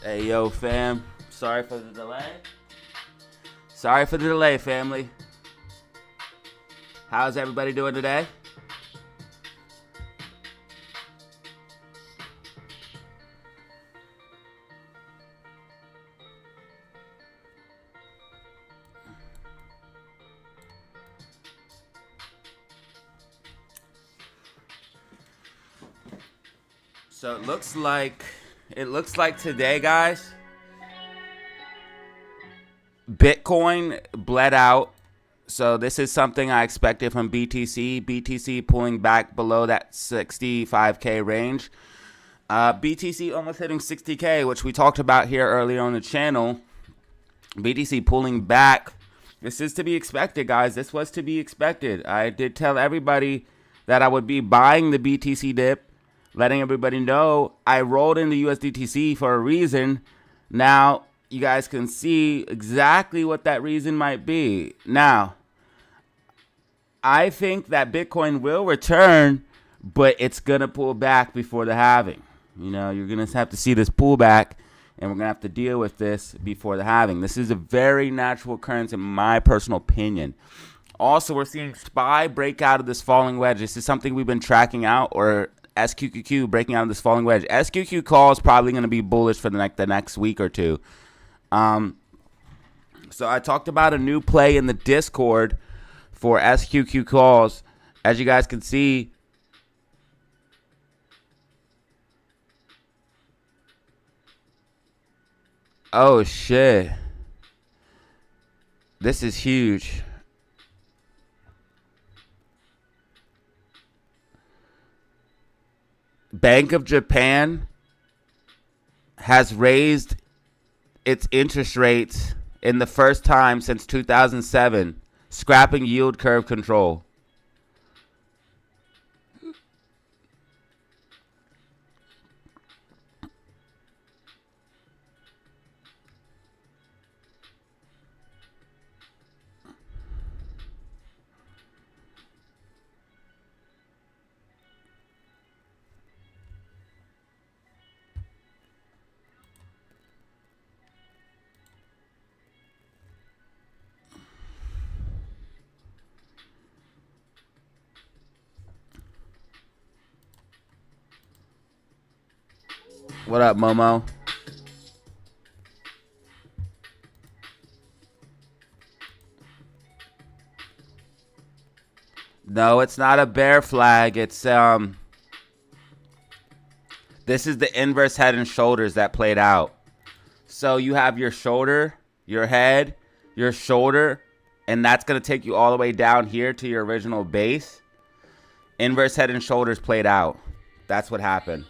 Hey, yo, fam. Sorry for the delay. Sorry for the delay, family. How's everybody doing today? So it looks like today, guys, Bitcoin bled out. So this is something I expected from BTC. BTC pulling back below that 65K range. BTC almost hitting 60K, which we talked about here earlier on the channel. BTC pulling back. This is to be expected, guys. This was to be expected. I did tell everybody that I would be buying the BTC dip, letting everybody know I rolled in the USDTC for a reason. Now, you guys can see exactly what that reason might be. Now, I think that Bitcoin will return, but it's going to pull back before the halving. You know, you're going to have to see this pullback, and we're going to have to deal with this before the halving. This is a very natural occurrence in my personal opinion. Also, we're seeing SPY break out of this falling wedge. This is something we've been tracking out, or SQQQ breaking out of this falling wedge. SQQ call is probably going to be bullish for the next week or two. So I talked about a new play in the Discord for SQQ calls. As you guys can see, oh shit, this is huge. Bank of Japan has raised its interest rates in the first time since 2007, scrapping yield curve control. What up, Momo? No, it's not a bear flag. It's this is the inverse head and shoulders that played out. So you have your shoulder, your head, your shoulder, and that's going to take you all the way down here to your original base. Inverse head and shoulders played out. That's what happened.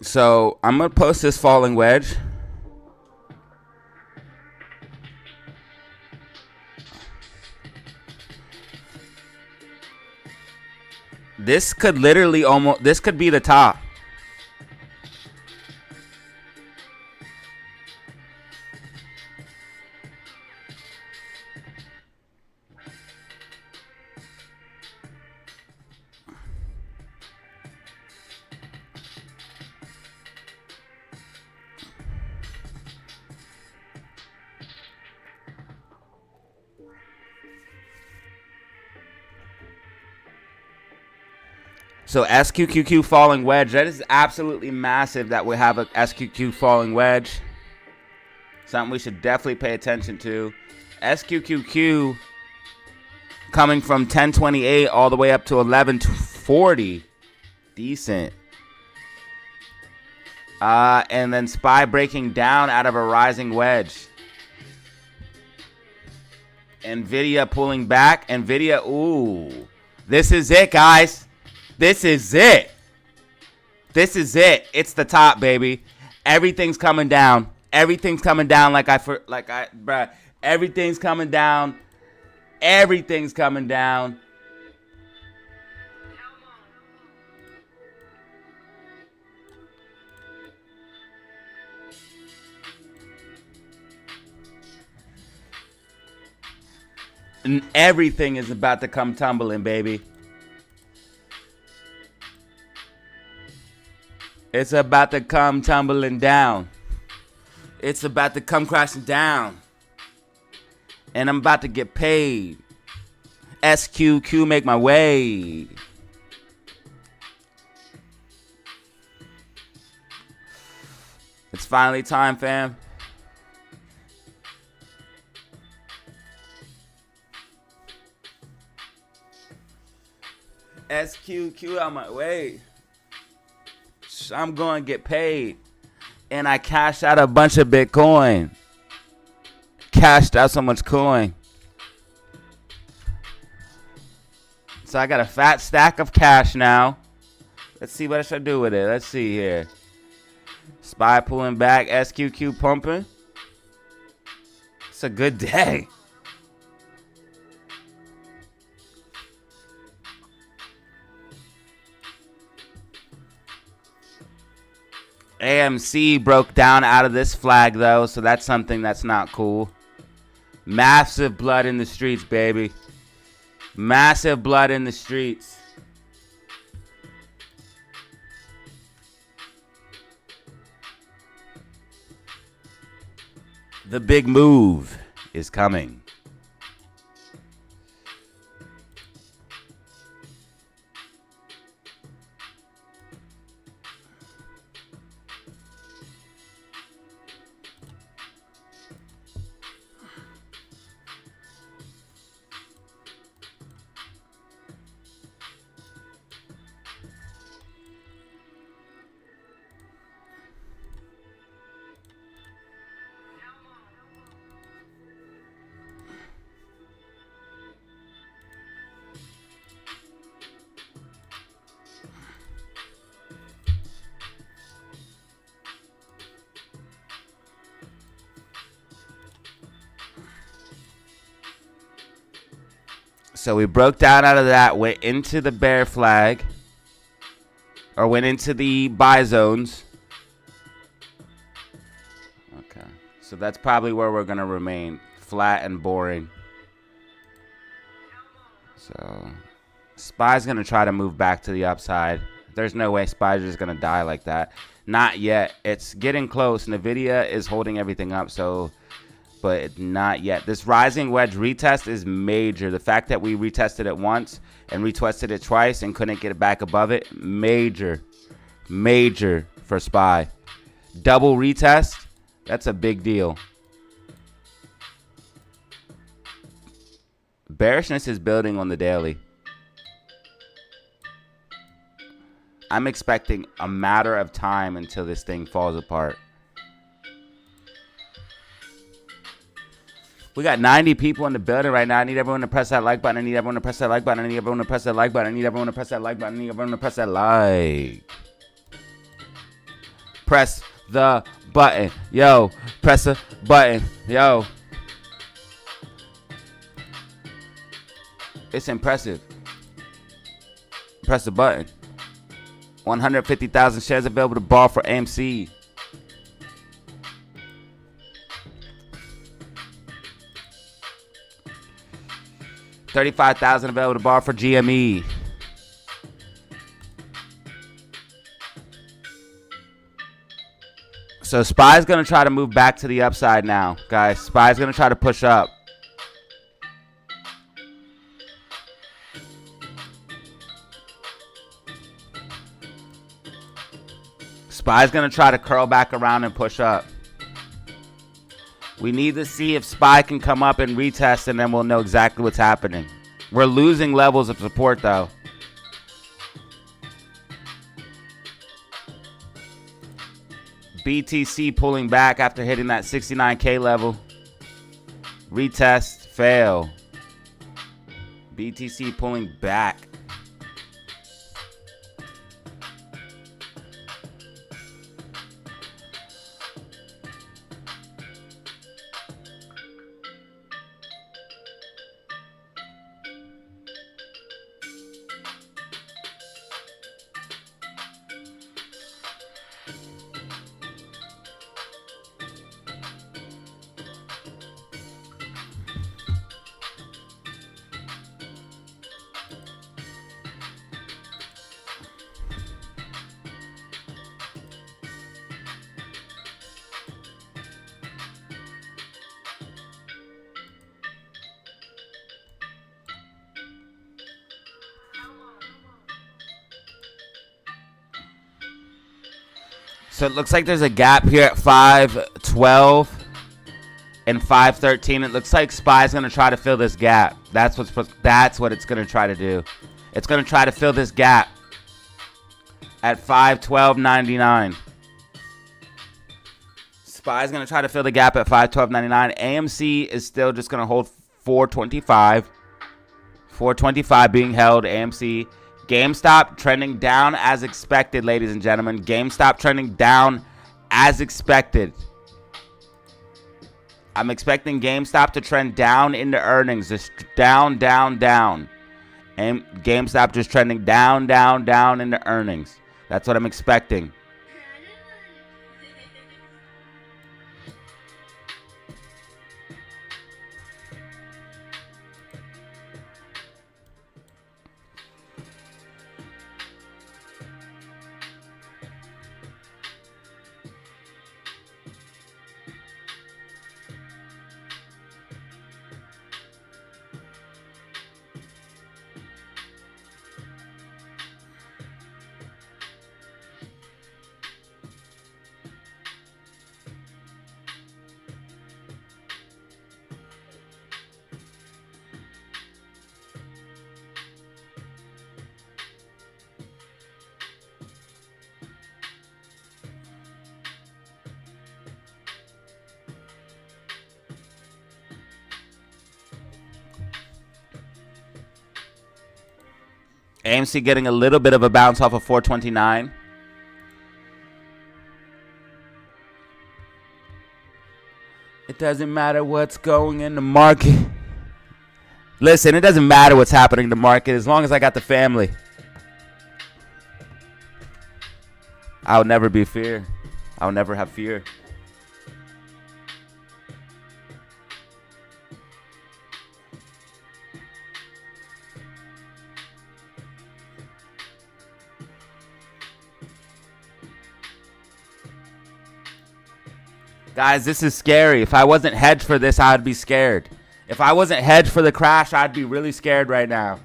So I'm going to post this falling wedge. This could literally this could be the top. So SQQQ falling wedge. That is absolutely massive that we have a SQQ falling wedge. Something we should definitely pay attention to. SQQQ coming from 1028 all the way up to 1140. Decent. And then SPY breaking down out of a rising wedge. NVIDIA pulling back. NVIDIA, ooh. This is it, guys. This is it. This is it. It's the top, baby. Everything's coming down. Everything's coming down bruh. Everything's coming down. Everything's coming down. And everything is about to come tumbling, baby. It's about to come tumbling down. It's about to come crashing down. And I'm about to get paid. SQQ, make my way. It's finally time, fam. SQQ on my way. I'm going to get paid. And I cashed out a bunch of Bitcoin. Cashed out so much coin. So I got a fat stack of cash now. Let's see what I should do with it. Let's see here. SPY pulling back. SQQ pumping. It's a good day. AMC broke down out of this flag, though, so that's something that's not cool. Massive blood in the streets, baby. Massive blood in the streets. The big move is coming. So we broke down out of that, went into the bear flag, or went into the buy zones. Okay, so that's probably where we're going to remain, flat and boring. So SPY's going to try to move back to the upside. There's no way SPY's just going to die like that. Not yet. It's getting close. NVIDIA is holding everything up, so... but not yet. This rising wedge retest is major. The fact that we retested it once and retested it twice and couldn't get it back above it, major. Major for SPY. Double retest, that's a big deal. Bearishness is building on the daily. I'm expecting a matter of time until this thing falls apart. We got 90 people in the building right now. I need everyone to press that like button. I need everyone to press that like button. I need everyone to press that like button. I need everyone to press that like button. I need everyone to press that like. Press the button. Yo, press the button. Yo. It's impressive. Press the button. 150,000 shares available to borrow for AMC. $35,000 available to borrow for GME. So SPY's going to try to move back to the upside now, guys. SPY's going to try to push up. SPY's going to try to curl back around and push up. We need to see if SPY can come up and retest, and then we'll know exactly what's happening. We're losing levels of support, though. BTC pulling back after hitting that 69K level. Retest, fail. BTC pulling back. So it looks like there's a gap here at 512 and 513. It looks like SPY's going to try to fill this gap. That's what it's going to try to do. It's going to try to fill this gap at 512.99. SPY's going to try to fill the gap at 512.99. AMC is still just going to hold 425. 425 being held. AMC. GameStop trending down as expected, ladies and gentlemen. GameStop trending down as expected. I'm expecting GameStop to trend down into earnings. Just down, down, down. And GameStop just trending down, down, down into earnings. That's what I'm expecting. AMC getting a little bit of a bounce off of 429. It doesn't matter what's going in the market. Listen, it doesn't matter what's happening in the market as long as I got the family. I'll never be fear. I'll never have fear. Guys, this is scary. If I wasn't hedged for this, I'd be scared. If I wasn't hedged for the crash, I'd be really scared right now.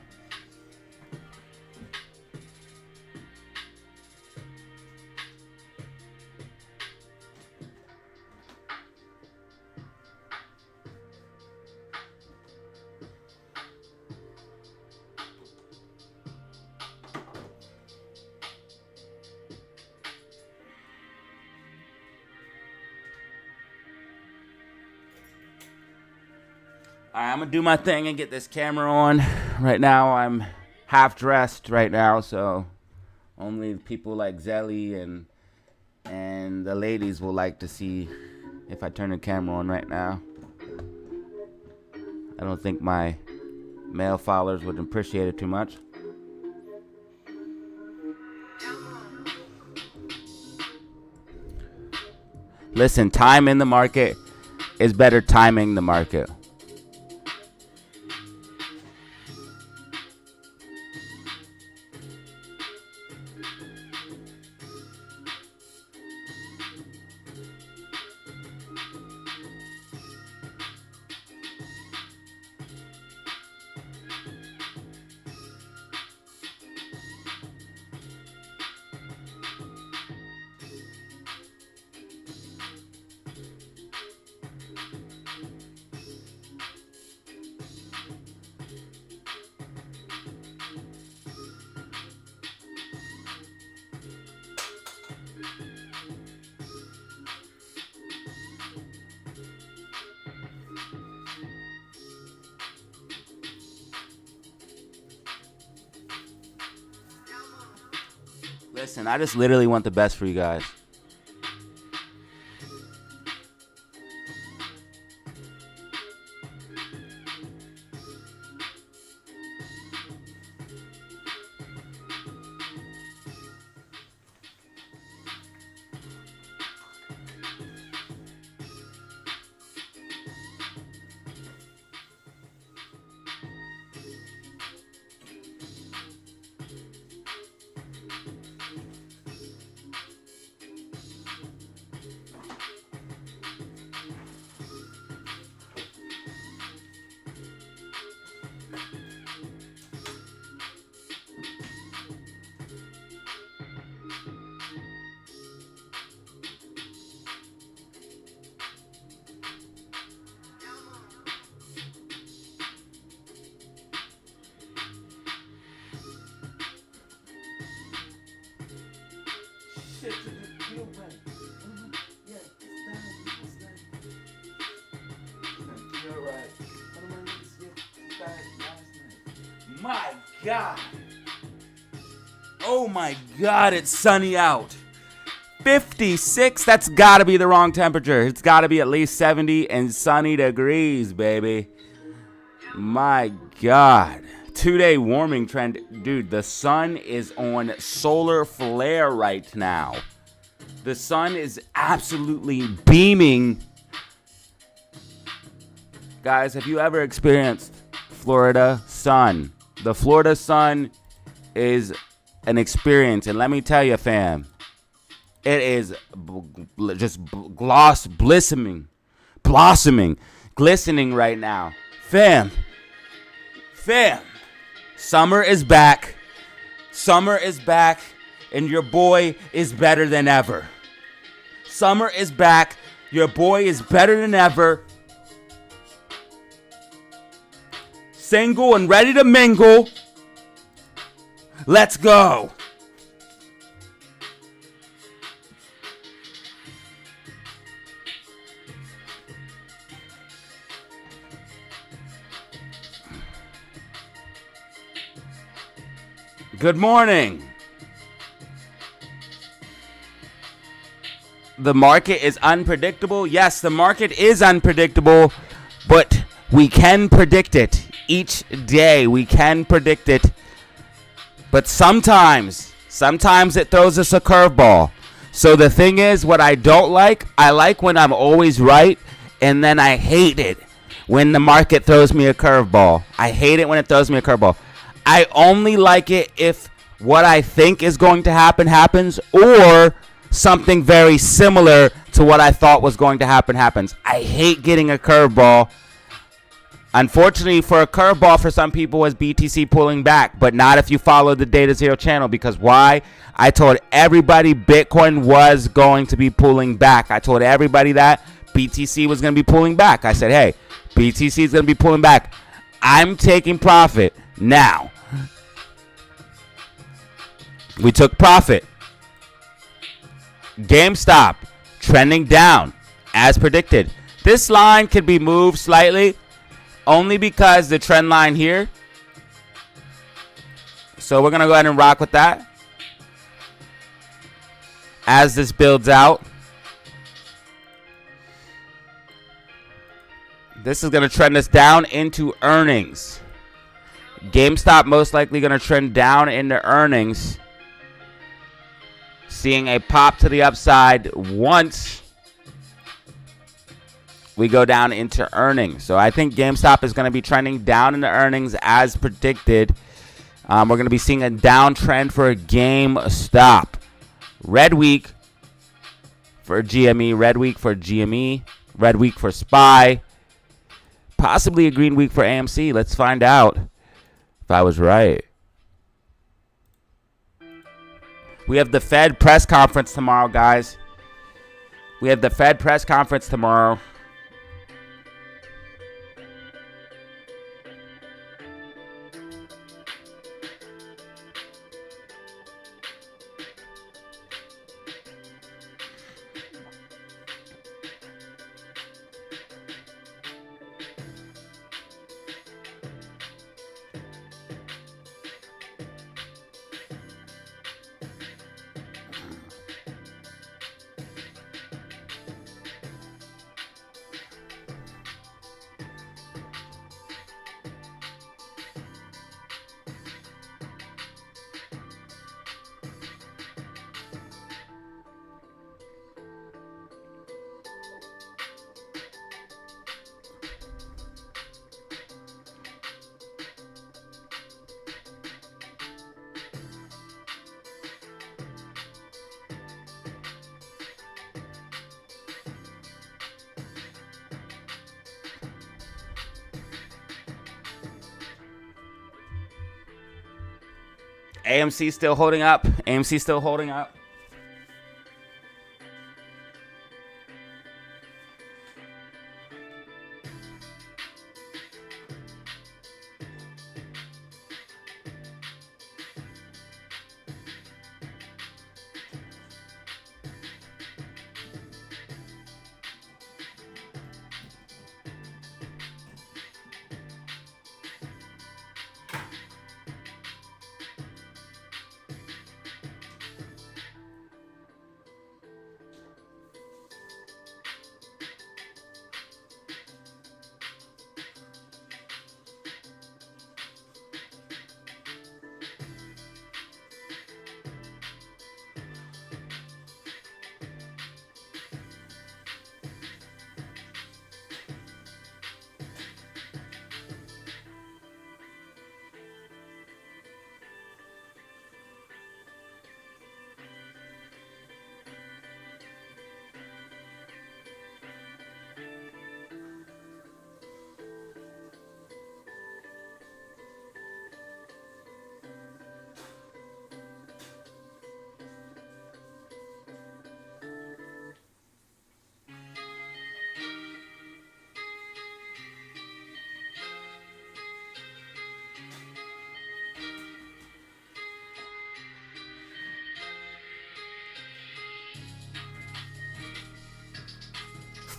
Alright, I'm going to do my thing and get this camera on. Right now, I'm half dressed right now, so only people like Zelly and the ladies will like to see if I turn the camera on right now. I don't think my male followers would appreciate it too much. Listen, time in the market is better timing the market. Listen, I just literally want the best for you guys. My God. Oh my God, it's sunny out. 56, that's gotta be the wrong temperature. It's gotta be at least 70 and sunny degrees, baby. My God. 2-day warming trend. Dude, the sun is on solar flare right now. The sun is absolutely beaming. Guys, have you ever experienced Florida sun? The Florida sun is an experience, and let me tell you, fam, it is just blossoming, glistening right now. Fam, summer is back, and your boy is better than ever. Summer is back, your boy is better than ever. Single and ready to mingle. Let's go. Good morning. The market is unpredictable. Yes, the market is unpredictable, but we can predict it. Each day we can predict it, but sometimes it throws us a curveball. So the thing is, what I don't like, I like when I'm always right, and then I hate it when the market throws me a curveball. I hate it when it throws me a curveball. I only like it if what I think is going to happen happens, or something very similar to what I thought was going to happen happens. I hate getting a curveball. Unfortunately, for a curveball for some people was BTC pulling back, but not if you follow the DataZero channel. Because why? I told everybody Bitcoin was going to be pulling back. I told everybody that BTC was going to be pulling back. I said, hey, BTC is going to be pulling back. I'm taking profit now. We took profit. GameStop trending down as predicted. This line could be moved slightly, only because the trend line here. So we're going to go ahead and rock with that as this builds out. This is going to trend us down into earnings. GameStop most likely going to trend down into earnings, seeing a pop to the upside once we go down into earnings. So I think GameStop is going to be trending down into earnings as predicted. We're going to be seeing a downtrend for GameStop. Red week for GME, red week for GME, red week for SPY, possibly a green week for AMC. Let's find out if I was right. We have the Fed press conference tomorrow, guys. We have the Fed press conference tomorrow. AMC still holding up. AMC still holding up.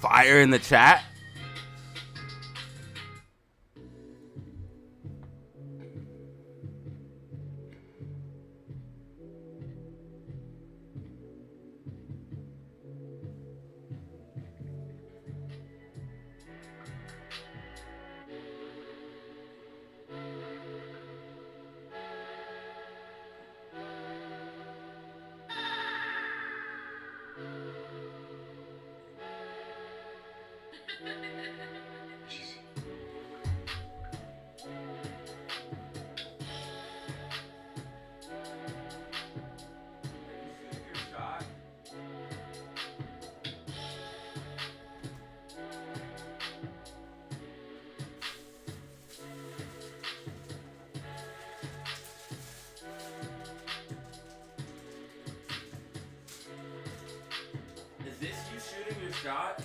Fire in the chat. Is this you shooting your shot?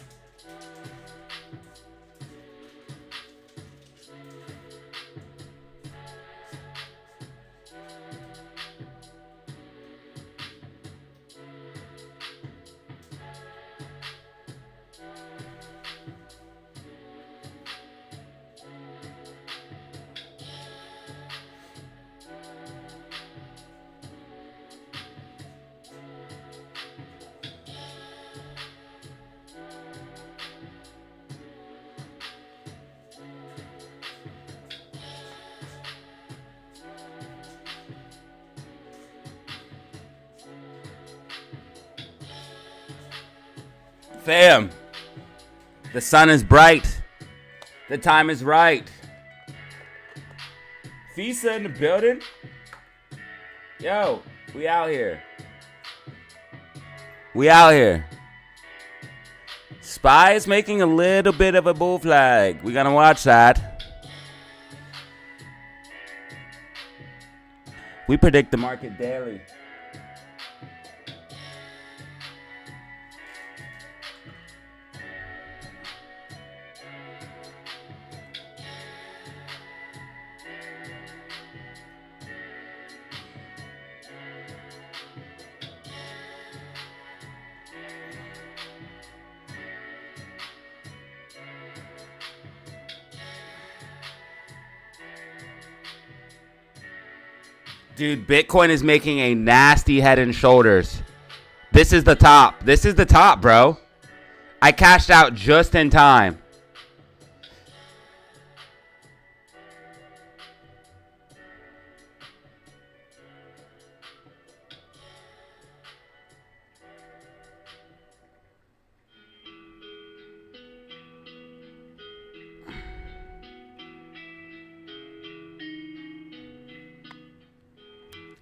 Fam, the sun is bright. The time is right. Fisa in the building. Yo, we out here. We out here. Spy is making a little bit of a bull flag. We're gonna watch that. We predict the market daily. Dude, Bitcoin is making a nasty head and shoulders. This is the top. This is the top, bro. I cashed out just in time.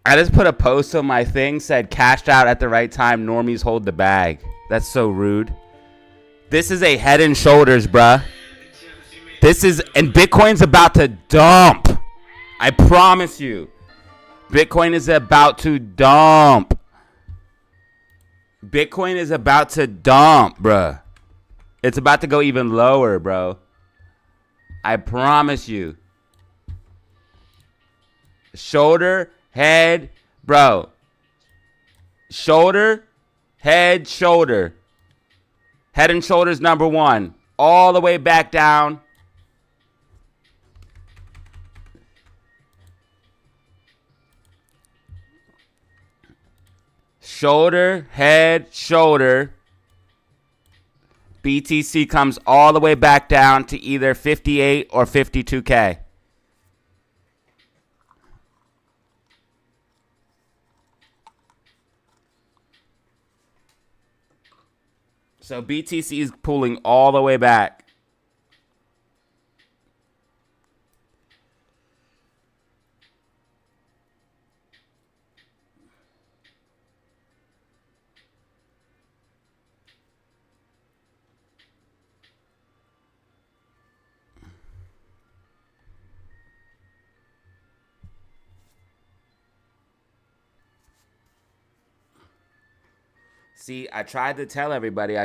I just put a post on my thing, said cashed out at the right time, normies hold the bag. That's so rude. This is a head and shoulders, bruh. This is, and Bitcoin's about to dump. I promise you. Bitcoin is about to dump. Bitcoin is about to dump, bruh. It's about to go even lower, bro. I promise you. Shoulder, head, bro. Shoulder, head, shoulder. Head and shoulders number one. All the way back down. Shoulder, head, shoulder. BTC comes all the way back down to either 58 or 52K. So BTC is pulling all the way back. See, I tried to tell everybody,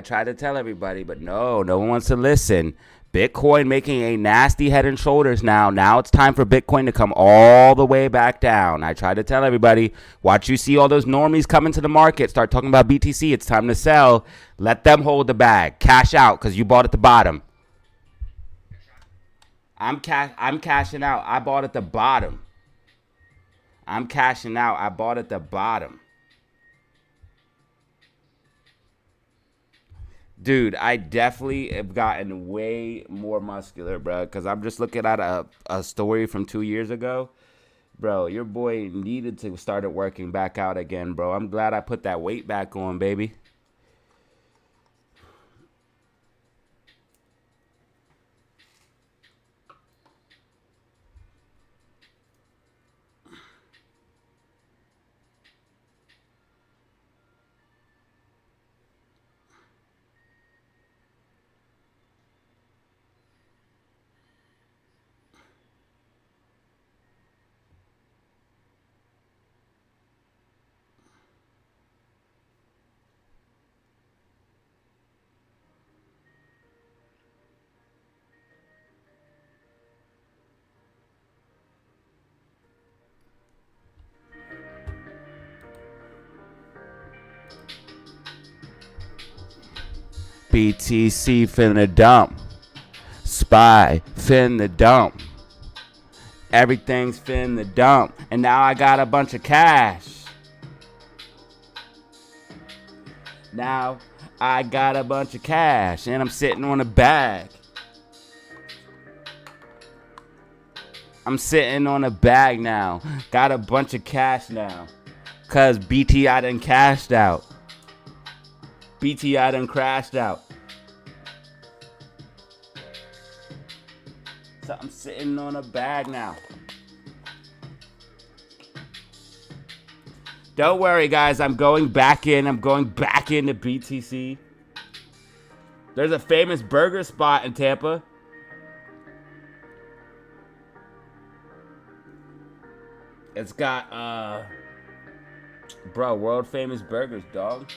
but no one wants to listen. Bitcoin making a nasty head and shoulders now. Now it's time for Bitcoin to come all the way back down. I tried to tell everybody, watch you see all those normies come into the market, start talking about BTC. It's time to sell. Let them hold the bag. Cash out because you bought at the bottom. I'm cashing out. I bought at the bottom. I'm cashing out. I bought at the bottom. Dude, I definitely have gotten way more muscular, bro, because I'm just looking at a story from 2 years ago. Bro, your boy needed to start working back out again, bro. I'm glad I put that weight back on, baby. BTC finna dump. SPY finna dump. Everything's finna dump. And now I got a bunch of cash. Now I got a bunch of cash. And I'm sitting on a bag. I'm sitting on a bag now. Got a bunch of cash now. Cause BTI done cashed out. BTI done crashed out. So I'm sitting on a bag now. Don't worry, guys. I'm going back in. I'm going back into BTC. There's a famous burger spot in Tampa. It's got, bro, world famous burgers, dog.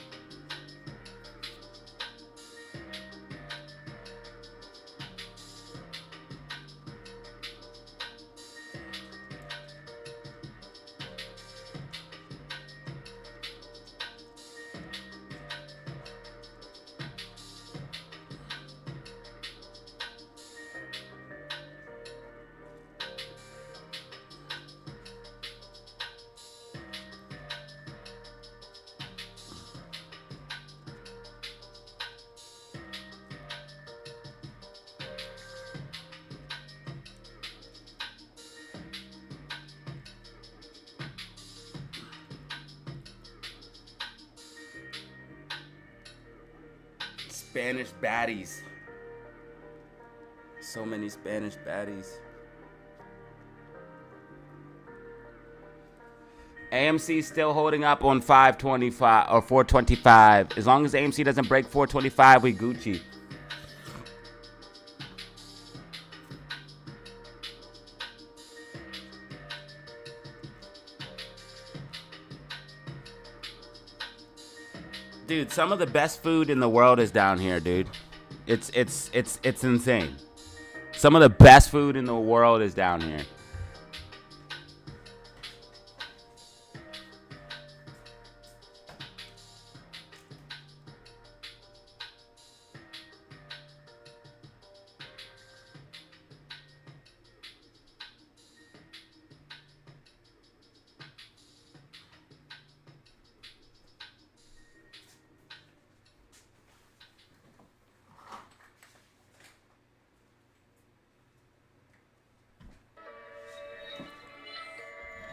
Spanish baddies. So many Spanish baddies. AMC still holding up on 525 or 425. As long as AMC doesn't break 425, we Gucci. Dude, some of the best food in the world is down here, dude. It's insane. Some of the best food in the world is down here.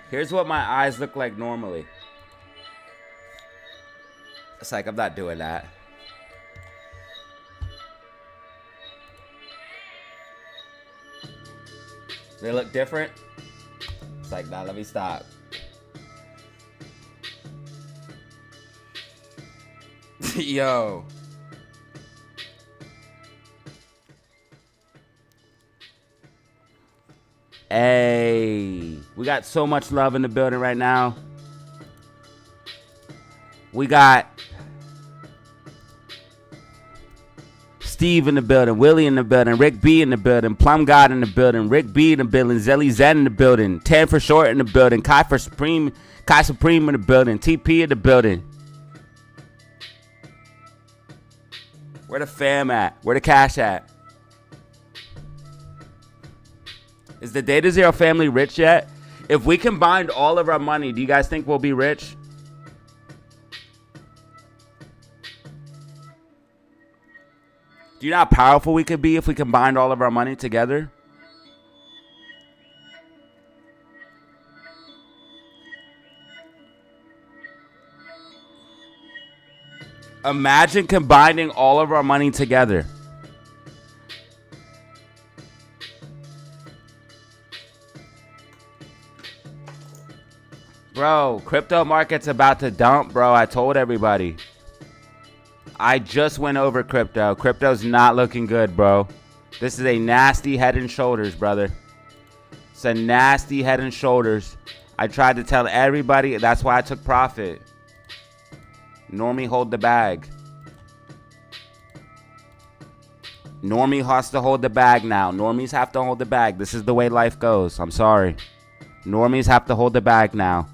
Here's what my eyes look like normally. It's like, I'm not doing that. They look different? It's like, nah, let me stop. Yo. Hey, we got so much love in the building right now. We got Steve in the building, Willie in the building, Rick B in the building, Plum God in the building, Rick B in the building, Zelly Zen in the building, Tan for Short in the building, Kai Supreme in the building, TP in the building. Where the fam at? Where the cash at? Is the DataZero family rich yet? If we combined all of our money, do you guys think we'll be rich? Do you know how powerful we could be if we combined all of our money together? Imagine combining all of our money together. Bro, crypto market's about to dump, bro. I told everybody. I just went over crypto. Crypto's not looking good, bro. This is a nasty head and shoulders, brother. It's a nasty head and shoulders. I tried to tell everybody. That's why I took profit. Normie hold the bag. Normie has to hold the bag now. Normies have to hold the bag. This is the way life goes. I'm sorry. Normies have to hold the bag now.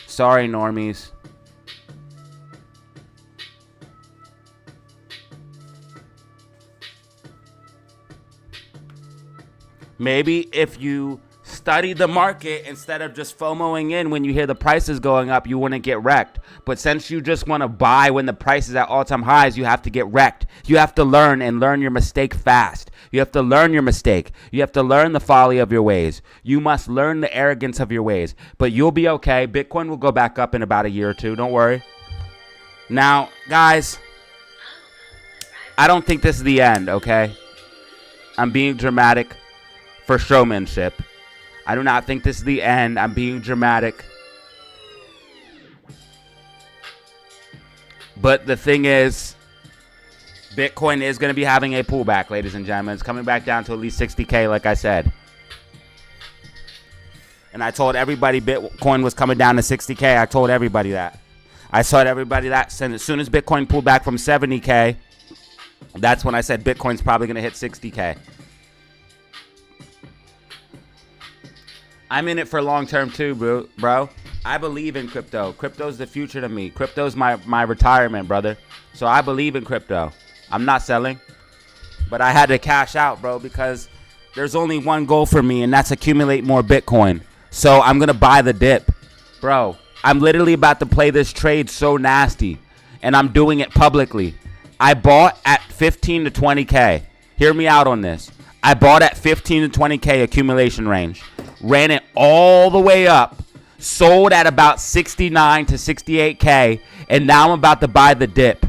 Sorry, normies. Maybe if you study the market instead of just FOMOing in when you hear the prices going up, you wouldn't get wrecked. But since you just want to buy when the price is at all-time highs, you have to get wrecked. You have to learn and learn your mistake fast. You have to learn your mistake. You have to learn the folly of your ways. You must learn the arrogance of your ways. But you'll be okay. Bitcoin will go back up in about a year or two. Don't worry. Now, guys, I don't think this is the end, okay? I'm being dramatic for showmanship. I do not think this is the end. I'm being dramatic. But the thing is, Bitcoin is going to be having a pullback, ladies and gentlemen. It's coming back down to at least 60K, like I said. And I told everybody Bitcoin was coming down to 60K. I told everybody that. I told everybody that. As soon as Bitcoin pulled back from 70K, that's when I said Bitcoin's probably going to hit 60K. I'm in it for long term too, bro. I believe in crypto. Crypto's the future to me. Crypto's my retirement, brother. So I believe in crypto. I'm not selling. But I had to cash out, bro, because there's only one goal for me, and that's accumulate more Bitcoin. So I'm going to buy the dip. Bro, I'm literally about to play this trade so nasty, and I'm doing it publicly. I bought at 15 to 20K. Hear me out on this. I bought at 15 to 20K accumulation range. Ran it all the way up. Sold at about 69 to 68K. And now I'm about to buy the dip.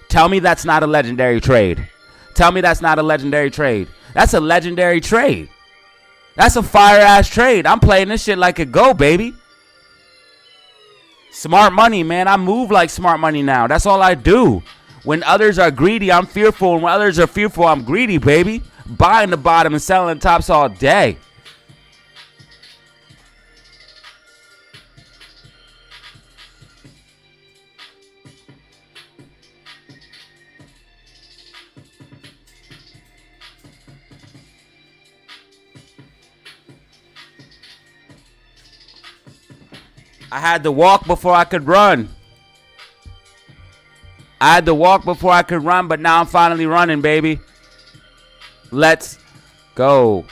Tell me that's not a legendary trade. Tell me that's not a legendary trade. That's a legendary trade. That's a fire-ass trade. I'm playing this shit like a go, baby. Smart money, man. I move like smart money now. That's all I do. When others are greedy, I'm fearful. And when others are fearful, I'm greedy, baby. Buying the bottom and selling the tops all day. I had to walk before I could run. I had to walk before I could run, but now I'm finally running, baby. Let's go.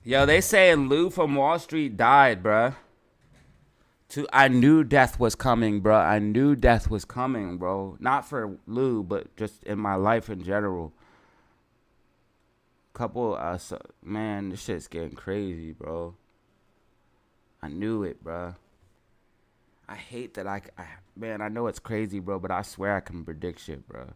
Yo, they saying Lou from Wall Street died, bruh. I knew death was coming, bruh. I knew death was coming, bro. Not for Lou, but just in my life in general. Man, this shit's getting crazy, bro. I knew it, bruh. I hate that man, I know it's crazy, bro, but I swear I can predict shit, bro.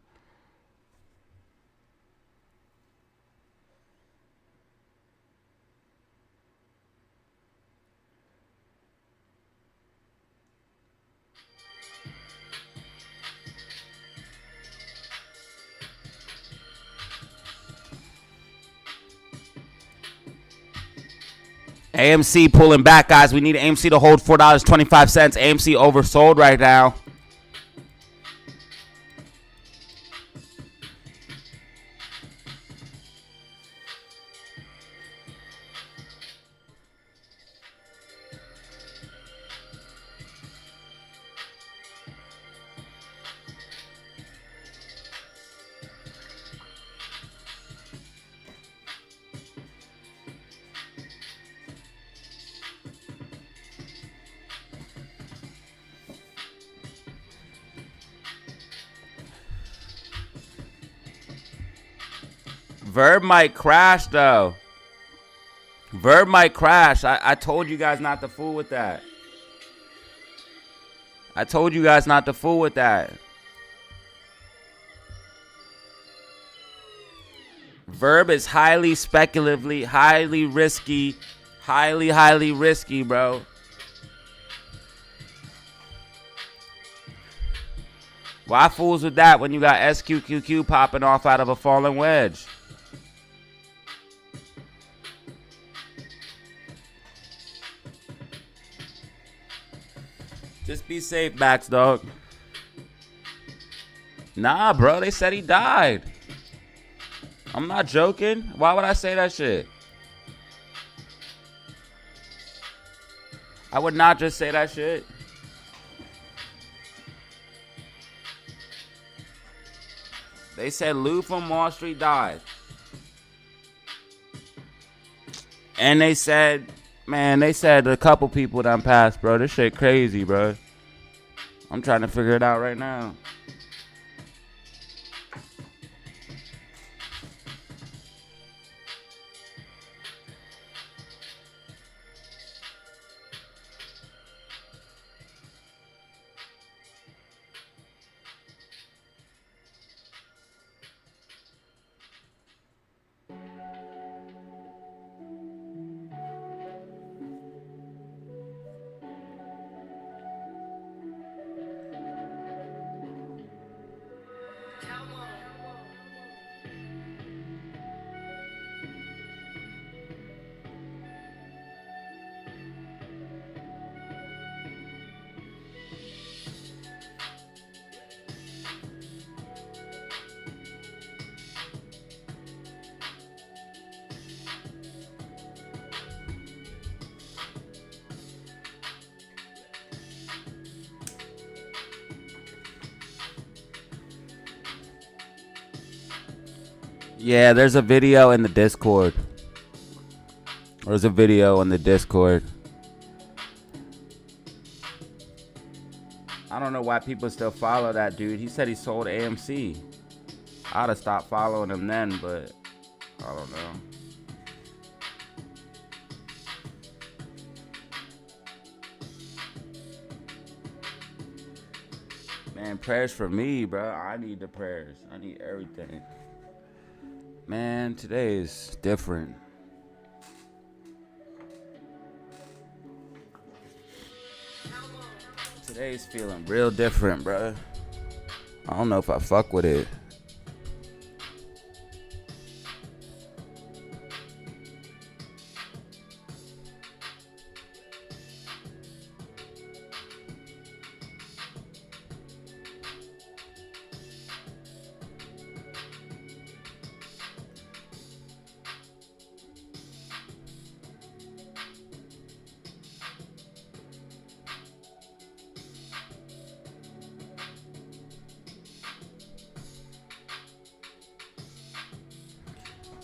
AMC pulling back, guys. We need AMC to hold $4.25. AMC oversold right now. Verb might crash, though. Verb might crash. I told you guys not to fool with that. I told you guys not to fool with that. Verb is highly speculatively, highly risky, highly risky, bro. Why fools with that when you got SQQQ popping off out of a fallen wedge? Just be safe, Max, dog. Nah, bro. They said he died. I'm not joking. Why would I say that shit? I would not just say that shit. They said Lou from Wall Street died. And they said, man, they said a couple people done passed, bro. This shit crazy, bro. I'm trying to figure it out right now. Yeah, there's a video in the Discord. There's a video in the Discord. I don't know why people still follow that dude. He said he sold AMC. I'd have stopped following him then, but I don't know. Man, prayers for me, bro. I need the prayers. I need everything. Man, today is different. Today's feeling real different, bro. I don't know if I fuck with it.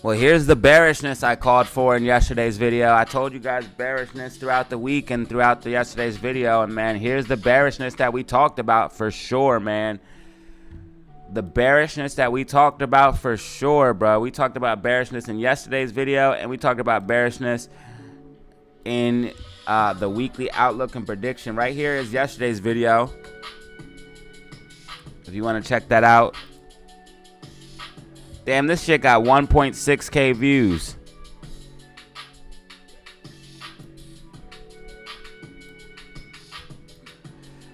Well, here's the bearishness I called for in yesterday's video. I told you guys bearishness throughout the week and throughout yesterday's video. And, man, here's the bearishness that we talked about for sure, man. The bearishness that we talked about for sure, bro. We talked about bearishness in yesterday's video, and we talked about bearishness in the weekly outlook and prediction. Right here is yesterday's video. If you want to check that out. Damn, this shit got 1.6K views.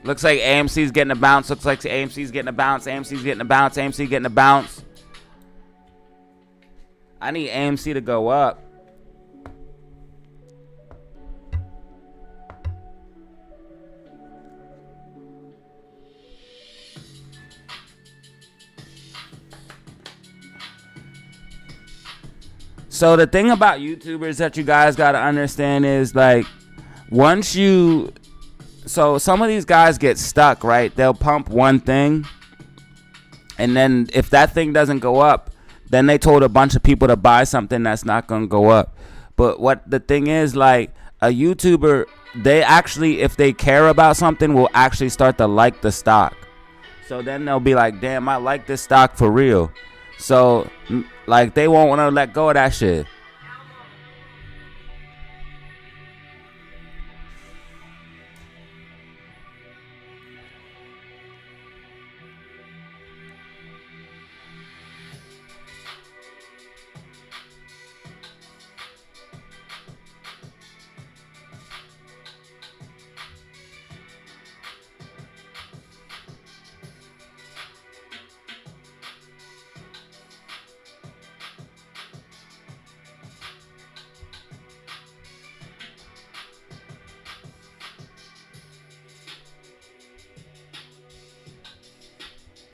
Looks like AMC's getting a bounce. Looks like AMC's getting a bounce. AMC's getting a bounce. AMC getting a bounce. I need AMC to go up. So the thing about YouTubers that you guys got to understand is, like, once you... So some of these guys get stuck, right? They'll pump one thing, and then if that thing doesn't go up, then they told a bunch of people to buy something that's not going to go up. But what the thing is, like, a YouTuber, they actually, if they care about something, will actually start to like the stock. So then they'll be like, damn, I like this stock for real. So, like, they won't want to let go of that shit.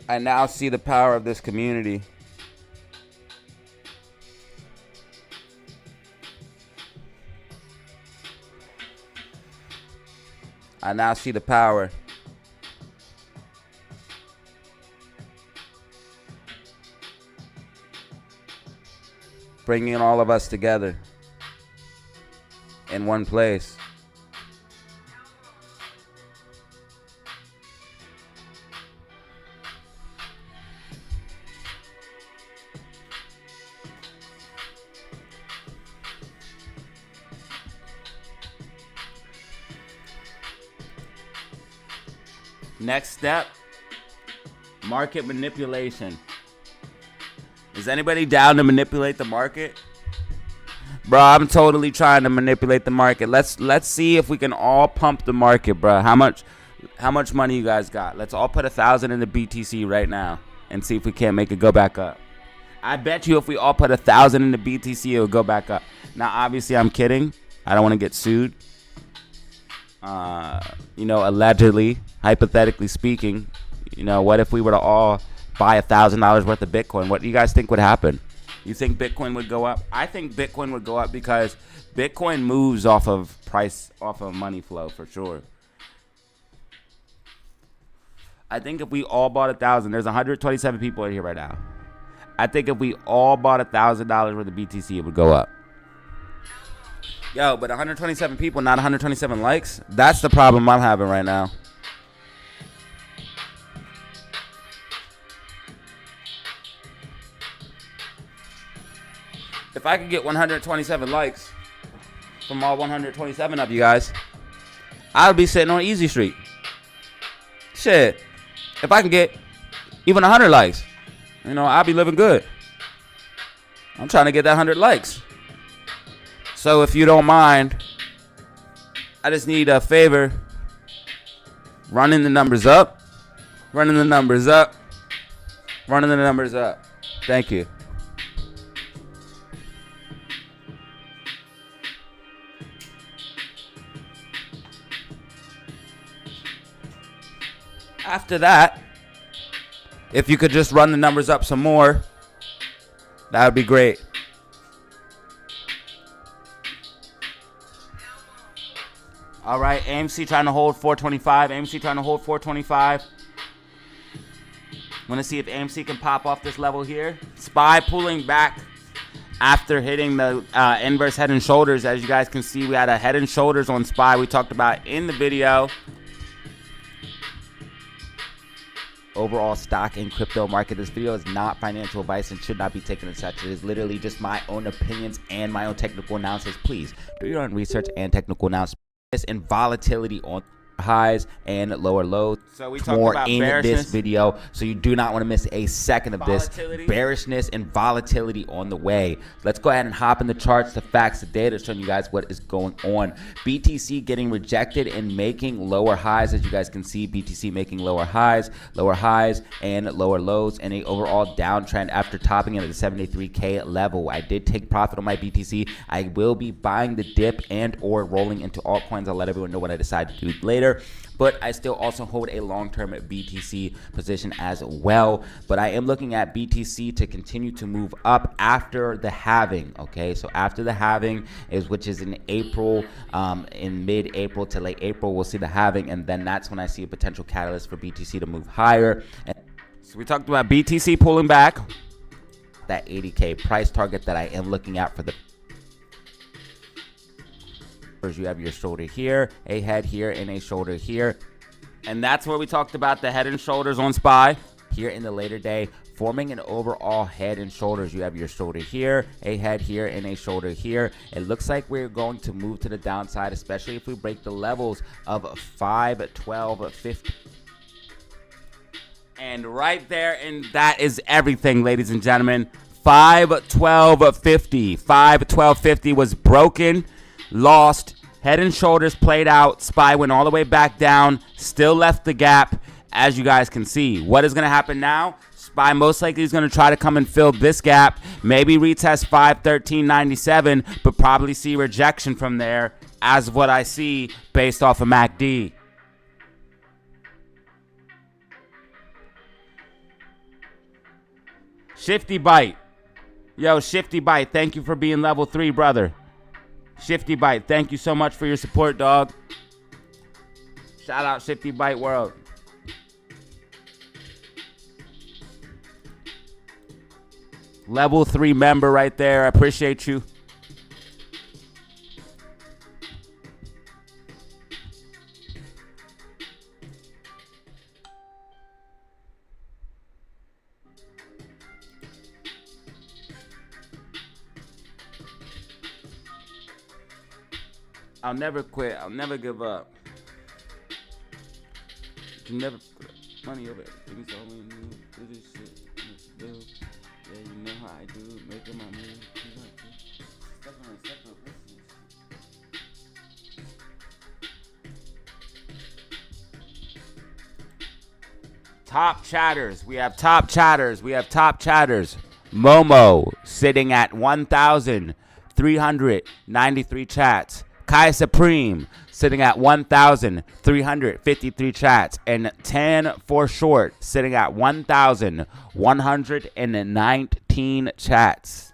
I now see the power of this community. I now see the power. Bringing all of us together in one place. Next step, market manipulation. Is anybody down to manipulate the market? Bro, I'm totally trying to manipulate the market. Let's see if we can all pump the market, bro. How much money you guys got? Let's all put 1,000 in the BTC right now and see if we can't make it go back up. I bet you if we all put 1,000 in the BTC, it'll go back up. Now, obviously, I'm kidding. I don't want to get sued. Allegedly, hypothetically speaking, what if we were to all buy $1,000 worth of Bitcoin? What do you guys think would happen? You think Bitcoin would go up? I think Bitcoin would go up because Bitcoin moves off of price, off of money flow for sure. I think if we all bought 1,000, there's 127 people in here right now. I think if we all bought $1,000 worth of BTC, it would go up. Yo, but 127 people, not 127 likes. That's the problem I'm having right now. If I could get 127 likes from all 127 of you guys, I would be sitting on Easy Street. Shit. If I can get even 100 likes, you know, I'll be living good. I'm trying to get that 100 likes. So if you don't mind, I just need a favor. Running the numbers up. Running the numbers up. Running the numbers up. Thank you. After that, if you could just run the numbers up some more, that would be great. All right, AMC trying to hold 425. AMC trying to hold 425. Want to see if AMC can pop off this level here. SPY pulling back after hitting the inverse head and shoulders. As you guys can see, we had a head and shoulders on SPY we talked about in the video. Overall stock and crypto market. This video is not financial advice and should not be taken as such. It is literally just my own opinions and my own technical analysis. Please do your own research and technical analysis and volatility on highs and lower lows. So we talked about in this video, so you do not want to miss a second of this. Bearishness and volatility on the way. Let's go ahead and hop in the charts, the facts, the data, showing you guys what is going on. BTC getting rejected and making lower highs. As you guys can see, BTC making lower highs and lower lows, and a overall downtrend after topping it at the 73K level. I did take profit on my BTC. I will be buying the dip and or rolling into altcoins. I'll let everyone know what I decide to do later. But I still also hold a long-term BTC position as well. But I am looking at BTC to continue to move up after the halving. Okay, so after the halving which is in April, in mid-April to late April, we'll see the halving, and then that's when I see a potential catalyst for BTC to move higher. And so we talked about BTC pulling back, that 80K price target that I am looking at for the. You have your shoulder here, a head here, and a shoulder here. And that's where we talked about the head and shoulders on SPY here in the later day, forming an overall head and shoulders. You have your shoulder here, a head here, and a shoulder here. It looks like we're going to move to the downside, especially if we break the levels of 512.50. And right there, and that is everything, ladies and gentlemen. 512.50. 512.50 was broken. Lost, head and shoulders played out. SPY went all the way back down, still left the gap, as you guys can see. What is going to happen now? SPY most likely is going to try to come and fill this gap, maybe retest 513.97, but probably see rejection from there, as what I see based off of MACD. Shifty Bite. Yo, Shifty Bite, thank you for being level 3, brother. Shifty Bite, thank you so much for your support, dog. Shout out Shifty Bite World. Level 3 member right there. I appreciate you. I'll never quit. I'll never give up. You never put money over it. Give me so many moves. Do this shit. Yeah, you know how I do. Making my move. Step on a separate business. Top chatters. We have top chatters. We have top chatters. Momo sitting at 1,393 chats. Kai Supreme sitting at 1,353 chats, and 10 for short sitting at 1,119 chats.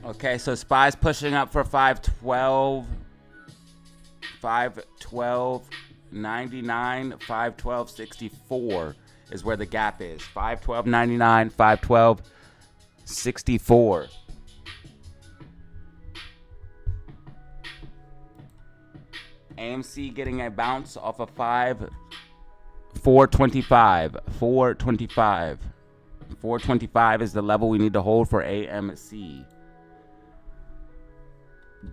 Okay, so SPY's pushing up for 512. 512.99, 512.64 is where the gap is. 512.99, 512.64. AMC getting a bounce off of 425. 425. 425 is the level we need to hold for AMC.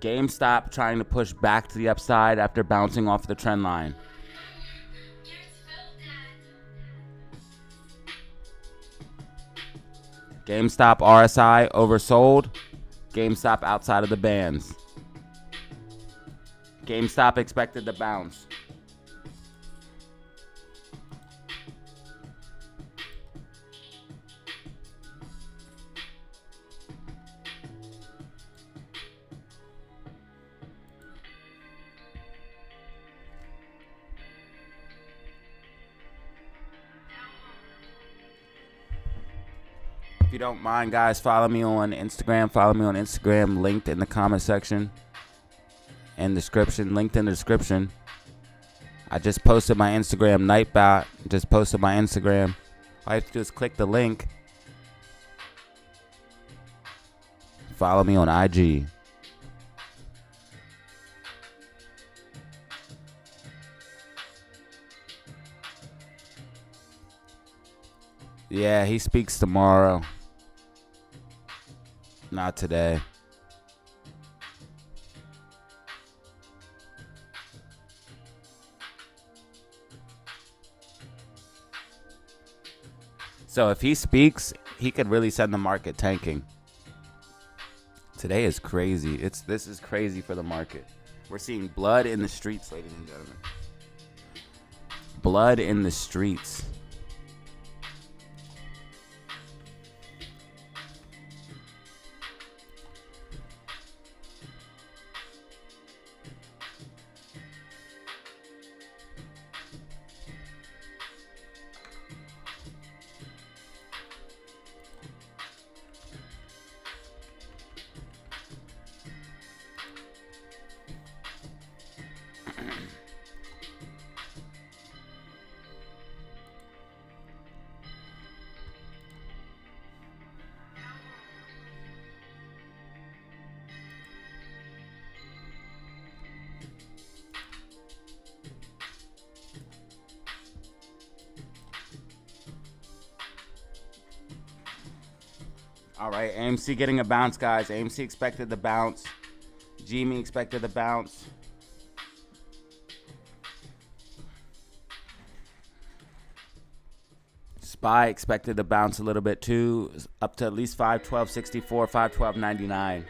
GameStop trying to push back to the upside after bouncing off the trend line. GameStop RSI oversold. GameStop outside of the bands. GameStop expected to bounce. If you don't mind, guys, follow me on Instagram. Follow me on Instagram. Linked in the comment section and description. Linked in the description. I just posted my Instagram. Nightbot just posted my Instagram. All you have to do is click the link. Follow me on IG. Yeah, he speaks tomorrow. Not today. So if he speaks, he could really send the market tanking. Today is crazy. This is crazy for the market. We're seeing blood in the streets, ladies and gentlemen. Blood in the streets. All right, AMC getting a bounce, guys. AMC expected the bounce. GME expected the bounce. SPY expected to bounce a little bit too, up to at least 512.64, 512.99.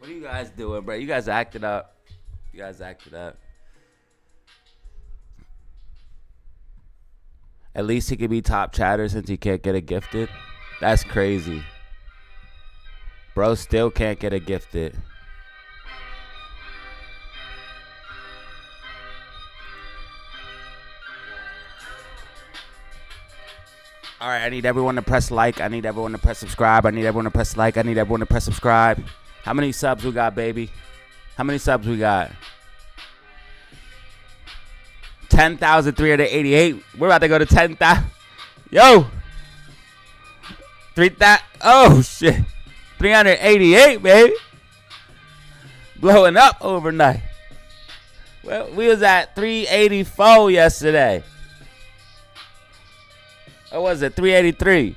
What are you guys doing, bro? You guys acted up. At least he could be top chatter since he can't get a gifted. That's crazy. Bro still can't get a gifted. All right, I need everyone to press like. I need everyone to press subscribe. I need everyone to press like. I need everyone to press subscribe. How many subs we got, baby? How many subs we got? 10,388. We're about to go to 10,000. Yo. 3,000. Oh, shit. 388, baby. Blowing up overnight. Well, we was at 384 yesterday. Or was it 383?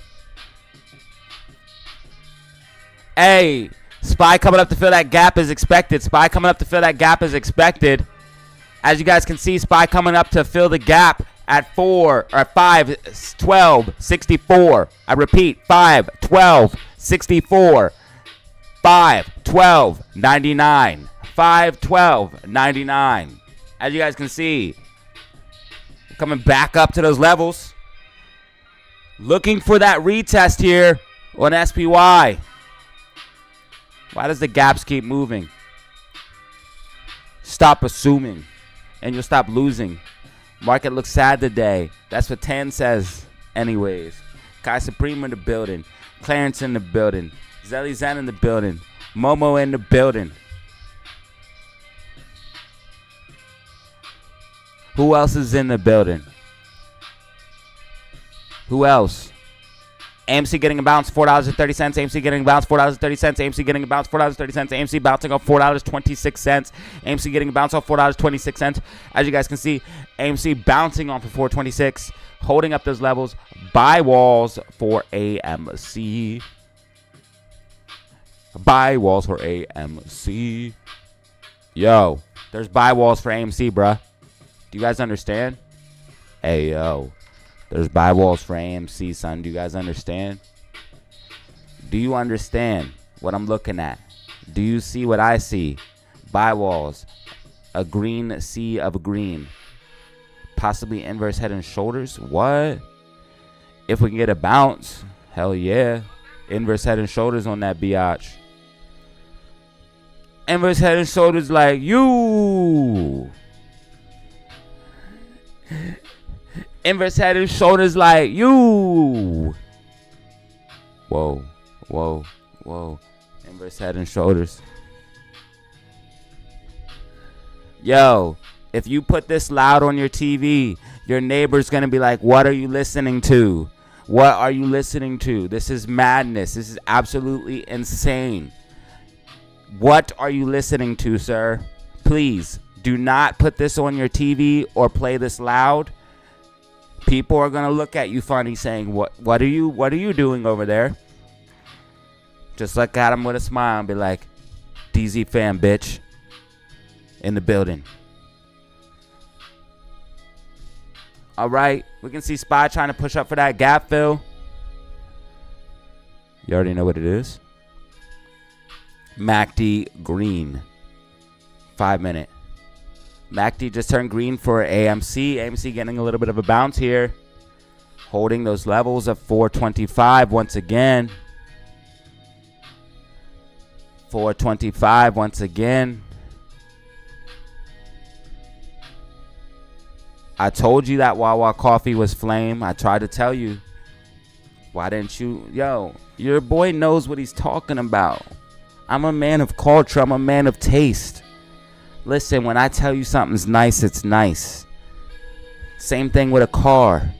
Hey, Spy coming up to fill that gap is expected. Spy coming up to fill that gap is expected. As you guys can see, Spy coming up to fill the gap at 5, 12, 64. I repeat, 5, 12, 64. 5, 12, 99. 5, 12, 99. As you guys can see, coming back up to those levels. Looking for that retest here on SPY. Why does the gaps keep moving? Stop assuming, and you'll stop losing. Market looks sad today. That's what Tan says anyways. Kai Supreme in the building. Clarence in the building. Zelly Zen in the building. Momo in the building. Who else is in the building? Who else? AMC getting a bounce, $4.30. AMC getting a bounce, $4.30. AMC getting a bounce, $4.30. AMC bouncing off $4.26. AMC getting a bounce off $4.26. As you guys can see, AMC bouncing off of $4.26, holding up those levels. Buy walls for AMC. Buy walls for AMC. Yo, there's buy walls for AMC, bruh. Do you guys understand? Hey, yo. There's buy walls for AMC, son. Do you guys understand? Do you understand what I'm looking at? Do you see what I see? Buy walls. A green sea of green. Possibly inverse head and shoulders. What? If we can get a bounce. Hell yeah. Inverse head and shoulders on that biatch. Inverse head and shoulders like you. Inverse head and shoulders like you. Whoa, whoa, whoa. Inverse head and shoulders. Yo, if you put this loud on your TV, your neighbor's going to be like, what are you listening to? What are you listening to? This is madness. This is absolutely insane. What are you listening to, sir? Please do not put this on your TV or play this loud. People are gonna look at you funny, saying, "What are you doing over there?" Just look at them with a smile and be like, "DZ fam, bitch, in the building." All right, we can see Spy trying to push up for that gap fill. You already know what it is. MACD green. 5 minute. MACD just turned green for AMC. AMC getting a little bit of a bounce here. Holding those levels of 425 once again. 425 once again. I told you that Wawa coffee was flame. I tried to tell you. Why didn't you? Yo, your boy knows what he's talking about. I'm a man of culture. I'm a man of taste. Listen, when I tell you something's nice, it's nice. Same thing with a car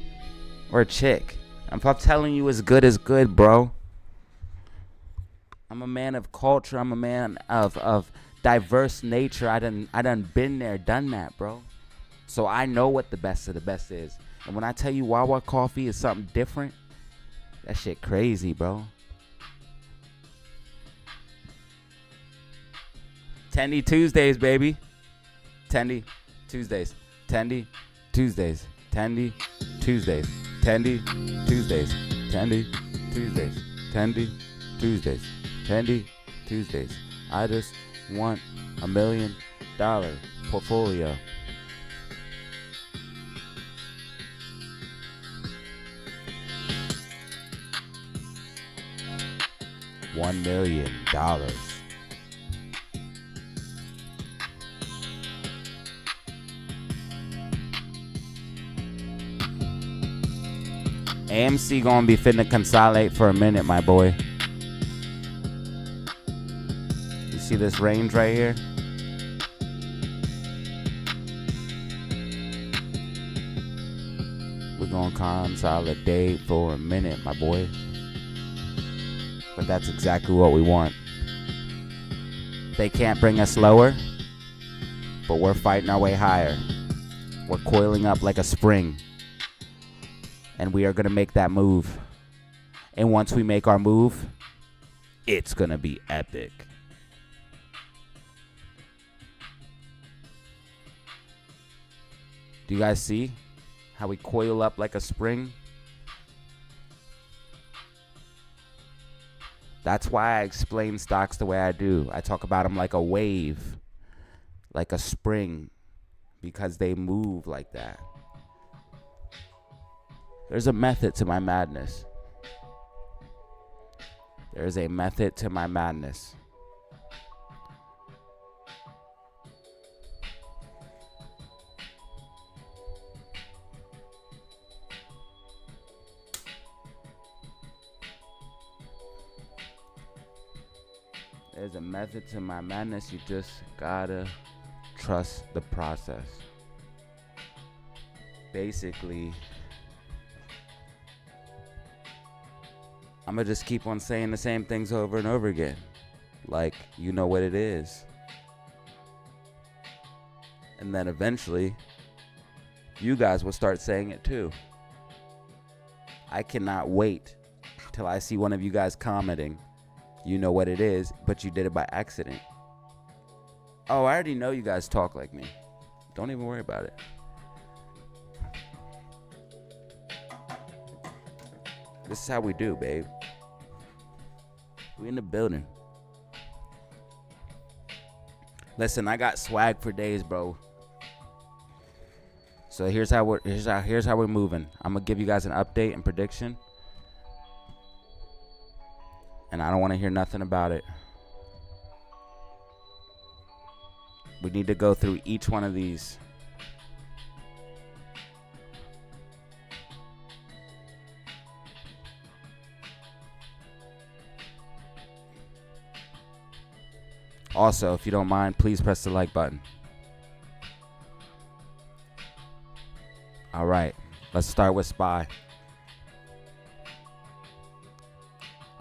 or a chick. If I'm telling you it's good, bro. I'm a man of culture. I'm a man of diverse nature. I done been there, done that, bro. So I know what the best of the best is. And when I tell you Wawa coffee is something different, that shit crazy, bro. Tendy Tuesdays, baby. Tendy Tuesdays. Tendy Tuesdays. Tendy Tuesdays. Tendy Tuesdays. Tendy Tuesdays. Tendy Tuesdays. Tendy Tuesdays. I just want $1 million portfolio. $1 million. AMC gonna be finna consolidate for a minute, my boy. You see this range right here? We're gonna consolidate for a minute, my boy. But that's exactly what we want. They can't bring us lower, but we're fighting our way higher. We're coiling up like a spring. And we are going to make that move. And once we make our move, it's going to be epic. Do you guys see how we coil up like a spring? That's why I explain stocks the way I do. I talk about them like a wave, like a spring, because they move like that. There's a method to my madness. There's a method to my madness. There's a method to my madness. You just gotta trust the process. Basically, I'm gonna just keep on saying the same things over and over again. Like, you know what it is. And then eventually, you guys will start saying it too. I cannot wait till I see one of you guys commenting, you know what it is, but you did it by accident. Oh, I already know you guys talk like me. Don't even worry about it. This is how we do, babe. We in the building. Listen, I got swag for days, bro. So here's how we're moving. I'm gonna give you guys an update and prediction, and I don't want to hear nothing about it. We need to go through each one of these. Also, if you don't mind, please press the like button. All right, let's start with SPY.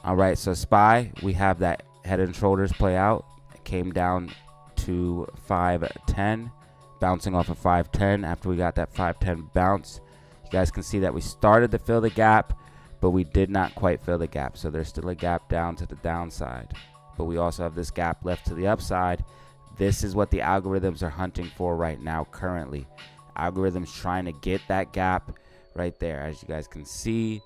All right, so SPY, we have that head and shoulders play out. It came down to 510, bouncing off of 510 after we got that 510 bounce. You guys can see that we started to fill the gap, but we did not quite fill the gap. So there's still a gap down to the downside. But we also have this gap left to the upside. This is what the algorithms are hunting for right now currently. Algorithms trying to get that gap right there. As you guys can see,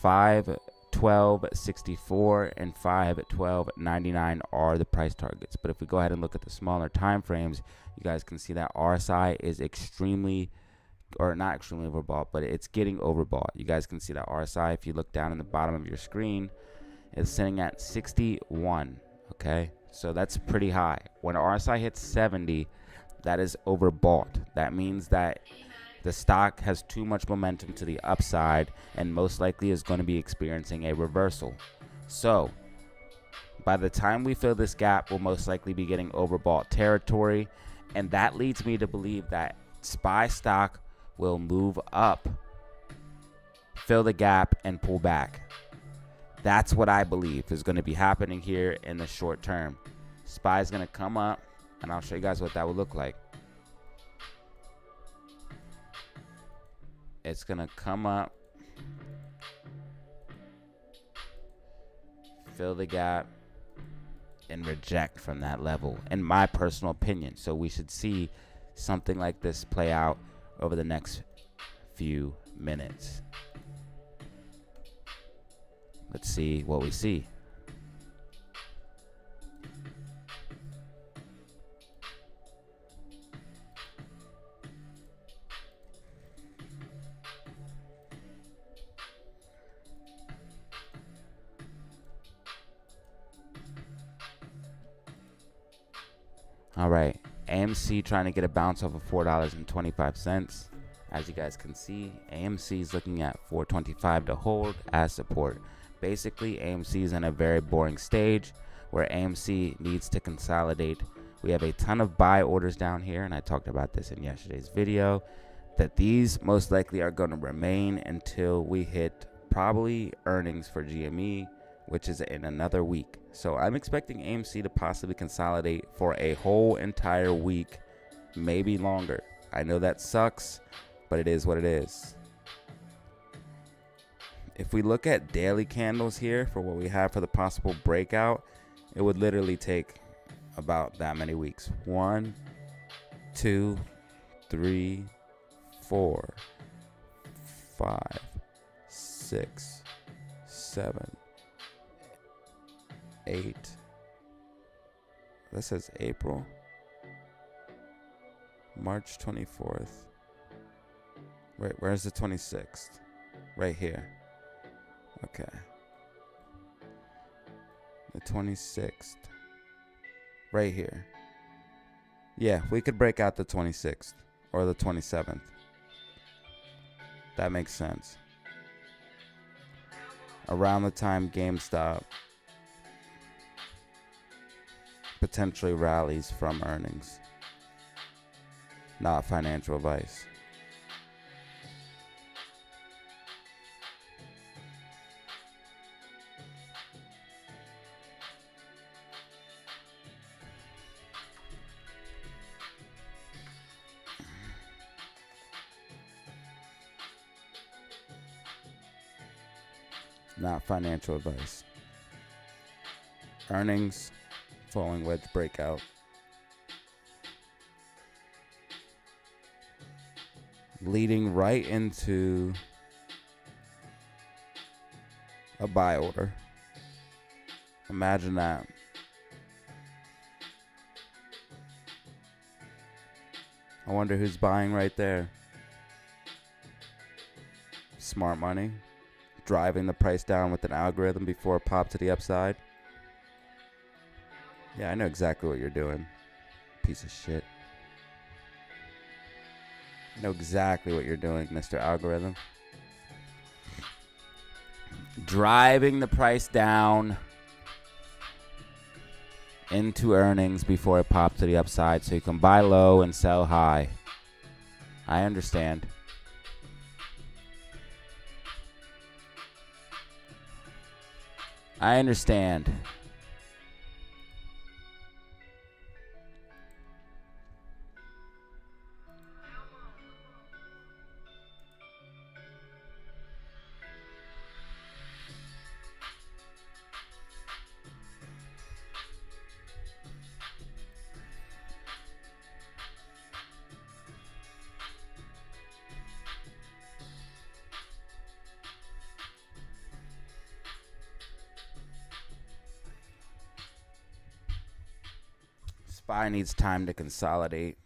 512.64 and 512.99 are the price targets. But if we go ahead and look at the smaller time frames, you guys can see that RSI is extremely, or not extremely overbought, but it's getting overbought. You guys can see that RSI, if you look down in the bottom of your screen, is sitting at 61. Okay, so that's pretty high. When RSI hits 70, that is overbought. That means that the stock has too much momentum to the upside and most likely is going to be experiencing a reversal. So by the time we fill this gap, we'll most likely be getting overbought territory, and that leads me to believe that SPY stock will move up, fill the gap, and pull back. That's what I believe is going to be happening here in the short term. SPY is going to come up, and I'll show you guys what that would look like. It's going to come up, fill the gap, and reject from that level, in my personal opinion. So we should see something like this play out over the next few minutes. Let's see what we see. All right, AMC trying to get a bounce off of $4.25. As you guys can see, AMC is looking at $4.25 to hold as support. Basically, AMC is in a very boring stage where AMC needs to consolidate. We have a ton of buy orders down here, and I talked about this in yesterday's video, that these most likely are going to remain until we hit probably earnings for GME, which is in another week. So I'm expecting AMC to possibly consolidate for a whole entire week, maybe longer. I know that sucks, but it is what it is. If we look at daily candles here for what we have for the possible breakout, it would literally take about that many weeks. 1, 2, 3, 4, 5, 6, 7, 8. This says April. March 24th. Wait, where's the 26th? Right here. Okay. The 26th. Right here. Yeah, we could break out the 26th or the 27th. That makes sense. Around the time GameStop potentially rallies from earnings. Not financial advice. Not financial advice. Earnings, falling wedge breakout. Leading right into a buy order. Imagine that. I wonder who's buying right there. Smart money. Driving the price down with an algorithm before it popped to the upside. Yeah, I know exactly what you're doing. Piece of shit. I know exactly what you're doing, Mr. Algorithm. Driving the price down into earnings before it pops to the upside so you can buy low and sell high. I understand. I understand. SPY needs time to consolidate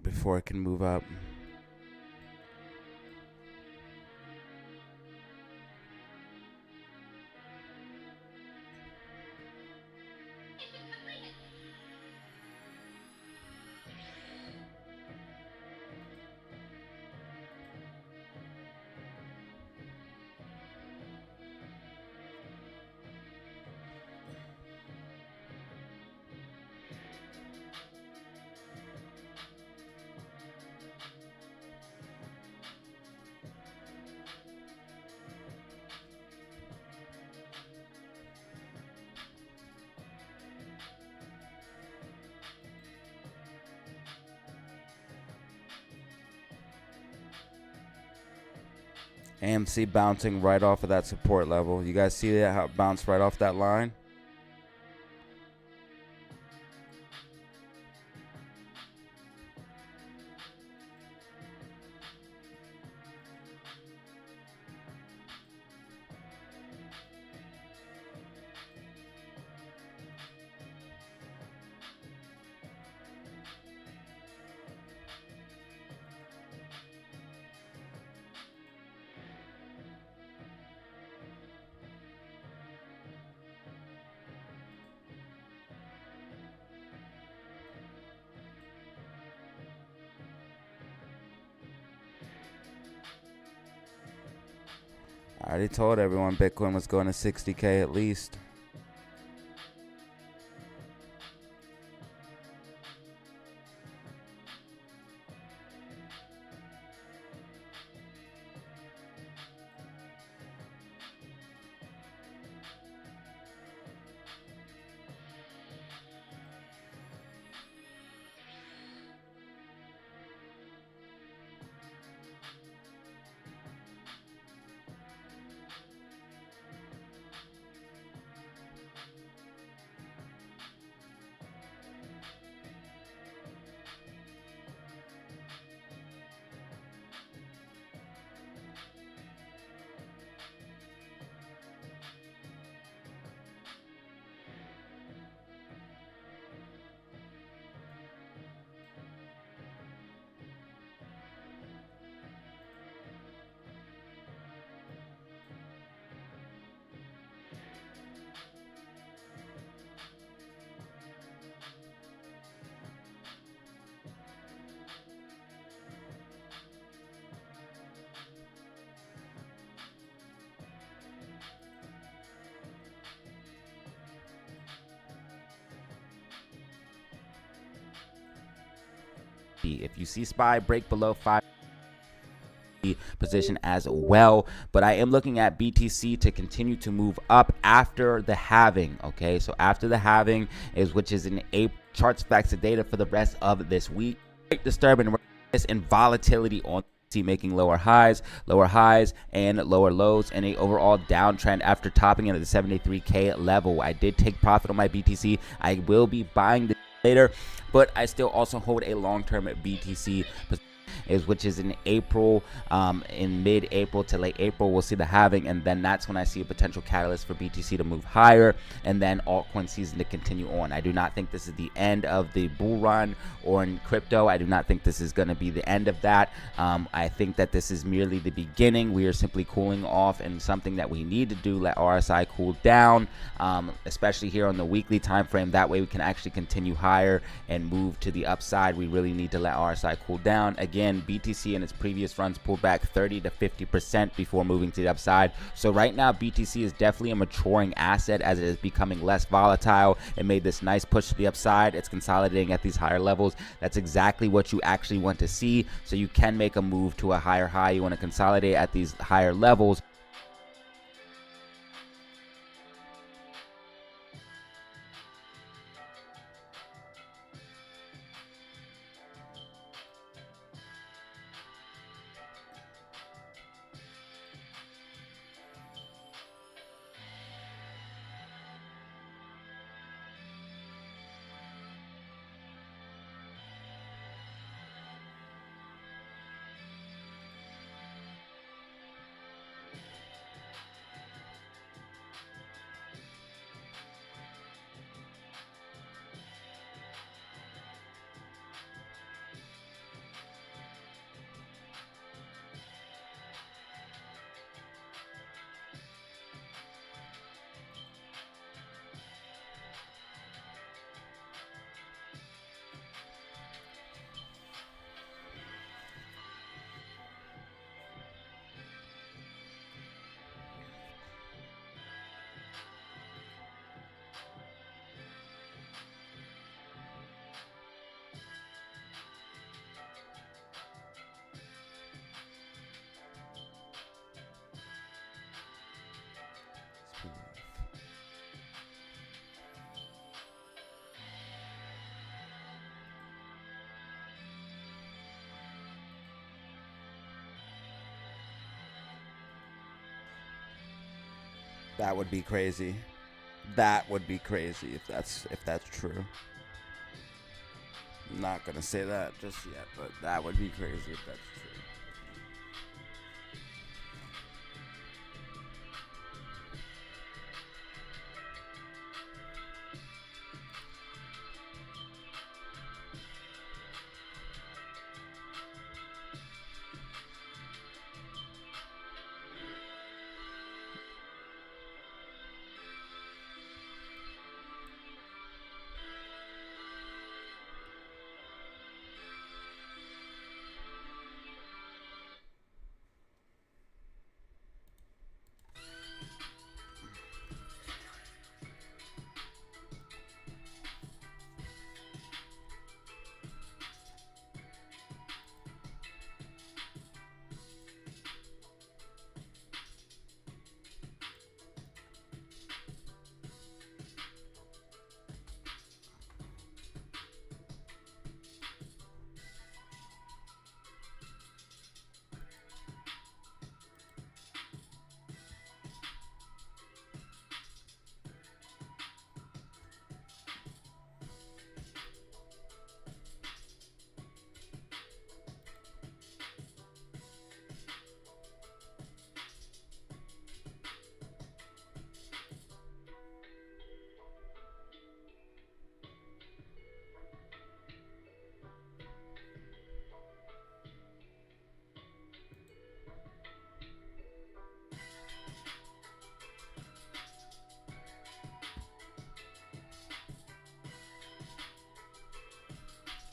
before it can move up. AMC bouncing right off of that support level. You guys see that, how it bounced right off that line? I already told everyone Bitcoin was going to 60K at least. If you see SPY break below 5 position as well, but I am looking at BTC to continue to move up after the halving. Okay, so after the halving which is in April, charts facts and data for the rest of this week. Quite disturbing and volatility on making lower highs and lower lows, and a overall downtrend after topping into the 73K level. I did take profit on my BTC. I will be buying this later, but I still also hold a long-term BTC position, which is in April, in mid-April to late April. We'll see the halving, and then that's when I see a potential catalyst for BTC to move higher, and then altcoin season to continue on. I do not think this is the end of the bull run or in crypto. I do not think this is going to be the end of that. I think that this is merely the beginning. We are simply cooling off, and something that we need to do, let RSI cool down, especially here on the weekly time frame. That way we can actually continue higher and move to the upside. We really need to let RSI cool down. Again, BTC in its previous runs pulled back 30 to 50% before moving to the upside. So right now BTC is definitely a maturing asset as it is becoming less volatile. It made this nice push to the upside. It's consolidating at these higher levels. That's exactly what you actually want to see. So you can make a move to a higher high. You want to consolidate at these higher levels. That would be crazy. That would be crazy if that's true. I'm not gonna say that just yet, but that would be crazy if that's true.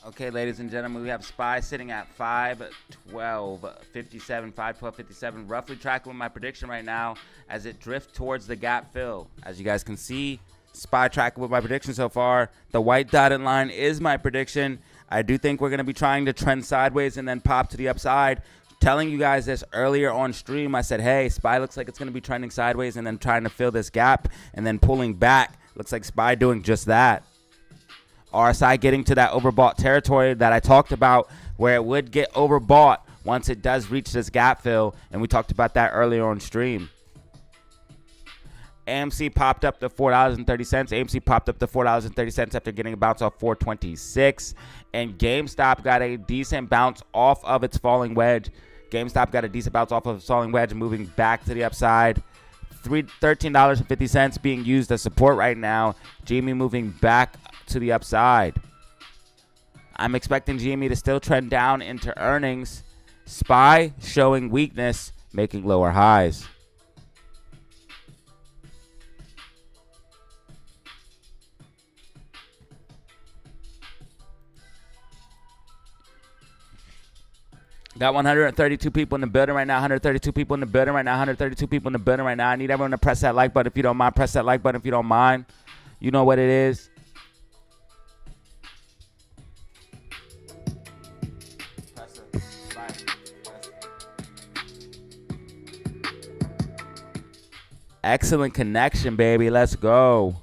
Okay, ladies and gentlemen, we have SPY sitting at 512.57, 512.57, roughly tracking with my prediction right now as it drifts towards the gap fill. As you guys can see, SPY tracking with my prediction so far. The white dotted line is my prediction. I do think we're going to be trying to trend sideways and then pop to the upside. Telling you guys this earlier on stream, I said, hey, SPY looks like it's going to be trending sideways and then trying to fill this gap and then pulling back. Looks like SPY doing just that. RSI getting to that overbought territory that I talked about, where it would get overbought once it does reach this gap fill, and we talked about that earlier on stream. AMC popped up to $4.30. AMC popped up to $4.30 after getting a bounce off 426, and GameStop got a decent bounce off of its falling wedge. GameStop got a decent bounce off of its falling wedge, moving back to the upside. $13.50 being used as support right now. GME moving back to the upside. I'm expecting GME to still trend down into earnings. SPY showing weakness, making lower highs. Got 132 people in the building right now. 132 people in the building right now. 132 people in the building right now. I need everyone to press that like button if you don't mind. Press that like button if you don't mind. You know what it is. Excellent connection, baby. Let's go.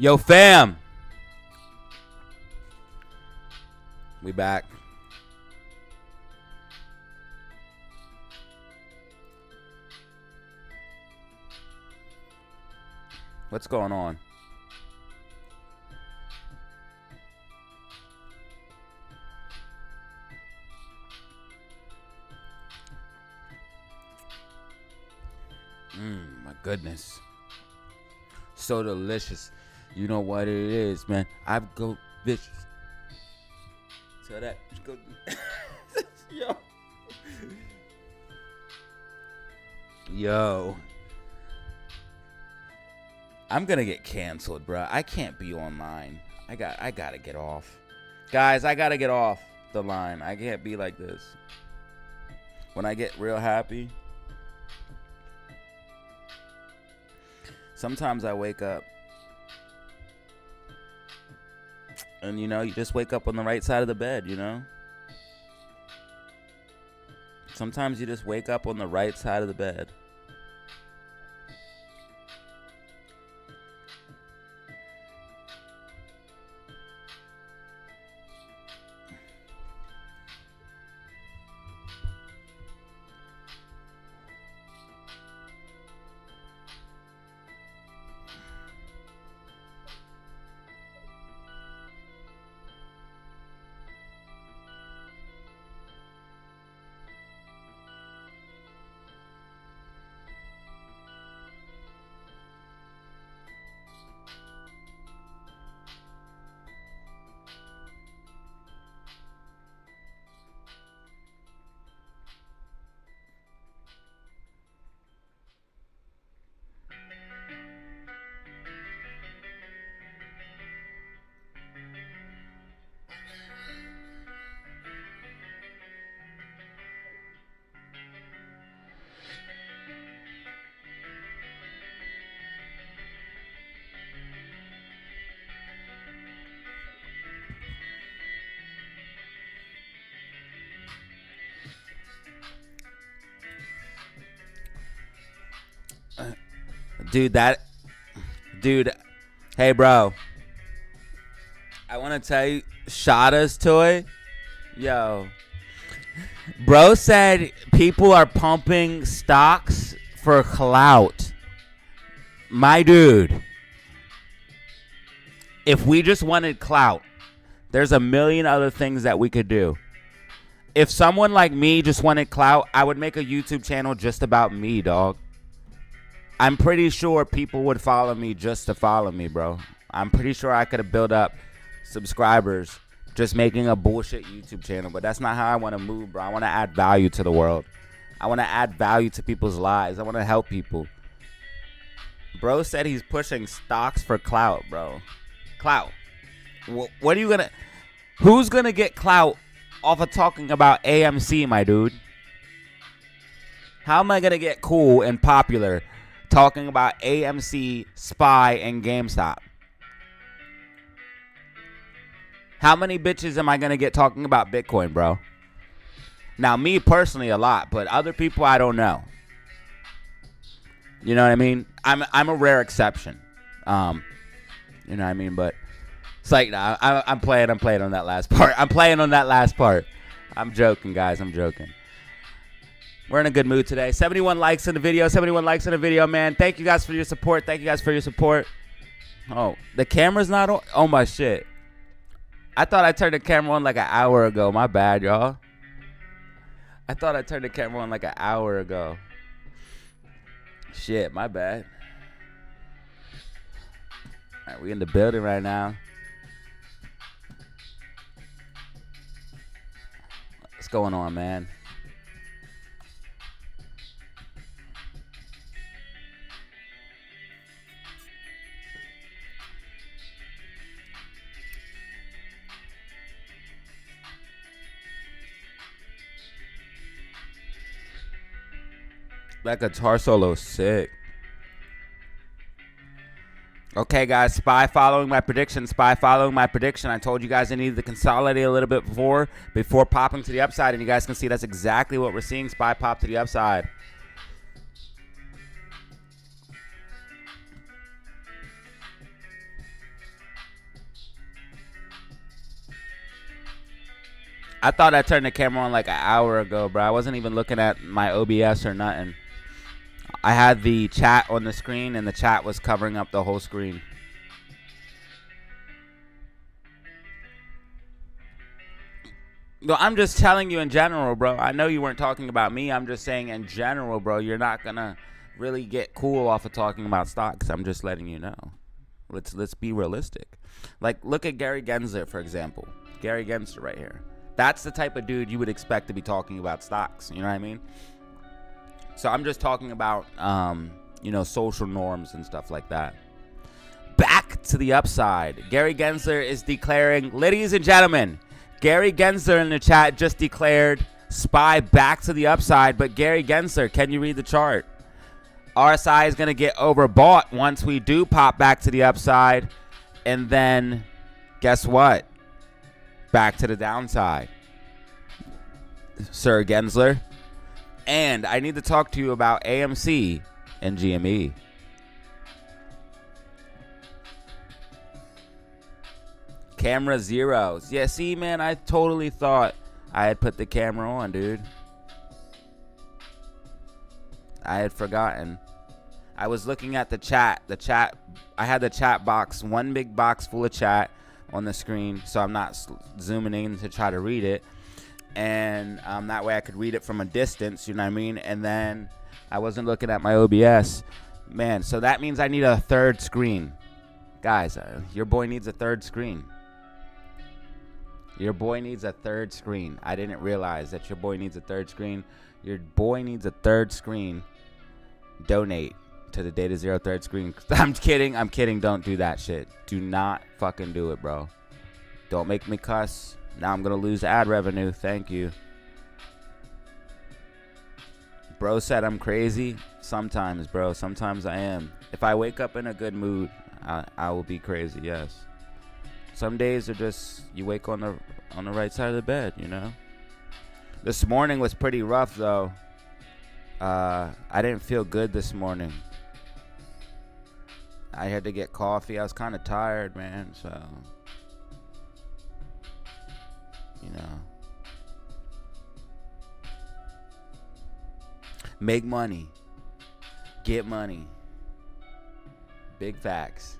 Yo, fam. We back. What's going on? My goodness. So delicious. You know what it is, man. I go vicious. So that go. Yo. Yo. I'm gonna get canceled, bro. I can't be online. I gotta get off. Guys, I gotta get off the line. I can't be like this. When I get real happy, sometimes I wake up and, you know, you just wake up on the right side of the bed, you know? Sometimes you just wake up on the right side of the bed. Dude, hey, bro. I want to tell you, Shada's toy. Yo. Bro said people are pumping stocks for clout. My dude. If we just wanted clout, there's a million other things that we could do. If someone like me just wanted clout, I would make a YouTube channel just about me, dog. I'm pretty sure people would follow me just to follow me, bro. I'm pretty sure I could have built up subscribers just making a bullshit YouTube channel, but that's not how I want to move, bro. I want to add value to the world. I want to add value to people's lives. I want to help people. Bro said he's pushing stocks for clout, bro. Clout. What are you gonna... Who's gonna get clout off of talking about AMC, my dude? How am I gonna get cool and popular talking about AMC, SPY, and GameStop? How many bitches am I going to get talking about Bitcoin, bro? Now, me personally, a lot, but other people, I don't know. You know what I mean? I'm a rare exception. You know what I mean? But it's like, nah, I'm playing on that last part. I'm playing on that last part. I'm joking, guys. I'm joking. We're in a good mood today. 71 likes in the video. 71 likes in the video, man. Thank you guys for your support. Thank you guys for your support. Oh, the camera's not on? Oh, my shit. I thought I turned the camera on like an hour ago. My bad, y'all. I thought I turned the camera on like an hour ago. Shit, my bad. All right, we in the building right now. What's going on, man? That guitar solo sick. Okay, guys, SPY following my prediction. SPY following my prediction. I told you guys I needed to consolidate a little bit before popping to the upside, and you guys can see that's exactly what we're seeing. SPY pop to the upside. I thought I turned the camera on like an hour ago, bro. I wasn't even looking at my OBS or nothing. I had the chat on the screen, and the chat was covering up the whole screen. No, I'm just telling you in general, bro. I know you weren't talking about me. I'm just saying in general, bro. You're not gonna really get cool off of talking about stocks. I'm just letting you know. Let's be realistic. Like, look at Gary Gensler, for example. Gary Gensler right here. That's the type of dude you would expect to be talking about stocks. You know what I mean? So I'm just talking about, social norms and stuff like that. Back to the upside. Gary Gensler is declaring, ladies and gentlemen, Gary Gensler in the chat just declared SPY back to the upside. But Gary Gensler, can you read the chart? RSI is going to get overbought once we do pop back to the upside. And then, guess what? Back to the downside. Sir Gensler. And I need to talk to you about AMC and GME. Camera zeros. Yeah, see, man, I totally thought I had put the camera on, dude. I had forgotten. I was looking at the chat. I had the chat box, one big box full of chat on the screen, so I'm not zooming in to try to read it. And that way I could read it from a distance, you know what I mean? And then I wasn't looking at my OBS. Man, so that means I need a third screen. Guys, your boy needs a third screen. Your boy needs a third screen. I didn't realize that your boy needs a third screen. Your boy needs a third screen. Donate to the DataZero third screen. I'm kidding. Don't do that shit. Do not fucking do it, bro. Don't make me cuss. Now I'm going to lose ad revenue. Thank you. Bro said I'm crazy. Sometimes, bro. Sometimes I am. If I wake up in a good mood, I will be crazy, yes. Some days are just, you wake on the right side of the bed, you know? This morning was pretty rough, though. I didn't feel good this morning. I had to get coffee. I was kind of tired, man, so... You know, make money, get money, big facts.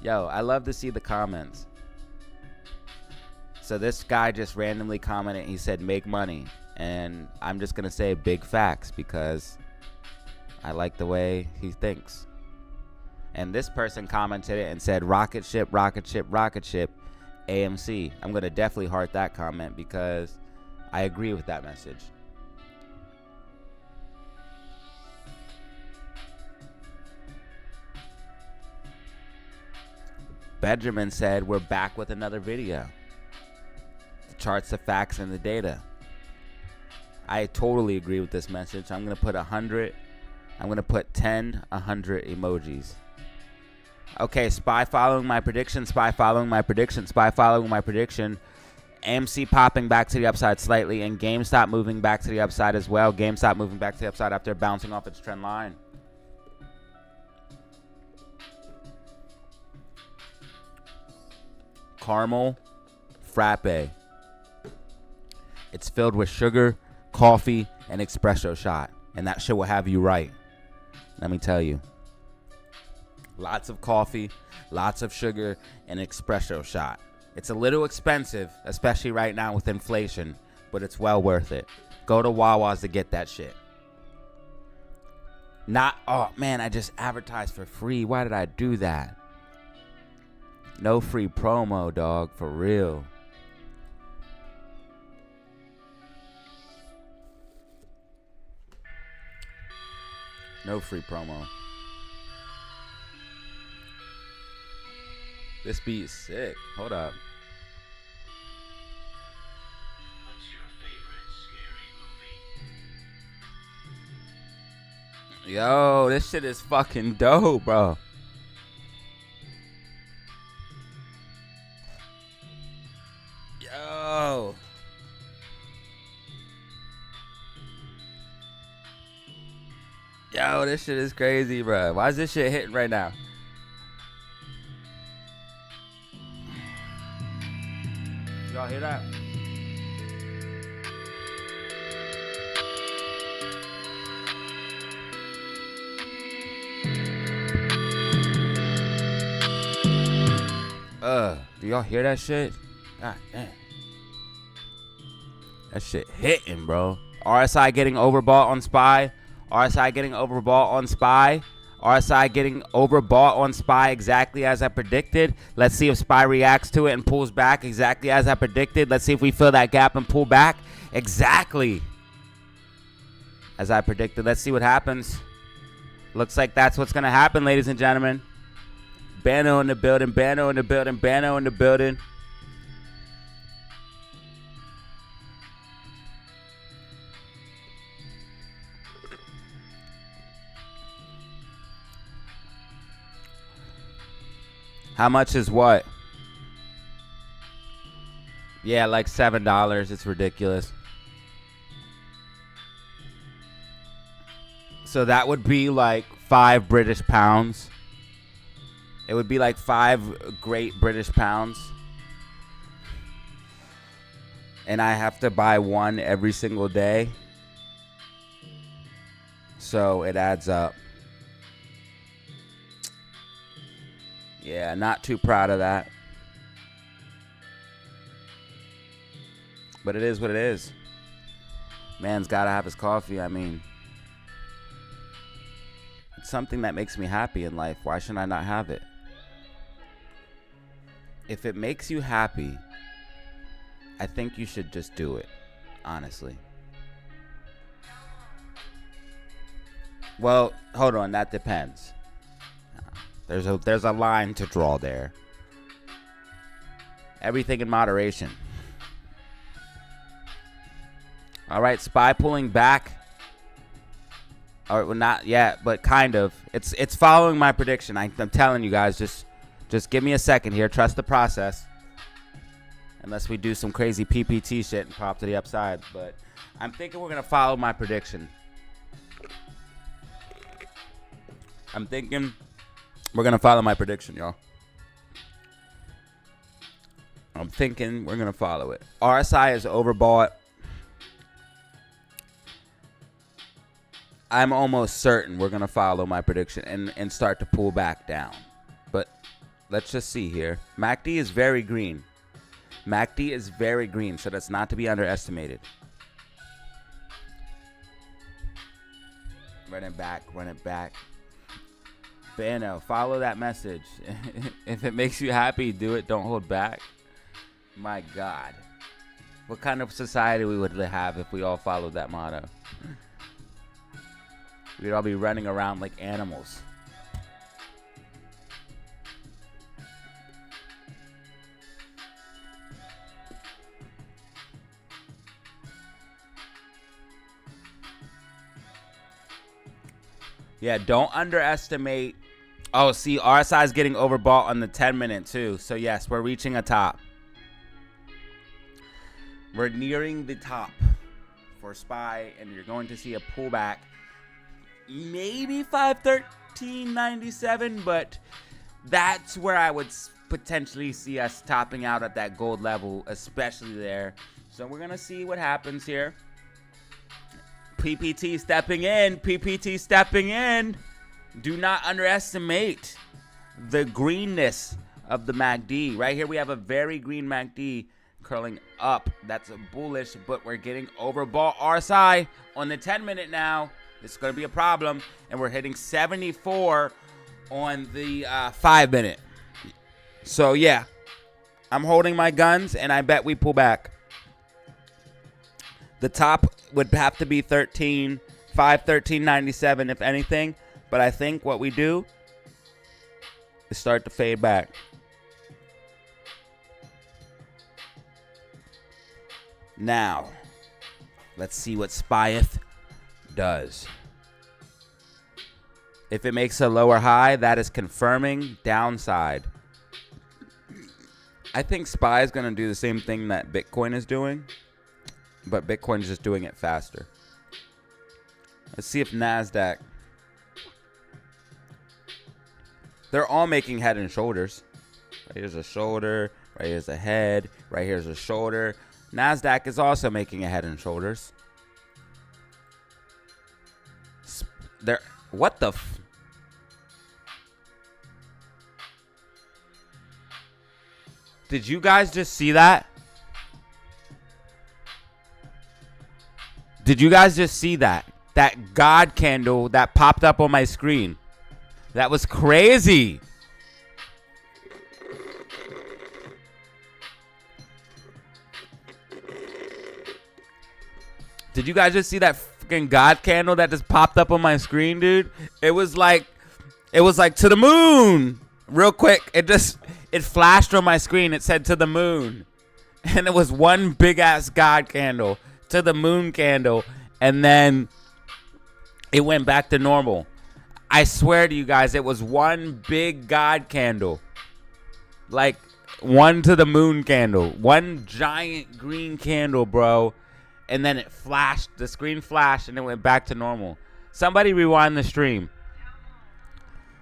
Yo, I love to see the comments. So this guy just randomly commented, he said make money, and I'm just gonna say big facts because I like the way he thinks. And this person commented it and said rocket ship, rocket ship, rocket ship, AMC. I'm going to definitely heart that comment because I agree with that message. Benjamin said, we're back with another video. The charts, the facts, and the data. I totally agree with this message. I'm going to put 100. I'm going to put 10, 100 emojis. Okay, SPY following my prediction, SPY following my prediction, SPY following my prediction. AMC popping back to the upside slightly, and GameStop moving back to the upside as well. GameStop moving back to the upside after bouncing off its trend line. Caramel frappe. It's filled with sugar, coffee, and espresso shot, and that shit will have you right. Let me tell you. Lots of coffee, lots of sugar, and espresso shot. It's a little expensive, especially right now with inflation, but it's well worth it. Go to Wawa's to get that shit. Oh man, I just advertised for free. Why did I do that? No free promo, dog, for real. No free promo. This beat is sick. Hold up. What's your favorite scary movie? Yo, this shit is fucking dope, bro. Yo. Yo, this shit is crazy, bro. Why is this shit hitting right now? Y'all hear that? Do y'all hear that shit? God damn. That shit hitting, bro. RSI getting overbought on SPY. RSI getting overbought on SPY. RSI getting overbought on SPY exactly as I predicted. Let's see if SPY reacts to it and pulls back exactly as I predicted. Let's see if we fill that gap and pull back exactly as I predicted. Let's see what happens. Looks like that's what's going to happen, ladies and gentlemen. Bano in the building. Bano in the building. Bano in the building. How much is what? Yeah, like $7. It's ridiculous. So that would be like 5 British pounds. It would be like 5 great British pounds. And I have to buy one every single day. So it adds up. Yeah, not too proud of that. But it is what it is. Man's got to have his coffee. I mean, it's something that makes me happy in life. Why shouldn't I not have it? If it makes you happy, I think you should just do it, honestly. Well, hold on. That depends. There's a line to draw there. Everything in moderation. All right, SPY pulling back. Or well, not yet, but kind of. It's following my prediction. I'm telling you guys, just give me a second here. Trust the process. Unless we do some crazy PPT shit and pop to the upside, but I'm thinking we're gonna follow my prediction. I'm thinking we're going to follow my prediction, y'all. I'm thinking we're going to follow it. RSI is overbought. I'm almost certain we're going to follow my prediction and start to pull back down. But let's just see here. MACD is very green. MACD is very green, so that's not to be underestimated. Run it back, run it back. Bano, follow that message. If it makes you happy, do it. Don't hold back. My God. What kind of society we would have if we all followed that motto? We'd all be running around like animals. Yeah, don't underestimate. Oh, see, RSI is getting overbought on the 10-minute too. So, yes, we're reaching a top. We're nearing the top for SPY, and you're going to see a pullback. Maybe 513.97, but that's where I would potentially see us topping out at that gold level, especially there. So, we're going to see what happens here. PPT stepping in. PPT stepping in. Do not underestimate the greenness of the MACD. Right here we have a very green MACD curling up. That's a bullish, but we're getting overbought RSI on the 10-minute now. It's going to be a problem. And we're hitting 74 on the 5-minute. So, yeah. I'm holding my guns, and I bet we pull back. The top would have to be 513.97 if anything. But I think what we do is start to fade back. Now, let's see what SPYeth does. If it makes a lower high, that is confirming downside. I think SPY is going to do the same thing that Bitcoin is doing, but Bitcoin is just doing it faster. Let's see if NASDAQ. They're all making head and shoulders. Right here's a shoulder. Right here's a head. Right here's a shoulder. NASDAQ is also making a head and shoulders. There. What the? Did you guys just see that? Did you guys just see that? That God candle that popped up on my screen. That was crazy. Did you guys just see that freaking God candle that just popped up on my screen, dude? It was like to the moon. Real quick, it flashed on my screen. It said to the moon. And it was one big ass God candle to the moon candle, and then it went back to normal. I swear to you guys, it was one big God candle. Like one to the moon candle. One giant green candle, bro. And then it flashed. The screen flashed and it went back to normal. Somebody rewind the stream.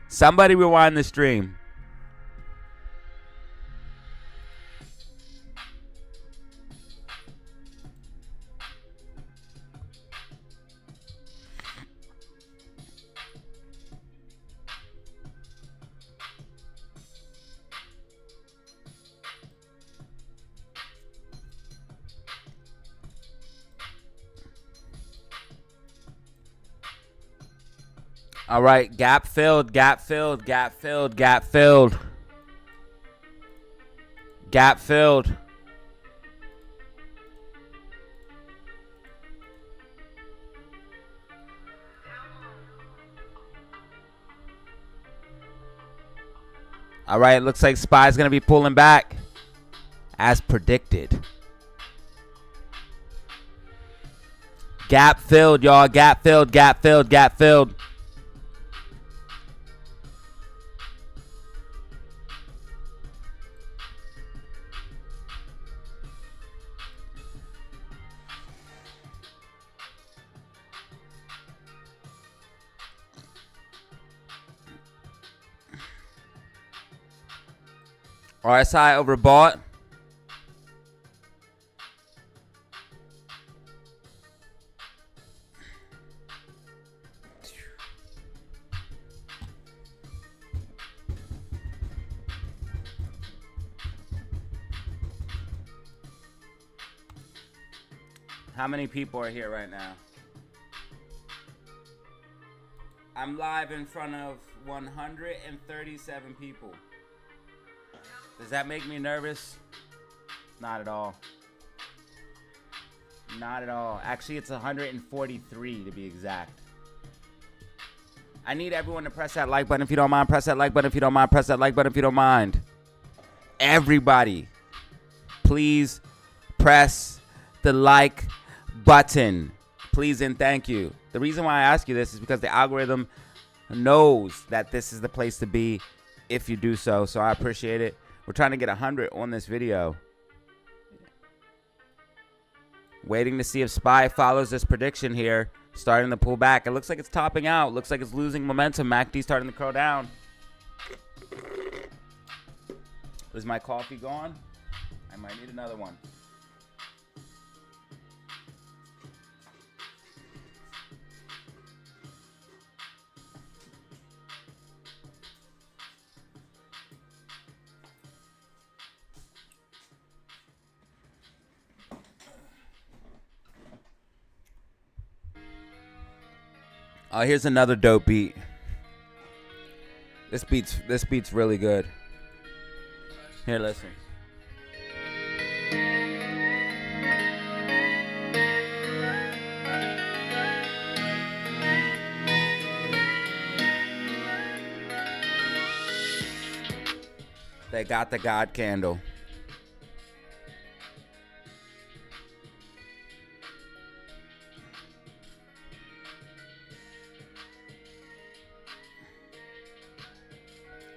Somebody rewind the stream. All right, gap filled, gap filled, gap filled, gap filled. Gap filled. All right, looks like SPY's going to be pulling back as predicted. Gap filled, y'all. Gap filled, gap filled, gap filled. RSI overbought. How many people are here right now? I'm live in front of 137 people. Does that make me nervous? Not at all. Not at all. Actually, it's 143 to be exact. I need everyone to press that like button if you don't mind. Press that like button if you don't mind. Press that like button if you don't mind. Everybody, please press the like button. Please and thank you. The reason why I ask you this is because the algorithm knows that this is the place to be if you do so. So I appreciate it. We're trying to get 100 on this video. Waiting to see if SPY follows this prediction here. Starting to pull back. It looks like it's topping out. Looks like it's losing momentum. MACD starting to curl down. Is my coffee gone? I might need another one. Oh, here's another dope beat. This beat's really good. Here, listen. They got the God candle.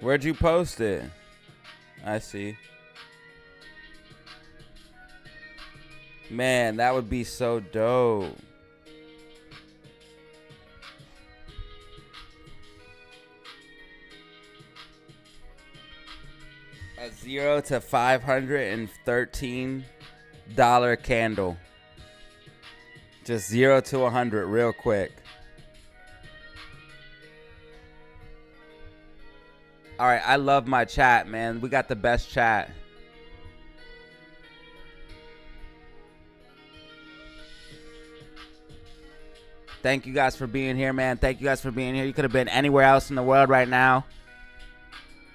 Where'd you post it? I see. Man, that would be so dope. A $0 to $513 candle. Just 0 to 100 real quick. All right, I love my chat, man. We got the best chat. Thank you guys for being here, man. Thank you guys for being here. You could have been anywhere else in the world right now.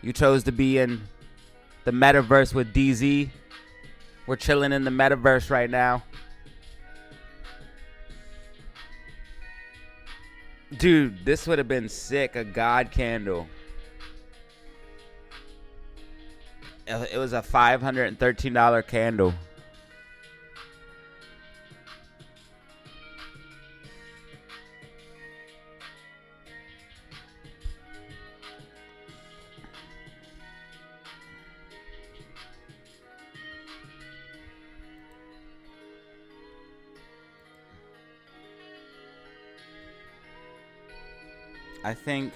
You chose to be in the metaverse with DZ. We're chilling in the metaverse right now. Dude, this would have been sick. A God candle. It was a $513 candle. I think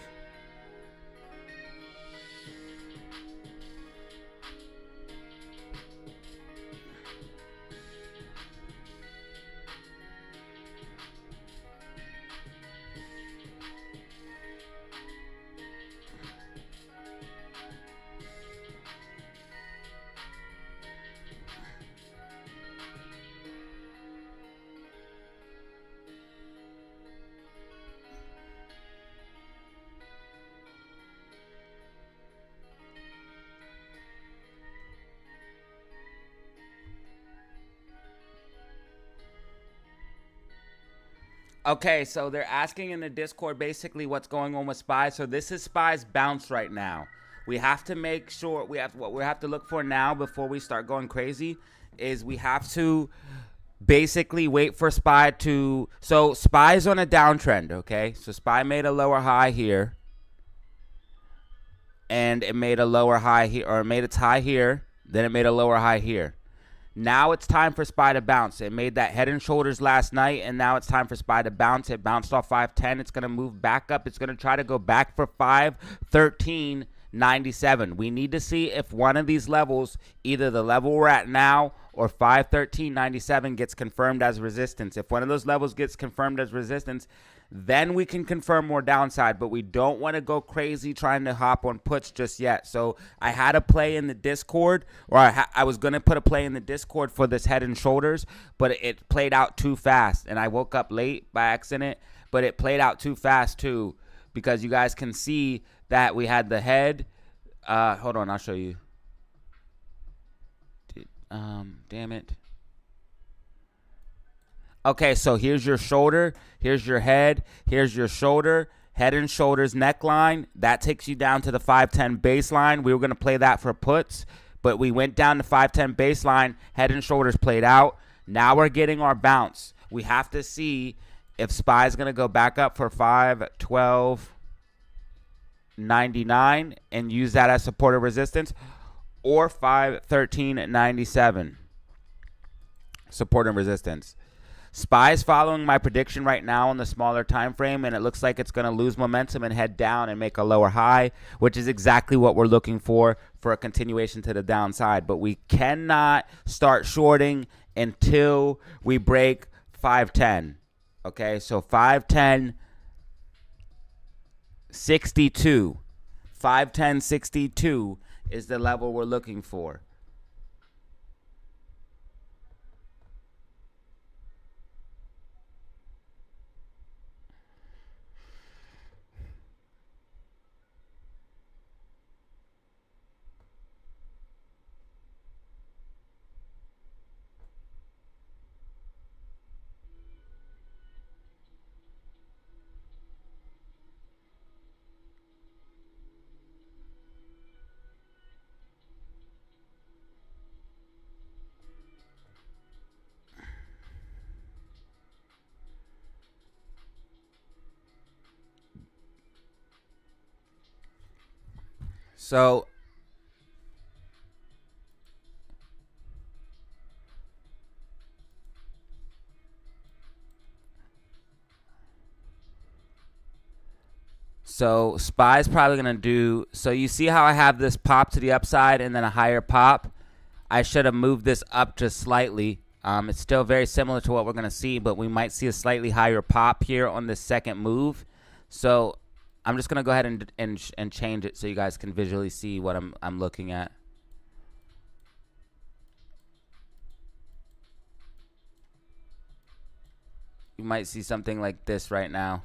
okay, so they're asking in the Discord basically what's going on with Spy. So this is Spy's bounce right now. We have to make sure what we have to look for now before we start going crazy is we have to basically wait for Spy to. So Spy's on a downtrend, okay? So Spy made a lower high here, and it made a lower high here, or it made its high here, then it made a lower high here. Now it's time for Spy to bounce. It made that head and shoulders last night, and now it's time for Spy to bounce. It bounced off 510. It's going to move back up. It's going to try to go back for 513.97. We need to see if one of these levels, either the level we're at now or 513.97, gets confirmed as resistance. If one of those levels gets confirmed as resistance, then we can confirm more downside, but we don't want to go crazy trying to hop on puts just yet. So I had a play in the Discord, or I was going to put a play in the Discord for this head and shoulders, but it played out too fast, and I woke up late by accident, but it played out too fast too, because you guys can see that we had the head. Hold on, I'll show you. Damn it. Okay, so here's your shoulder, here's your head and shoulders neckline. That takes you down to the 510 baseline. We were going to play that for puts, but we went down to 510 baseline, head and shoulders played out. Now we're getting our bounce. We have to see if Spy is going to go back up for 512.99 and use that as support or resistance, or 513.97 support and resistance. Spy is following my prediction right now on the smaller time frame, and it looks like it's going to lose momentum and head down and make a lower high, which is exactly what we're looking for a continuation to the downside. But we cannot start shorting until we break 510. Okay, so 510.62. 510.62 is the level we're looking for. So Spy's probably going to do, so you see how I have this pop to the upside and then a higher pop? I should have moved this up just slightly. It's still very similar to what we're going to see, but we might see a slightly higher pop here on this second move. So I'm just going to go ahead and change it so you guys can visually see what I'm looking at. You might see something like this right now.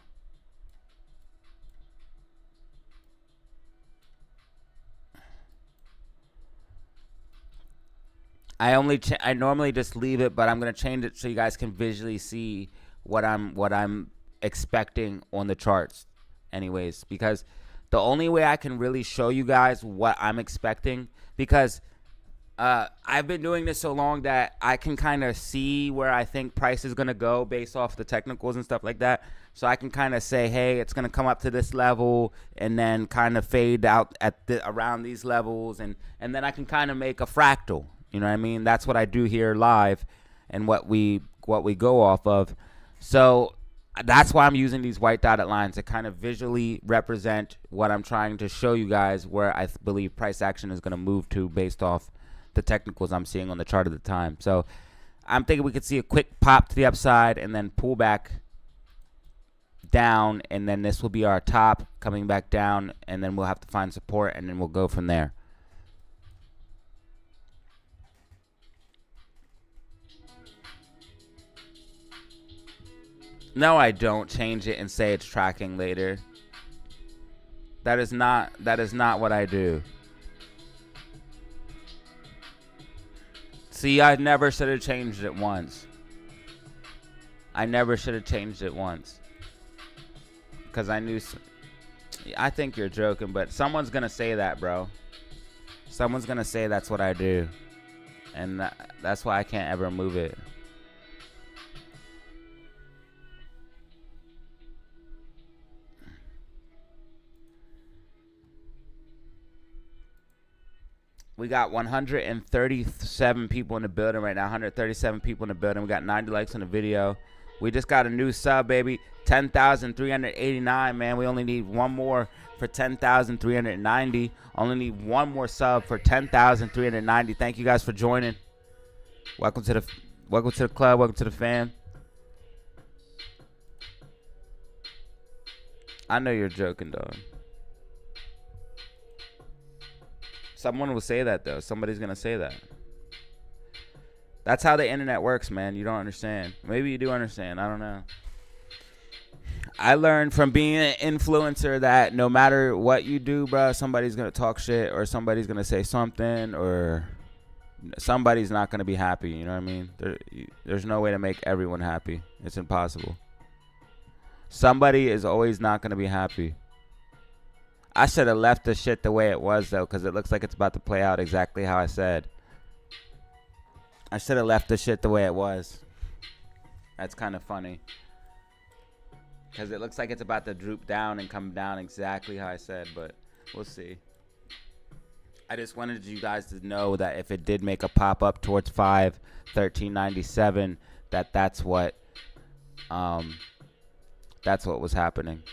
I normally just leave it, but I'm gonna change it so you guys can visually see what I'm expecting on the charts, anyways. Because the only way I can really show you guys what I'm expecting, because I've been doing this so long that I can kind of see where I think price is gonna go based off the technicals and stuff like that. So I can kind of say, hey, it's gonna come up to this level and then kind of fade out at around these levels, and then I can kind of make a fractal. You know what I mean? That's what I do here live, and what we go off of. So that's why I'm using these white dotted lines to kind of visually represent what I'm trying to show you guys, where I believe price action is going to move to based off the technicals I'm seeing on the chart at the time. So I'm thinking we could see a quick pop to the upside and then pull back down, and then this will be our top coming back down, and then we'll have to find support, and then we'll go from there. No, I don't change it and say it's tracking later. That is not what I do. See, I never should have changed it once. I never should have changed it once. Because I knew... I think you're joking, but someone's going to say that, bro. Someone's going to say that's what I do. And that's why I can't ever move it. We got 137 people in the building right now. 137 people in the building. We got 90 likes on the video. We just got a new sub, baby. 10,389, man. We only need one more for 10,390. Only need one more sub for 10,390. Thank you guys for joining. Welcome to the club. Welcome to the fam. I know you're joking, dog. Someone will say that, though. Somebody's going to say that. That's how the internet works, man. You don't understand. Maybe you do understand. I don't know. I learned from being an influencer that no matter what you do, bro, somebody's going to talk shit, or somebody's going to say something, or somebody's not going to be happy. You know what I mean? There's no way to make everyone happy. It's impossible. Somebody is always not going to be happy. I should have left the shit the way it was, though, because it looks like it's about to play out exactly how I said. I should have left the shit the way it was. That's kind of funny. Because it looks like it's about to droop down and come down exactly how I said, but we'll see. I just wanted you guys to know that if it did make a pop up towards 5/13.97, that's what was happening.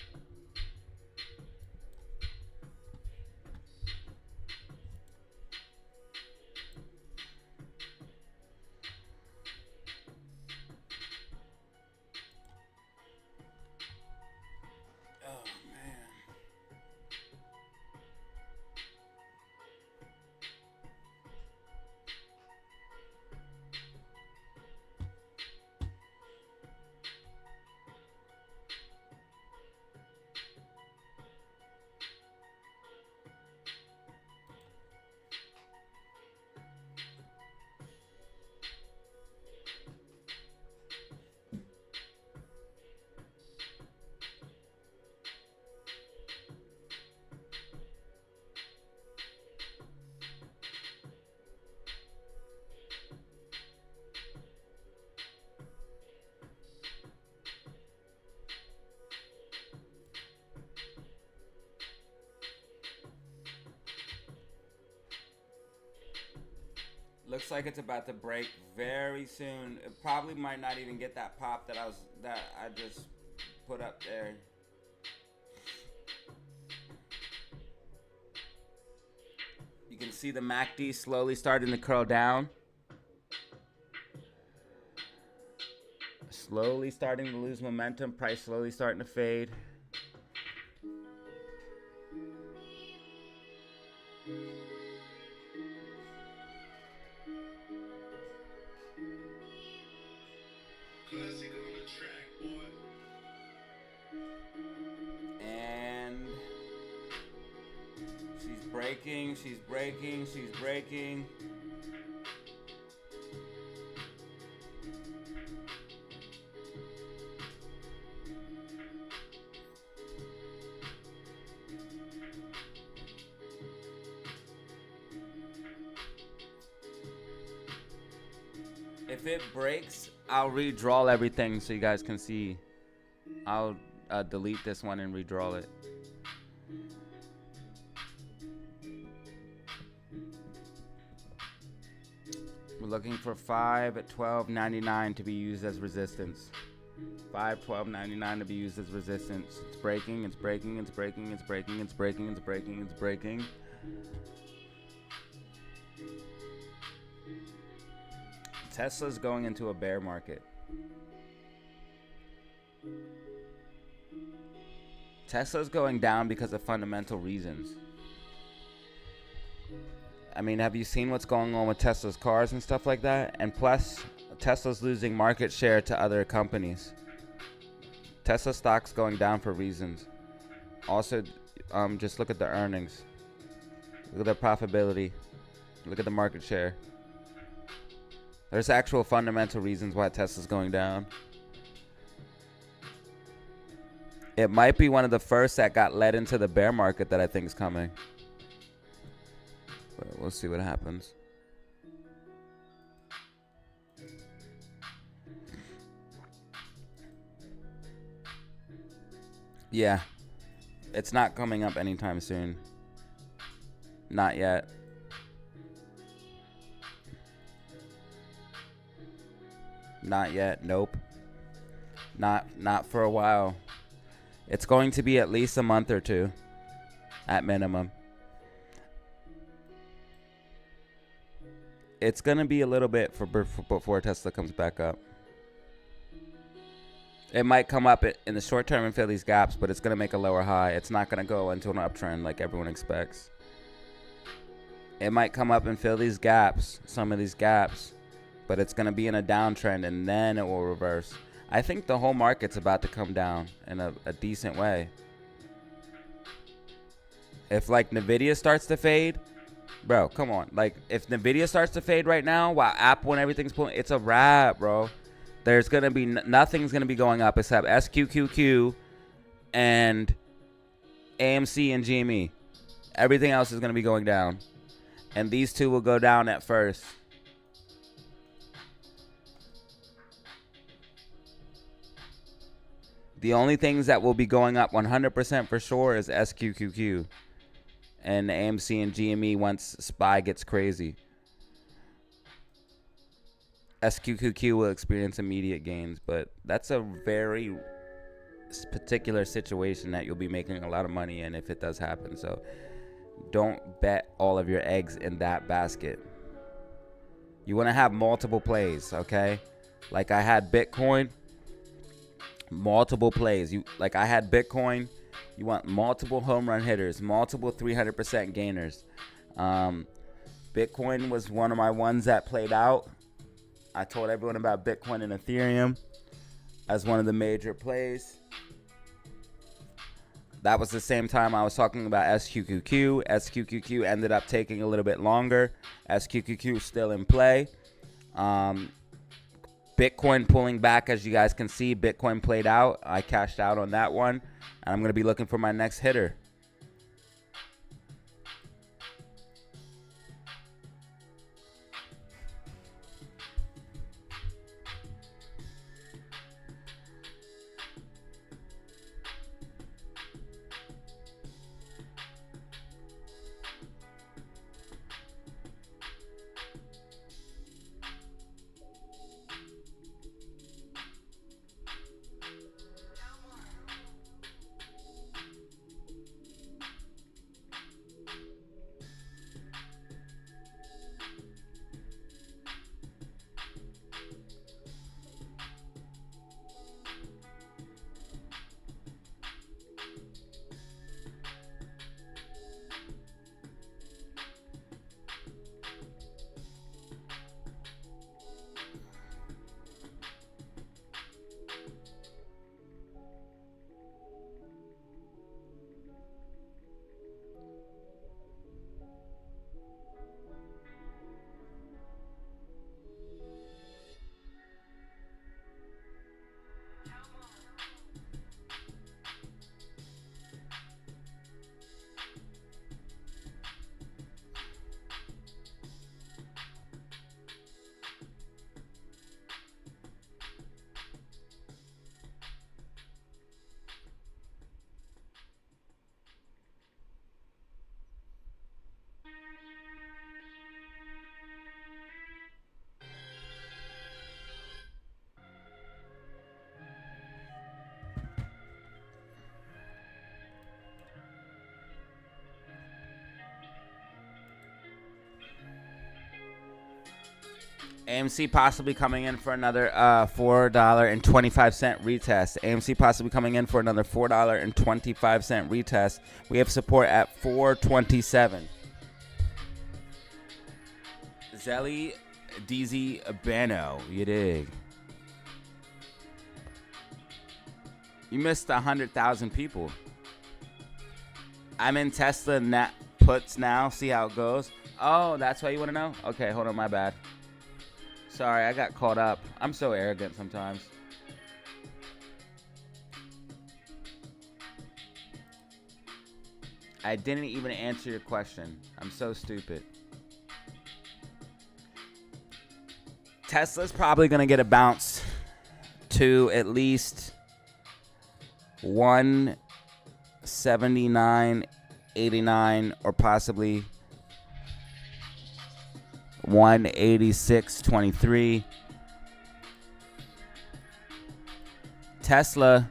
Looks like it's about to break very soon. It probably might not even get that pop that I just put up there. You can see the MACD slowly starting to curl down. Slowly starting to lose momentum. Price slowly starting to fade. Classic on the track, boy. breaking. She's breaking. She's breaking. If it breaks, I'll redraw everything so you guys can see. I'll delete this one and redraw it. We're looking for 5 at 12.99 to be used as resistance. 5 12.99 to be used as resistance. It's breaking, it's breaking, it's breaking, it's breaking, it's breaking, it's breaking, it's breaking. Tesla's going into a bear market. Tesla's going down because of fundamental reasons. I mean, have you seen what's going on with Tesla's cars and stuff like that? And plus, Tesla's losing market share to other companies. Tesla stock's going down for reasons. Also, just look at the earnings. Look at the profitability. Look at the market share. There's actual fundamental reasons why Tesla's going down. It might be one of the first that got led into the bear market that I think is coming. But we'll see what happens. Yeah. It's not coming up anytime soon. Not yet. Not yet. Nope. Not for a while. It's going to be at least a month or two. At minimum. It's going to be a little bit before Tesla comes back up. It might come up in the short term and fill these gaps, but it's going to make a lower high. It's not going to go into an uptrend like everyone expects. It might come up and fill these gaps, some of these gaps, but it's going to be in a downtrend and then it will reverse. I think the whole market's about to come down in a decent way. If like Nvidia starts to fade, bro, come on. Like if Nvidia starts to fade right now while Apple and everything's pulling, it's a wrap, bro. There's going to be nothing's going to be going up except SQQQ and AMC and GME. Everything else is going to be going down. And these two will go down at first. The only things that will be going up 100% for sure is SQQQ and AMC and GME once SPY gets crazy. SQQQ will experience immediate gains, but that's a very particular situation that you'll be making a lot of money in if it does happen. So don't bet all of your eggs in that basket. You want to have multiple plays, okay? Like I had Bitcoin, multiple plays. I had Bitcoin. You want multiple home run hitters, multiple 300% gainers. Bitcoin was one of my ones that played out. I told everyone about Bitcoin and Ethereum as one of the major plays. That was the same time I was talking about SQQQ. SQQQ ended up taking a little bit longer. SQQQ still in play. Bitcoin pulling back, as you guys can see. Bitcoin played out. I cashed out on that one. And I'm going to be looking for my next hitter. AMC possibly coming in for another $4.25 retest. AMC possibly coming in for another $4.25 retest. We have support at 427. Zelly DZ Bano, you dig? You missed 100,000 people. I'm in Tesla puts now. See how it goes. Oh, that's why you want to know? Okay, hold on, my bad. Sorry, I got caught up. I'm so arrogant sometimes. I didn't even answer your question. I'm so stupid. Tesla's probably going to get a bounce to at least 179.89 or possibly 186.23. Tesla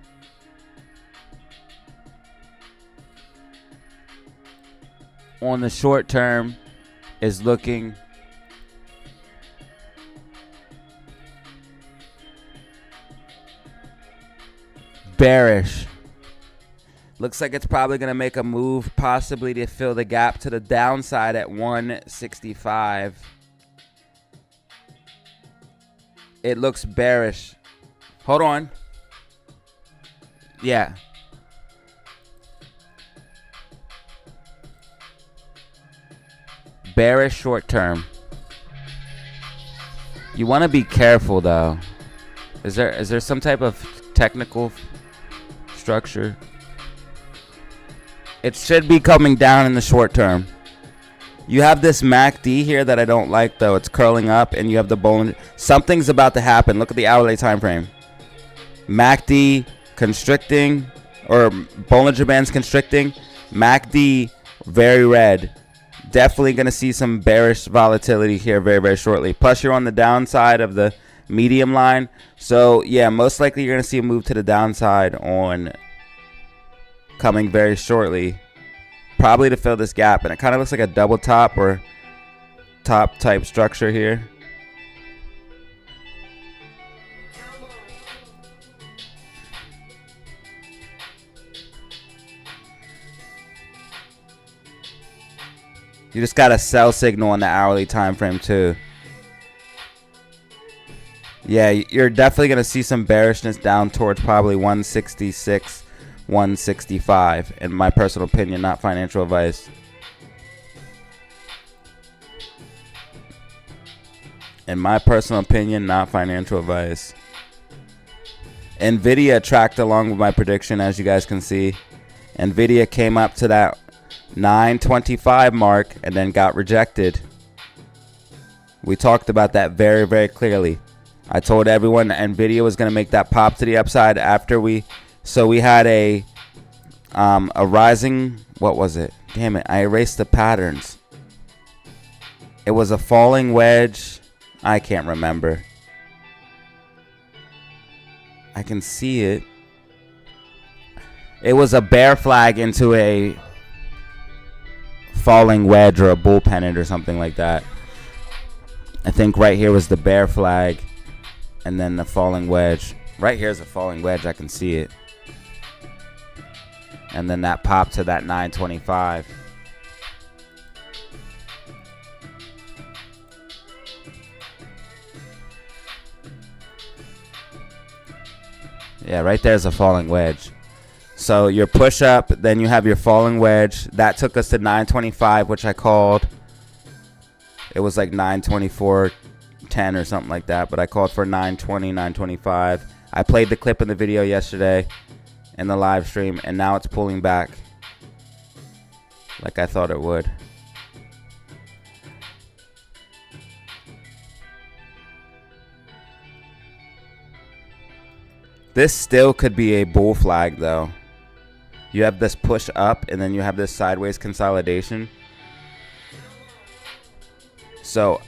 on the short term is looking bearish. Looks like it's probably going to make a move possibly to fill the gap to the downside at 165. It looks bearish. Hold on. Yeah. Bearish short term. You want to be careful though. Is there some type of technical structure? It should be coming down in the short term. You have this MACD here that I don't like though. It's curling up and you have the Bollinger. Something's about to happen. Look at the hourly time frame. MACD constricting or Bollinger Bands constricting. MACD very red. Definitely going to see some bearish volatility here very, very shortly. Plus you're on the downside of the medium line. So yeah, most likely you're going to see a move to the downside on coming very shortly, probably to fill this gap, and it kind of looks like a double top or top type structure here. You just got a sell signal on the hourly time frame too. Yeah, you're definitely going to see some bearishness down towards probably 166, 165, in my personal opinion, not financial advice. In my personal opinion, not financial advice. Nvidia tracked along with my prediction, as you guys can see. Nvidia came up to that 925 mark and then got rejected. We talked about that very, very clearly. I told everyone Nvidia was going to make that pop to the upside after we had a rising, what was it? Damn it, I erased the patterns. It was a falling wedge. I can't remember. I can see it. It was a bear flag into a falling wedge or a bull pennant or something like that. I think right here was the bear flag and then the falling wedge. Right here is a falling wedge. I can see it. And then that popped to that 925. Yeah, right there's a falling wedge. So your push up, then you have your falling wedge. That took us to 925, which I called. It was like 924.10 or something like that, but I called for 920, 925. I played the clip in the video yesterday in the live stream, and now it's pulling back like I thought it would. This still could be a bull flag though. You have this push up and then you have this sideways consolidation. So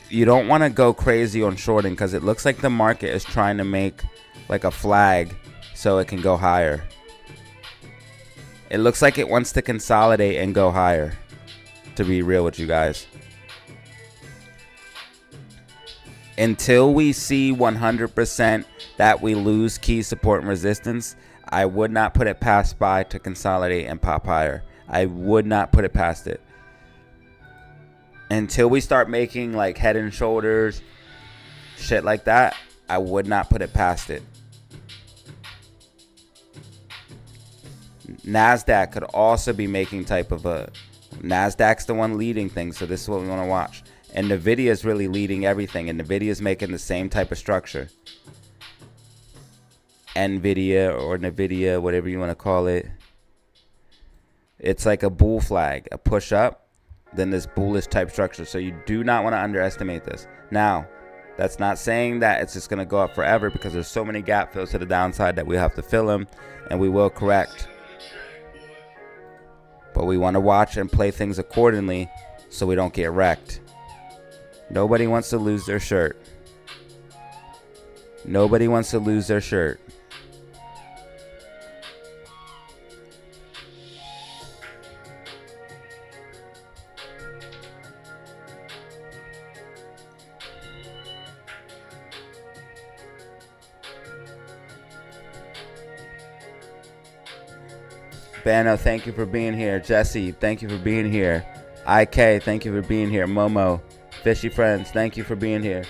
you don't want to go crazy on shorting because it looks like the market is trying to make like a flag so it can go higher. It looks like it wants to consolidate and go higher, to be real with you guys. Until we see 100% that we lose key support and resistance, I would not put it past SPY to consolidate and pop higher. I would not put it past it. Until we start making like head and shoulders, shit like that, I would not put it past it. NASDAQ could also be making type of a... NASDAQ's the one leading things, so this is what we want to watch. And NVIDIA is really leading everything, and NVIDIA is making the same type of structure. NVIDIA or NVIDIA, whatever you want to call it. It's like a bull flag, a push up, then this bullish type structure. So you do not want to underestimate this. Now, that's not saying that it's just going to go up forever, because there's so many gap fills to the downside that we have to fill them, and we will correct. But we want to watch and play things accordingly so we don't get wrecked. Nobody wants to lose their shirt. Nobody wants to lose their shirt. Bano, thank you for being here. Jesse, thank you for being here. IK, thank you for being here. Momo, Fishy Friends, thank you for being here.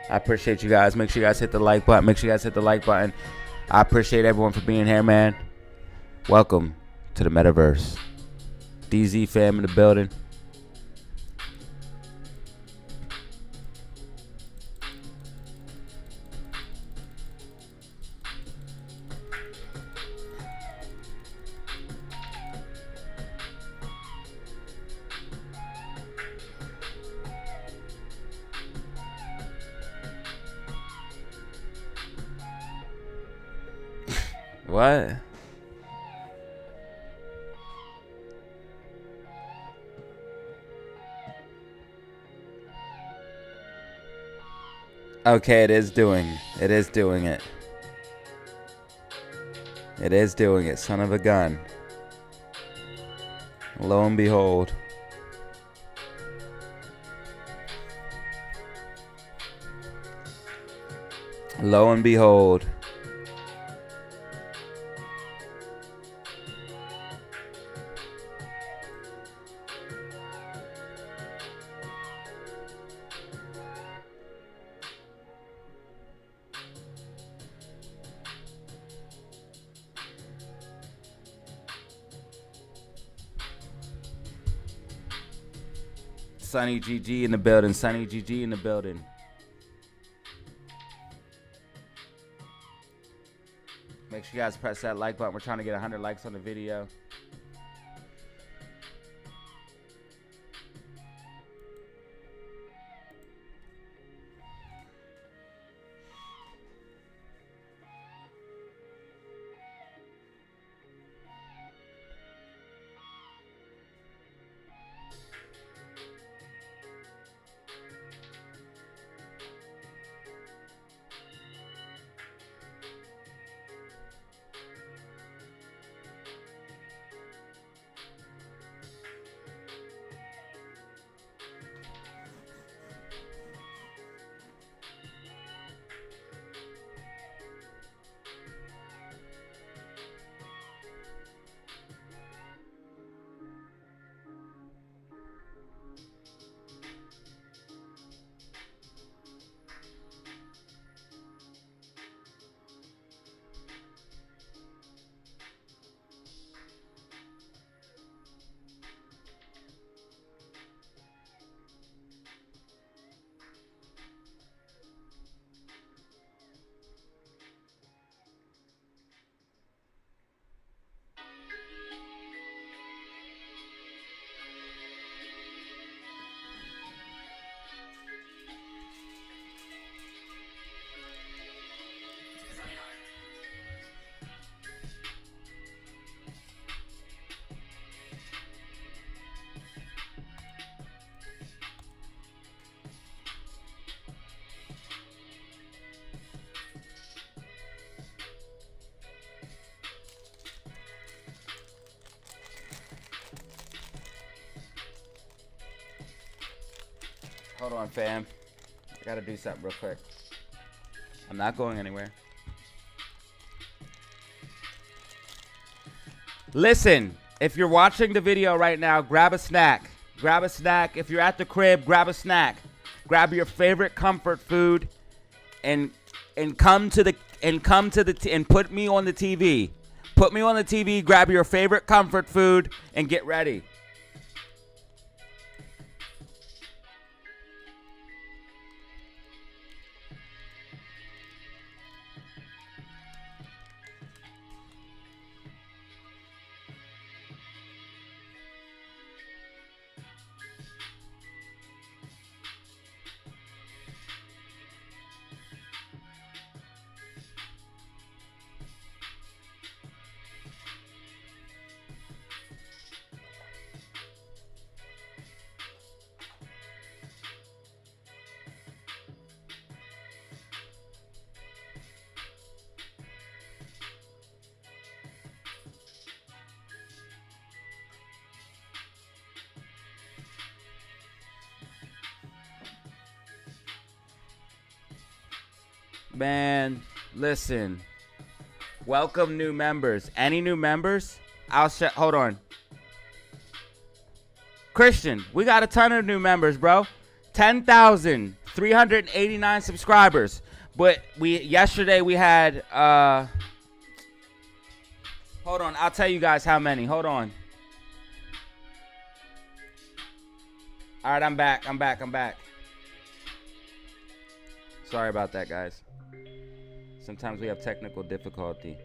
I appreciate you guys. Make sure you guys hit the like button. Make sure you guys hit the like button. I appreciate everyone for being here, man. Welcome to the metaverse. DZ fam in the building. What? Okay, it is doing it. It is doing it. It is doing it, son of a gun. Lo and behold. Lo and behold. Sunny GG in the building. Sunny GG in the building. Make sure you guys press that like button. We're trying to get 100 likes on the video. Hold on, fam. I gotta do something real quick. I'm not going anywhere. Listen, if you're watching the video right now, grab a snack. Grab a snack. If you're at the crib, grab a snack. Grab your favorite comfort food and come to the and put me on the TV. Put me on the TV, grab your favorite comfort food and get ready. Man, listen. Welcome new members. Any new members? Hold on. Christian, we got a ton of new members, bro. 10,389 subscribers. But yesterday we had hold on, I'll tell you guys how many. Hold on. All right, I'm back. Sorry about that, guys. Sometimes we have technical difficulty.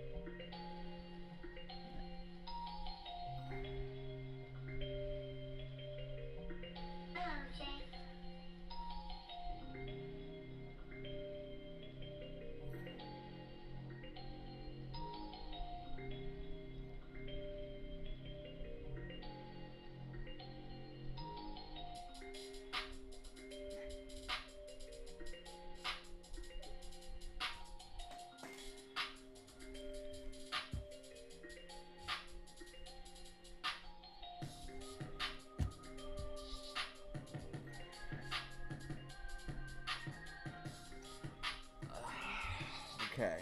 Okay.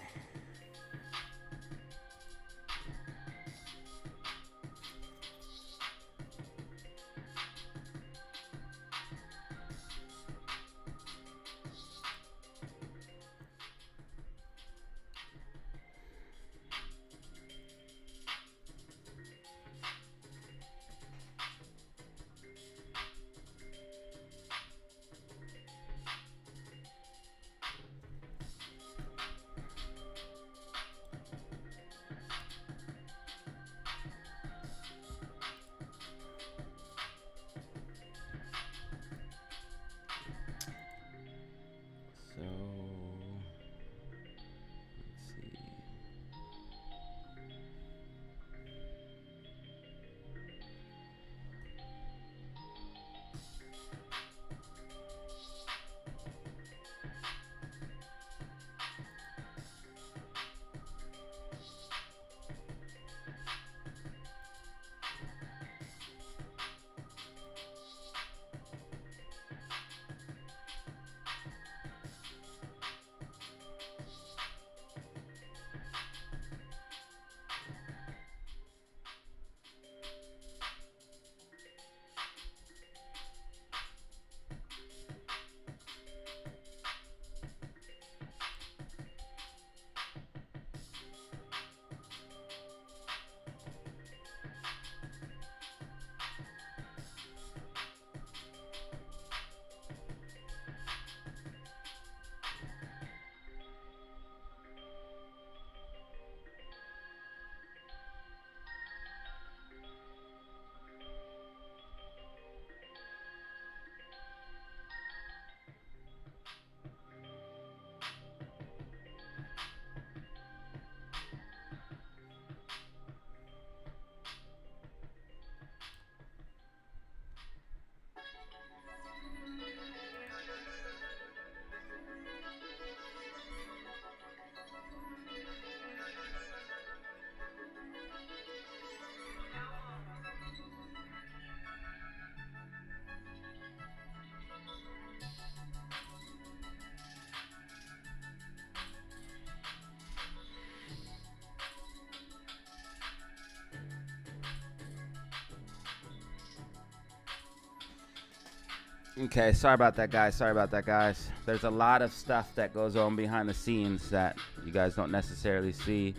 Okay, sorry about that, guys. Sorry about that, guys. There's a lot of stuff that goes on behind the scenes that you guys don't necessarily see.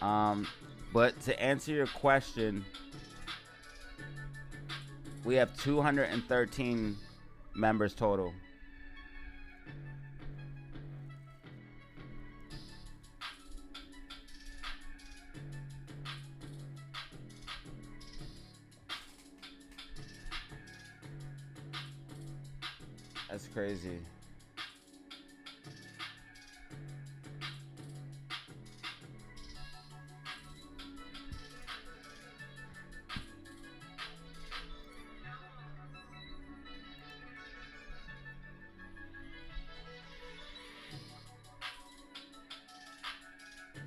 But to answer your question, we have 213 members total. That's crazy.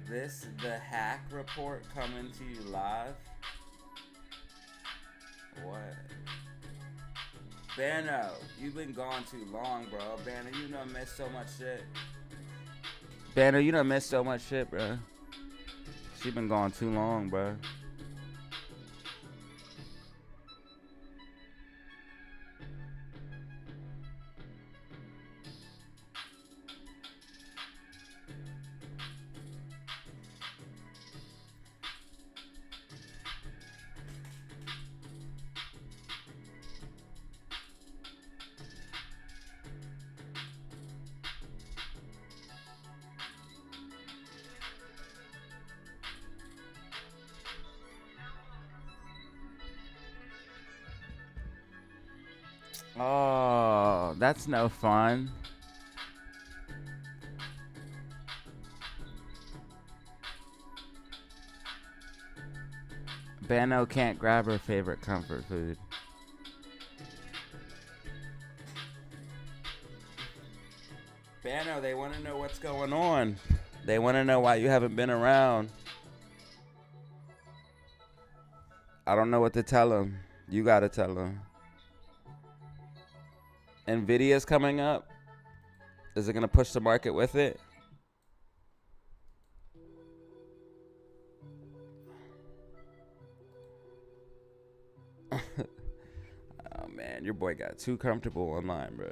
This the hack report coming to you live. What? Bano, you've been gone too long, bro. Banner, you done missed so much shit. Banner, you done missed so much shit, bro. She been gone too long, bro. Oh, that's no fun. Bano can't grab her favorite comfort food. Bano, they want to know what's going on. They want to know why you haven't been around. I don't know what to tell them. You got to tell them. Nvidia's coming up. Is it going to push the market with it? Oh, man. Your boy got too comfortable online, bro.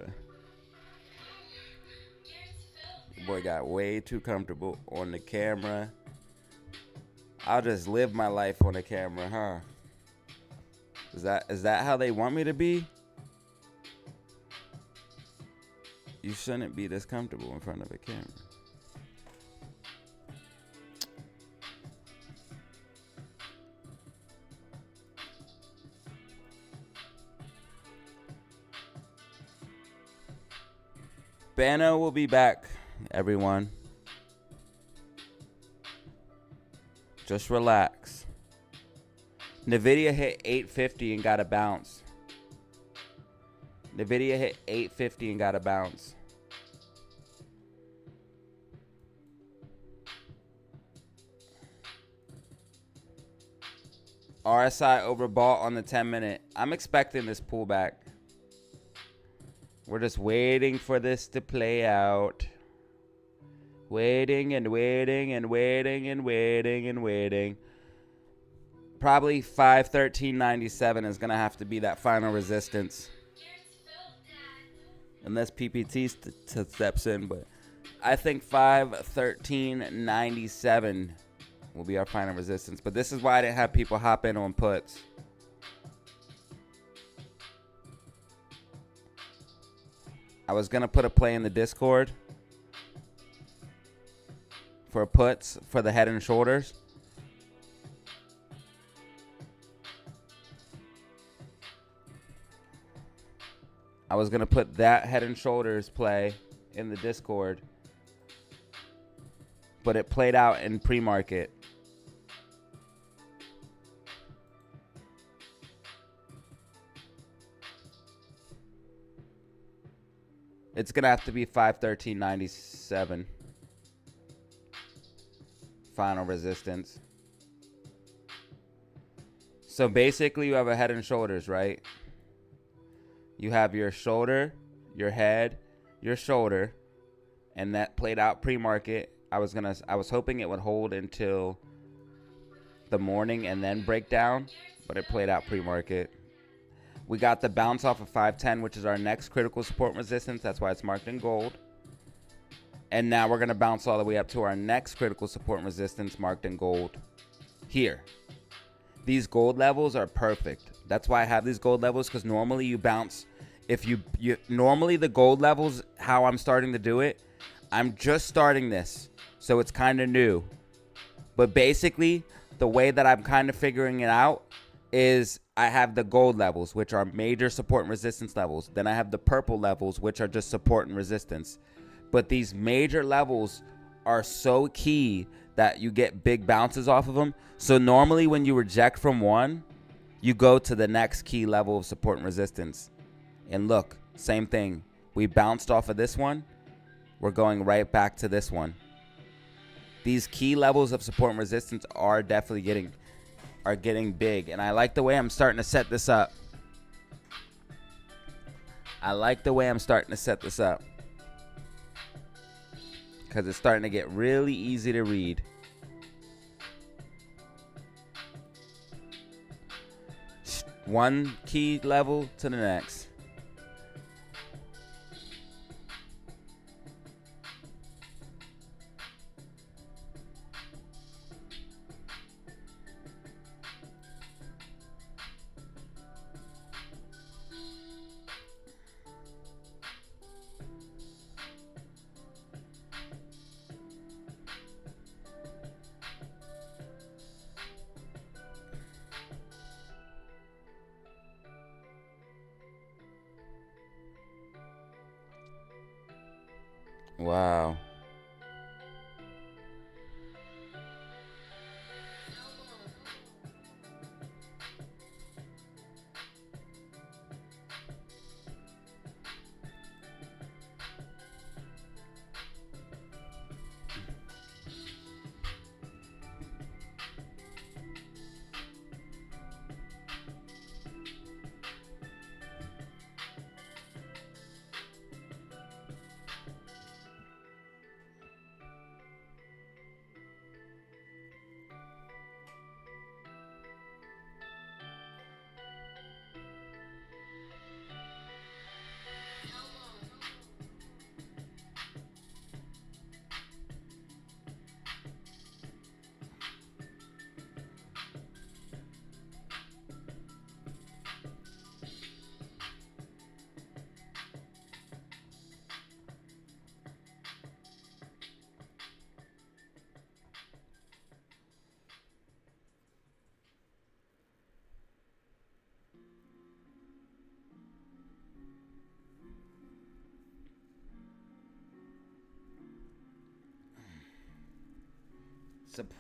Your boy got way too comfortable on the camera. I'll just live my life on the camera, huh? Is that how they want me to be? You shouldn't be this comfortable in front of a camera. Bano will be back, everyone. Just relax. Nvidia hit 850 and got a bounce. Nvidia hit 850 and got a bounce. RSI overbought on the 10-minute. I'm expecting this pullback. We're just waiting for this to play out. Waiting and waiting and waiting and waiting and waiting. Probably 513.97 is going to have to be that final resistance. Unless PPT steps in, but I think 513.97 will be our final resistance. But this is why I didn't have people hop in on puts. I was going to put a play in the Discord for puts for the head and shoulders. I was going to put that head and shoulders play in the Discord, but it played out in pre-market. It's going to have to be 513.97. Final resistance. So basically you have a head and shoulders, right? You have your shoulder, your head, your shoulder, and that played out pre-market. I was hoping it would hold until the morning and then break down, but it played out pre-market. We got the bounce off of 510, which is our next critical support resistance. That's why it's marked in gold. And now we're going to bounce all the way up to our next critical support resistance marked in gold here. These gold levels are perfect. That's why I have these gold levels, because normally you bounce. If you normally the gold levels, how I'm starting to do it, I'm just starting this, so it's kind of new. But basically, the way that I'm kind of figuring it out is I have the gold levels, which are major support and resistance levels. Then I have the purple levels, which are just support and resistance. But these major levels are so key that you get big bounces off of them. So normally when you reject from one, you go to the next key level of support and resistance. And look, same thing. We bounced off of this one. We're going right back to this one. These key levels of support and resistance are definitely getting big. And I like the way I'm starting to set this up. Because it's starting to get really easy to read. One key level to the next. Wow.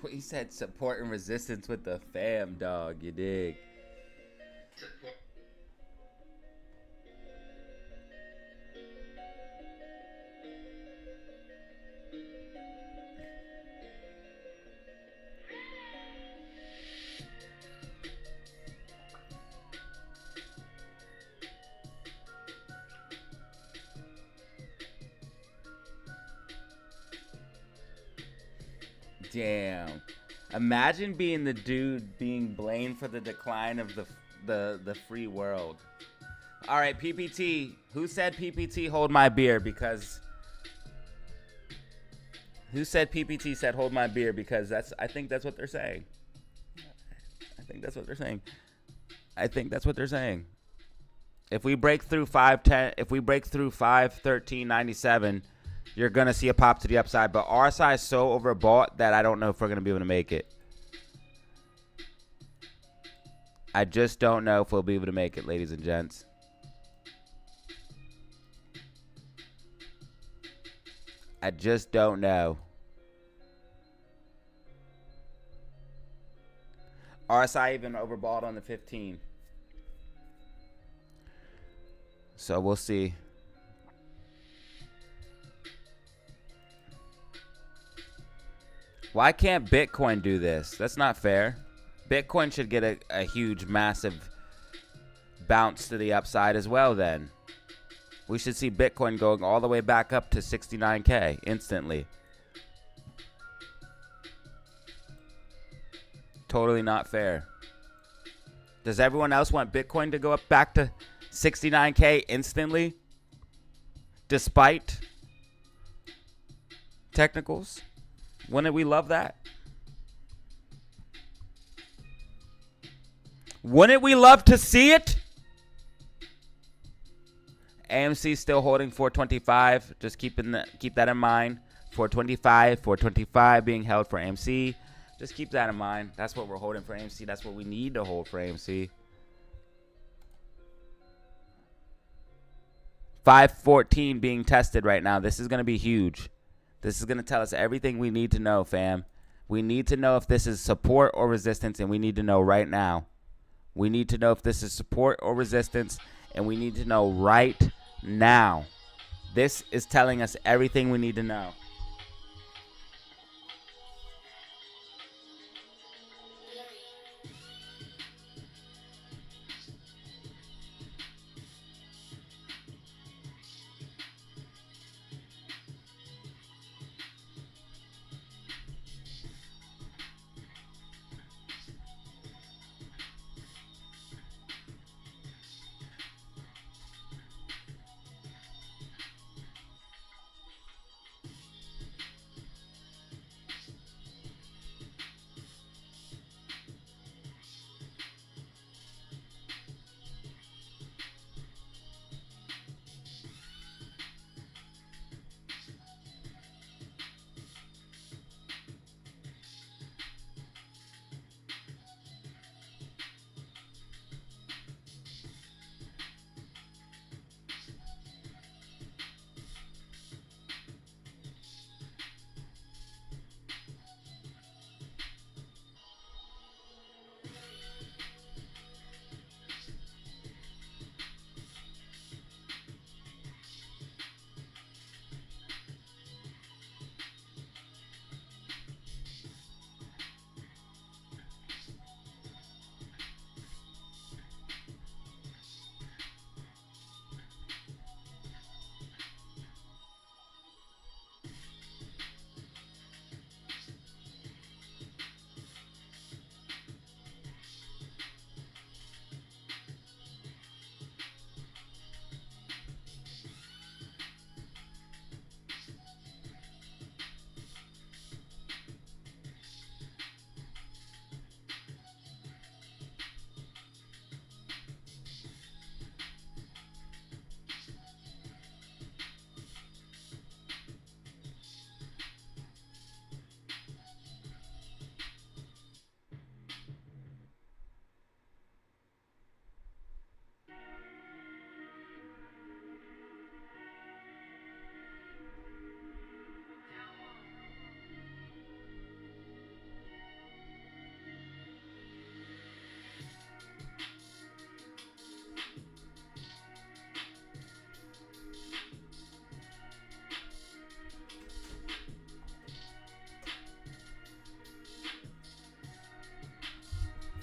He said support and resistance with the fam, dog. You dig? Damn. Imagine being the dude being blamed for the decline of the free world. All right, PPT. Who said PPT hold my beer? Because who said PPT said hold my beer? Because I think that's what they're saying. I think that's what they're saying. If we break through 510, if we break through 513.97, you're going to see a pop to the upside. But RSI is so overbought that I don't know if we're going to be able to make it. I just don't know if we'll be able to make it, ladies and gents. I just don't know. RSI even overbought on the 15. So we'll see. Why can't Bitcoin do this? That's not fair. Bitcoin should get a huge, massive bounce to the upside as well then. We should see Bitcoin going all the way back up to 69K instantly. Totally not fair. Does everyone else want Bitcoin to go up back to 69K instantly? Despite technicals? Wouldn't we love that? Wouldn't we love to see it? AMC still holding 425. Just keep that in mind. 425 being held for AMC. Just keep that in mind. That's what we're holding for AMC. That's what we need to hold for AMC. 514 being tested right now. This is going to be huge. This is going to tell us everything we need to know, fam. We need to know if this is support or resistance, and we need to know right now. We need to know if this is support or resistance, and we need to know right now. This is telling us everything we need to know.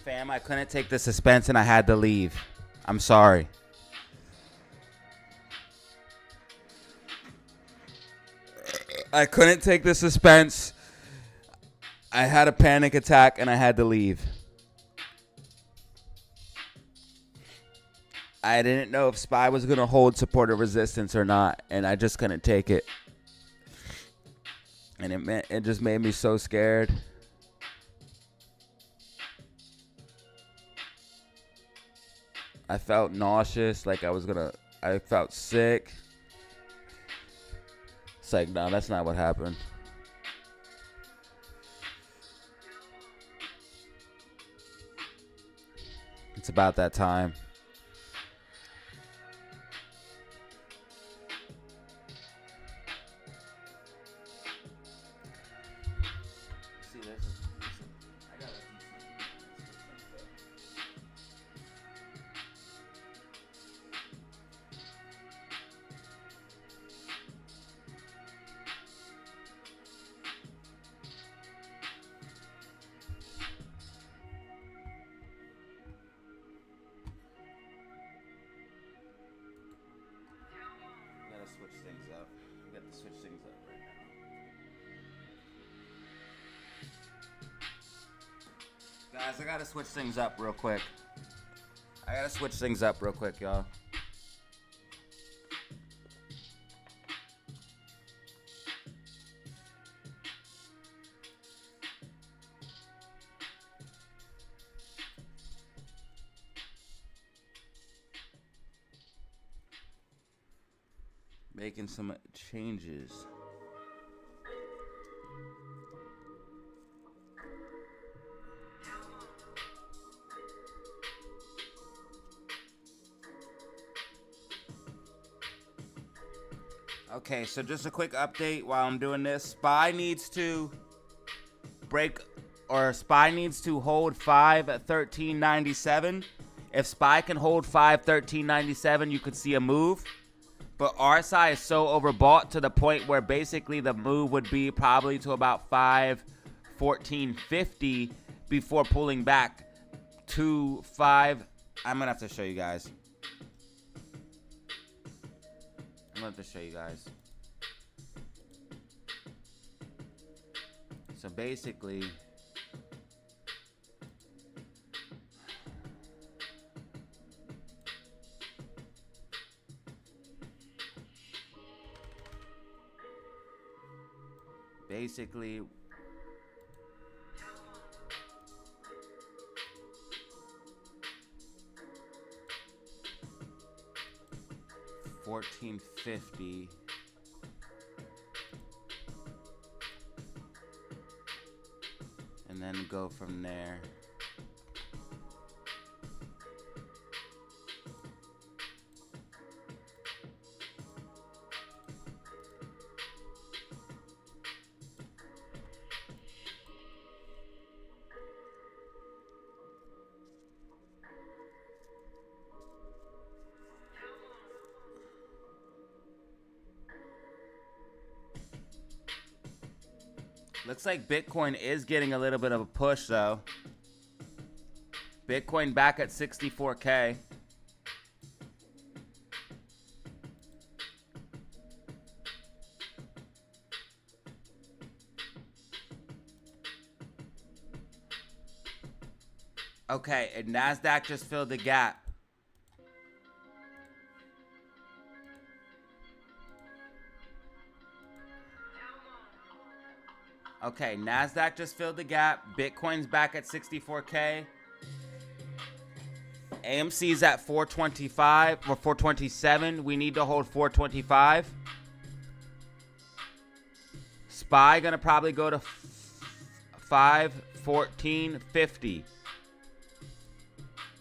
Fam, I couldn't take the suspense and I had to leave. I'm sorry. I couldn't take the suspense. I had a panic attack and I had to leave. I didn't know if SPY was going to hold support or resistance or not, and I just couldn't take it. And it just made me so scared. I felt nauseous, like I felt sick. It's like, no, that's not what happened. It's about that time. Guys, I gotta switch things up real quick. I gotta switch things up real quick, y'all. Making some changes. Okay, so just a quick update while I'm doing this. SPY needs to SPY needs to hold 5 at 13.97. If SPY can hold 5 13.97, you could see a move. But RSI is so overbought to the point where basically the move would be probably to about 5 14.50 before pulling back to 5. I'm gonna have to show you guys. So basically, basically 14.50 and then go from there. Looks like Bitcoin is getting a little bit of a push, though. Bitcoin back at 64K. Okay, and NASDAQ just filled the gap. Okay, NASDAQ just filled the gap. Bitcoin's back at 64K. AMC's at 425 or 427. We need to hold 425. SPY gonna probably go to 514.50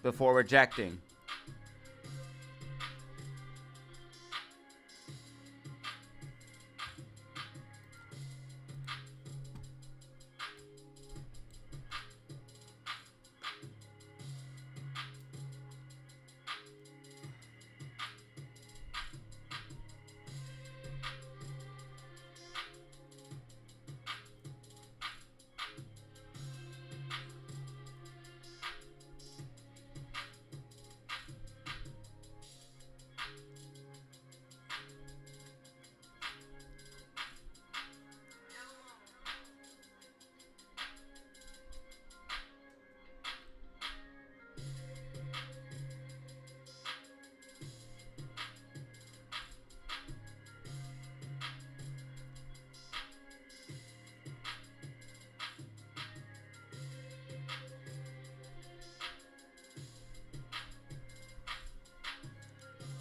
before rejecting.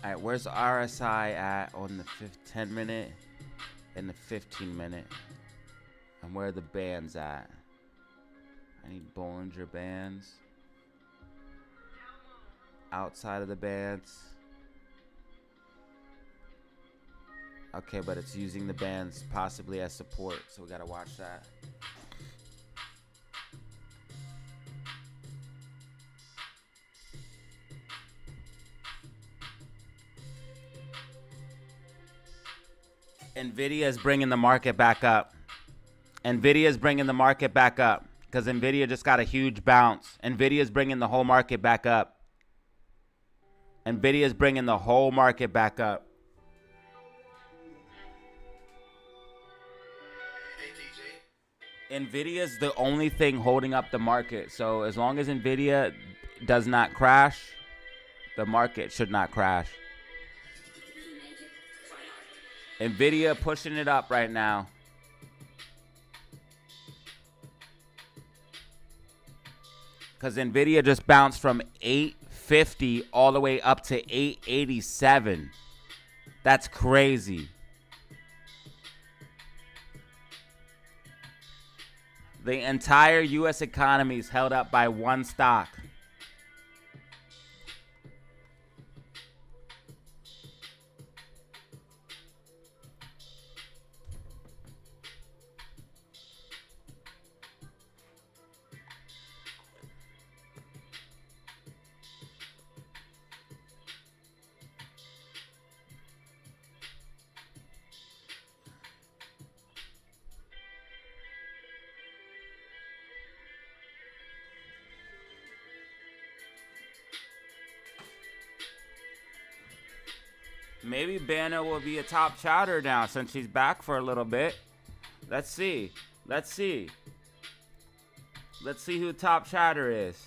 All right, where's RSI at on the 10 minute and the 15 minute? And where are the bands at? I need Bollinger Bands. Outside of the bands. Okay, but it's using the bands possibly as support, so we gotta watch that. Nvidia is bringing the market back up. Nvidia is bringing the market back up because Nvidia just got a huge bounce. Nvidia is bringing the whole market back up. Nvidia is bringing the whole market back up. Nvidia is the only thing holding up the market. So as long as Nvidia does not crash, The market should not crash. Nvidia pushing it up right now. Because Nvidia just bounced from 850 all the way up to 887. That's crazy. The entire U.S. economy is held up by one stock. Maybe Banno will be a top chatter now since she's back for a little bit. Let's see. Let's see. Let's see who top chatter is.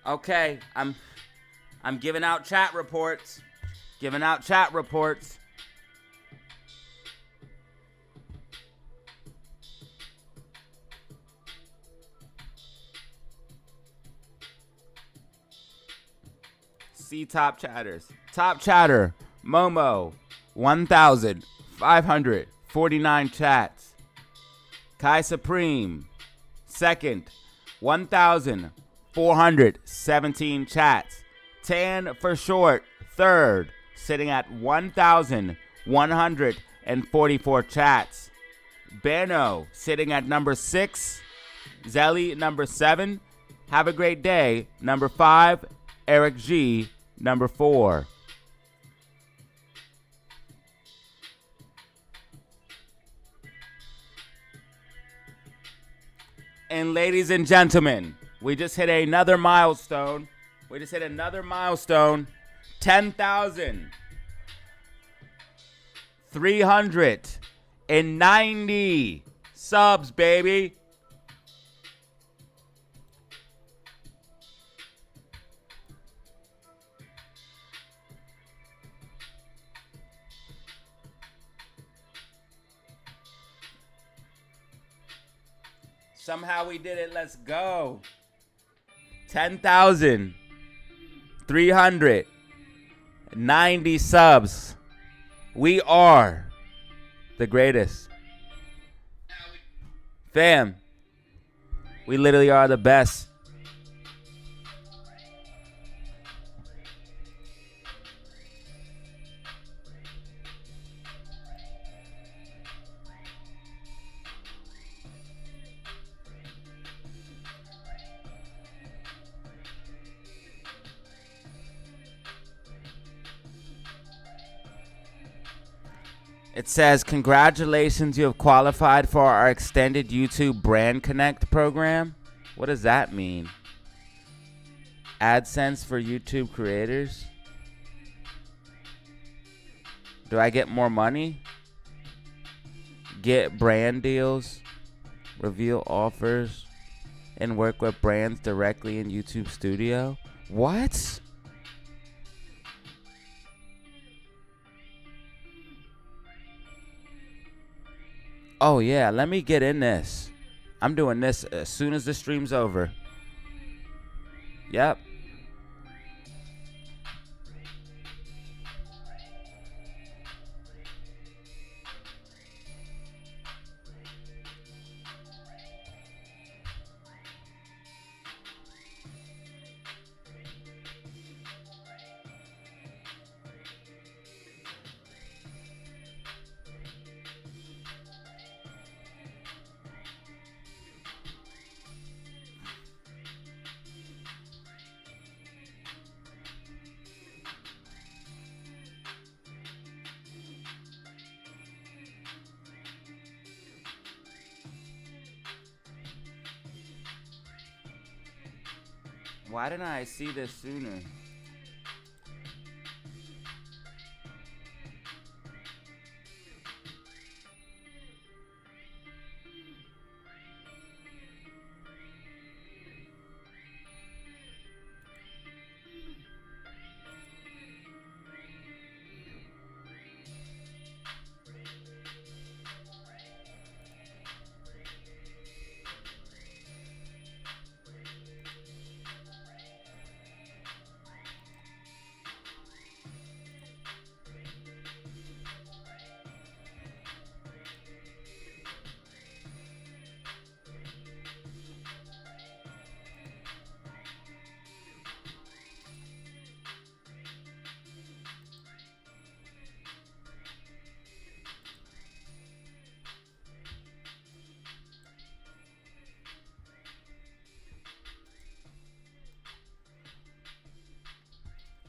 Okay, I'm giving out chat reports. Giving out chat reports. See top chatters. Top chatter, Momo, 1,549 chats. Kai Supreme, second, 1,417 chats. Tan for short, third, sitting at 1,144 chats. Banno sitting at number 6. Zelly number 7. Have a great day. Number 5. Eric G, number 4. And ladies and gentlemen, we just hit another milestone. 10,390 subs, baby. Somehow we did it. Let's go. 10,390 subs. We are the greatest. Fam, we literally are the best. It says, congratulations, you have qualified for our extended YouTube Brand Connect program. What does that mean? AdSense for YouTube creators? Do I get more money? Get brand deals, reveal offers, and work with brands directly in YouTube Studio? What? Oh, yeah, let me get in this. I'm doing this as soon as the stream's over. Yep. Why didn't I see this sooner?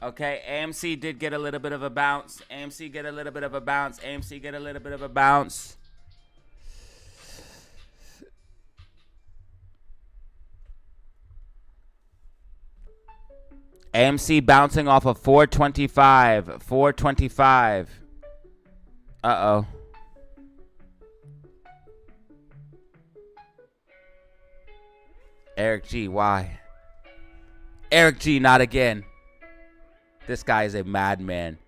Okay, AMC did get a little bit of a bounce. AMC get a little bit of a bounce. AMC get a little bit of a bounce. AMC bouncing off of 425. 425. Uh-oh. Eric G, why? Eric G, not again. This guy is a madman.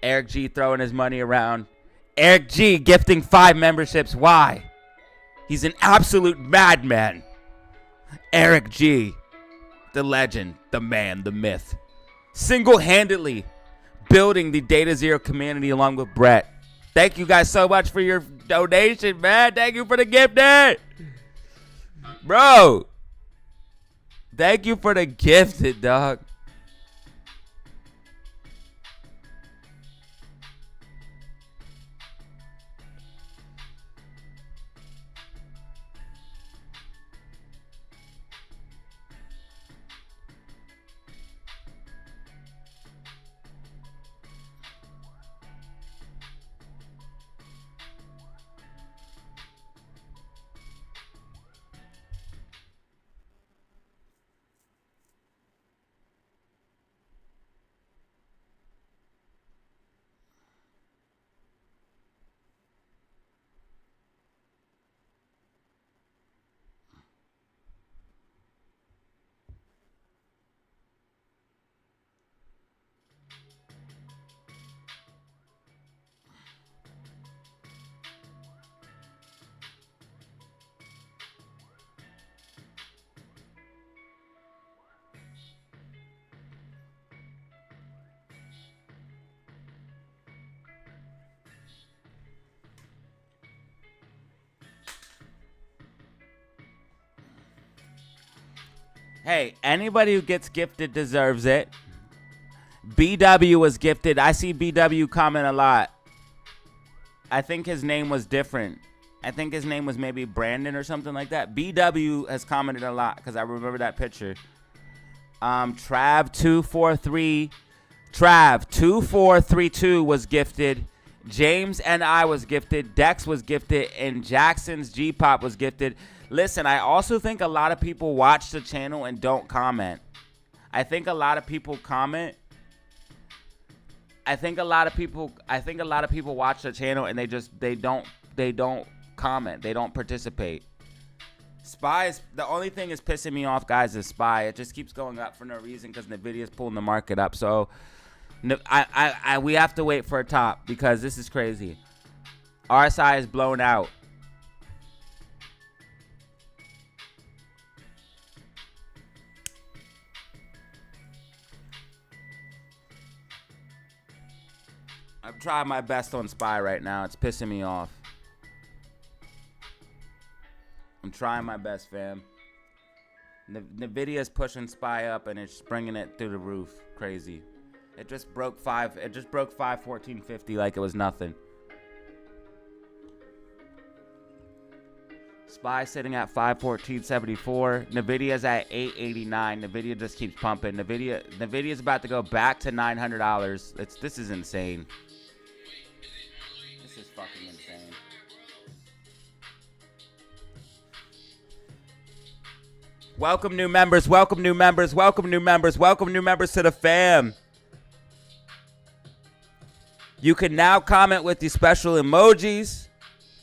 Eric G throwing his money around. Eric G gifting 5 memberships. Why? He's an absolute madman. Eric G, the legend, the man, the myth. Single-handedly building the DataZero community along with Brett. Thank you guys so much for your donation, man. Thank you for the gifted. Bro. Thank you for the gifted, dog. Hey, anybody who gets gifted deserves it. BW was gifted. I see BW comment a lot. I think his name was different. I think his name was maybe Brandon or something like that. BW has commented a lot because I remember that picture. Trav2432 was gifted. James and I was gifted. Dex was gifted. And Jackson's G-Pop was gifted. Listen, I also think a lot of people watch the channel and don't comment. I think a lot of people comment. I think a lot of people watch the channel and they don't comment. They don't participate. Spy is the only thing is pissing me off, guys, is Spy. It just keeps going up for no reason because Nvidia's pulling the market up. So we have to wait for a top because this is crazy. RSI is blown out. I'm trying my best on Spy right now. It's pissing me off. I'm trying my best, fam. Nvidia's pushing Spy up and it's bringing it through the roof. Crazy. It just broke 514.50 like it was nothing. Spy sitting at 514.74. Nvidia's at 889. Nvidia just keeps pumping. Nvidia's about to go back to $900. This is insane. This is fucking insane. Welcome new members. Welcome new members. Welcome new members. Welcome new members to the fam. You can now comment with these special emojis.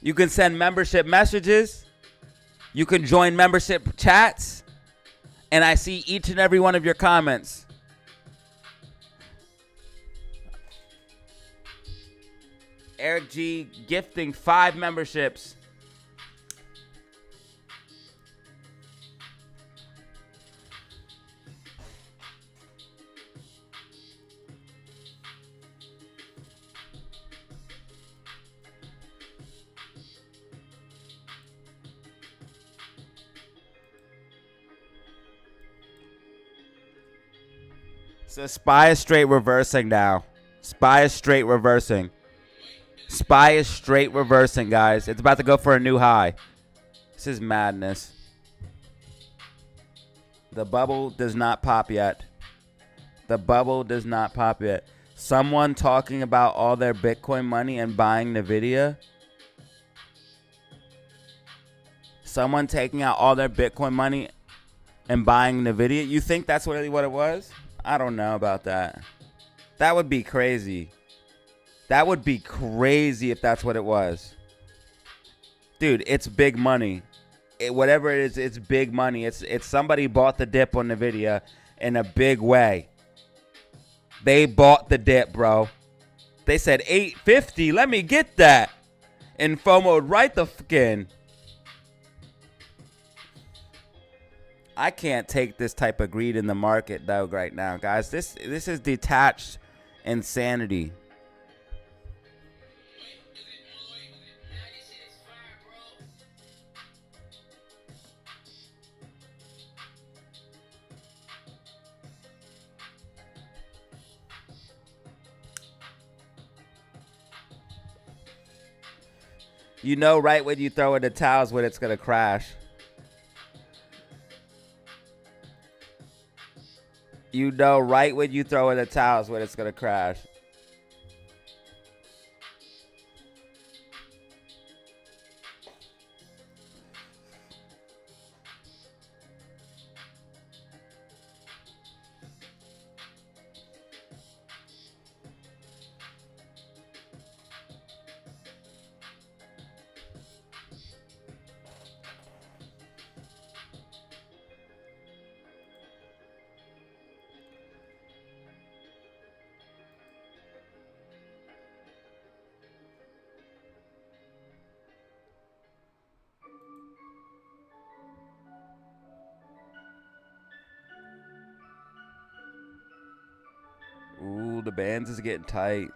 You can send membership messages. You can join membership chats. And I see each and every one of your comments. Eric G gifting 5 memberships. So Spy is straight reversing now. Spy is straight reversing. Spy is straight reversing, guys. It's about to go for a new high. This is madness. The bubble does not pop yet. The bubble does not pop yet. Someone talking about all their Bitcoin money and buying NVIDIA. Someone taking out all their Bitcoin money and buying NVIDIA. You think that's really what it was? I don't know about that. That would be crazy. That would be crazy if that's what it was. Dude, it's big money. Whatever it is, it's big money. It's somebody bought the dip on NVIDIA in a big way. They bought the dip, bro. They said 850. Let me get that. And FOMO'd right the fuck in. I can't take this type of greed in the market, though, right now, guys. This is detached insanity. You know right when you throw in the towels when it's going to crash. You know right when you throw in the towels when it's going to crash. Ooh, the bands is getting tight.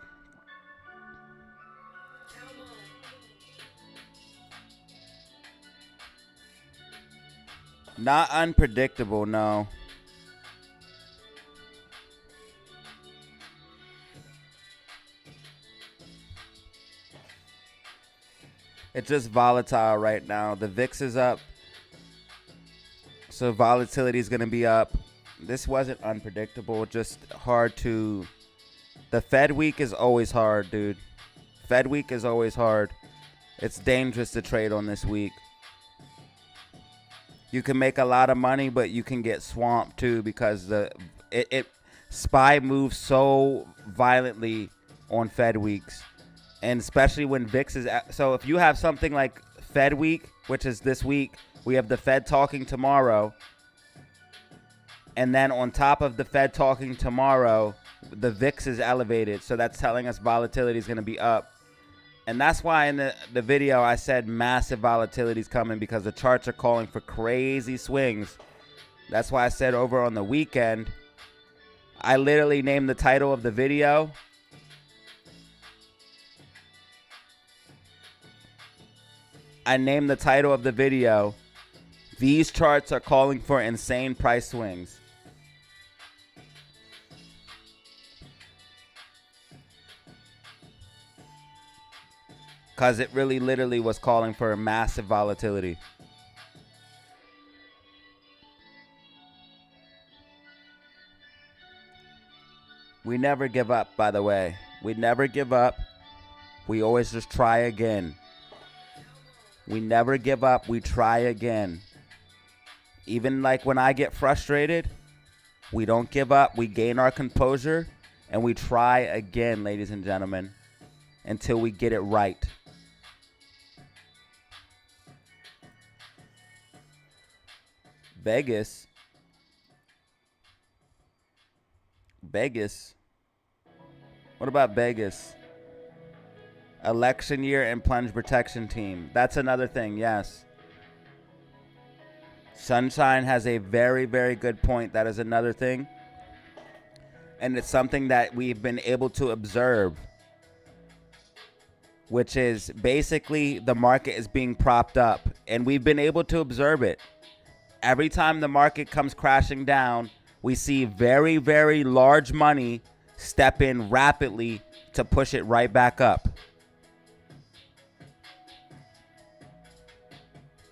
Not unpredictable, no. It's just volatile right now. The VIX is up. So volatility is going to be up. This wasn't unpredictable, just hard to... The Fed week is always hard, dude. Fed week is always hard. It's dangerous to trade on this week. You can make a lot of money, but you can get swamped too because SPY moves so violently on Fed weeks. And especially when VIX is... So if you have something like Fed week, which is this week, we have the Fed talking tomorrow. And then on top of the Fed talking tomorrow, the VIX is elevated. So that's telling us volatility is going to be up. And that's why in the video I said massive volatility is coming because the charts are calling for crazy swings. That's why I said over on the weekend, I literally named the title of the video. I named the title of the video, "These charts are calling for insane price swings." Because it really literally was calling for massive volatility. We never give up, by the way. We never give up. We always just try again. We never give up. We try again. Even like when I get frustrated, we don't give up. We gain our composure and we try again, ladies and gentlemen, until we get it right. Vegas. What about Vegas? Election year and plunge protection team. That's another thing, yes. Sunshine has a very, very good point. That is another thing. And it's something that we've been able to observe, which is basically the market is being propped up. And we've been able to observe it. Every time the market comes crashing down, we see very, very large money step in rapidly to push it right back up.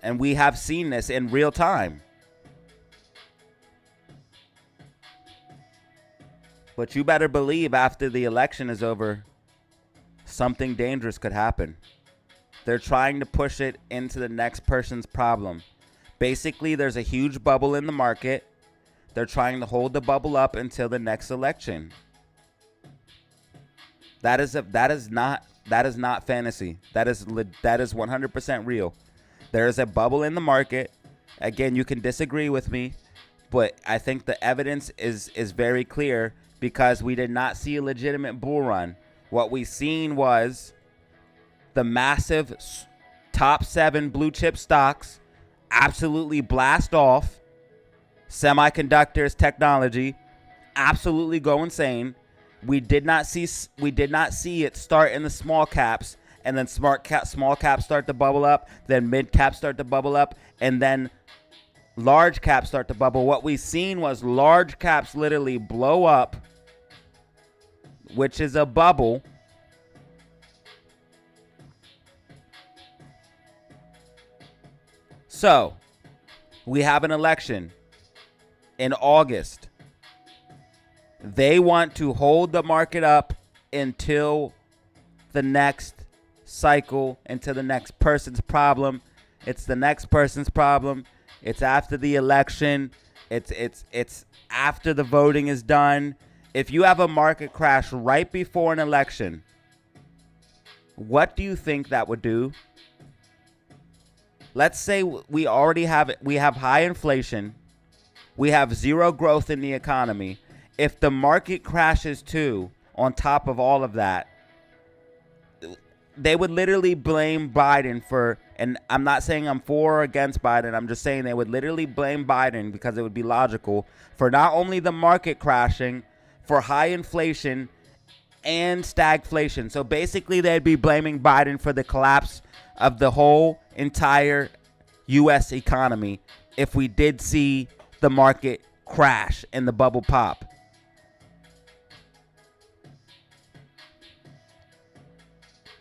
And we have seen this in real time. But you better believe after the election is over, something dangerous could happen. They're trying to push it into the next person's problem. Basically, there's a huge bubble in the market. They're trying to hold the bubble up until the next election. That is not fantasy. That is 100% real. There is a bubble in the market. Again, you can disagree with me, but I think the evidence is very clear because we did not see a legitimate bull run. What we seen was the massive top 7 blue chip stocks absolutely blast off. Semiconductors, technology, absolutely go insane. We did not see it start in the small caps, and then small caps start to bubble up, then mid caps start to bubble up, and then large caps start to bubble. What we seen was large caps literally blow up, which is a bubble. So, we have an election in August. They want to hold the market up until the next cycle, until the next person's problem. It's the next person's problem. It's after the election. It's after the voting is done. If you have a market crash right before an election, what do you think that would do? Let's say we have high inflation. We have zero growth in the economy. If the market crashes too, on top of all of that, they would literally blame Biden for, and I'm not saying I'm for or against Biden, I'm just saying they would literally blame Biden because it would be logical for not only the market crashing, for high inflation and stagflation. So basically they'd be blaming Biden for the collapse of the whole entire U.S. economy if we did see the market crash and the bubble pop.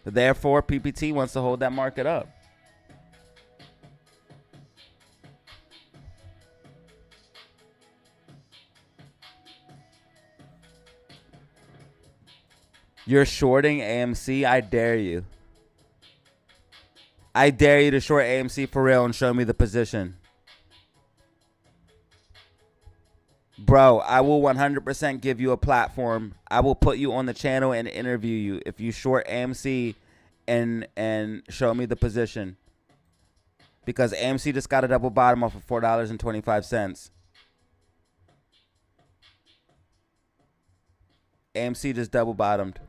Therefore, PPT wants to hold that market up. You're shorting AMC? I dare you. I dare you to short AMC for real and show me the position. Bro, I will 100% give you a platform. I will put you on the channel and interview you if you short AMC and show me the position. Because AMC just got a double bottom off of $4.25. AMC just double bottomed.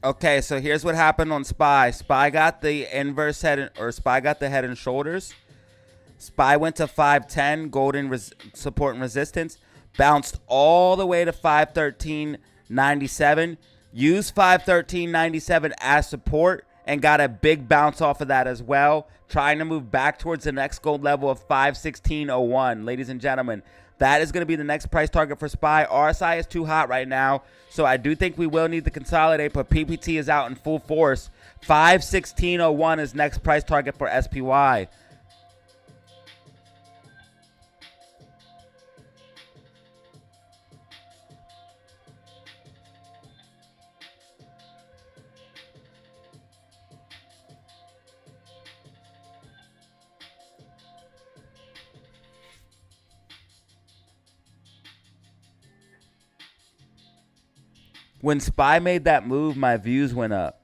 Okay, so here's what happened on SPY. SPY got the inverse head, or SPY got the head and shoulders. SPY went to 510, golden support and resistance. Bounced all the way to 513.97. Used 513.97 as support and got a big bounce off of that as well. Trying to move back towards the next gold level of 516.01. Ladies and gentlemen, that is going to be the next price target for SPY. RSI is too hot right now, so I do think we will need to consolidate, but PPT is out in full force. 516.01 is next price target for SPY. When SPY made that move, my views went up.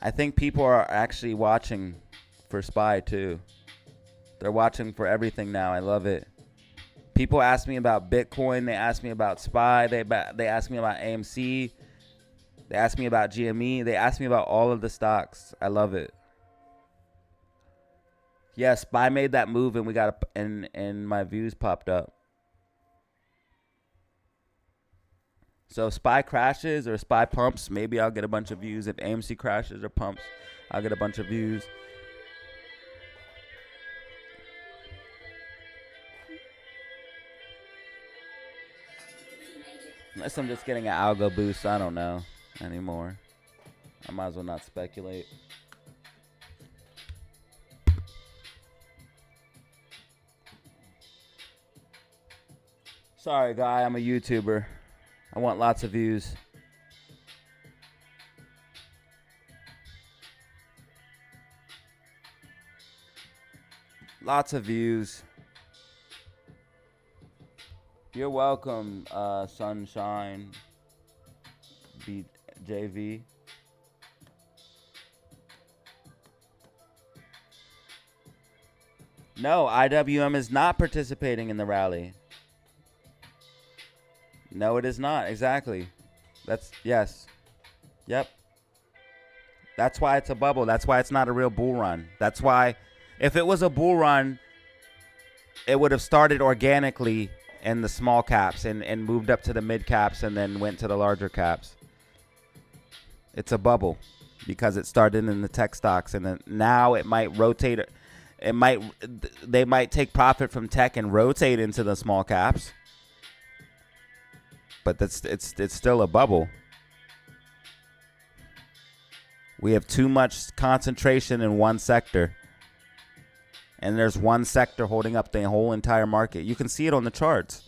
I think people are actually watching for SPY too. They're watching for everything now. I love it. People ask me about Bitcoin. They ask me about SPY. They ask me about AMC. They ask me about GME. They ask me about all of the stocks. I love it. Yeah, SPY made that move, and we got and my views popped up. So if SPY crashes or SPY pumps, maybe I'll get a bunch of views. If AMC crashes or pumps, I'll get a bunch of views. Unless I'm just getting an algo boost, I don't know anymore. I might as well not speculate. Sorry, guy, I'm a YouTuber. I want lots of views. Lots of views. You're welcome, Sunshine JV. No, IWM is not participating in the rally. No, it is not. Exactly. Yes. Yep. That's why it's a bubble. That's why it's not a real bull run. That's why if it was a bull run, it would have started organically in the small caps and moved up to the mid caps and then went to the larger caps. It's a bubble because it started in the tech stocks, and then now it might rotate. They might take profit from tech and rotate into the small caps. But it's still a bubble. We have too much concentration in one sector. And there's one sector holding up the whole entire market. You can see it on the charts.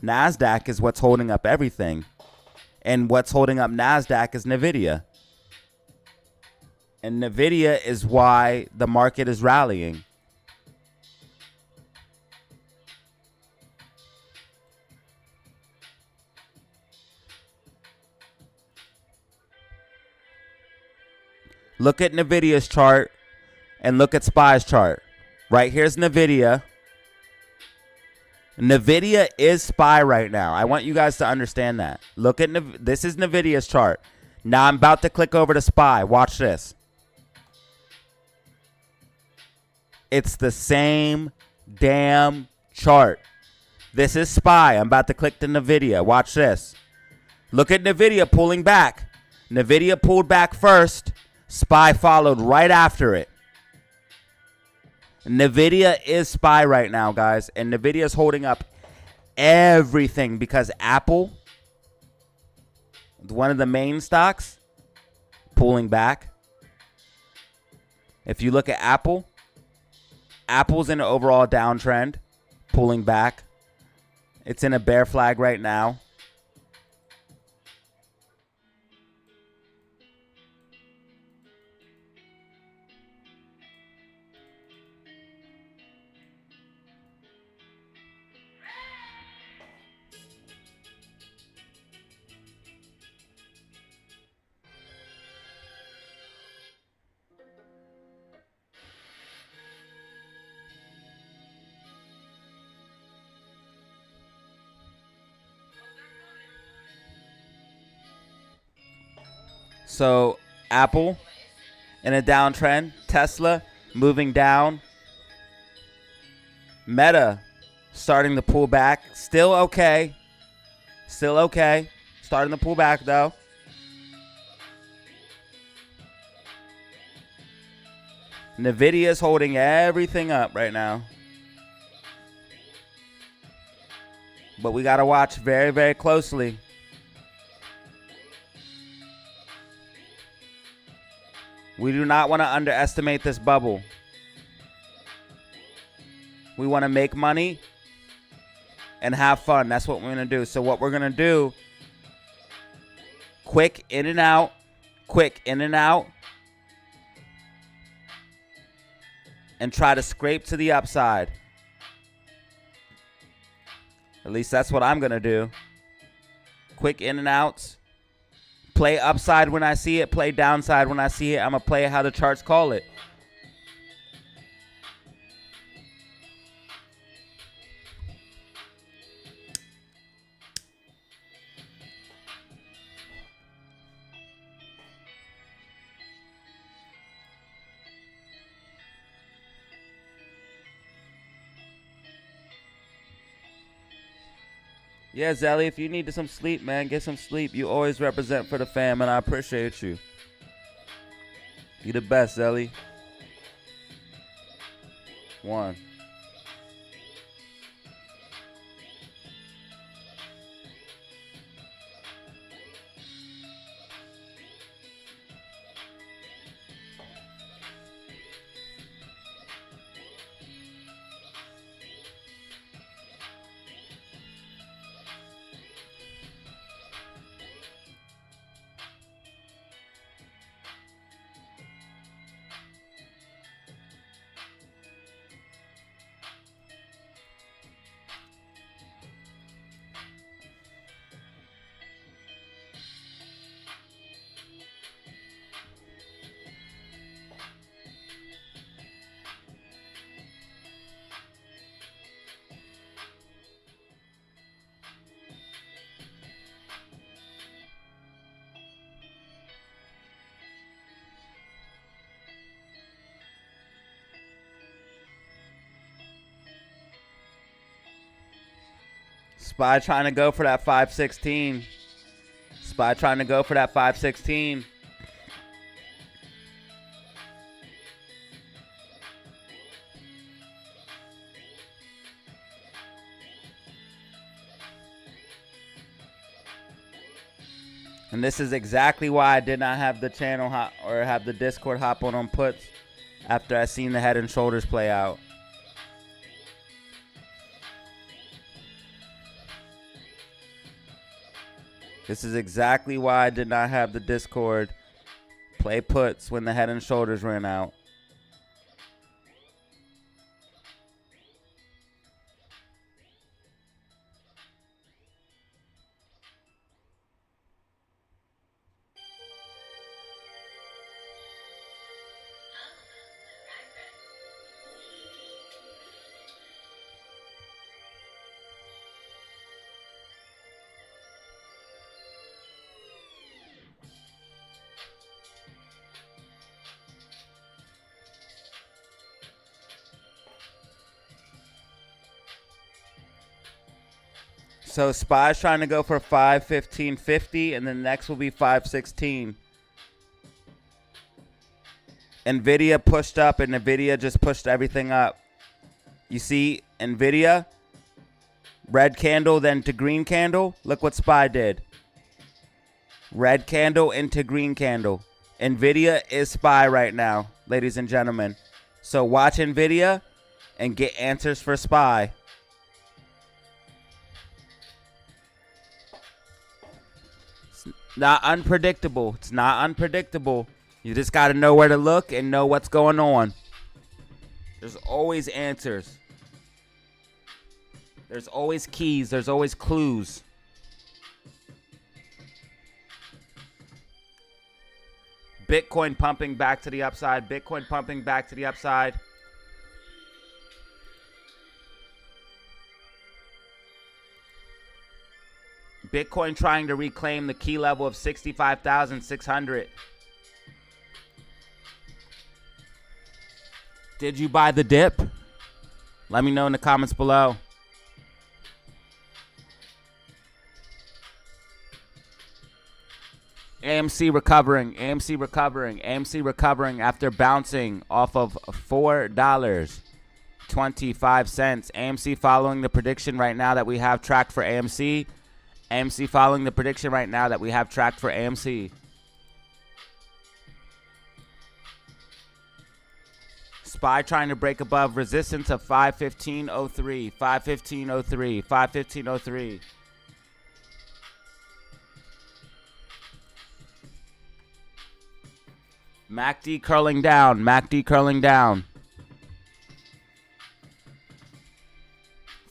NASDAQ is what's holding up everything. And what's holding up NASDAQ is NVIDIA. And NVIDIA is why the market is rallying. Look at NVIDIA's chart and look at SPY's chart. Right here's NVIDIA. NVIDIA is SPY right now. I want you guys to understand that. Look at this is NVIDIA's chart. Now I'm about to click over to SPY. Watch this. It's the same damn chart. This is SPY. I'm about to click to NVIDIA. Watch this. Look at NVIDIA pulling back. NVIDIA pulled back first. SPY followed right after it. NVIDIA is SPY right now, guys. And NVIDIA is holding up everything because Apple, one of the main stocks, pulling back. If you look at Apple, Apple's in an overall downtrend, pulling back. It's in a bear flag right now. So Apple in a downtrend, Tesla moving down, Meta starting to pull back, still okay, starting to pull back though. NVIDIA is holding everything up right now, but we got to watch very, very closely. We do not want to underestimate this bubble. We want to make money and have fun. That's what we're going to do. So what we're going to do, quick in and out, and try to scrape to the upside. At least that's what I'm going to do. Quick in and outs. Play upside when I see it. Play downside when I see it. I'm going to play it how the charts call it. Yeah, Zelly, if you need some sleep, man, get some sleep. You always represent for the fam, and I appreciate you. You the best, Zelly. 1. Spy trying to go for that 516. Spy trying to go for that 516. And this is exactly why I did not have the channel hop or have the Discord hop on puts after I seen the head and shoulders play out. This is exactly why I did not have the Discord play puts when the head and shoulders ran out. So Spy's trying to go for 515.50, and then next will be 516. Nvidia pushed up, and Nvidia just pushed everything up. You see Nvidia, red candle, then to green candle. Look what Spy did. Red candle into green candle. Nvidia is Spy right now, ladies and gentlemen. So watch Nvidia and get answers for Spy. Not unpredictable. It's not unpredictable. You just got to know where to look and know what's going on. There's always answers. There's always keys. There's always clues. Bitcoin pumping back to the upside. Bitcoin pumping back to the upside. Bitcoin trying to reclaim the key level of 65,600. Did you buy the dip? Let me know in the comments below. AMC recovering. AMC recovering. AMC recovering after bouncing off of $4.25. AMC following the prediction right now that we have tracked for AMC. AMC following the prediction right now that we have tracked for AMC. Spy trying to break above resistance of 515.03. 515.03. 515.03. MACD curling down. MACD curling down.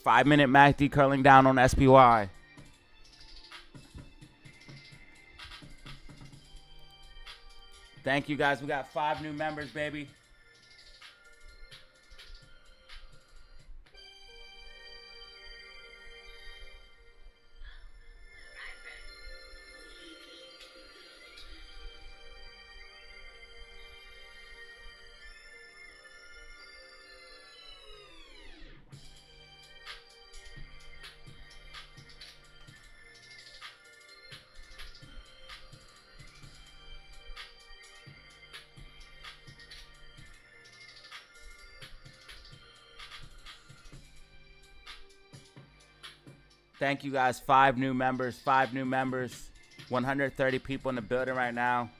5-minute MACD curling down on SPY. Thank you, guys. We got 5 new members, baby. Thank you guys. 5 new members. 5 new members. 130 people in the building right now.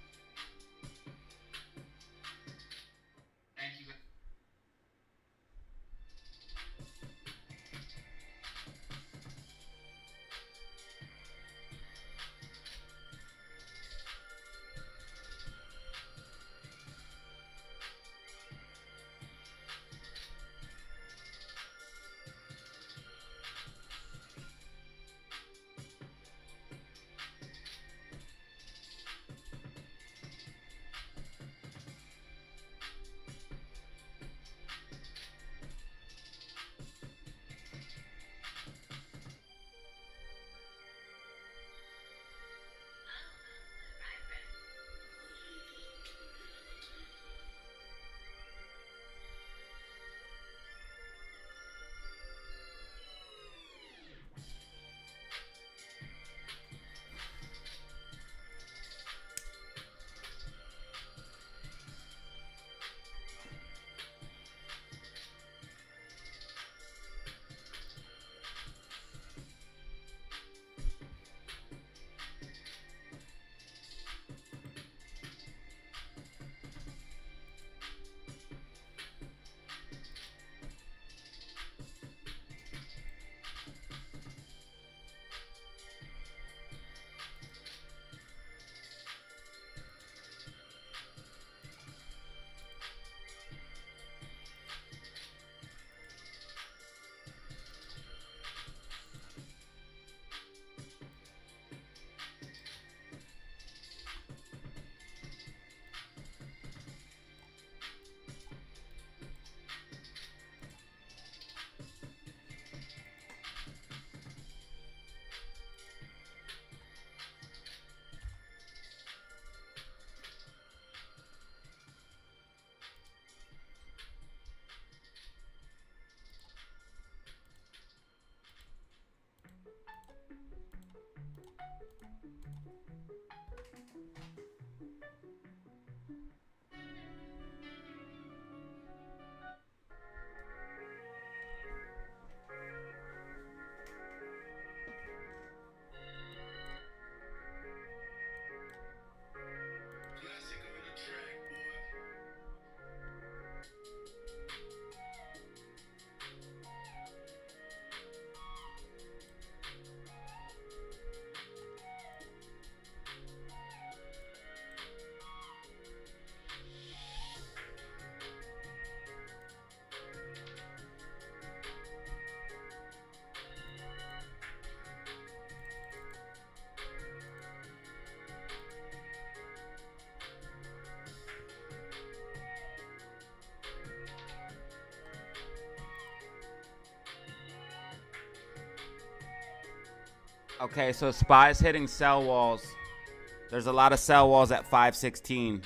Classic on the track, boy. Okay, so spies hitting cell walls. There's a lot of cell walls at 516.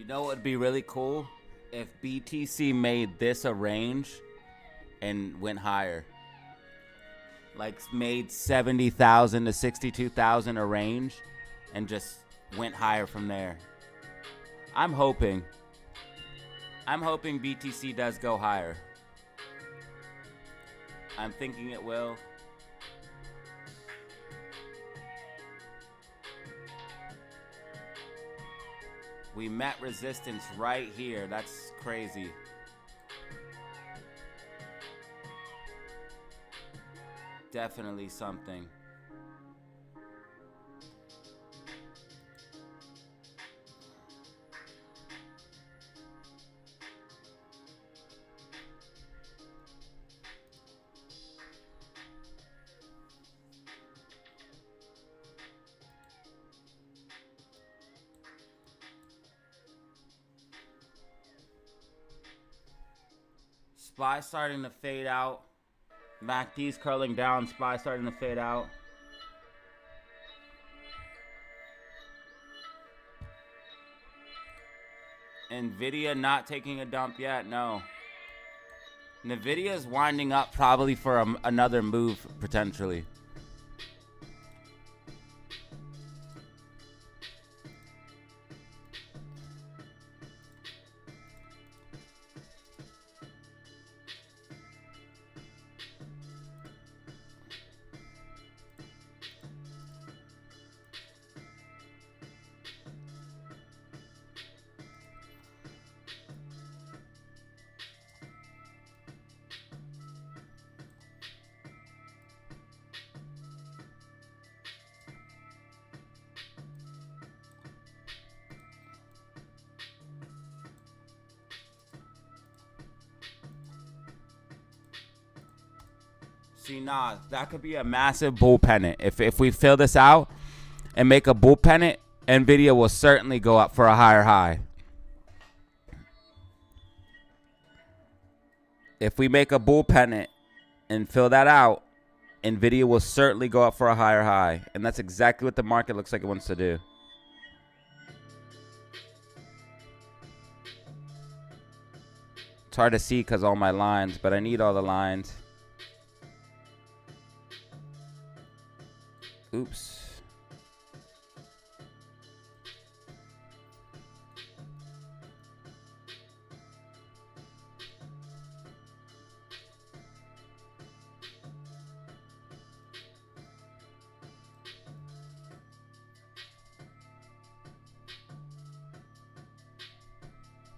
know what would be really cool? If BTC made this a range and went higher. Like made 70,000 to 62,000 a range and just went higher from there. I'm hoping BTC does go higher. I'm thinking it will. We met resistance right here. That's crazy. Definitely something. SPY starting to fade out. MACD's curling down. SPY starting to fade out. Nvidia not taking a dump yet. No. Nvidia is winding up probably for another move potentially. See, nah, that could be a massive bull pennant. If we fill this out and make a bull pennant, Nvidia will certainly go up for a higher high. If we make a bull pennant and fill that out, Nvidia will certainly go up for a higher high. And that's exactly what the market looks like it wants to do. It's hard to see because all my lines, but I need all the lines. Oops.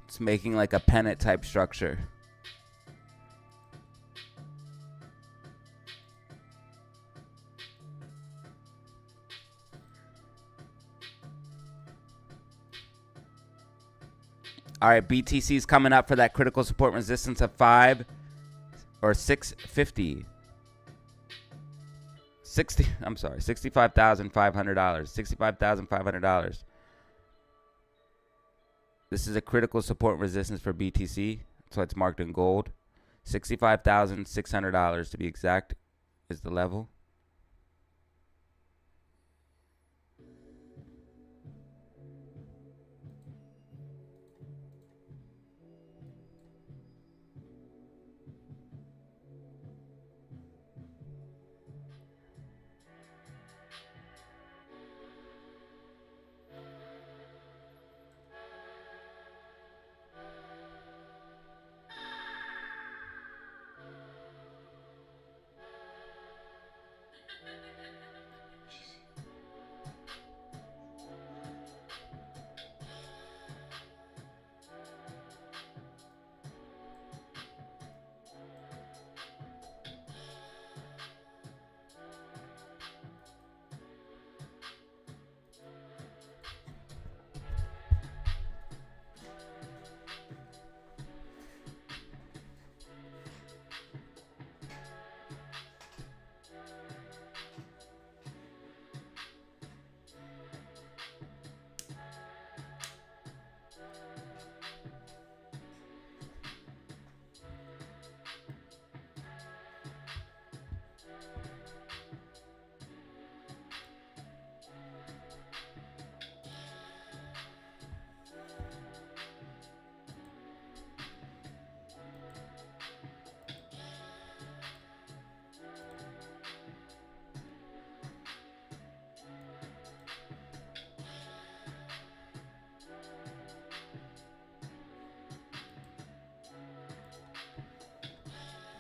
It's making like a pennant type structure. All right, BTC is coming up for that critical support resistance of 5 or 650. $65,500. $65,500. This is a critical support resistance for BTC, so it's marked in gold. $65,600 to be exact is the level.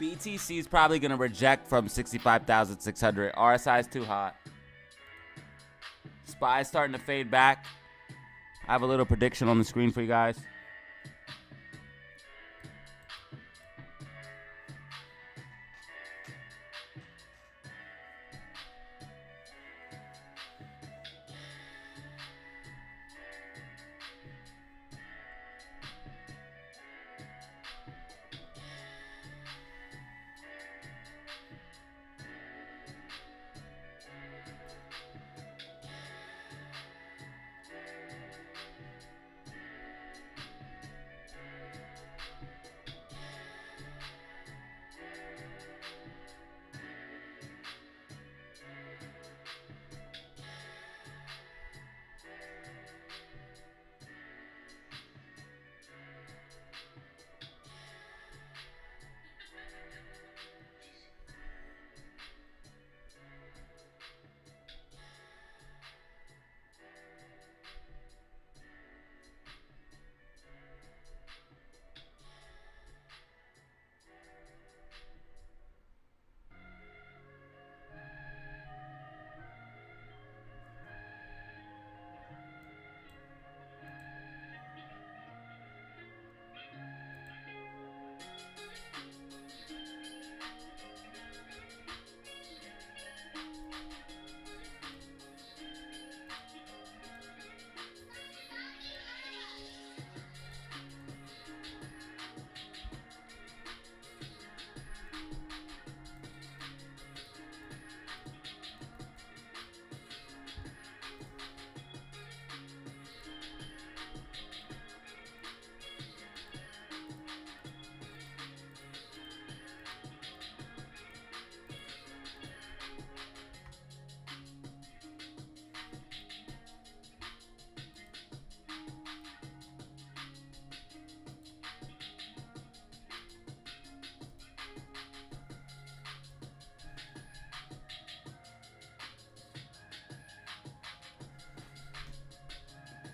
BTC is probably going to reject from 65,600. RSI is too hot. SPY is starting to fade back. I have a little prediction on the screen for you guys.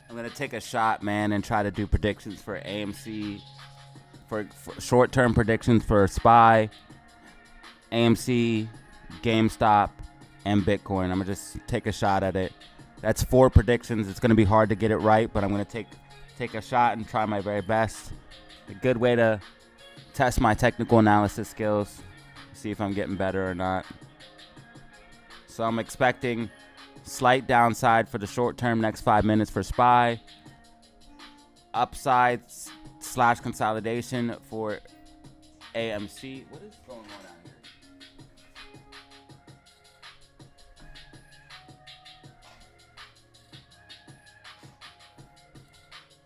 I'm going to take a shot, man, and try to do predictions for AMC, for short-term predictions for SPY, AMC, GameStop, and Bitcoin. I'm going to just take a shot at it. That's 4 predictions. It's going to be hard to get it right, but I'm going to take a shot and try my very best. A good way to test my technical analysis skills, see if I'm getting better or not. So I'm expecting slight downside for the short term, next 5 minutes for SPY. Upside / consolidation for AMC. What is going on out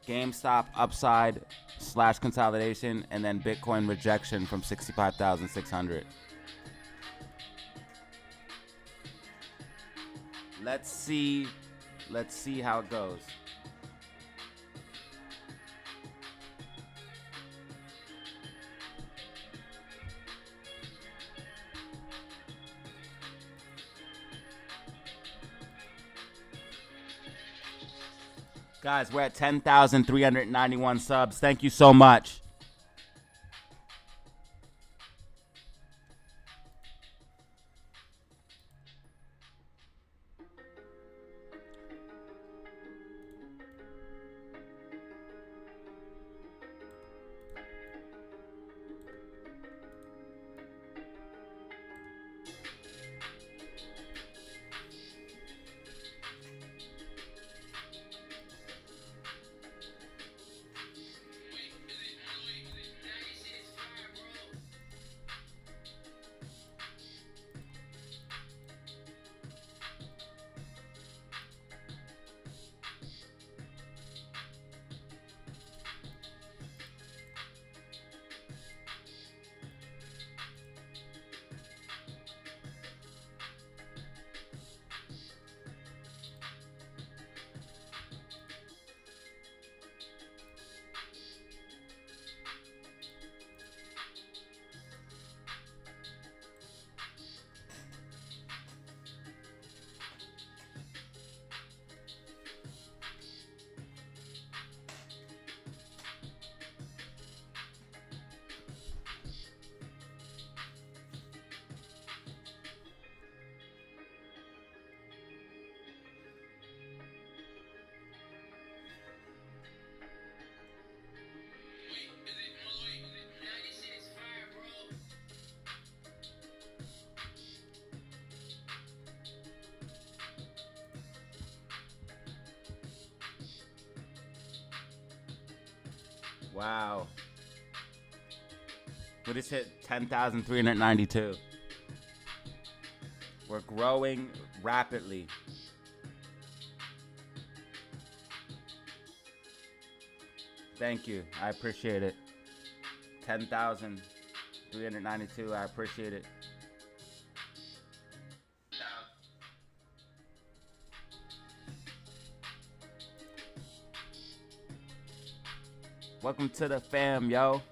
here? GameStop upside / consolidation, and then Bitcoin rejection from 65,600. Let's see how it goes. Guys, we're at 10,391 subs. Thank you so much. Wow. We just hit 10,392. We're growing rapidly. Thank you. I appreciate it. 10,392. I appreciate it. Welcome to the fam, yo.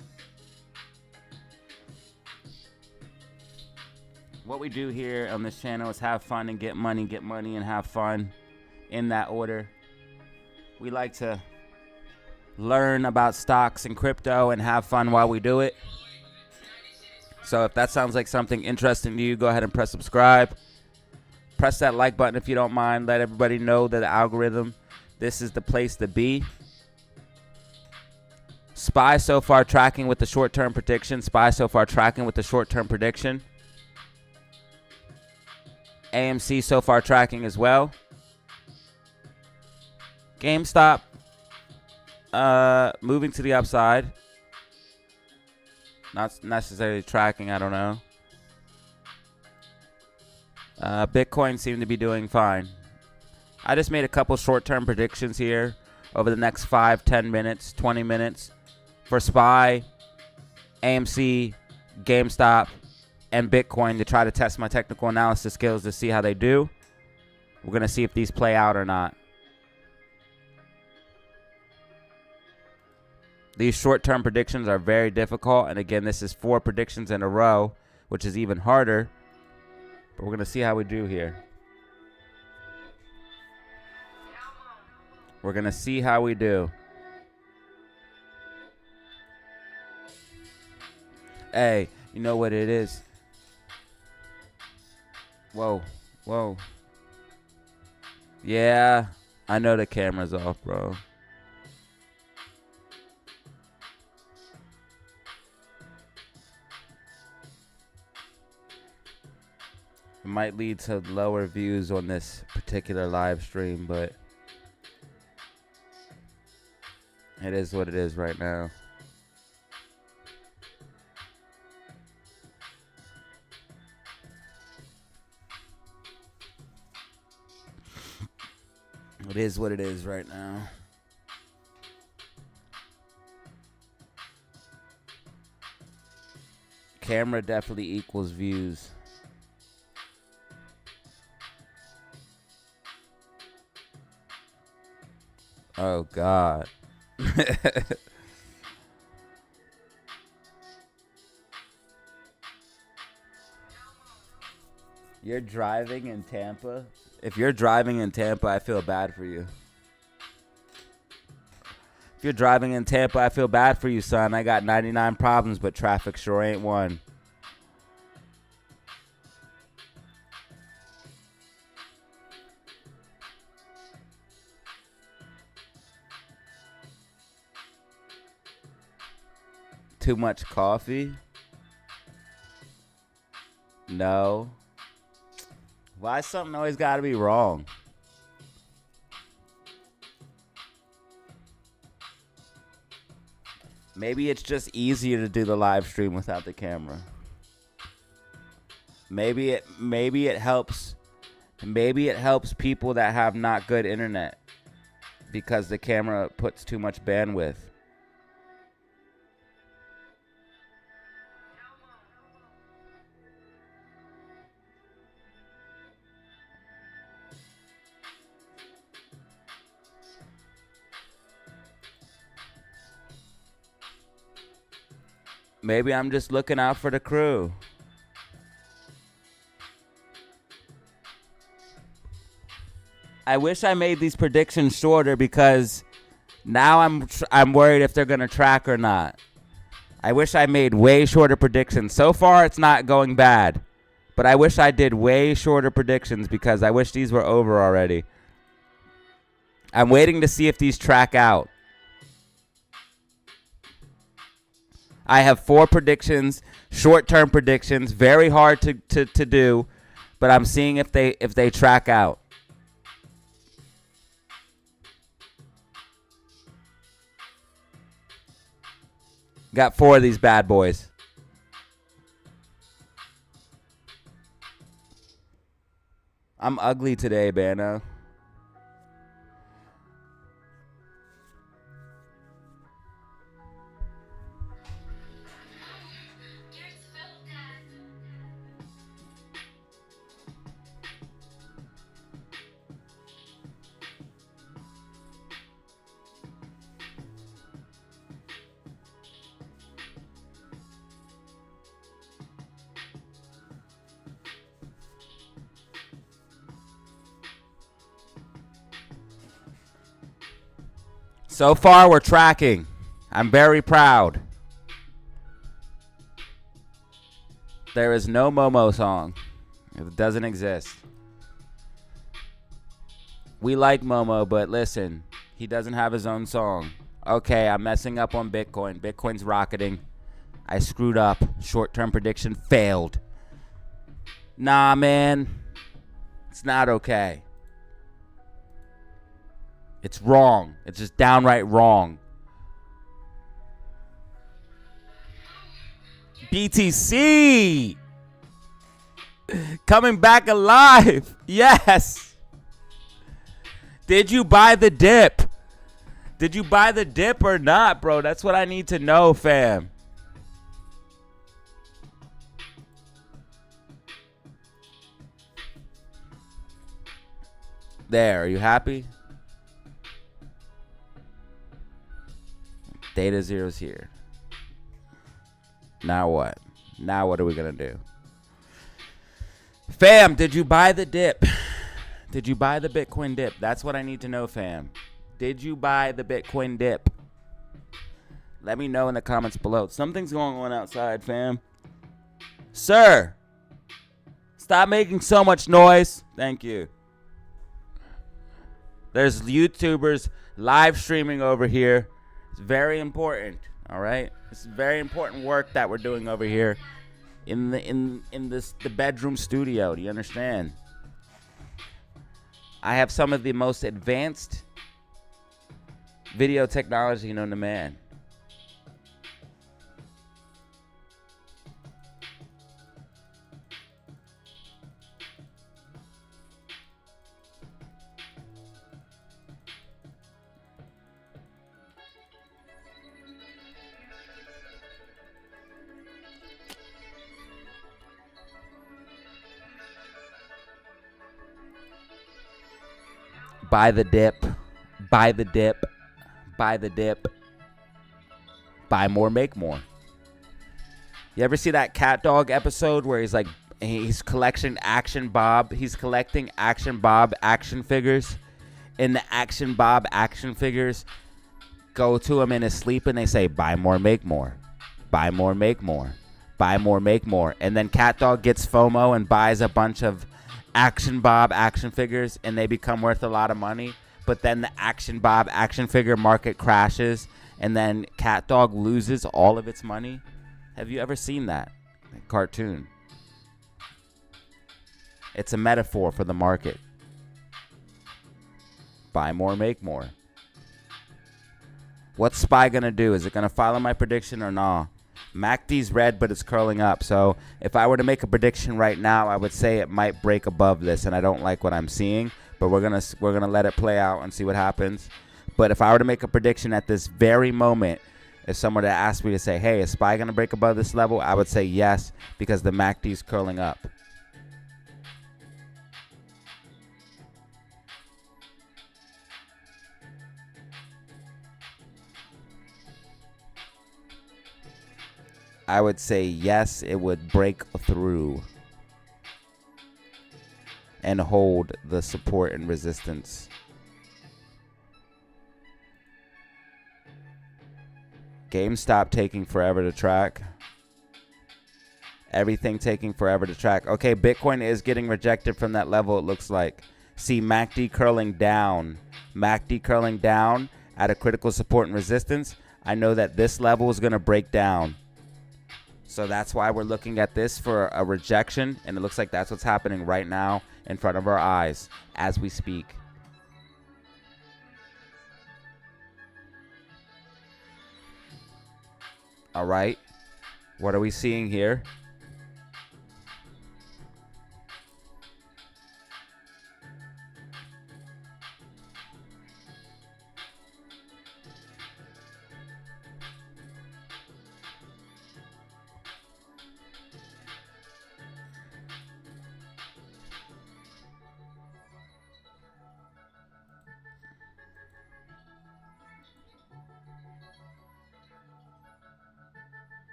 What we do here on this channel is have fun and get money and have fun in that order. We like to learn about stocks and crypto and have fun while we do it. So if that sounds like something interesting to you, go ahead and press subscribe. Press that like button if you don't mind. Let everybody know that the algorithm, this is the place to be. SPY so far tracking with the short-term prediction. SPY so far tracking with the short-term prediction. AMC so far tracking as well. GameStop moving to the upside. Not necessarily tracking, I don't know. Bitcoin seemed to be doing fine. I just made a couple short-term predictions here over the next 5, 10 minutes, 20 minutes for SPY, AMC, GameStop, and Bitcoin to try to test my technical analysis skills to see how they do. We're going to see if these play out or not. These short-term predictions are very difficult. And again, this is 4 predictions in a row, which is even harder. But we're going to see how we do here. We're going to see how we do. Hey, you know what it is? Whoa, whoa. Yeah, I know the camera's off, bro. It might lead to lower views on this particular live stream, but it is what it is right now. It is what it is right now. Camera definitely equals views. Oh, God. You're driving in Tampa? If you're driving in Tampa, I feel bad for you. If you're driving in Tampa, I feel bad for you, son. I got 99 problems, but traffic sure ain't one. Too much coffee? No. Why something always got to be wrong? Maybe it's just easier to do the live stream without the camera. Maybe it helps. Maybe it helps people that have not good internet because the camera puts too much bandwidth. Maybe I'm just looking out for the crew. I wish I made these predictions shorter because now I'm worried if they're going to track or not. I wish I made way shorter predictions. So far, it's not going bad. But I wish I did way shorter predictions because I wish these were over already. I'm waiting to see if these track out. I have 4 predictions, short-term predictions, very hard to do, but I'm seeing if they track out. Got 4 of these bad boys. I'm ugly today, Bano. So far, we're tracking. I'm very proud. There is no Momo song. It doesn't exist. We like Momo, but listen, he doesn't have his own song. Okay, I'm messing up on Bitcoin. Bitcoin's rocketing. I screwed up. Short-term prediction failed. Nah, man. It's not okay. It's wrong. It's just downright wrong. BTC! Coming back alive. Yes. Did you buy the dip? Did you buy the dip or not, bro? That's what I need to know, fam. There. Are you happy? DataZero's here. Now what? Now what are we going to do? Fam, did you buy the dip? Did you buy the Bitcoin dip? That's what I need to know, fam. Did you buy the Bitcoin dip? Let me know in the comments below. Something's going on outside, fam. Sir, stop making so much noise. Thank you. There's YouTubers live streaming over here. It's very important, all right? It's very important work that we're doing over here in the bedroom studio. Do you understand? I have some of the most advanced video technology known to man. Buy the dip. Buy the dip. Buy the dip. Buy more, make more. You ever see that cat dog episode where he's like, he's collecting Action Bob. He's collecting Action Bob action figures. And the Action Bob action figures go to him in his sleep and they say, buy more, make more. Buy more, make more. Buy more, make more. And then cat dog gets FOMO and buys a bunch of Action Bob action figures and they become worth a lot of money. But then the Action Bob action figure market crashes and then cat dog loses all of its money. Have you ever seen that cartoon? It's a metaphor for the market. Buy more, make more. What's SPY gonna do? Is it gonna follow my prediction or nah? MACD's red, but it's curling up. So if I were to make a prediction right now, I would say it might break above this, and I don't like what I'm seeing. But we're gonna let it play out and see what happens. But if I were to make a prediction at this very moment, if someone were to ask me to say, hey, is SPY gonna break above this level? I would say yes, because the MACD's curling up. I would say yes, it would break through and hold the support and resistance. GameStop taking forever to track. Everything taking forever to track. Okay, Bitcoin is getting rejected from that level, it looks like. See, MACD curling down. MACD curling down at a critical support and resistance. I know that this level is going to break down. So that's why we're looking at this for a rejection. And it looks like that's what's happening right now in front of our eyes as we speak. All right. What are we seeing here?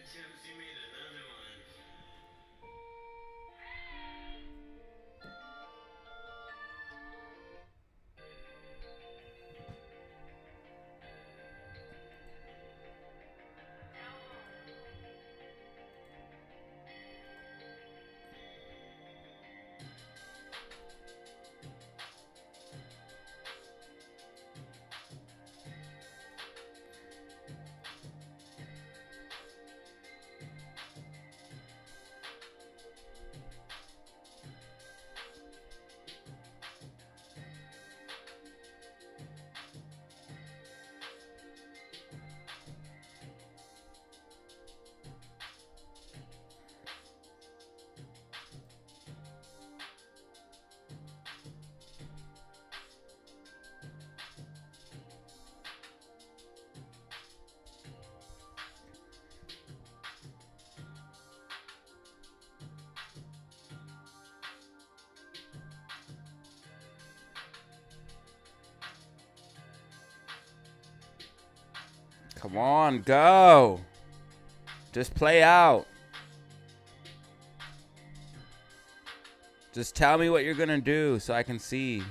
Chumps, you made another one. Come on, go. Just play out. Just tell me what you're going to do so I can see.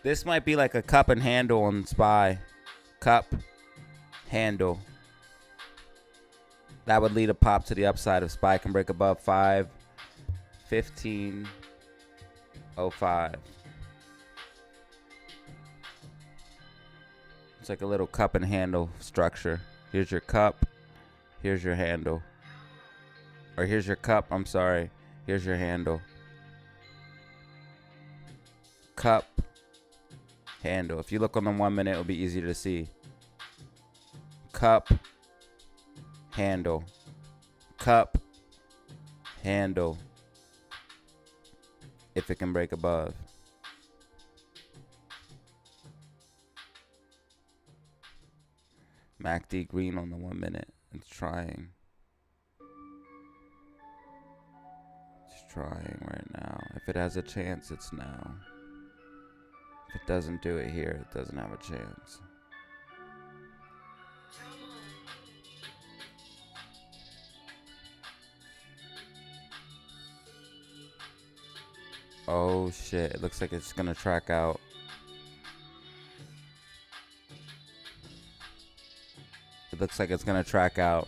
This might be like a cup and handle on SPY. Cup, handle. That would lead a pop to the upside if SPY can break above 5.15.05. It's like a little cup and handle structure. Here's your cup. Here's your handle. Or here's your cup. I'm sorry. Here's your handle. Cup. Handle. If you look on the 1 minute, it'll be easier to see. Cup. Handle. Cup. Handle. If it can break above. MACD green on the 1 minute. It's trying. It's trying right now. If it has a chance, it's now. If it doesn't do it here, it doesn't have a chance. Oh shit, it looks like it's gonna track out. It looks like it's gonna track out.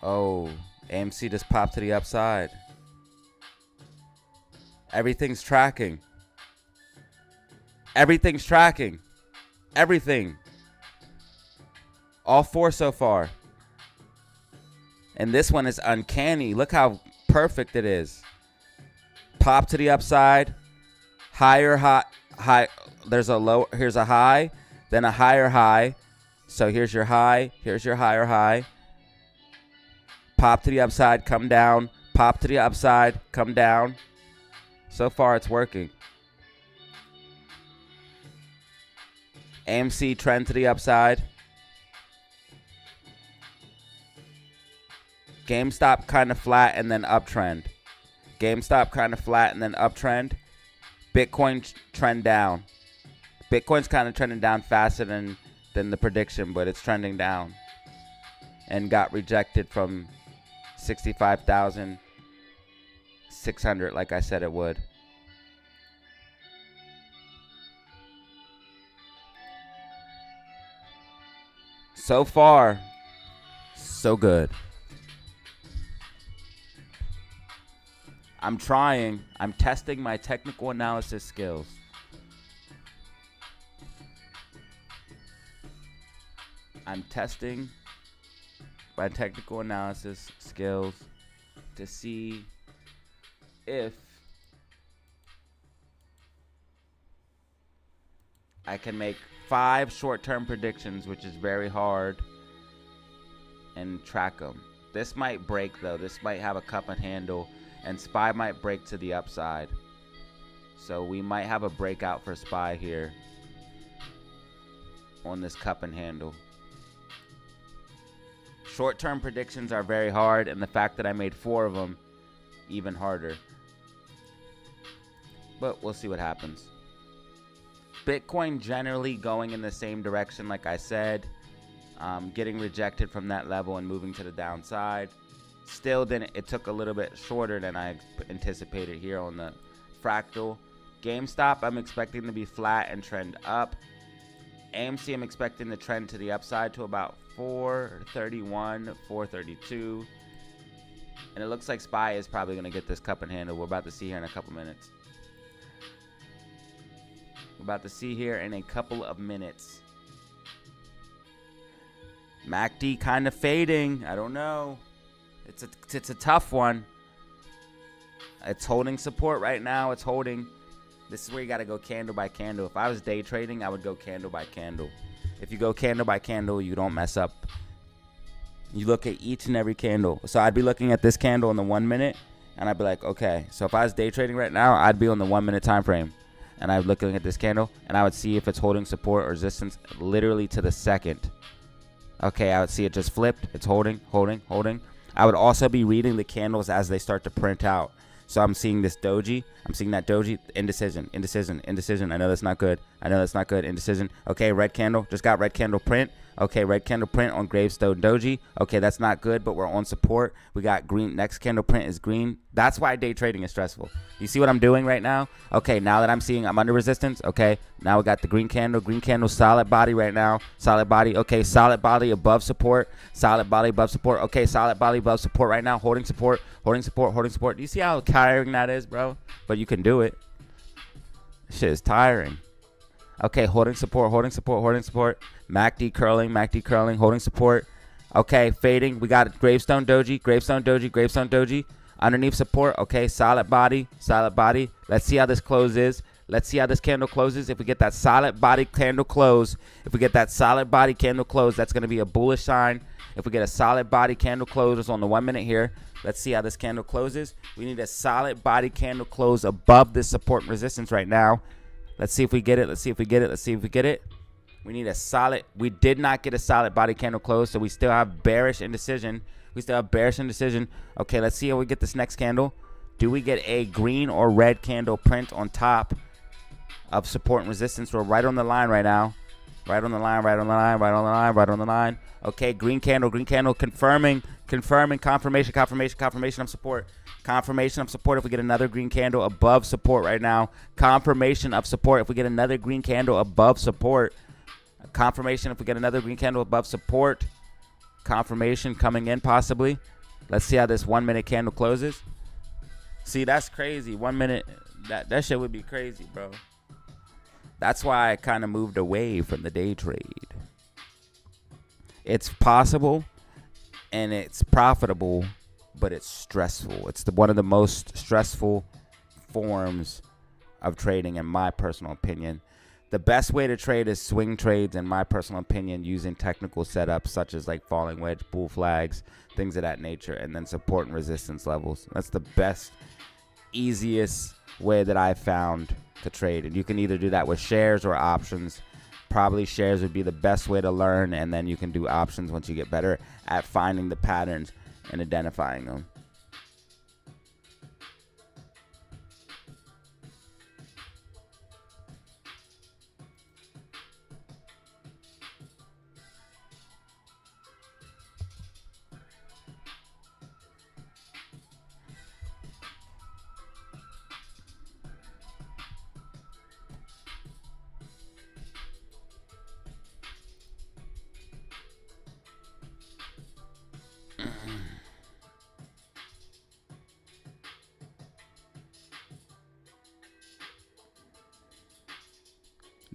Oh, AMC just popped to the upside. Everything's tracking. Everything's tracking. Everything. All four so far. And this one is uncanny. Look how perfect it is. Pop to the upside. Higher high. There's a low. Here's a high. Then a higher high. So here's your high. Here's your higher high. Pop to the upside. Come down. Pop to the upside. Come down. So far it's working. AMC trend to the upside. GameStop kind of flat and then uptrend. GameStop kind of flat and then uptrend. Bitcoin trend down. Bitcoin's kind of trending down faster than the prediction, but it's trending down. And got rejected from 65,600 like I said it would. So far, so good. I'm trying. I'm testing my technical analysis skills. I'm testing my technical analysis skills to see if I can make 5 short-term predictions, which is very hard, and track them. This might break, though. This might have a cup and handle, and SPY might break to the upside. So we might have a breakout for SPY here on this cup and handle. Short-term predictions are very hard, and the fact that I made 4 of them, even harder. But we'll see what happens. Bitcoin generally going in the same direction, like I said. Getting rejected from that level and moving to the downside. Still didn't, it took a little bit shorter than I anticipated here on the fractal. GameStop, I'm expecting to be flat and trend up. AMC, I'm expecting the trend to the upside to about 431, 432. And it looks like SPY is probably going to get this cup and handle. We're about to see here in a couple minutes. We're about to see here in a couple of minutes. MACD kind of fading. I don't know. It's a tough one. It's holding support right now. It's holding. This is where you got to go candle by candle. If I was day trading, I would go candle by candle. If you go candle by candle, you don't mess up. You look at each and every candle. So I'd be looking at this candle in the 1 minute, and I'd be like, okay. So if I was day trading right now, I'd be on the 1 minute time frame, and I'd be looking at this candle, and I would see if it's holding support or resistance literally to the second. Okay, I would see it just flipped. It's holding, holding, holding. I would also be reading the candles as they start to print out. So I'm seeing this doji. I'm seeing that doji. Indecision, indecision, indecision. I know that's not good. I know that's not good. Indecision. Okay, red candle. Just got red candle print. Okay, red candle print on gravestone doji. Okay, that's not good, but we're on support. We got green. Next candle print is green. That's why day trading is stressful. You see what I'm doing right now? Okay, now that I'm seeing I'm under resistance. Okay, now we got the green candle. Green candle, solid body right now. Solid body. Okay, solid body above support. Solid body above support. Okay, solid body above support right now. Holding support. Holding support. Holding support. Do you see how tiring that is, bro? But you can do it. Shit is tiring. Okay, holding support, holding support, holding support. MACD curling, holding support. Okay, fading. We got gravestone doji, gravestone doji, gravestone doji. Underneath support. Okay, solid body, solid body. Let's see how this close is. Let's see how this candle closes. If we get that solid body candle close, that's going to be a bullish sign. If we get a solid body candle close, it's on the 1 minute here. Let's see how this candle closes. We need a solid body candle close above this support and resistance right now. Let's see if we get it. Let's see if we get it. Let's see if we get it. We need a solid. We did not get a solid body candle close, so we still have bearish indecision. Okay, let's see how we get this next candle. Do we get a green or red candle print on top of support and resistance? We're right on the line right now. Right on the line, right on the line, right on the line, right on the line. Okay, green candle, confirming, confirmation of support. Confirmation of support if we get another green candle above support right now. Confirmation of support if we get another green candle above support. Confirmation if we get another green candle above support. Confirmation coming in possibly. Let's see how this 1 minute candle closes. See, that's crazy. 1 minute, that shit would be crazy, bro. That's why I kind of moved away from the day trade. It's possible and it's profitable, but it's stressful. It's one of the most stressful forms of trading, in my personal opinion. The best way to trade is swing trades, in my personal opinion, using technical setups such as like falling wedge, bull flags, things of that nature, and then support and resistance levels. That's the best, easiest way that I've found to trade. And you can either do that with shares or options. Probably shares would be the best way to learn, and then you can do options once you get better at finding the patterns and identifying them.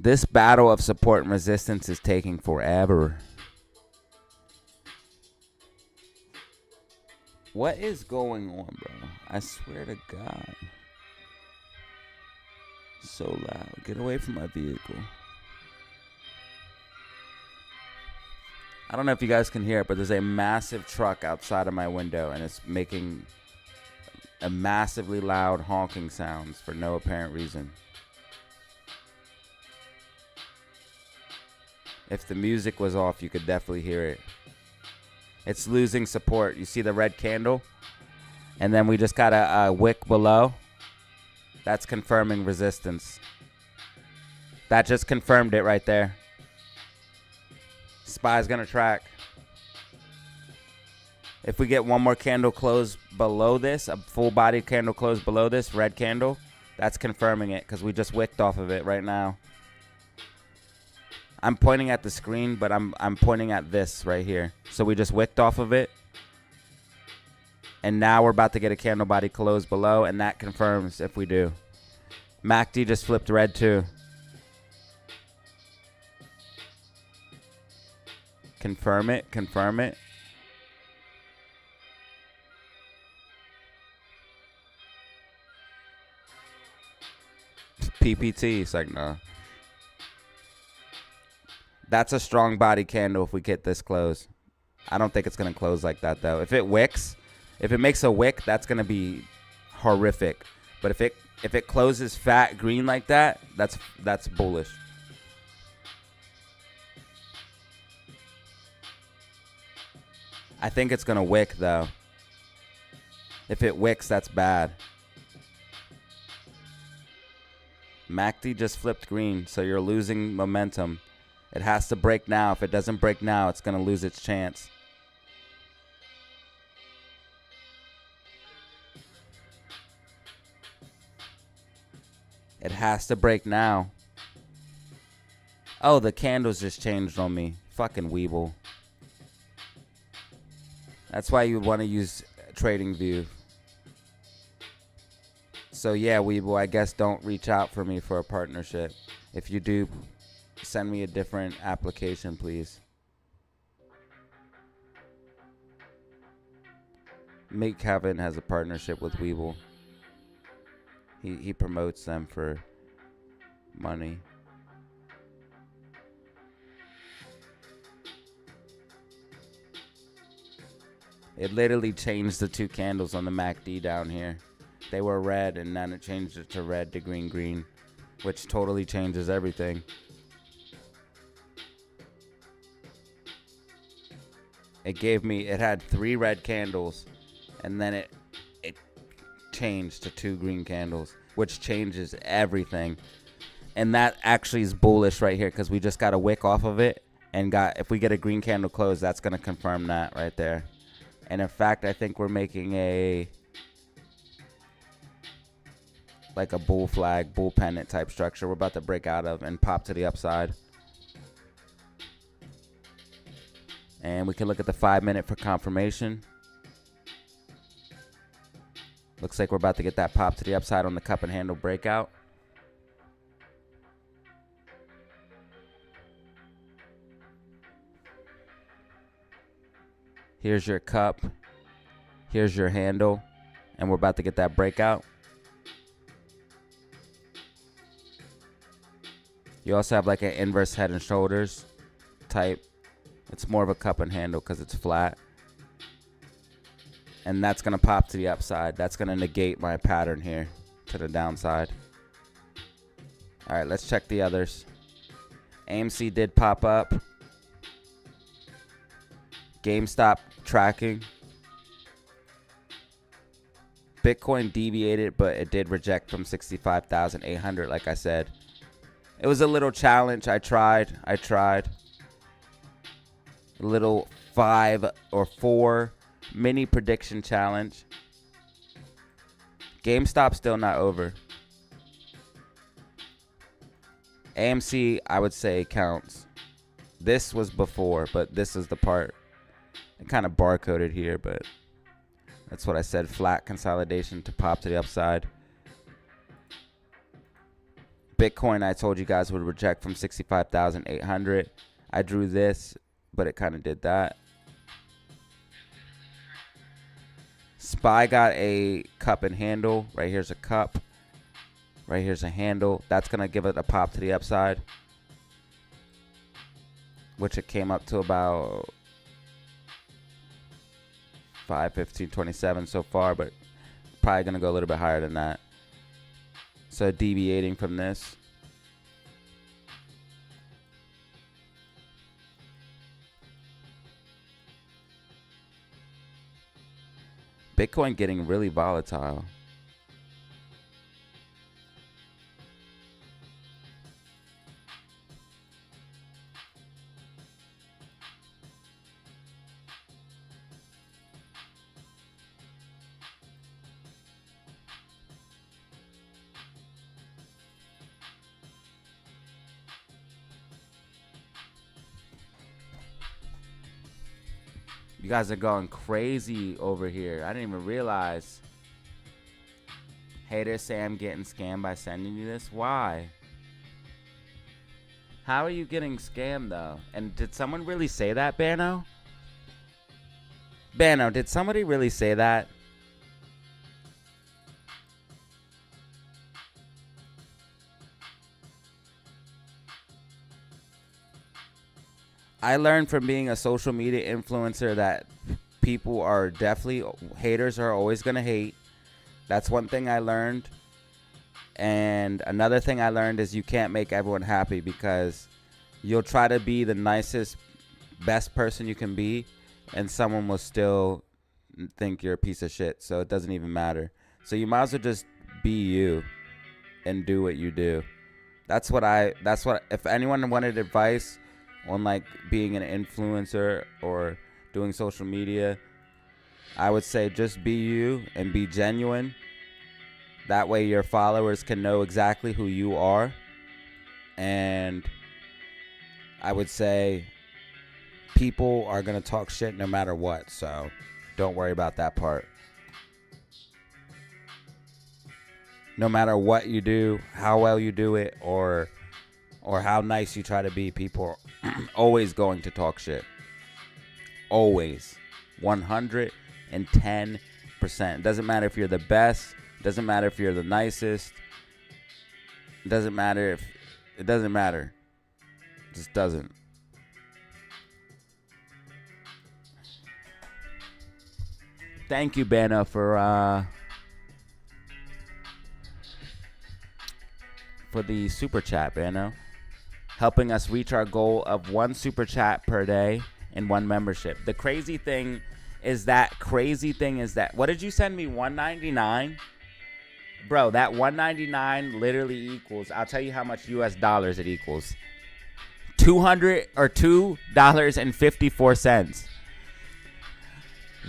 This battle of support and resistance is taking forever. What is going on, bro? I swear to God. So loud. Get away from my vehicle. I don't know if you guys can hear it, but there's a massive truck outside of my window, and it's making a massively loud honking sounds for no apparent reason. If the music was off, you could definitely hear it. It's losing support. You see the red candle? And then we just got a wick below. That's confirming resistance. That just confirmed it right there. SPY's gonna track. If we get one more candle close below this, a full body candle close below this, red candle, that's confirming it because we just wicked off of it right now. I'm pointing at the screen, but I'm pointing at this right here. So we just wicked off of it. And now we're about to get a candle body close below, and that confirms if we do. MACD just flipped red too. Confirm it, confirm it. PPT, it's like, no. That's a strong body candle if we get this close. I don't think it's going to close like that, though. If it wicks, if it makes a wick, that's going to be horrific. But if it closes fat green like that, that's bullish. I think it's going to wick, though. If it wicks, that's bad. MACD just flipped green, so you're losing momentum. It has to break now. If it doesn't break now, it's going to lose its chance. It has to break now. Oh, the candles just changed on me. Fucking weeble. That's why you would want to use TradingView. So yeah, weeble, I guess don't reach out for me for a partnership. If you do, send me a different application, please. Make Kevin has a partnership with Weeble. He promotes them for money. It literally changed the two candles on the MACD down here. They were red, and then it changed it to red to green, green, which totally changes everything. It had 3 red candles, and then it changed to 2 green candles, which changes everything. And that actually is bullish right here because we just got a wick off of it, and if we get a green candle close, that's going to confirm that right there. And in fact, I think we're making a bull flag, bull pennant type structure we're about to break out of and pop to the upside. And we can look at the 5-minute for confirmation. Looks like we're about to get that pop to the upside on the cup and handle breakout. Here's your cup. Here's your handle. And we're about to get that breakout. You also have like an inverse head and shoulders type. It's more of a cup and handle because it's flat. And that's going to pop to the upside. That's going to negate my pattern here to the downside. All right, let's check the others. AMC did pop up. GameStop tracking. Bitcoin deviated, but it did reject from 65,800, like I said. It was a little challenge. I tried. A little 5 or 4 mini prediction challenge. GameStop still not over. AMC, I would say, counts. This was before, but this is the part. I kind of barcoded here, but that's what I said. Flat consolidation to pop to the upside. Bitcoin, I told you guys, would reject from 65,800. I drew this, but it kind of did that. SPY got a cup and handle. Right here's a cup. Right here's a handle. That's going to give it a pop to the upside, which it came up to about 515.27 so far, but probably going to go a little bit higher than that. So deviating from this. Bitcoin getting really volatile. You guys are going crazy over here. I didn't even realize. Haters say I'm getting scammed by sending you this. Why? How are you getting scammed, though? And did someone really say that, Bano? Bano, did somebody really say that? I learned from being a social media influencer that people are definitely, haters are always going to hate. That's one thing I learned. And another thing I learned is you can't make everyone happy, because you'll try to be the nicest, best person you can be, and someone will still think you're a piece of shit. So it doesn't even matter. So you might as well just be you and do what you do. That's what if anyone wanted advice on like being an influencer or doing social media, I would say just be you and be genuine. That way your followers can know exactly who you are. And I would say people are going to talk shit no matter what, so don't worry about that part. No matter what you do, how well you do it, or how nice you try to be, people are always going to talk shit. Always. 110%. It doesn't matter if you're the best. It doesn't matter if you're the nicest. It doesn't matter. It just doesn't. Thank you, Bana, for the super chat, Bano. Helping us reach our goal of 1 super chat per day and 1 membership. The crazy thing is that what did you send me? $199? Bro, that $199 literally equals, I'll tell you how much US dollars it equals. $2.54.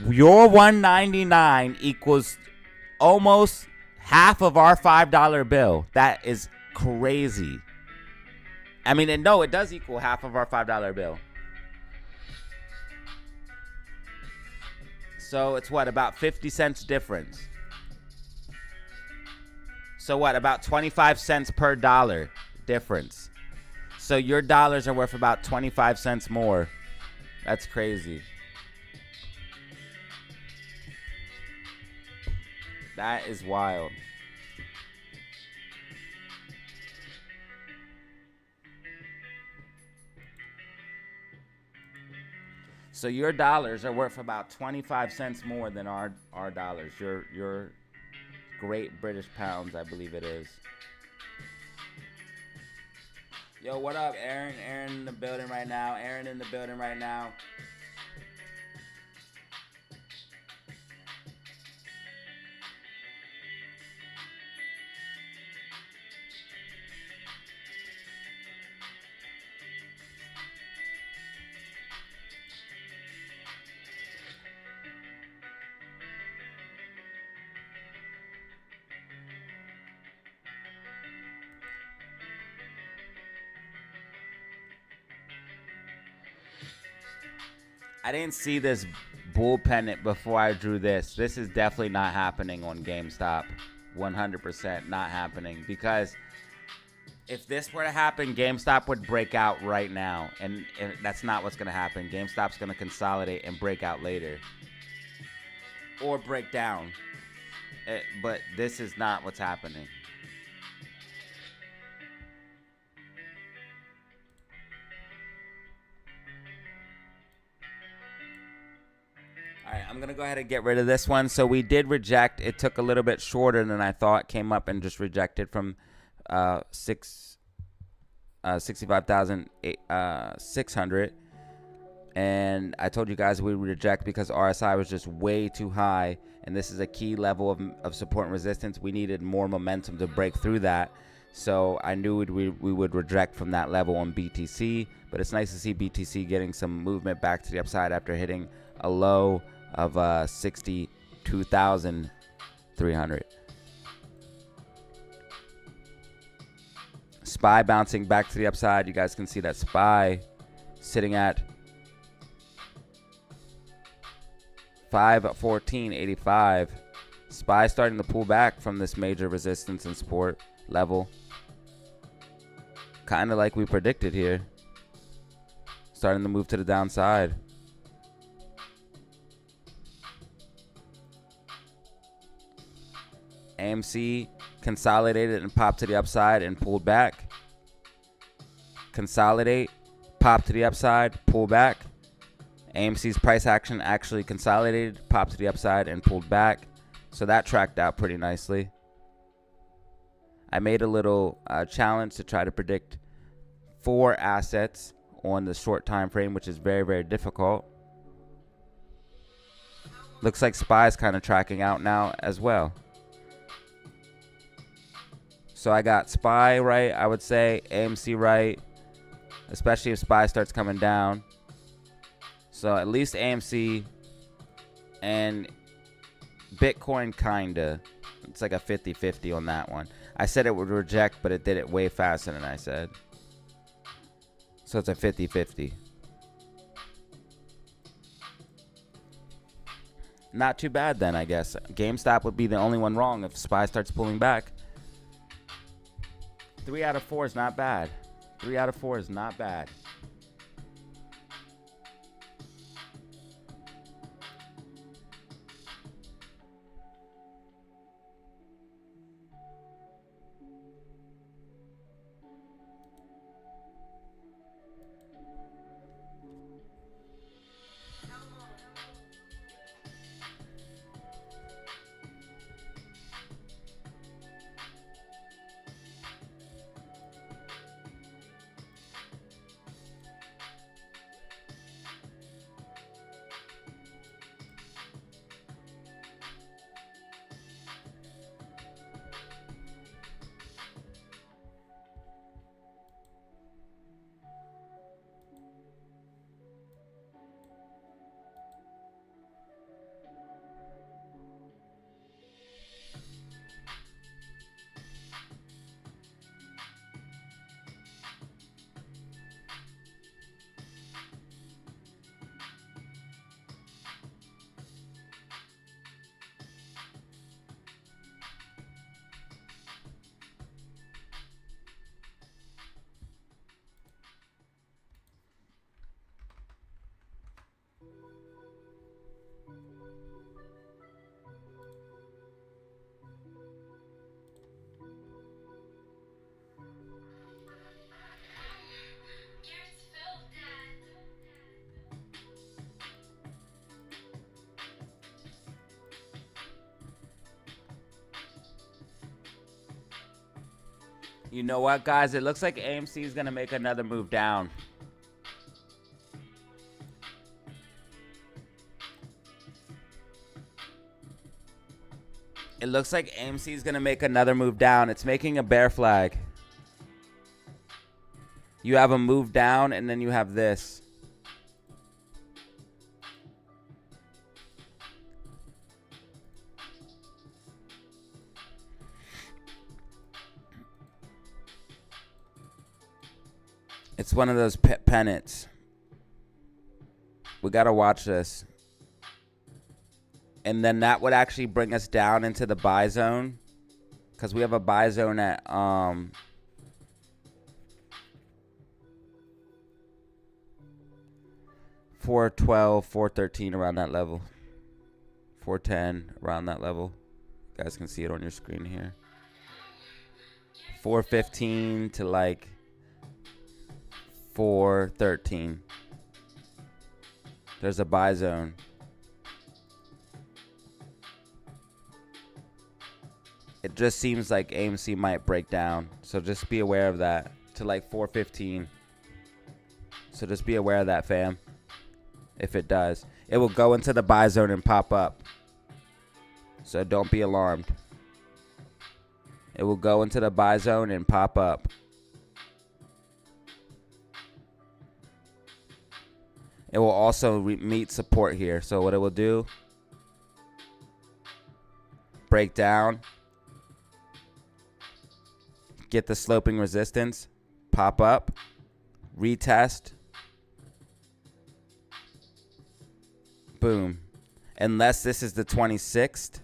Your $199 equals almost half of our $5 bill. That is crazy. I mean, no, it does equal half of our $5 bill. So it's what, about 50 cents difference. So what, about 25 cents per dollar difference. So your dollars are worth about 25 cents more. That's crazy. That is wild. So your dollars are worth about 25 cents more than our dollars. Your Great British Pounds, I believe it is. Yo, what up, Aaron? Aaron in the building right now. I didn't see this bull pennant before I drew this. This is definitely not happening on GameStop. 100% not happening, because If this were to happen, GameStop would break out right now, and that's not what's going to happen. GameStop's going to consolidate and break out later, or break down. But this is not what's happening. All right, I'm going to go ahead and get rid of this one. So we did reject. It took a little bit shorter than I thought. Came up and just rejected from 65,600. And I told you guys we would reject because RSI was just way too high. And this is a key level of support and resistance. We needed more momentum to break through that. So I knew we would reject from that level on BTC. But it's nice to see BTC getting some movement back to the upside after hitting a low of 62,300. SPY bouncing back to the upside. You guys can see that SPY sitting at 514.85. SPY starting to pull back from this major resistance and support level. Kind of like we predicted here. Starting to move to the downside. AMC consolidated and popped to the upside and pulled back. Consolidate, pop to the upside, pull back. AMC's price action actually consolidated, popped to the upside, and pulled back. So that tracked out pretty nicely. I made a little challenge to try to predict 4 assets on the short time frame, which is very, very difficult. Looks like SPY's kind of tracking out now as well. So I got SPY right, I would say, AMC right, especially if SPY starts coming down. So at least AMC and Bitcoin kinda. It's like a 50-50 on that one. I said it would reject, but it did it way faster than I said. So it's a 50-50. Not too bad then, I guess. GameStop would be the only one wrong if SPY starts pulling back. 3 out of 4 is not bad. 3 out of 4 is not bad. You know what, guys? It looks like AMC is going to make another move down. It looks like AMC is going to make another move down. It's making a bear flag. You have a move down, and then you have this. It's one of those pennants. We got to watch this. And then that would actually bring us down into the buy zone. Because we have a buy zone at 412, 413 around that level. 410 around that level. You guys can see it on your screen here. 415 to like 413. There's a buy zone. It just seems like AMC might break down. So just be aware of that to like 415. So just be aware of that, fam. If it does, it will go into the buy zone and pop up. So don't be alarmed. It will go into the buy zone and pop up. It will also meet support here. So what it will do, break down, get the sloping resistance, pop up, retest, boom. Unless this is the 26th,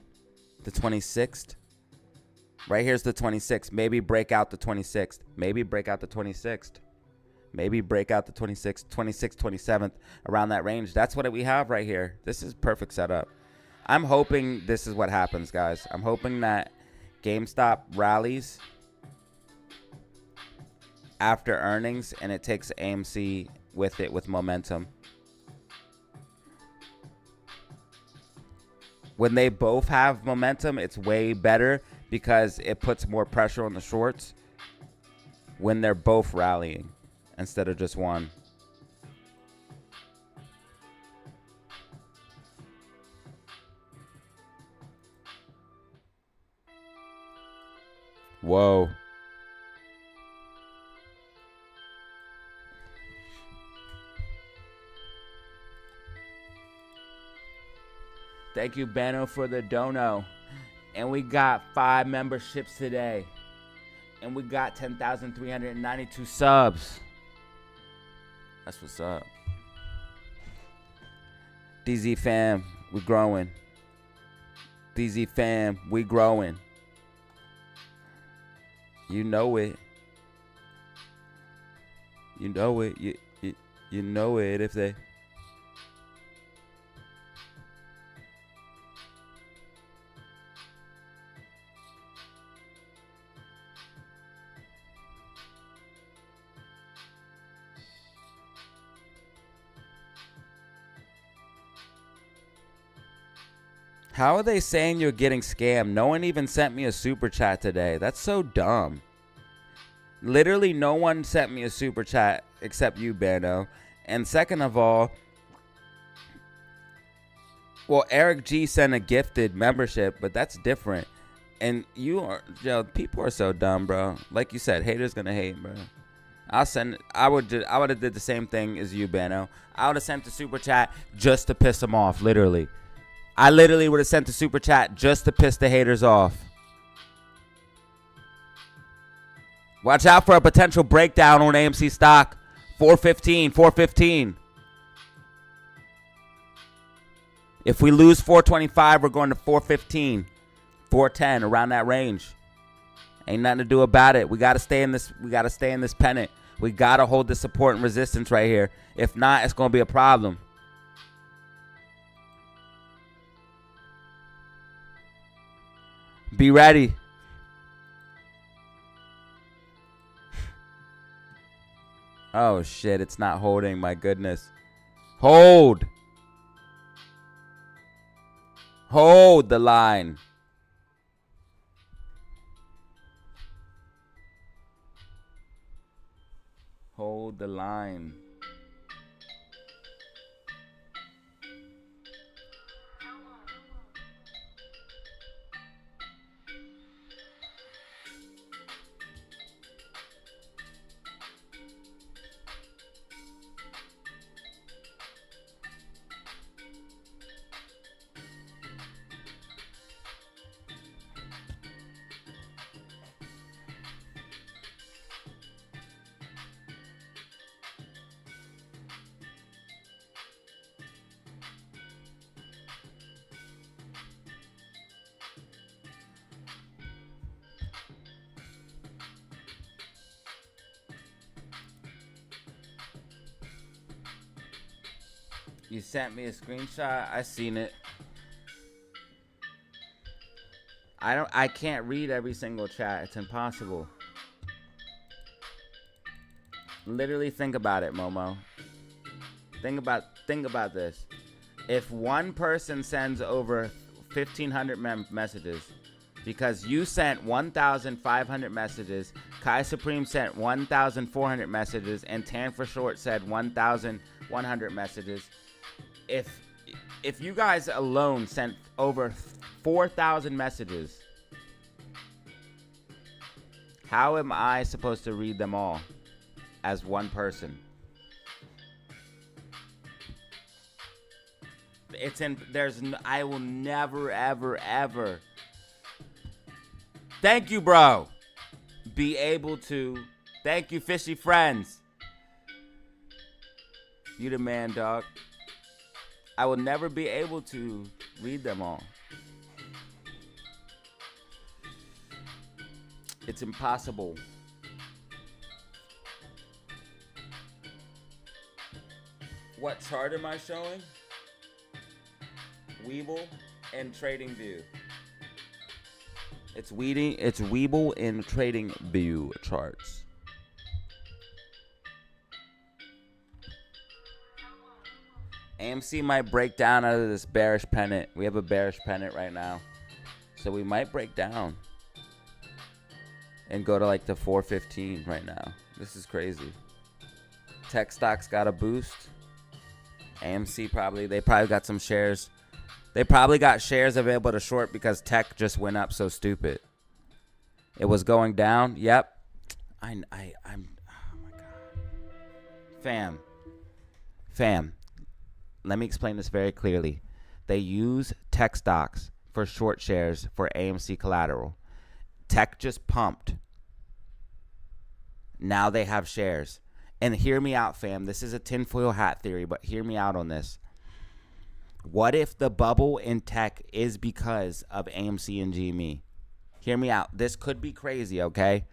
right here's the 26th. Maybe break out the 26th. Maybe break out the 26th. Maybe break out the 26th, 26th, 27th, around that range. That's what we have right here. This is perfect setup. I'm hoping this is what happens, guys. I'm hoping that GameStop rallies after earnings and it takes AMC with it with momentum. When they both have momentum, it's way better because it puts more pressure on the shorts when they're both rallying instead of just one. Whoa. Thank you, Bano, for the dono. And we got 5 memberships today. And we got 10,392 subs. That's what's up. DZ fam, we growing. DZ fam, we growing. You know it. You know it. You know it if they... How are they saying you're getting scammed? No one even sent me a super chat today. That's so dumb. Literally no one sent me a super chat except you, Bano. And second of all, well, Eric G sent a gifted membership, but that's different. And you are, people are so dumb, bro. Like you said, haters gonna hate, bro. I would have did the same thing as you, Bano. I would have sent the super chat just to piss them off, literally. I literally would have sent the super chat just to piss the haters off. Watch out for a potential breakdown on AMC stock. 415, 415. If we lose 425, we're going to 415, 410, around that range. Ain't nothing to do about it. We got to stay in this. We got to stay in this pennant. We got to hold the support and resistance right here. If not, it's going to be a problem. Be ready. Oh, shit. It's not holding. My goodness. Hold. Hold the line. Hold the line. You sent me a screenshot. I seen it. I can't read every single chat. It's impossible. Literally think about it, Momo. Think about this. If one person sends over 1,500 messages, because you sent 1,500 messages, Kai Supreme sent 1,400 messages, and Tan for Short said 1,100 messages. If you guys alone sent over 4,000 messages, how am I supposed to read them all as one person? I will never, ever, ever. Thank you, bro. Be able to. Thank you, fishy friends. You the man, dog. I will never be able to read them all. It's impossible. What chart am I showing? Weeble and TradingView. It's Weeble and TradingView charts. AMC might break down out of this bearish pennant. We have a bearish pennant right now. So we might break down and go to like the 415 right now. This is crazy. Tech stocks got a boost. AMC they probably got some shares. They probably got shares available to short because tech just went up so stupid. It was going down. Yep. I'm oh my God. Fam. Let me explain this very clearly. They use tech stocks for short shares for AMC collateral. Tech just pumped. Now they have shares. And hear me out, fam. This is a tinfoil hat theory, but hear me out on this. What if the bubble in tech is because of AMC and GME? Hear me out. This could be crazy, okay?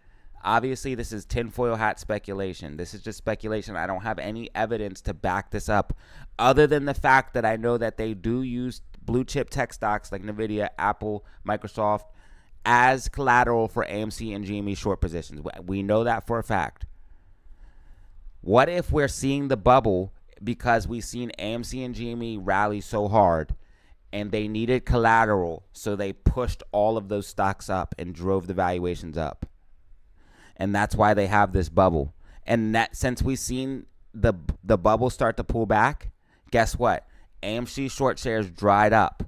Obviously, this is tinfoil hat speculation. This is just speculation. I don't have any evidence to back this up other than the fact that I know that they do use blue chip tech stocks like NVIDIA, Apple, Microsoft as collateral for AMC and GME short positions. We know that for a fact. What if we're seeing the bubble because we've seen AMC and GME rally so hard and they needed collateral, so they pushed all of those stocks up and drove the valuations up? And that's why they have this bubble. And that since we've seen the bubble start to pull back, guess what? AMC short shares dried up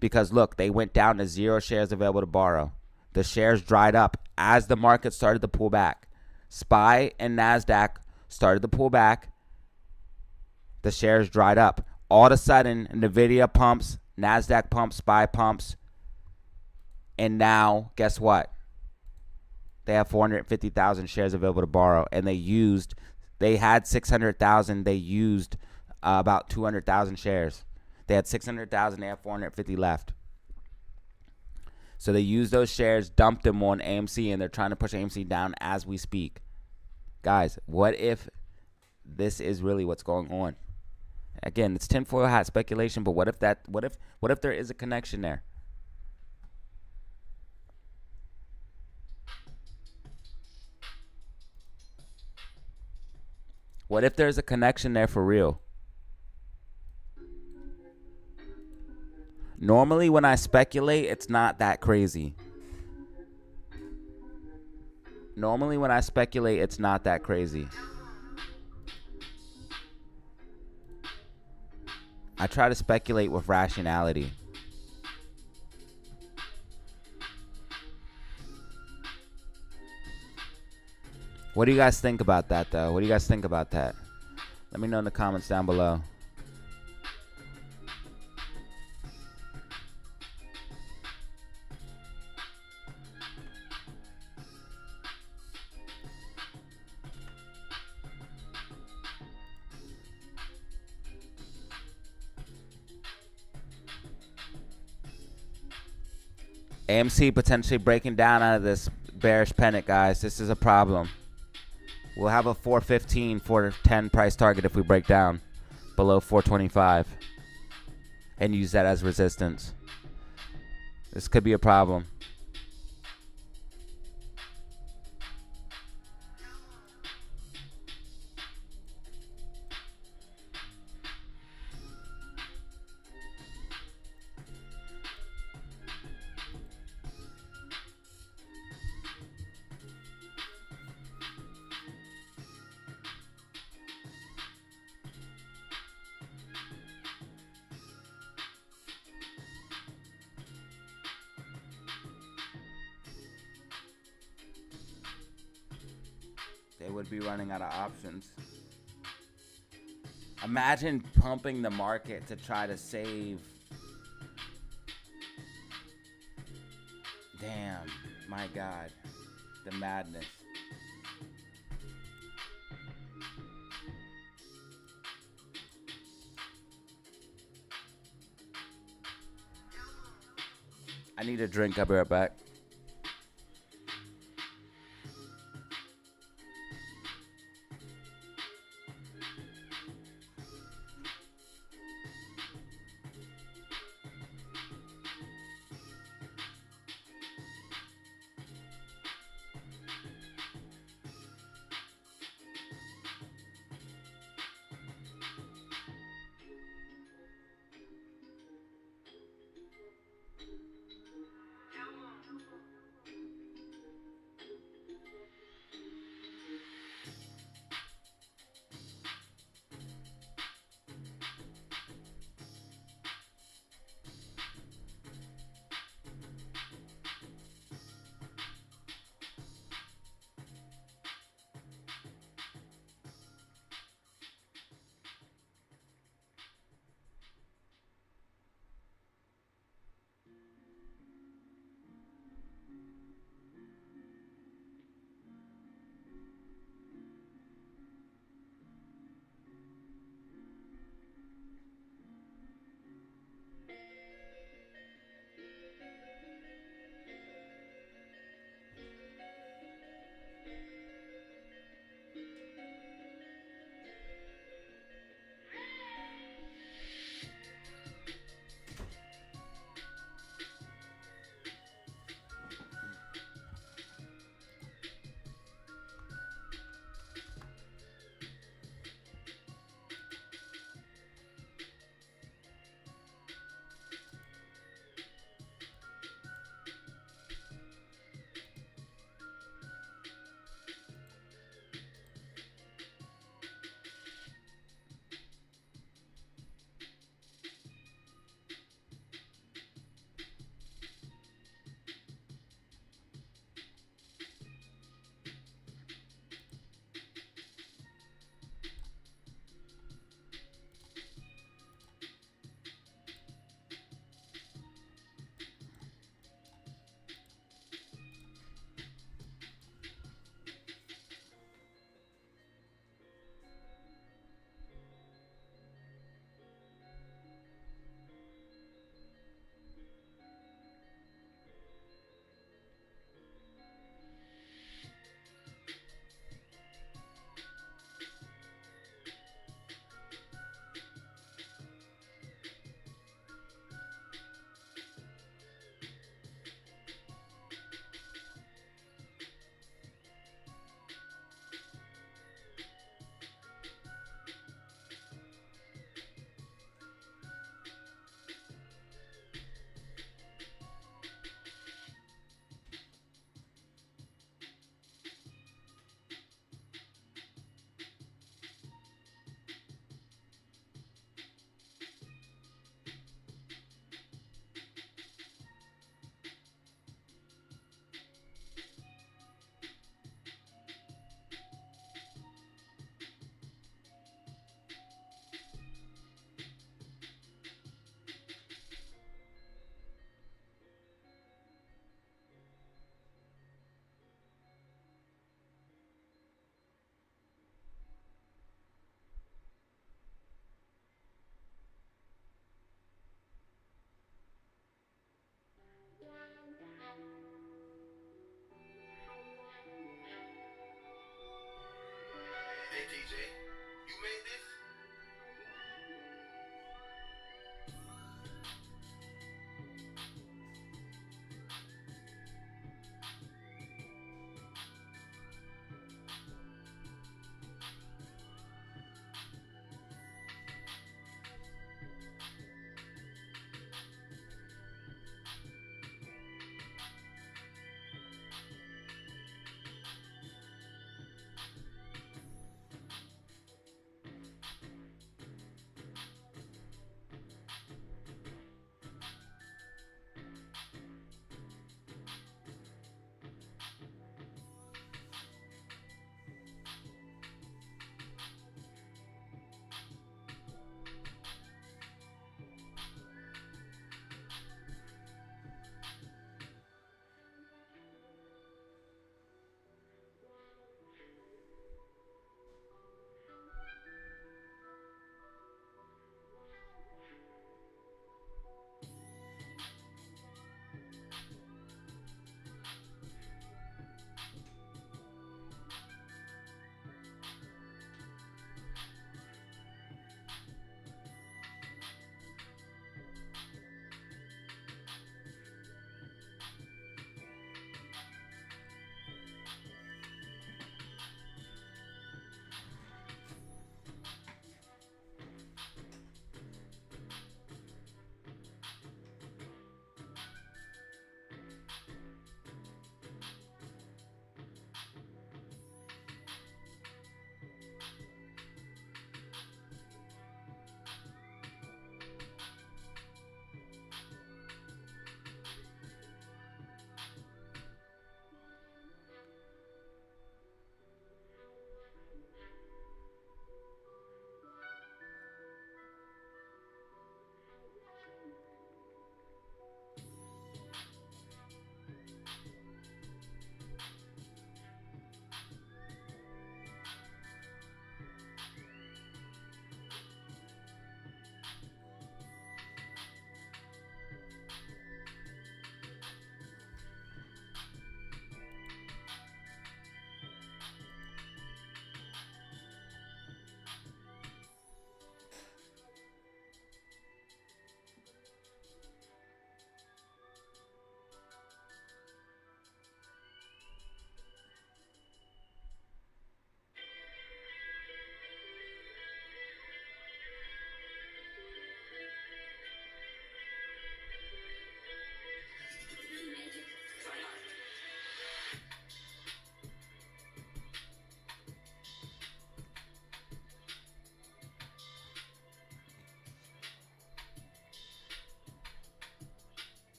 because, look, they went down to 0 shares available to borrow. The shares dried up as the market started to pull back. SPY and NASDAQ started to pull back. The shares dried up. All of a sudden, NVIDIA pumps, NASDAQ pumps, SPY pumps. And now, guess what? They have 450,000 shares available to borrow. And they had 600,000. They used about 200,000 shares. They had 600,000. They have 450 left. So they used those shares, dumped them on AMC, and they're trying to push AMC down as we speak. Guys, what if this is really what's going on? Again, it's tinfoil hat speculation, but what if there is a connection there? What if there's a connection there for real? Normally when I speculate, it's not that crazy. I try to speculate with rationality. What do you guys think about that, though? What do you guys think about that? Let me know in the comments down below. AMC potentially breaking down out of this bearish pennant, guys. This is a problem. We'll have a 415, 410 price target if we break down. below 425 and use that as resistance. This could be a problem. They would be running out of options. Imagine pumping the market to try to save. Damn, my God, the madness. I need a drink. I'll be right back.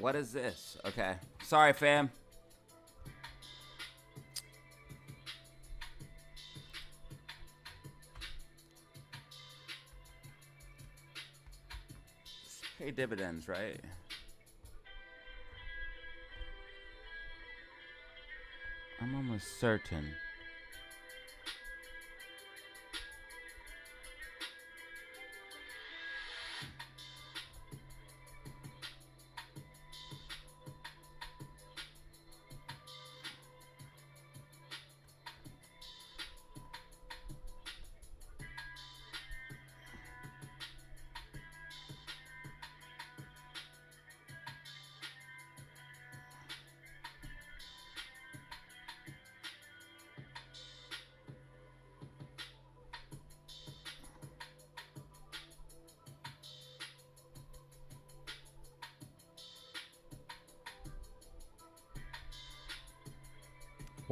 What is this? Okay. Sorry, fam. Pay dividends, right? I'm almost certain.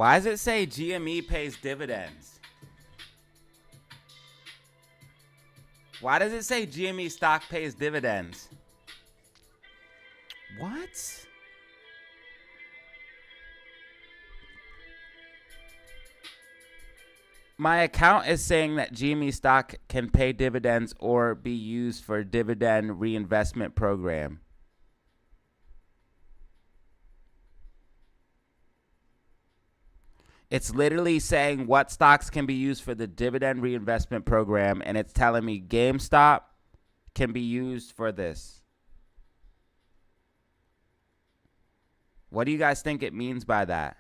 Why does it say GME pays dividends? Why does it say GME stock pays dividends? What? My account is saying that GME stock can pay dividends or be used for dividend reinvestment program. It's literally saying what stocks can be used for the dividend reinvestment program, and it's telling me GameStop can be used for this. What do you guys think it means by that?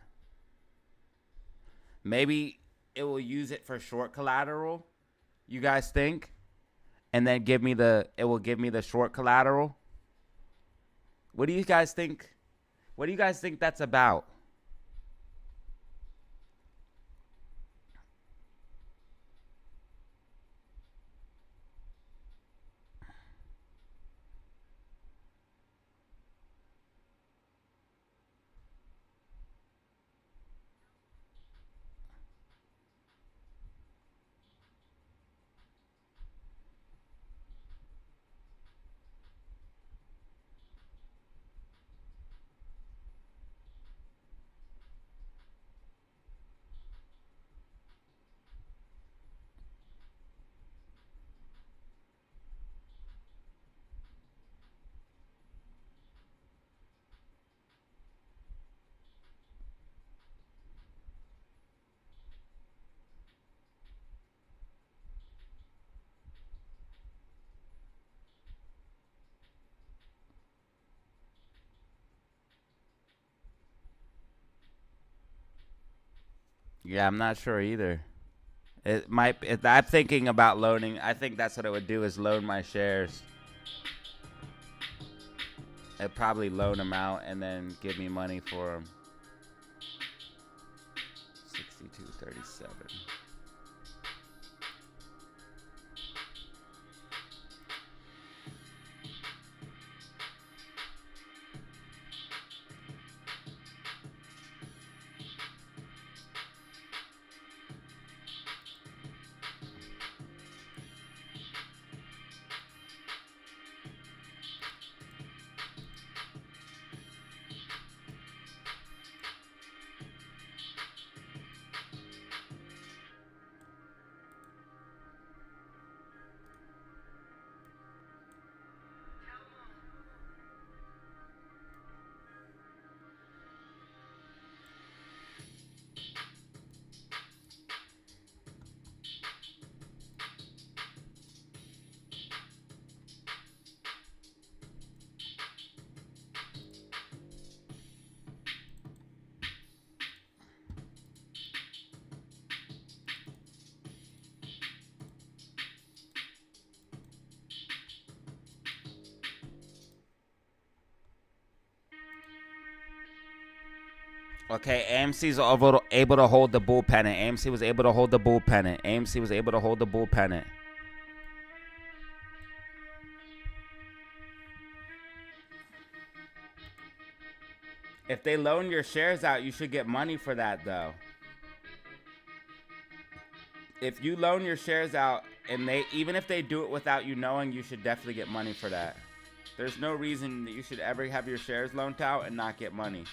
Maybe it will use it for short collateral, you guys think? And then it will give me the short collateral? What do you guys think? What do you guys think that's about? Yeah, I'm not sure either. It might. I'm thinking about loaning. I think that's what it would do is loan my shares. It'd probably loan them out and then give me money for them. 62.37. Okay, AMC's able to hold the bull pennant. AMC was able to hold the bull pennant. AMC was able to hold the bull pennant. If they loan your shares out, you should get money for that, though. If you loan your shares out, and even if they do it without you knowing, you should definitely get money for that. There's no reason that you should ever have your shares loaned out and not get money.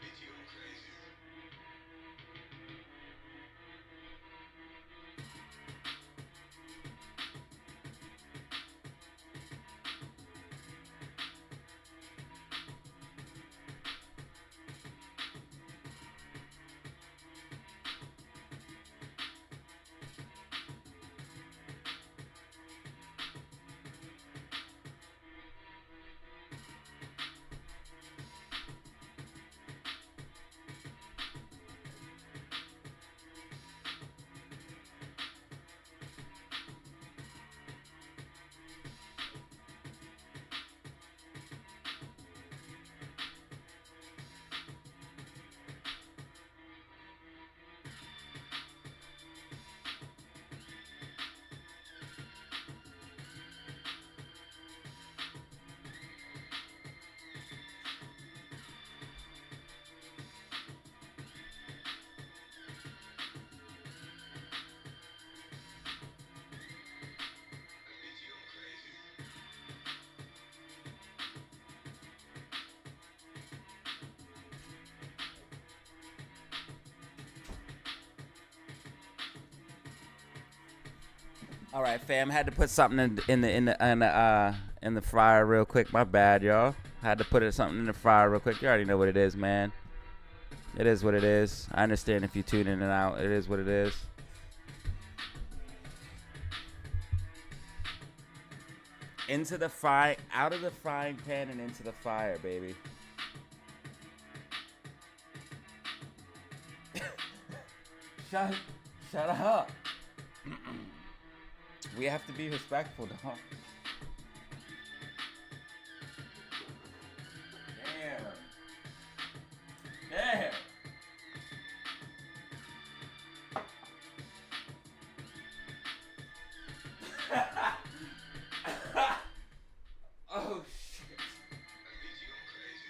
BTO crazy. BTO crazy. All right, fam. Had to put something in the fryer real quick. My bad, y'all. Had to put something in the fryer real quick. You already know what it is, man. It is what it is. I understand if you tune in and out. It is what it is. Into the fry, out of the frying pan and into the fire, baby. Shut up. We have to be respectful, dog. Damn. Oh shit. BTO crazy.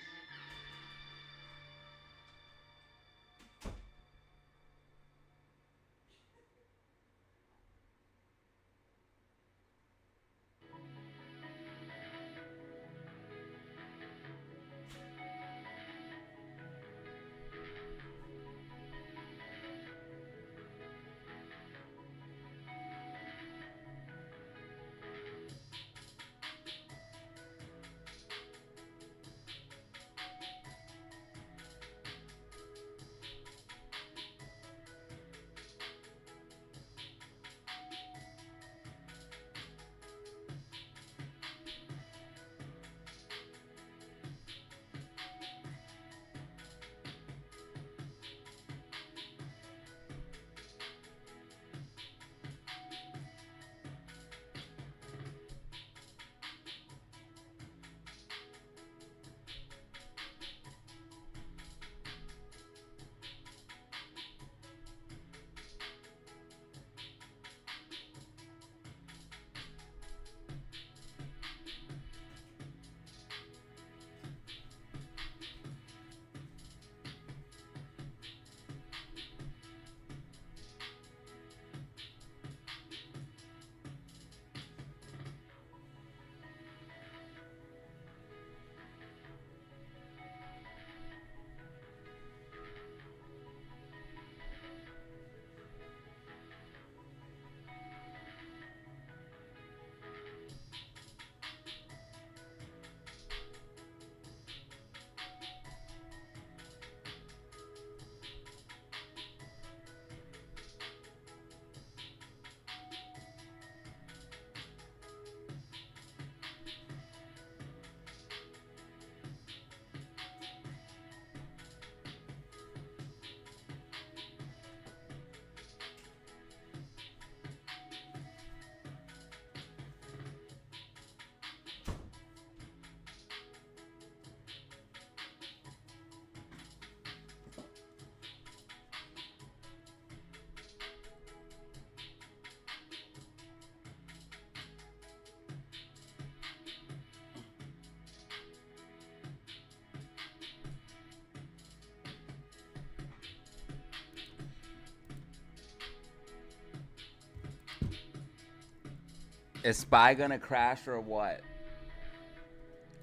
Is SPY gonna crash or what?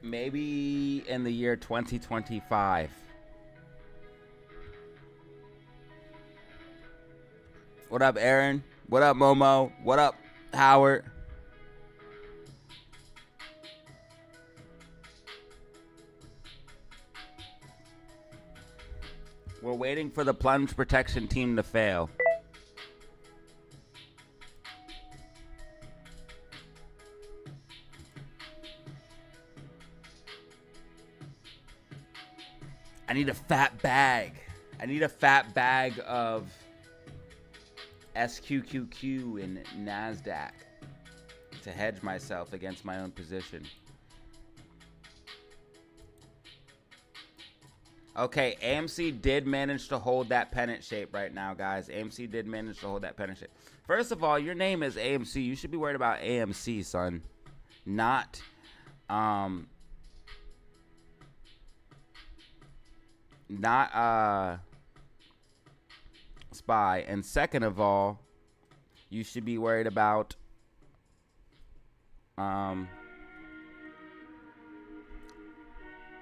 Maybe in the year 2025. What up, Aaron? What up, Momo? What up, Howard? We're waiting for the plunge protection team to fail. I need a fat bag. I need a fat bag of SQQQ and NASDAQ to hedge myself against my own position. Okay, AMC did manage to hold that pennant shape right now, guys. AMC did manage to hold that pennant shape. First of all, your name is AMC. You should be worried about AMC, son. Not SPY. And second of all, you should be worried about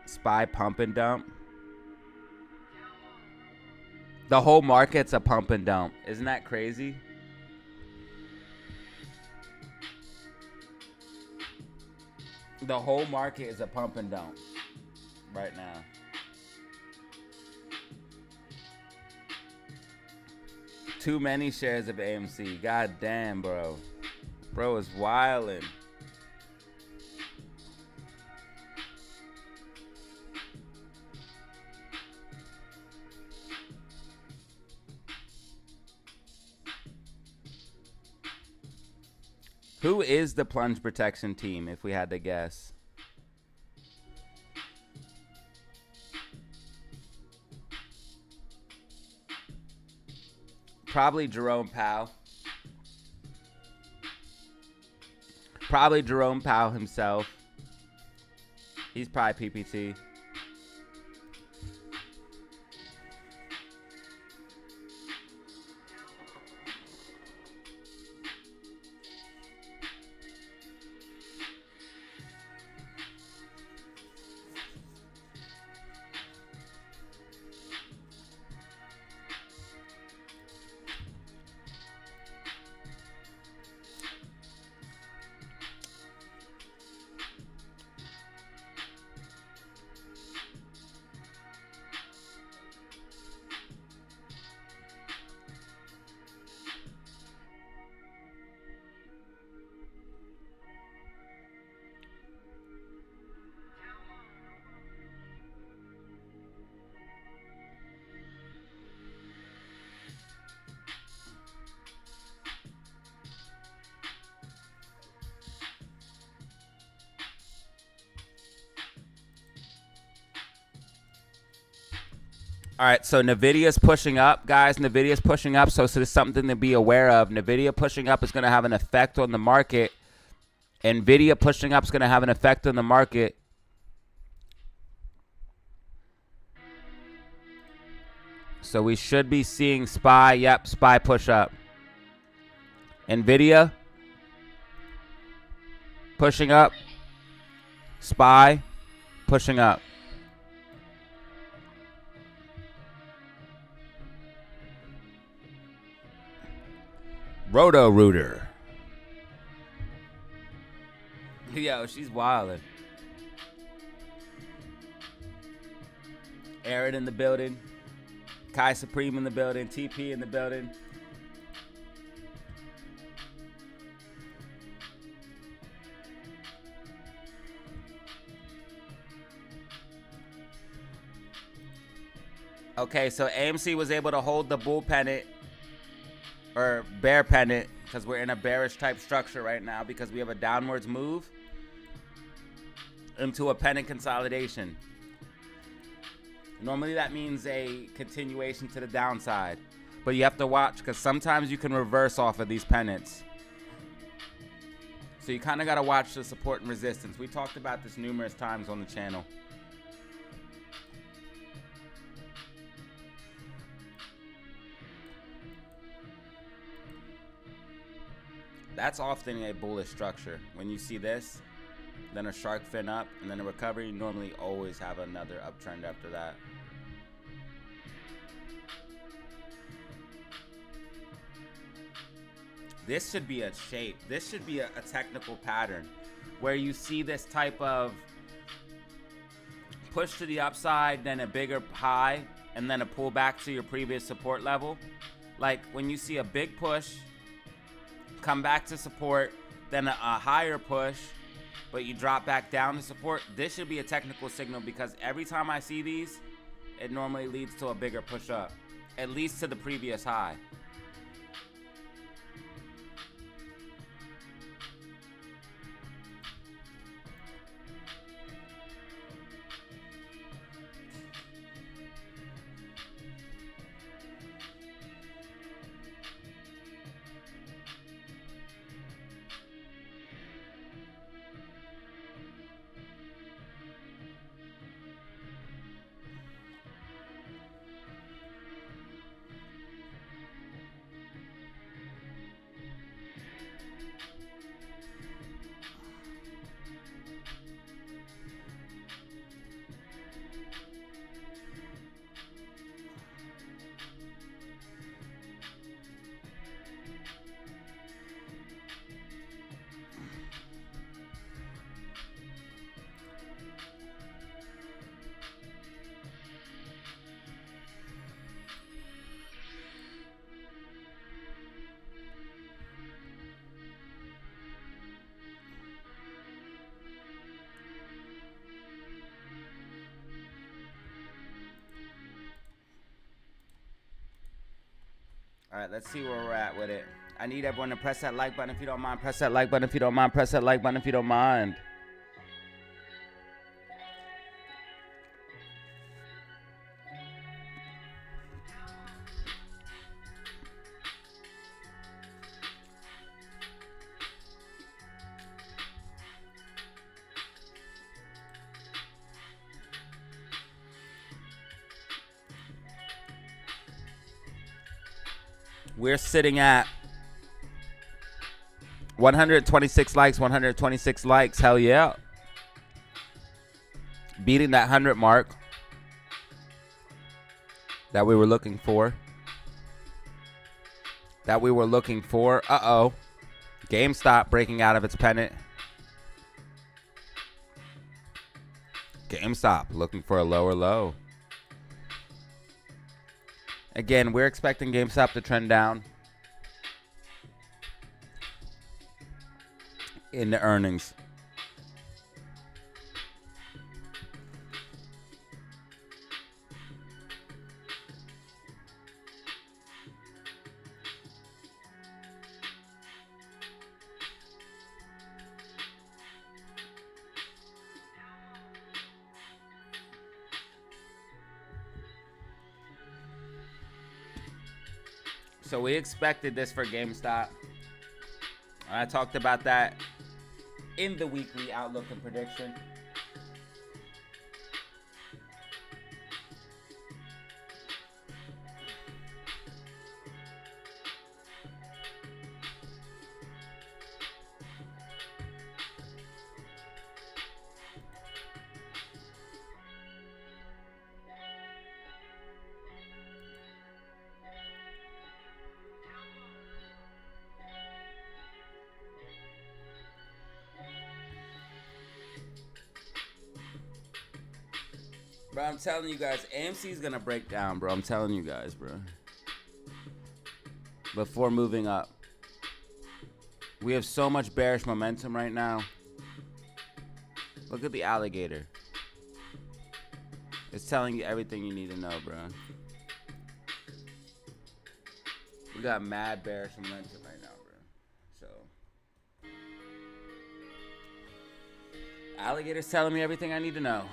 SPY pump and dump. The whole market's a pump and dump. Isn't that crazy? The whole market is a pump and dump right now. Too many shares of AMC. God damn, bro. Bro is wildin'. Who is the plunge protection team, if we had to guess? Probably Jerome Powell. Probably Jerome Powell himself. He's probably PPT. All right, so NVIDIA's pushing up, guys. NVIDIA's pushing up, so this is something to be aware of. NVIDIA pushing up is going to have an effect on the market. NVIDIA pushing up is going to have an effect on the market. So we should be seeing SPY. Yep, SPY push up. NVIDIA pushing up. SPY pushing up. Roto Rooter. Yo, she's wildin'. Aaron in the building. Kai Supreme in the building. TP in the building. Okay, so AMC was able to hold the bull pennant or bear pennant because we're in a bearish type structure right now because we have a downwards move into a pennant consolidation. Normally that means a continuation to the downside, but you have to watch because sometimes you can reverse off of these pennants. So you kind of got to watch the support and resistance. We talked about this numerous times on the channel. That's often a bullish structure. When you see this, then a shark fin up, and then a recovery, you normally always have another uptrend after that. This should be a shape. This should be a technical pattern where you see this type of push to the upside, then a bigger high, and then a pull back to your previous support level. Like when you see a big push, come back to support, then a higher push, but you drop back down to support. This should be a technical signal because every time I see these, it normally leads to a bigger push up, at least to the previous high. All right, let's see where we're at with it. I need everyone to press that like button if you don't mind. Press that like button if you don't mind. Press that like button if you don't mind. We're sitting at 126 likes, 126 likes. Hell yeah. Beating that 100 mark that we were looking for. Uh-oh. GameStop breaking out of its pennant. GameStop looking for a lower low. Again, we're expecting GameStop to trend down in the earnings. So we expected this for GameStop. I talked about that in the weekly outlook and prediction. Bro, I'm telling you guys, AMC is going to break down, bro. I'm telling you guys, bro. Before moving up. We have so much bearish momentum right now. Look at the alligator. It's telling you everything you need to know, bro. We got mad bearish momentum right now, bro. So. Alligator's telling me everything I need to know.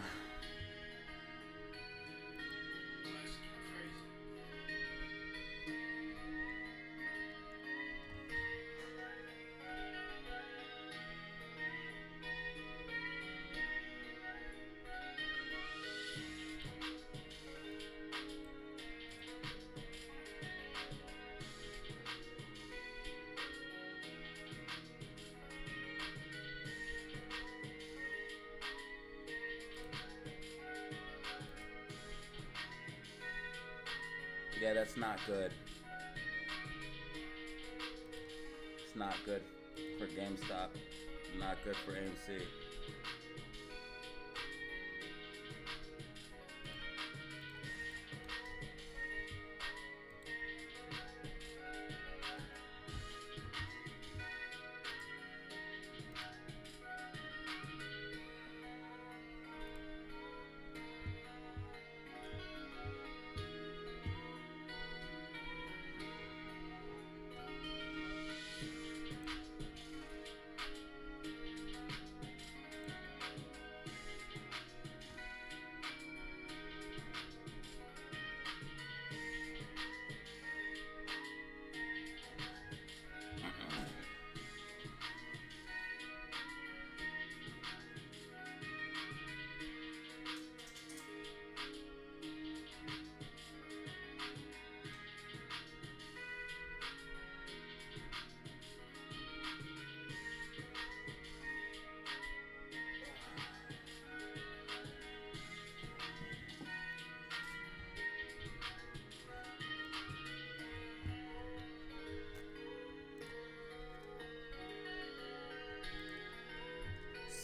Yeah, that's not good. It's not good for GameStop. Not good for AMC.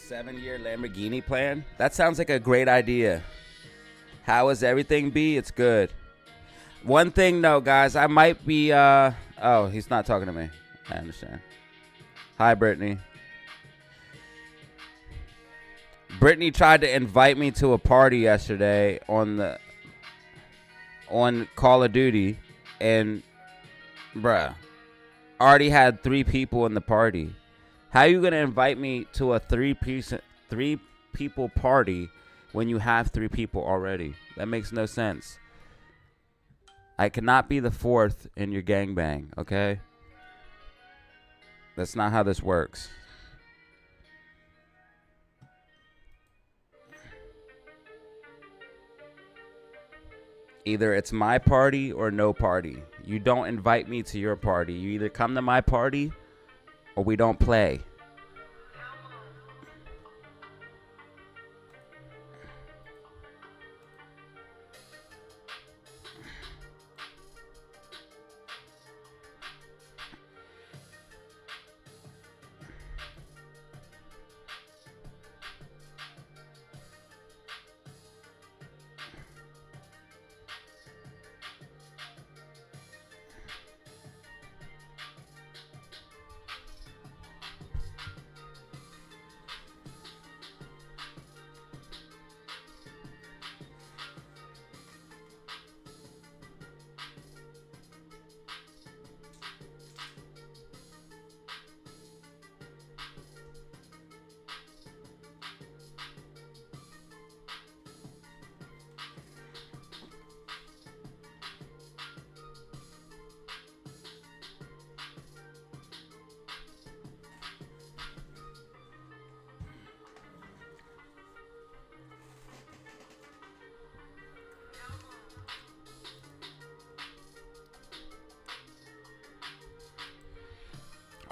Seven-year Lamborghini plan? That sounds like a great idea. How is everything, B? It's good. One thing, though, guys, I might be, oh, he's not talking to me. I understand. Hi, Brittany. Brittany tried to invite me to a party yesterday on Call of Duty, and, bruh, already had 3 people in the party. How are you going to invite me to a 3 people party when you have 3 people already? That makes no sense. I cannot be the 4th in your gangbang, okay? That's not how this works. Either it's my party or no party. You don't invite me to your party. You either come to my party or we don't play.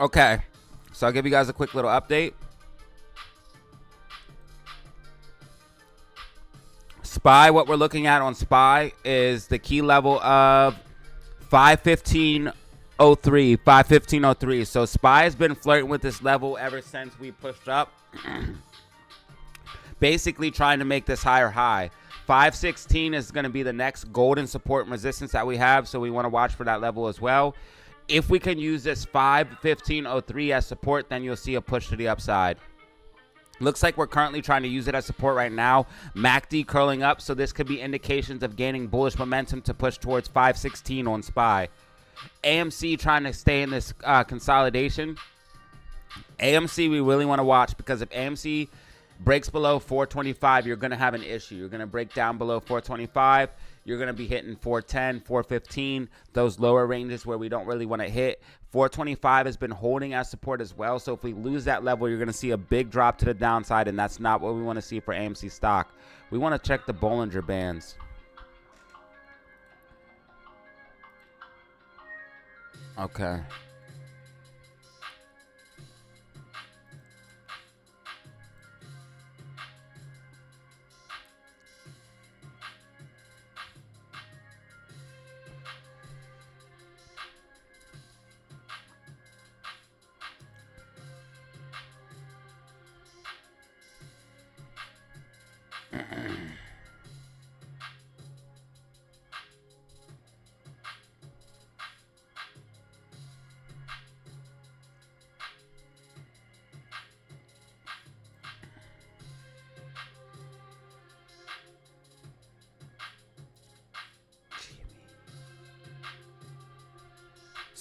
Okay, so I'll give you guys a quick little update. SPY, what we're looking at on SPY is the key level of 515.03, 515.03. So SPY has been flirting with this level ever since we pushed up. Basically trying to make this higher high. 516 is going to be the next golden support and resistance that we have, so we want to watch for that level as well. If we can use this 515.03 as support, then you'll see a push to the upside. Looks like we're currently trying to use it as support right now. MACD curling up, so this could be indications of gaining bullish momentum to push towards 516 on SPY. AMC trying to stay in this consolidation. AMC we really want to watch, because if AMC breaks below 425, you're going to have an issue. You're going to break down below 425. You're going to be hitting 410, 415, those lower ranges where we don't really want to hit. 425 has been holding as support as well. So if we lose that level, you're going to see a big drop to the downside, and that's not what we want to see for AMC stock. We want to check the Bollinger Bands. Okay.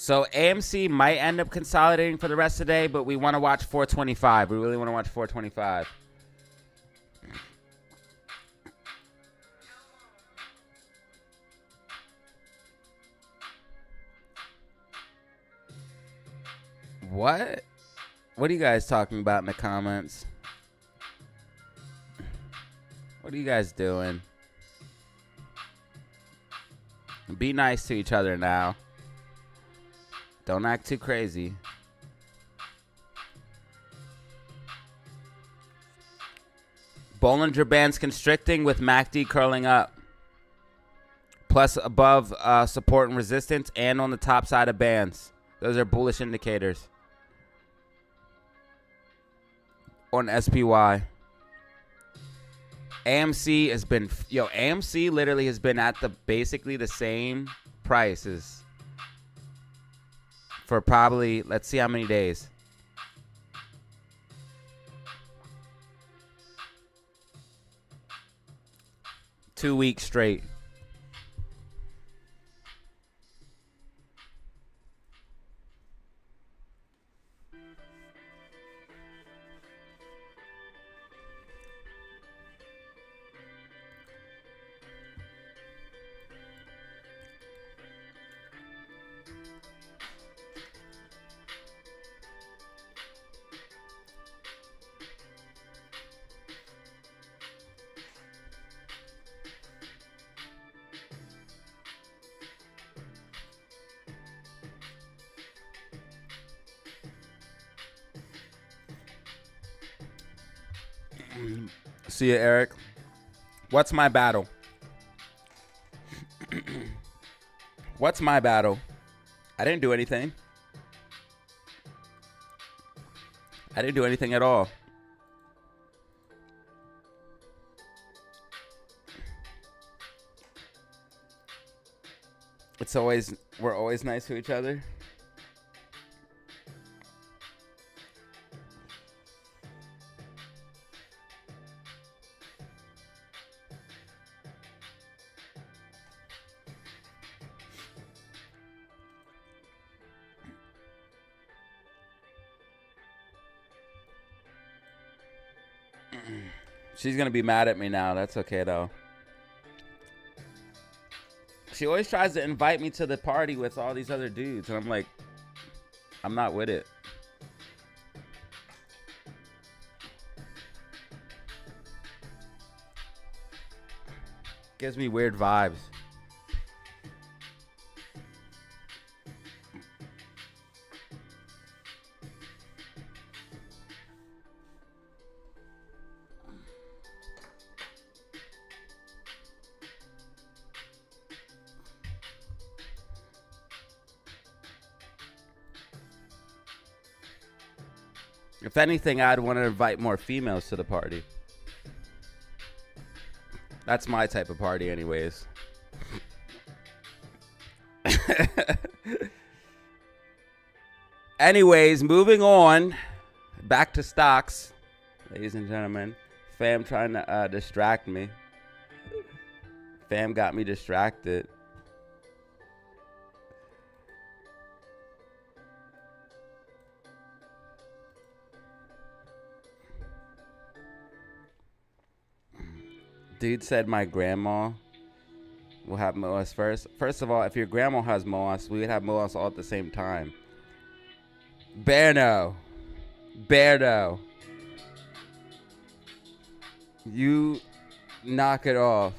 So AMC might end up consolidating for the rest of the day, but we want to watch 425. We really want to watch 425. What? What are you guys talking about in the comments? What are you guys doing? Be nice to each other now. Don't act too crazy. Bollinger Bands constricting with MACD curling up. Plus above support and resistance and on the top side of bands. Those are bullish indicators. On SPY. AMC has been, AMC literally has been at basically the same prices for probably, let's see how many days. Two weeks straight. See ya, Eric. What's my battle? What's my battle? I didn't do anything. I didn't do anything at all. We're always nice to each other. She's going to be mad at me now. That's okay, though. She always tries to invite me to the party with all these other dudes. And I'm like, I'm not with it. Gives me weird vibes. If anything, I'd want to invite more females to the party. That's my type of party anyways. Anyways, moving on. Back to stocks. Ladies and gentlemen. Fam trying to distract me. Fam got me distracted. Dude said my grandma will have MOAS first. First of all, if your grandma has MOAS, we would have MOAS all at the same time. Berno. You knock it off.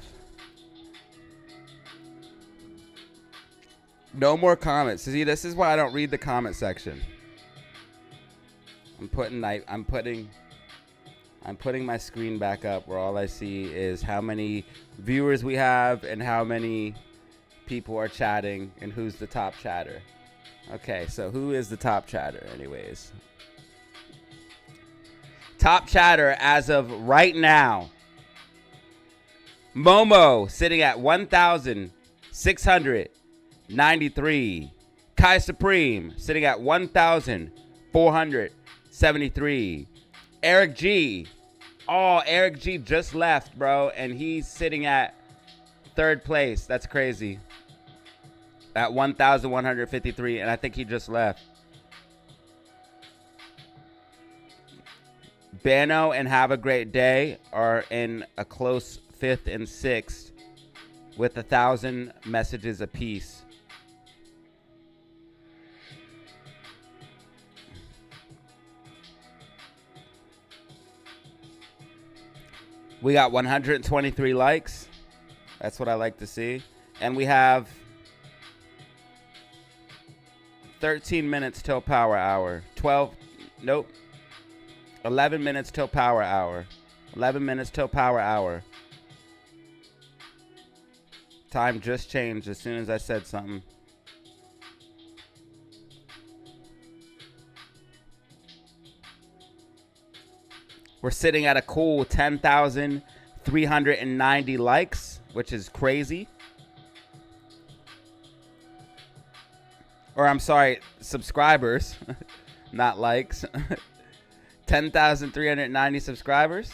No more comments. See, this is why I don't read the comment section. I'm putting my screen back up where all I see is how many viewers we have and how many people are chatting and who's the top chatter. Okay, so who is the top chatter anyways? Top chatter as of right now. Momo sitting at 1,693. Kai Supreme sitting at 1,473. Eric G. Oh, Eric G just left, bro, and he's sitting at third place. That's crazy. at 1,153, and I think he just left. Bano and Have a Great Day are in a close 5th and 6th with 1,000 messages apiece. We got 123 likes. That's what I like to see. And we have 13 minutes till power hour. 11 minutes till power hour. 11 minutes till power hour. Time just changed as soon as I said something. We're sitting at a cool 10,390 likes, which is crazy. Or I'm sorry, subscribers, not likes. 10,390 subscribers.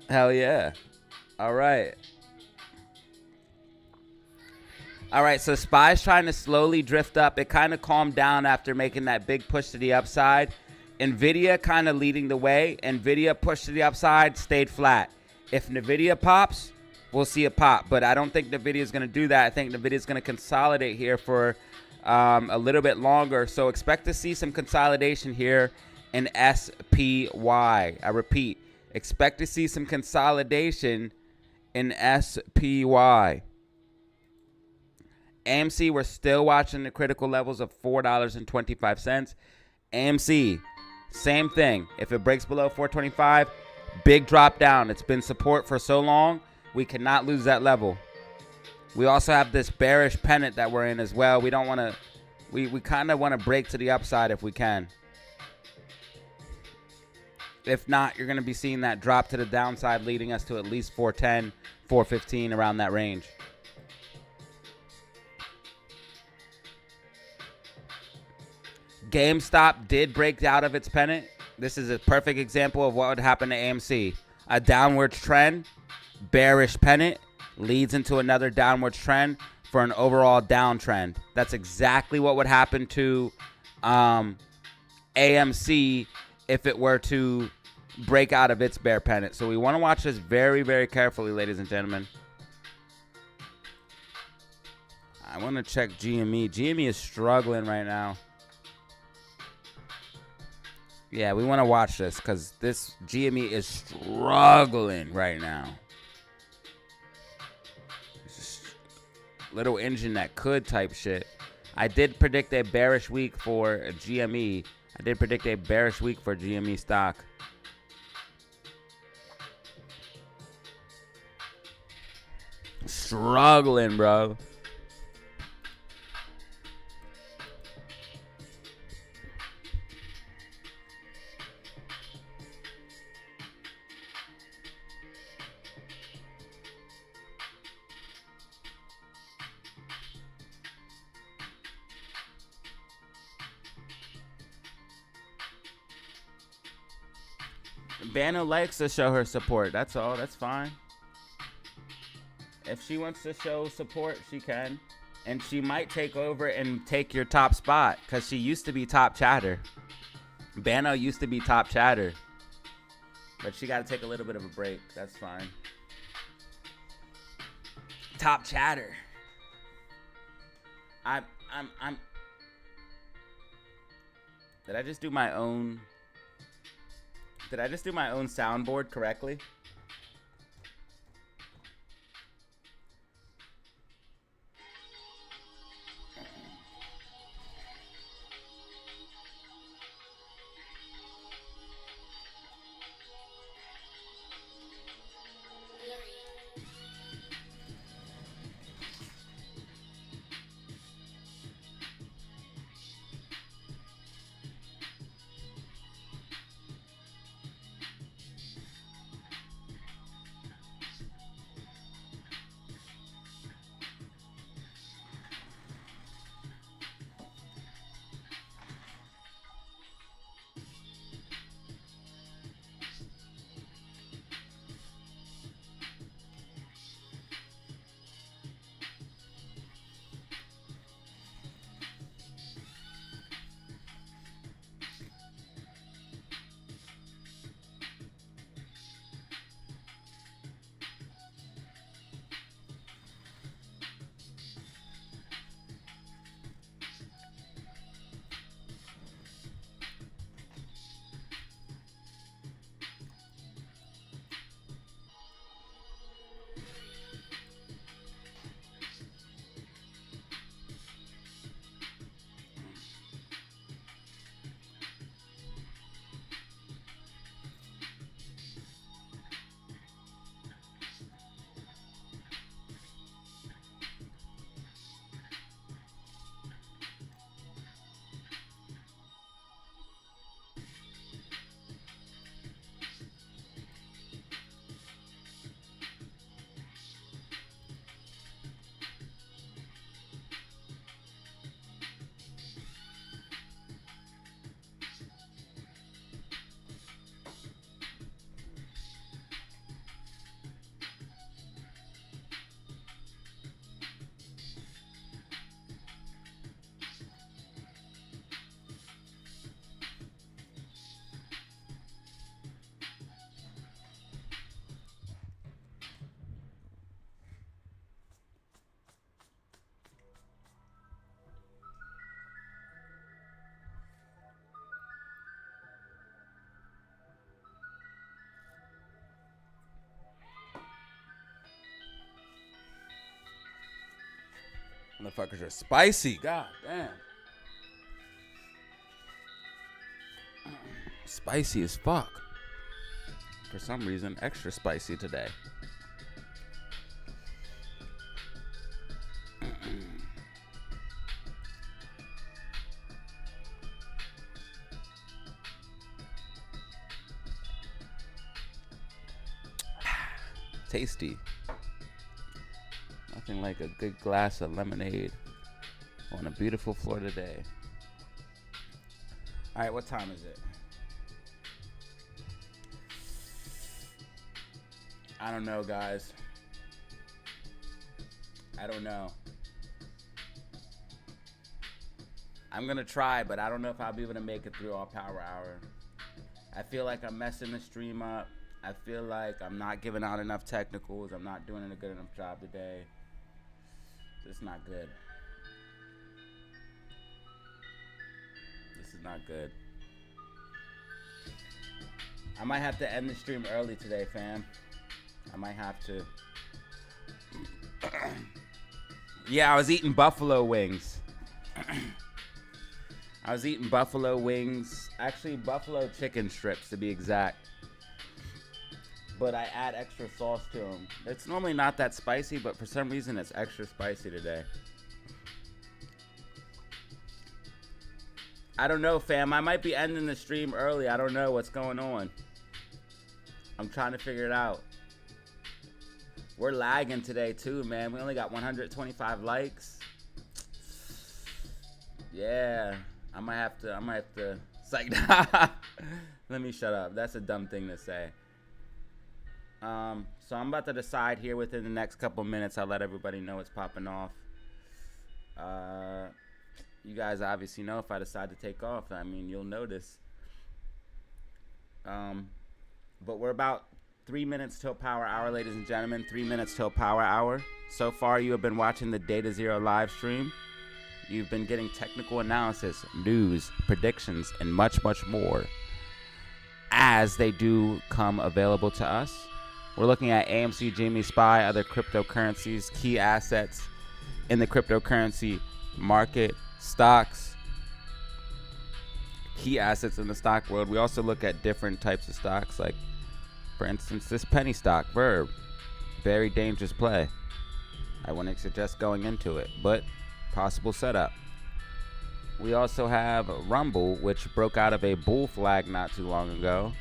Hell yeah. All right. All right, so SPY's trying to slowly drift up. It kind of calmed down after making that big push to the upside. NVIDIA kind of leading the way. NVIDIA pushed to the upside, stayed flat. If NVIDIA pops, we'll see it pop. But I don't think NVIDIA is going to do that. I think NVIDIA is going to consolidate here for a little bit longer. So expect to see some consolidation here in SPY. I repeat, expect to see some consolidation in SPY. AMC, we're still watching the critical levels of $4.25. AMC, same thing. If it breaks below 425, big drop down. It's been support for so long, we cannot lose that level. We also have this bearish pennant that we're in as well. We don't want to, we kind of want to break to the upside if we can. If not, you're going to be seeing that drop to the downside, leading us to at least 410, 415, around that range. GameStop did break out of its pennant. This is a perfect example of what would happen to AMC. A downward trend, bearish pennant, leads into another downward trend for an overall downtrend. That's exactly what would happen to AMC if it were to break out of its bear pennant. So we want to watch this very, very carefully, ladies and gentlemen. I want to check GME. GME is struggling right now. Yeah, we want to watch this because this GME is struggling right now. Little engine that could type shit. I did predict a bearish week for GME. I did predict a bearish week for GME stock. Struggling, bro. Bano likes to show her support. That's all. That's fine. If she wants to show support, she can. And she might take over and take your top spot because she used to be top chatter. Bano used to be top chatter. But she got to take a little bit of a break. That's fine. Top chatter. I'm Did I just do my own soundboard correctly? Motherfuckers are spicy. God damn. Spicy as fuck. For some reason, extra spicy today. Tasty. Nothing like a good glass of lemonade on a beautiful Florida day. All right, what time is it? I don't know, guys. I don't know. I'm gonna try, but I don't know if I'll be able to make it through all power hour. I feel like I'm messing the stream up. I feel like I'm not giving out enough technicals. I'm not doing a good enough job today. This is not good. This is not good. I might have to end the stream early today, fam. I might have to. Yeah, I was eating buffalo wings. I was eating buffalo wings. Actually, buffalo chicken strips to be exact. But I add extra sauce to them. It's normally not that spicy, but for some reason it's extra spicy today. I don't know, fam. I might be ending the stream early. I don't know what's going on. I'm trying to figure it out. We're lagging today too, man. We only got 125 likes. Yeah. I might have to psych. Let me shut up. That's a dumb thing to say. So I'm about to decide here within the next couple minutes. I'll let everybody know it's popping off. You guys obviously know if I decide to take off. I mean, you'll notice. But we're about 3 minutes till power hour, ladies and gentlemen. 3 minutes till power hour. So far, you have been watching the DataZero live stream. You've been getting technical analysis, news, predictions, and much, much more as they do come available to us. We're looking at AMC, GME, SPY, other cryptocurrencies, key assets in the cryptocurrency market, stocks, key assets in the stock world. We also look at different types of stocks, like, for instance, this penny stock, Verb. Very dangerous play. I wouldn't suggest going into it, but possible setup. We also have Rumble, which broke out of a bull flag not too long ago.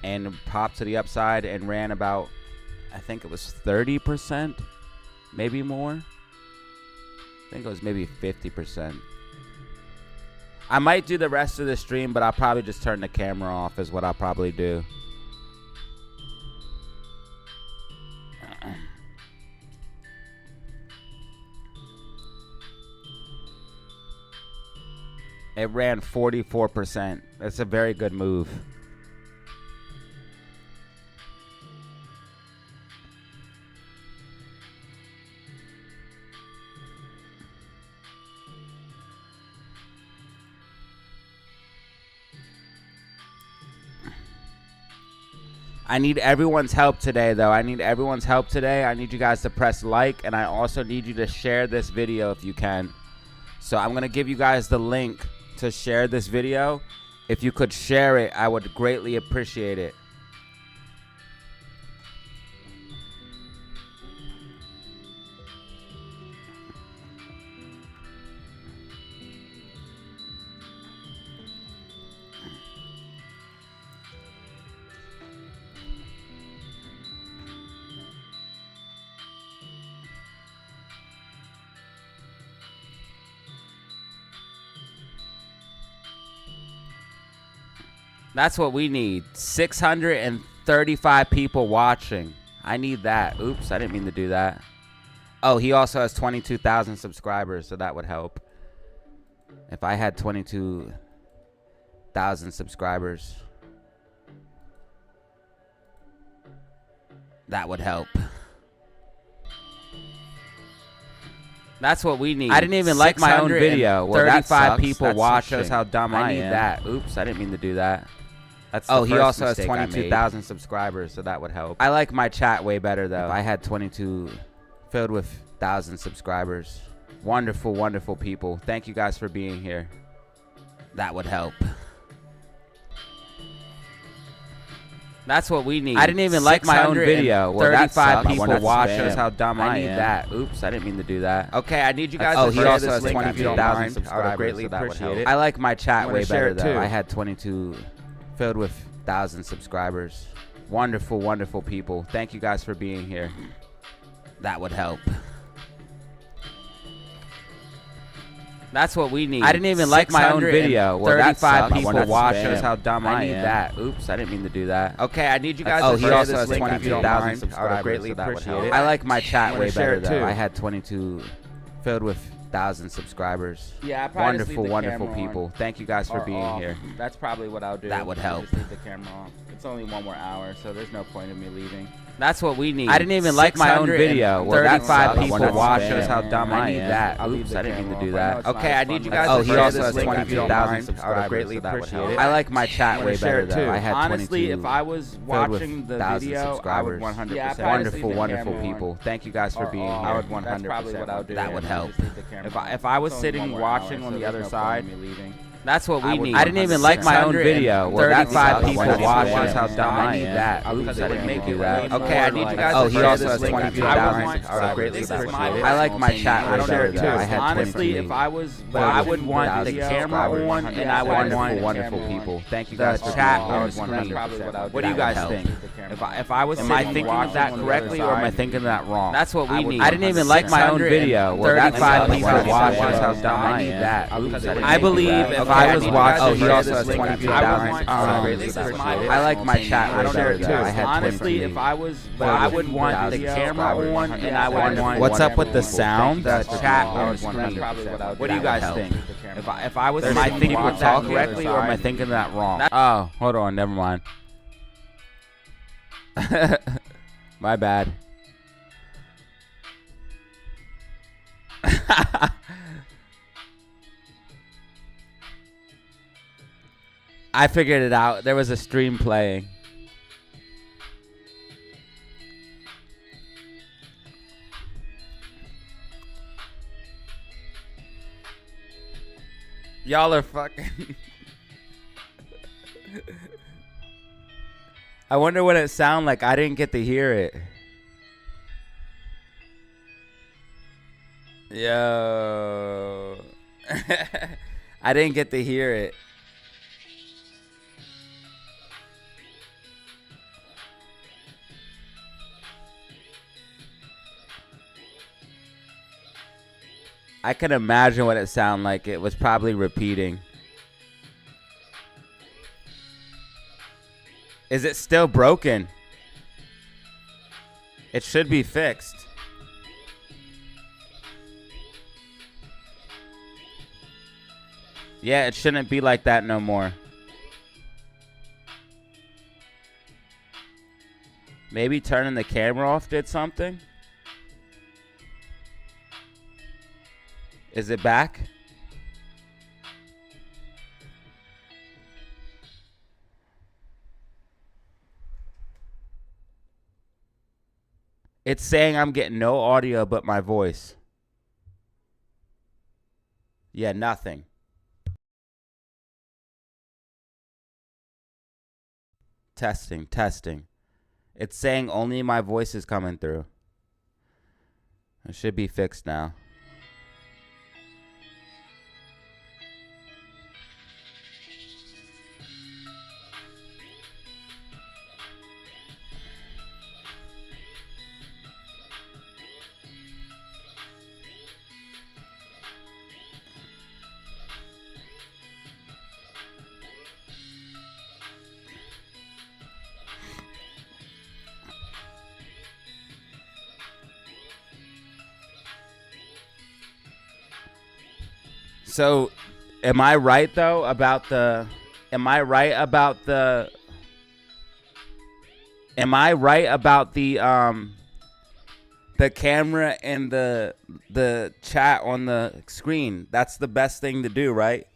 And popped to the upside and ran about, I think it was 30%, maybe more. I think it was maybe 50%. I might do the rest of the stream, but I'll probably just turn the camera off is what I'll probably do. It ran 44%. That's a very good move. I need everyone's help today, though. I need everyone's help today. I need you guys to press like, and I also need you to share this video if you can. So I'm going to give you guys the link to share this video. If you could share it, I would greatly appreciate it. That's what we need. 635 people watching. I need that. Oops, I didn't mean to do that. Oh, he also has 22,000 subscribers, so that would help. If I had 22,000 subscribers, that would help. That's what we need. I didn't even like my own video. Well, 35 people watching. Shows how dumb I am. I need that. Oops, I didn't mean to do that. That's oh, he also has 22,000 subscribers, so that would help. I like my chat way better, though. If I had 22 filled with 1,000 subscribers. Wonderful, wonderful people. Thank you guys for being here. That would help. That's what we need. I didn't even like my own video. Well, 35 people watch. Shows how dumb I am. I need that. Oops, I didn't mean to do that. Okay, I need you guys to share this link if you don't mind. Subscribers, I would greatly appreciate it. I like my chat way better though. I had 22 filled with 1,000 subscribers. Wonderful, wonderful people. Thank you guys for being here. That would help. That's what we need. I didn't even like my own video. Well, 35 people watch. Shows how dumb I am. I need that. Oops, I didn't mean to do that. Okay, I need you guys to share this link if you don't mind. I would greatly appreciate it. I like my chat way better though. I had 22 filled with 1,000 subscribers. Yeah, I probably wonderful, wonderful people. Thank you guys for being here. That's probably what I'll do. That would help. Just leave the camera on. It's only one more hour, so there's no point in me leaving. That's what we need. I didn't even like my own video. Well, 35 people watch. Shows how dumb I am. I need that. Oops, I didn't mean to do that. Okay, I need you guys to share this link if you don't mind. I would greatly appreciate it. I like my chat way better though. I had 22 honestly, if I was watching the video, I would 100%. Wonderful, wonderful people. Thank you guys for being here. I would 100%. That would help. If I was sitting watching on the other side. That's what we need. I didn't even like my own video. Well, 35 people watch. Shows how dumb I am. That. Oops, I didn't make you that. Okay, I need you guys to share this link if you don't mind. I would greatly appreciate it. I like my chat way better though. I had honestly, if I was, I would want the camera on, and I would want wonderful people. Thank you guys for chat on screen. What do you guys think? If I was, am I thinking of that correctly or am I thinking of that wrong? That's what we need. I didn't even like my own video. Well, 35 people watch. Shows how dumb I am. That. I believe if I was watching. Oh, he also has 22,000. I like my chat way better though. I had honestly, if I was, I would want the camera on, and I would want. What's up with the sound? The chat on screen. What do you guys think? If I was, am I thinking of that correctly or am I thinking that wrong? Oh, hold on, never mind. My bad. I figured it out. There was a stream playing. Y'all are fucking. I wonder what it sounded like. I didn't get to hear it. Yo. I didn't get to hear it. I can imagine what it sounded like. It was probably repeating. Is it still broken? It should be fixed. Yeah, it shouldn't be like that no more. Maybe turning the camera off did something? Is it back? It's saying I'm getting no audio but my voice. Yeah, nothing. Testing, testing. It's saying only my voice is coming through. It should be fixed now. So, am I right though about the? Am I right about the? Am I right about the camera and the chat on the screen? That's the best thing to do, right?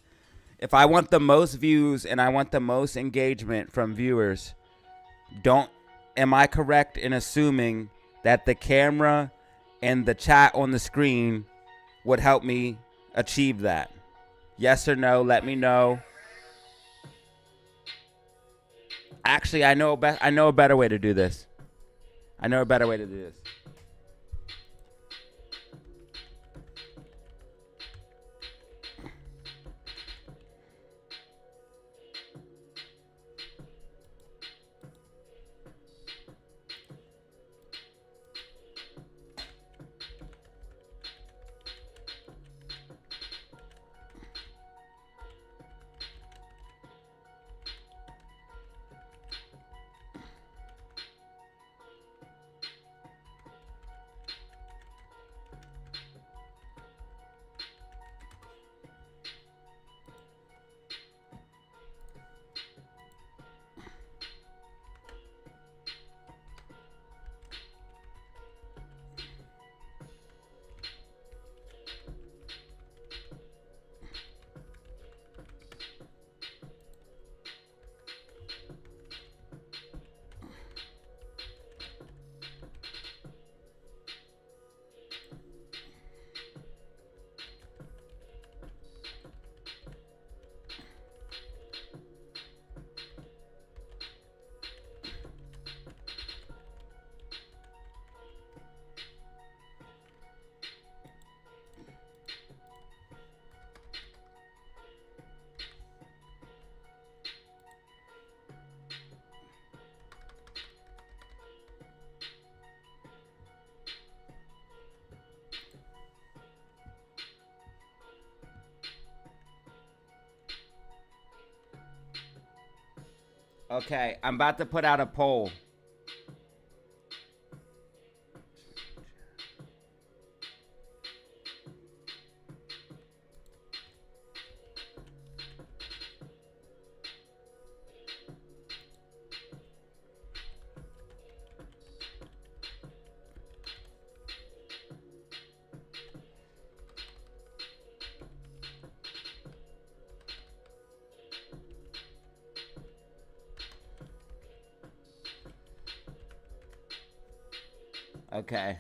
If I want the most views and I want the most engagement from viewers, am I correct in assuming that the camera and the chat on the screen would help me achieve that. Yes or no, let me know. Actually, I know a better way to do this. Okay, I'm about to put out a poll. Okay.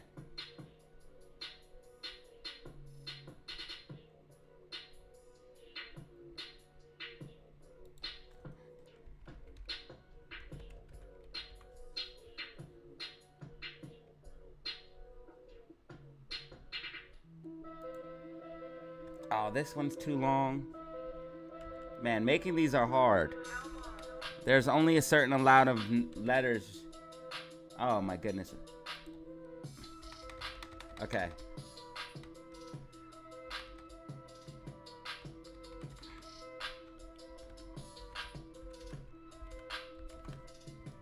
Oh, this one's too long. Man, making these are hard. There's only a certain amount of letters. Oh my goodness. Okay.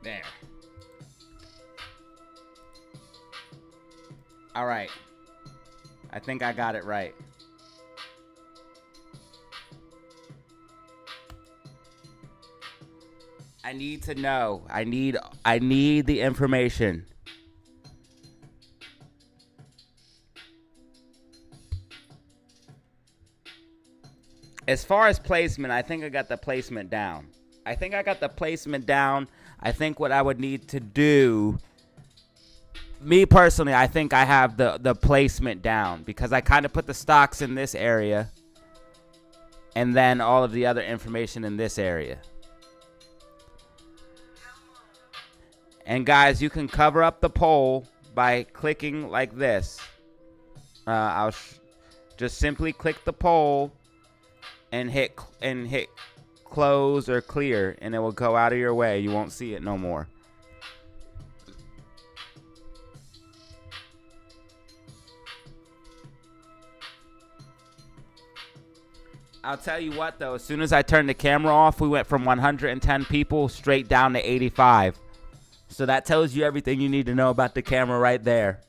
There. All right. I think I got it right. I need to know. I need the information. As far as placement, I think I got the placement down. I think what I would need to do, me personally, I think I have the placement down because I kind of put the stocks in this area and then all of the other information in this area. And guys, you can cover up the poll by clicking like this. I'll just simply click the poll and hit close or clear, and it will go out of your way. You won't see it no more. I'll tell you what, though. As soon as I turned the camera off, we went from 110 people straight down to 85. So that tells you everything you need to know about the camera right there.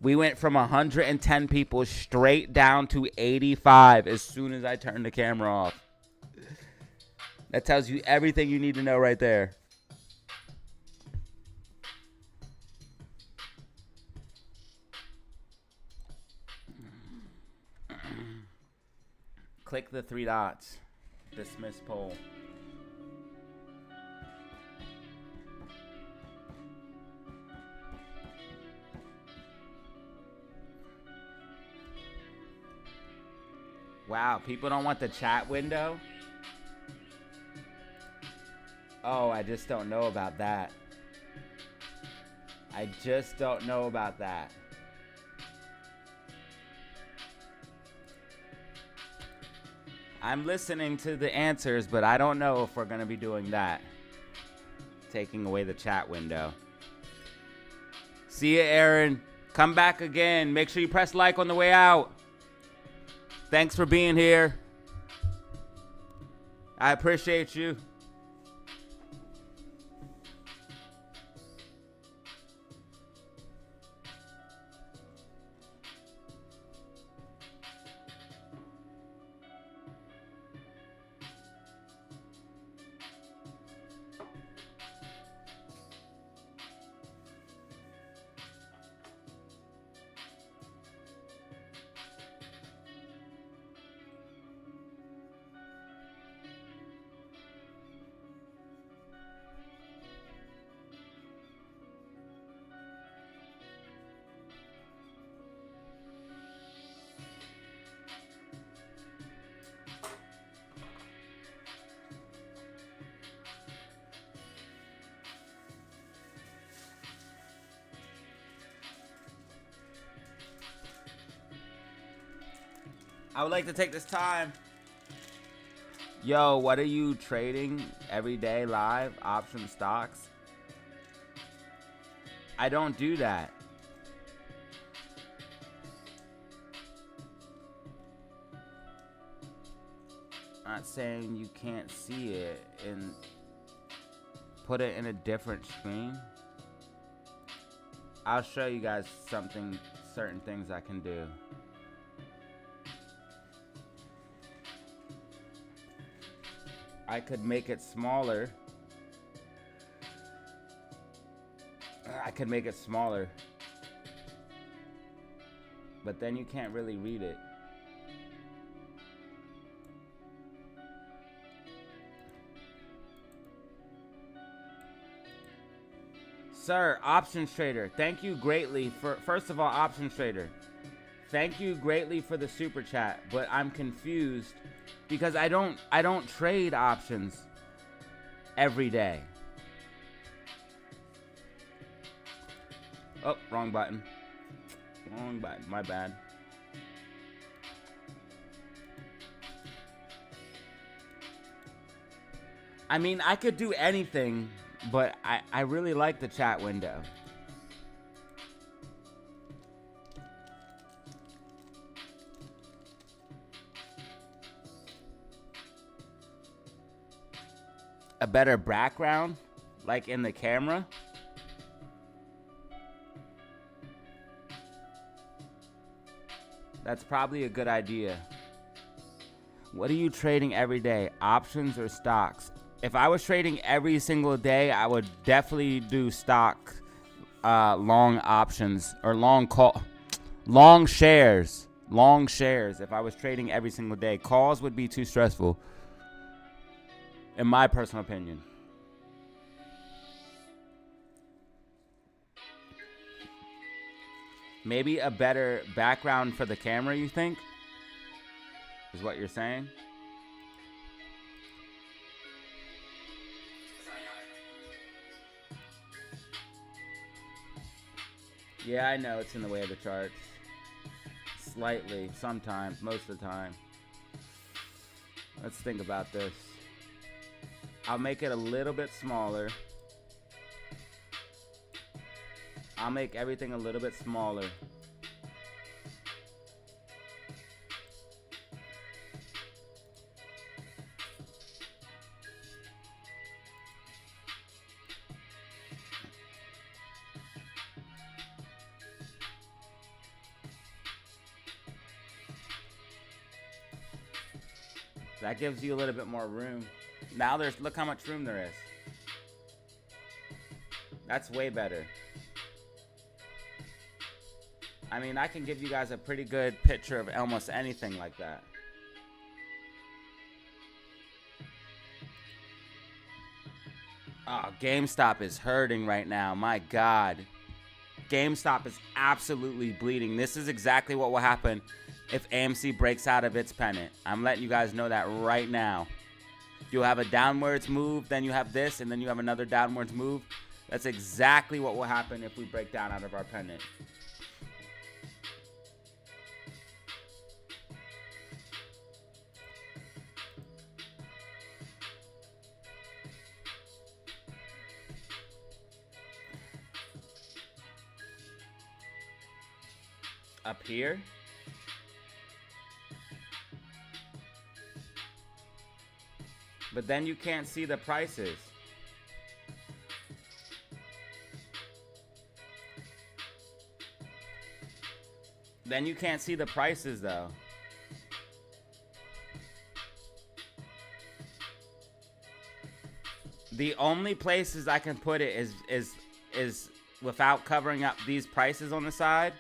We went from 110 people straight down to 85 as soon as I turned the camera off. That tells you everything you need to know right there. Click the three dots. Dismiss poll. Wow, people don't want the chat window? Oh, I just don't know about that. I just don't know about that. I'm listening to the answers, but I don't know if we're going to be doing that. Taking away the chat window. See ya, Aaron. Come back again. Make sure you press like on the way out. Thanks for being here. I appreciate you. I would like to take this time. Yo, what are you trading every day live? Option stocks? I don't do that. I'm not saying you can't see it and put it in a different screen. I'll show you guys certain things I can do. I could make it smaller. But then you can't really read it. Sir, Options Trader, thank you greatly for, first of all, Options Trader, thank you greatly for the super chat, but I'm confused because I don't trade options every day. Oh, wrong button. Wrong button, my bad. I mean, I could do anything, but I really like the chat window. A better background, like in the camera. That's probably a good idea. What are you trading every day? Options or stocks? If I was trading every single day, I would definitely do stock, long options or long shares. Long shares. If I was trading every single day, calls would be too stressful. In my personal opinion. Maybe a better background for the camera, you think? Is what you're saying? Yeah, I know it's in the way of the charts. Slightly, sometimes, most of the time. Let's think about this. I'll make it a little bit smaller. I'll make everything a little bit smaller. That gives you a little bit more room. Now look how much room there is. That's way better. I mean, I can give you guys a pretty good picture of almost anything like that. Oh, GameStop is hurting right now. My God. GameStop is absolutely bleeding. This is exactly what will happen if AMC breaks out of its pennant. I'm letting you guys know that right now. You'll have a downwards move, then you have this, and then you have another downwards move. That's exactly what will happen if we break down out of our pennant. Up here. But then you can't see the prices. Then you can't see the prices though. The only places I can put it is without covering up these prices on the side.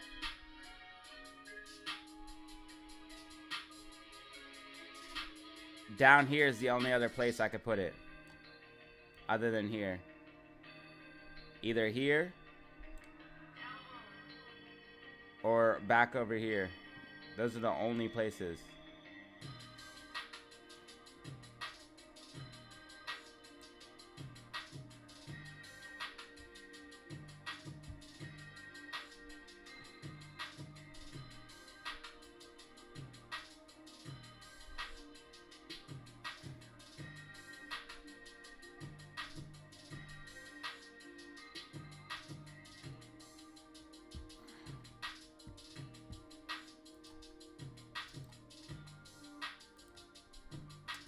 Down here is the only other place I could put it. Other than here. Either here. Or back over here. Those are the only places.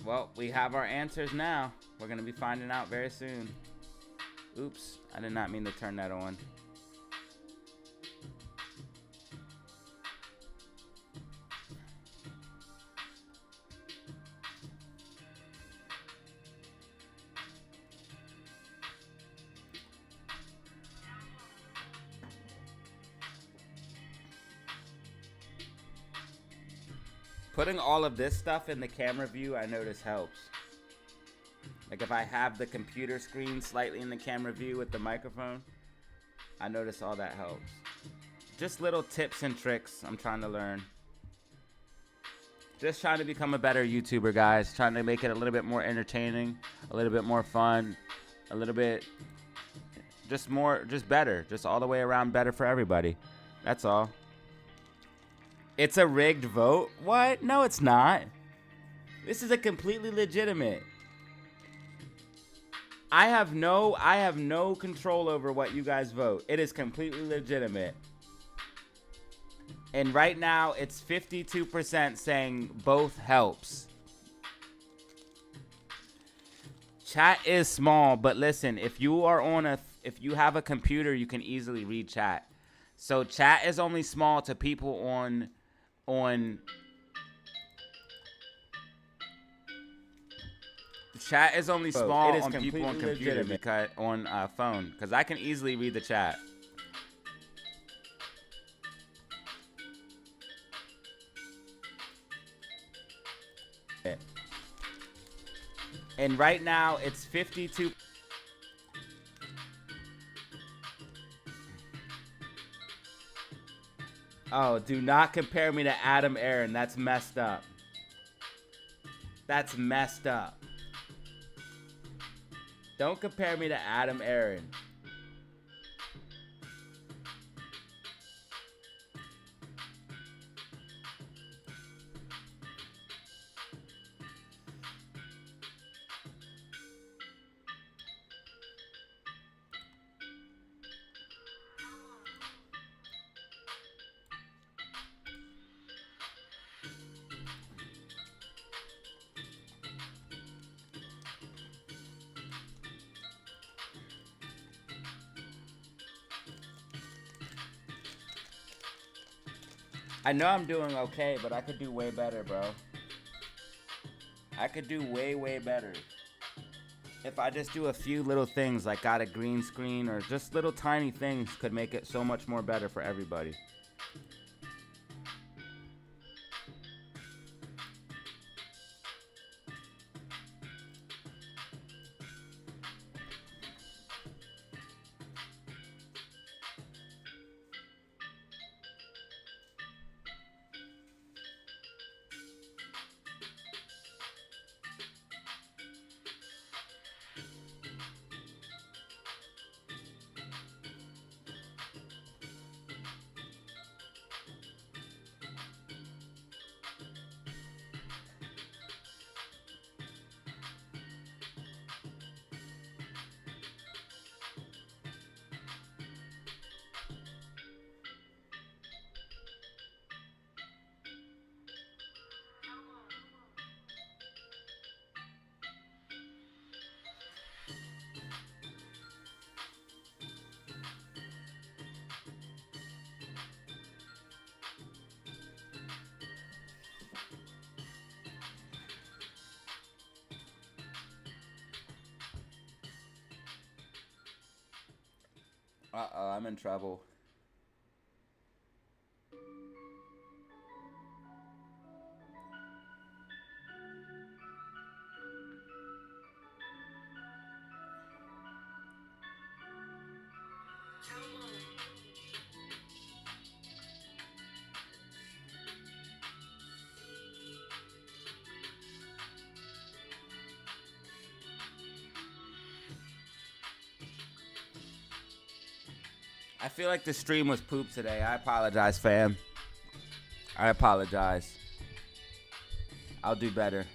Well, we have our answers now. We're going to be finding out very soon. Oops, I did not mean to turn that on. Putting all of this stuff in the camera view, I notice helps. Like if I have the computer screen slightly in the camera view with the microphone, I notice all that helps. Just little tips and tricks I'm trying to learn. Just trying to become a better YouTuber, guys. Trying to make it a little bit more entertaining, a little bit more fun, a little bit just better. Just all the way around better for everybody. That's all. It's a rigged vote? What? No, it's not. This is a completely legitimate. I have no control over what you guys vote. It is completely legitimate. And right now, it's 52% saying both helps. Chat is small, but listen, if you have a computer, you can easily read chat. So chat is only small to people on chat is only small on people on computer because on phone, because I can easily read the chat. And right now it's 52. Oh, do not compare me to Adam Aaron. That's messed up. That's messed up. Don't compare me to Adam Aaron. I know I'm doing okay, but I could do way better, bro. I could do way, way better. If I just do a few little things, like got a green screen, or just little tiny things could make it so much more better for everybody. Uh-oh, I'm in trouble. I feel like the stream was poop today. I apologize, fam. I apologize. I'll do better.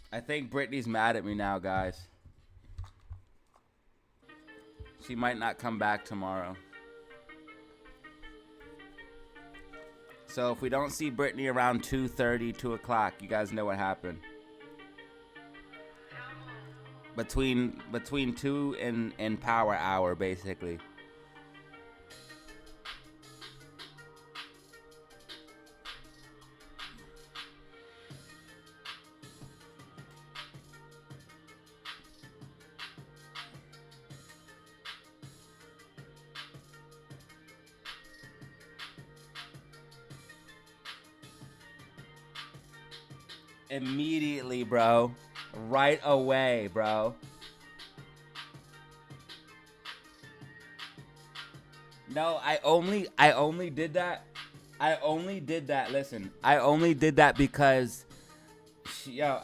I think Brittany's mad at me now, guys. She might not come back tomorrow. So if we don't see Brittany around 2:30, 2 o'clock, you guys know what happened. Between 2 and power hour, basically. Immediately, bro. Right away, bro. No, I only did that. Listen, I only did that because yo,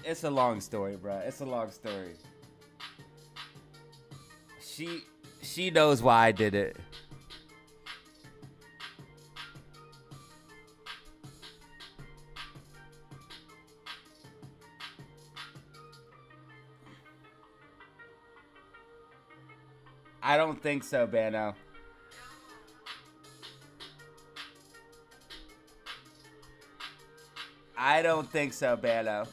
it's a long story, bro. It's a long story. She knows why I did it. I don't think so, Bano. I don't think so, Bano.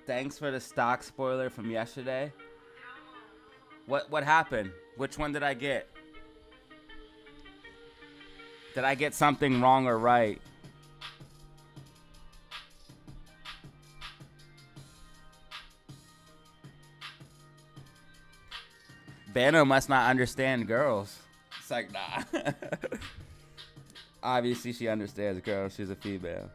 Thanks for the stock spoiler from yesterday. What happened? Which one did I get? Did I get something wrong or right? Bano must not understand girls. It's like, nah. Obviously, she understands girls. She's a female.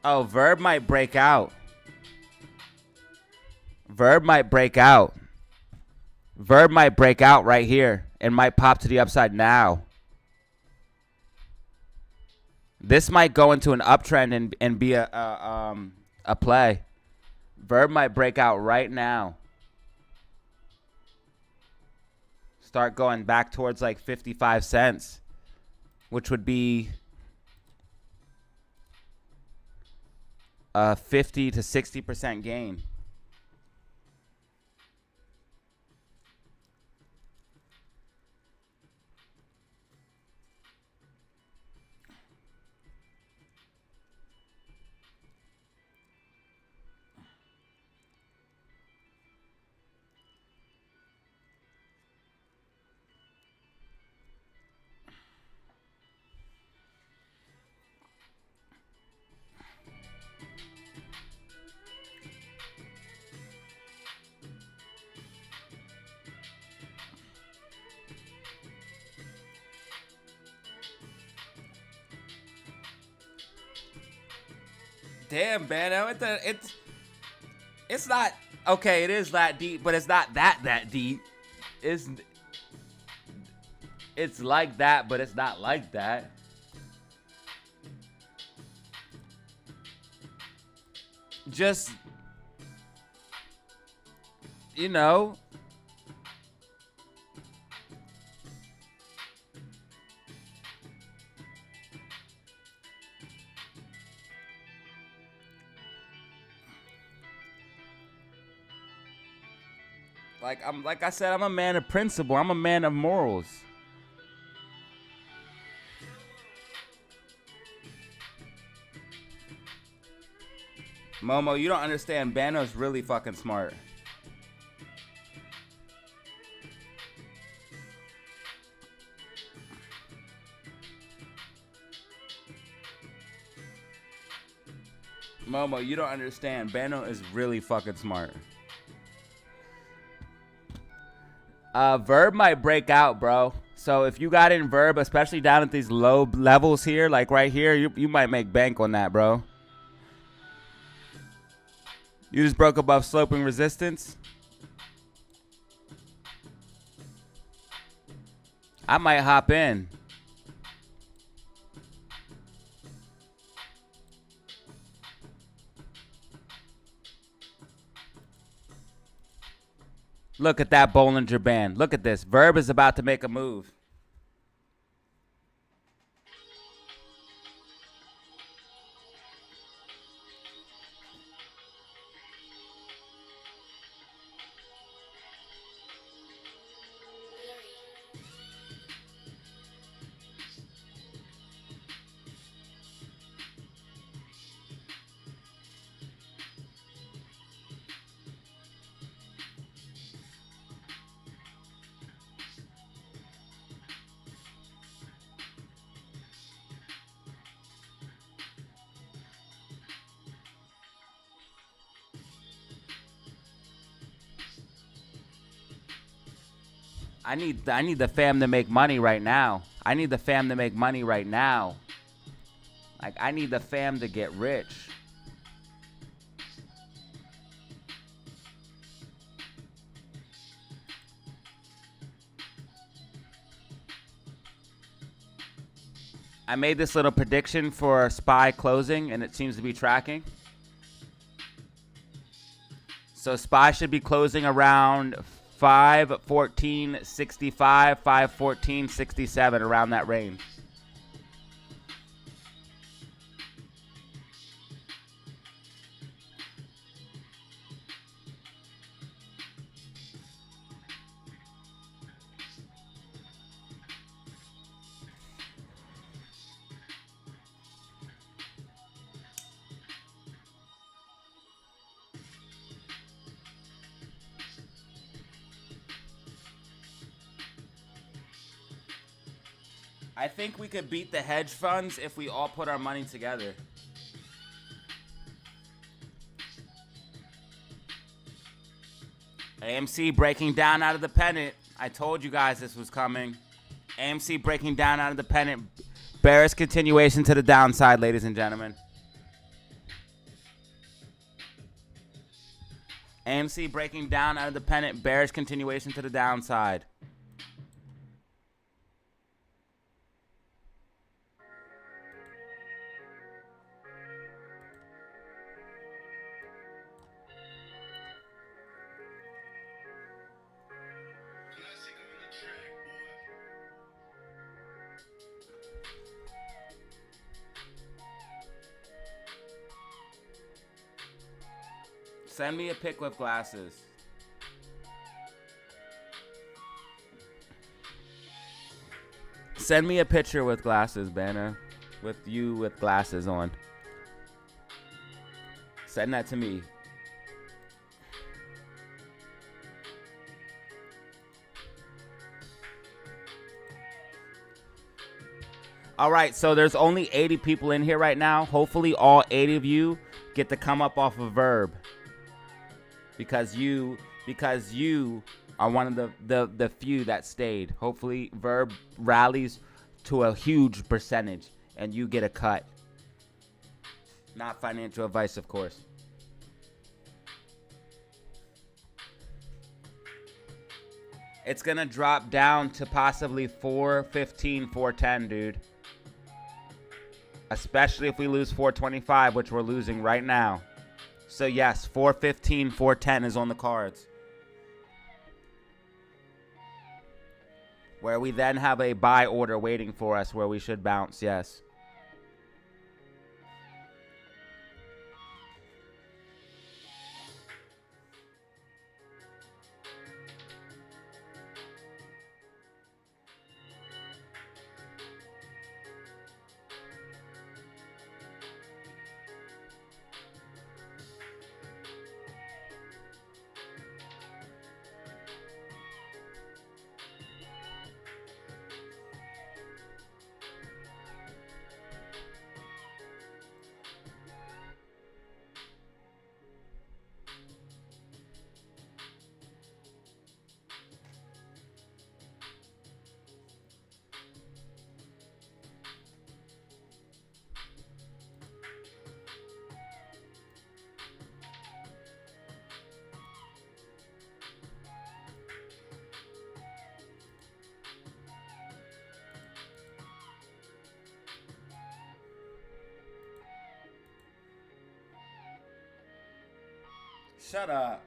Oh, Verb might break out. Verb might break out. Verb might break out right here and might pop to the upside now. This might go into an uptrend and be a play. Verb might break out right now. Start going back towards like 55 cents, which would be a 50 to 60% gain. Damn, man, it's not okay. It is that deep, but it's not that deep. It's like that, but it's not like that. Just, you know. Like I said, I'm a man of principle. I'm a man of morals. Momo, you don't understand. Bano's really fucking smart. Momo, you don't understand. Bano is really fucking smart. Verb might break out, bro. So if you got in Verb, especially down at these low levels here, like right here, you might make bank on that, bro. You just broke above sloping resistance. I might hop in. Look at that Bollinger Band. Look at this. Verb is about to make a move. I need the fam to make money right now. I need the fam to make money right now. Like, I need the fam to get rich. I made this little prediction for SPY closing, and it seems to be tracking. So SPY should be closing around 514.65, 514.67, around that range. I think we could beat the hedge funds if we all put our money together. AMC breaking down out of the pennant. I told you guys this was coming. AMC breaking down out of the pennant. Bearish continuation to the downside, ladies and gentlemen. AMC breaking down out of the pennant. Bearish continuation to the downside. Classic on the track, boy. Send me a pic with glasses. Send me a picture with glasses, Banner. With you with glasses on. Send that to me. All right, so there's only 80 people in here right now. Hopefully all 80 of you get to come up off of Verb. Because you are one of the few that stayed. Hopefully Verb rallies to a huge percentage and you get a cut. Not financial advice, of course. It's gonna drop down to possibly 415, 410, dude. Especially if we lose 425, which we're losing right now. So yes, 415, 410 is on the cards. Where we then have a buy order waiting for us where we should bounce, yes. Shut up.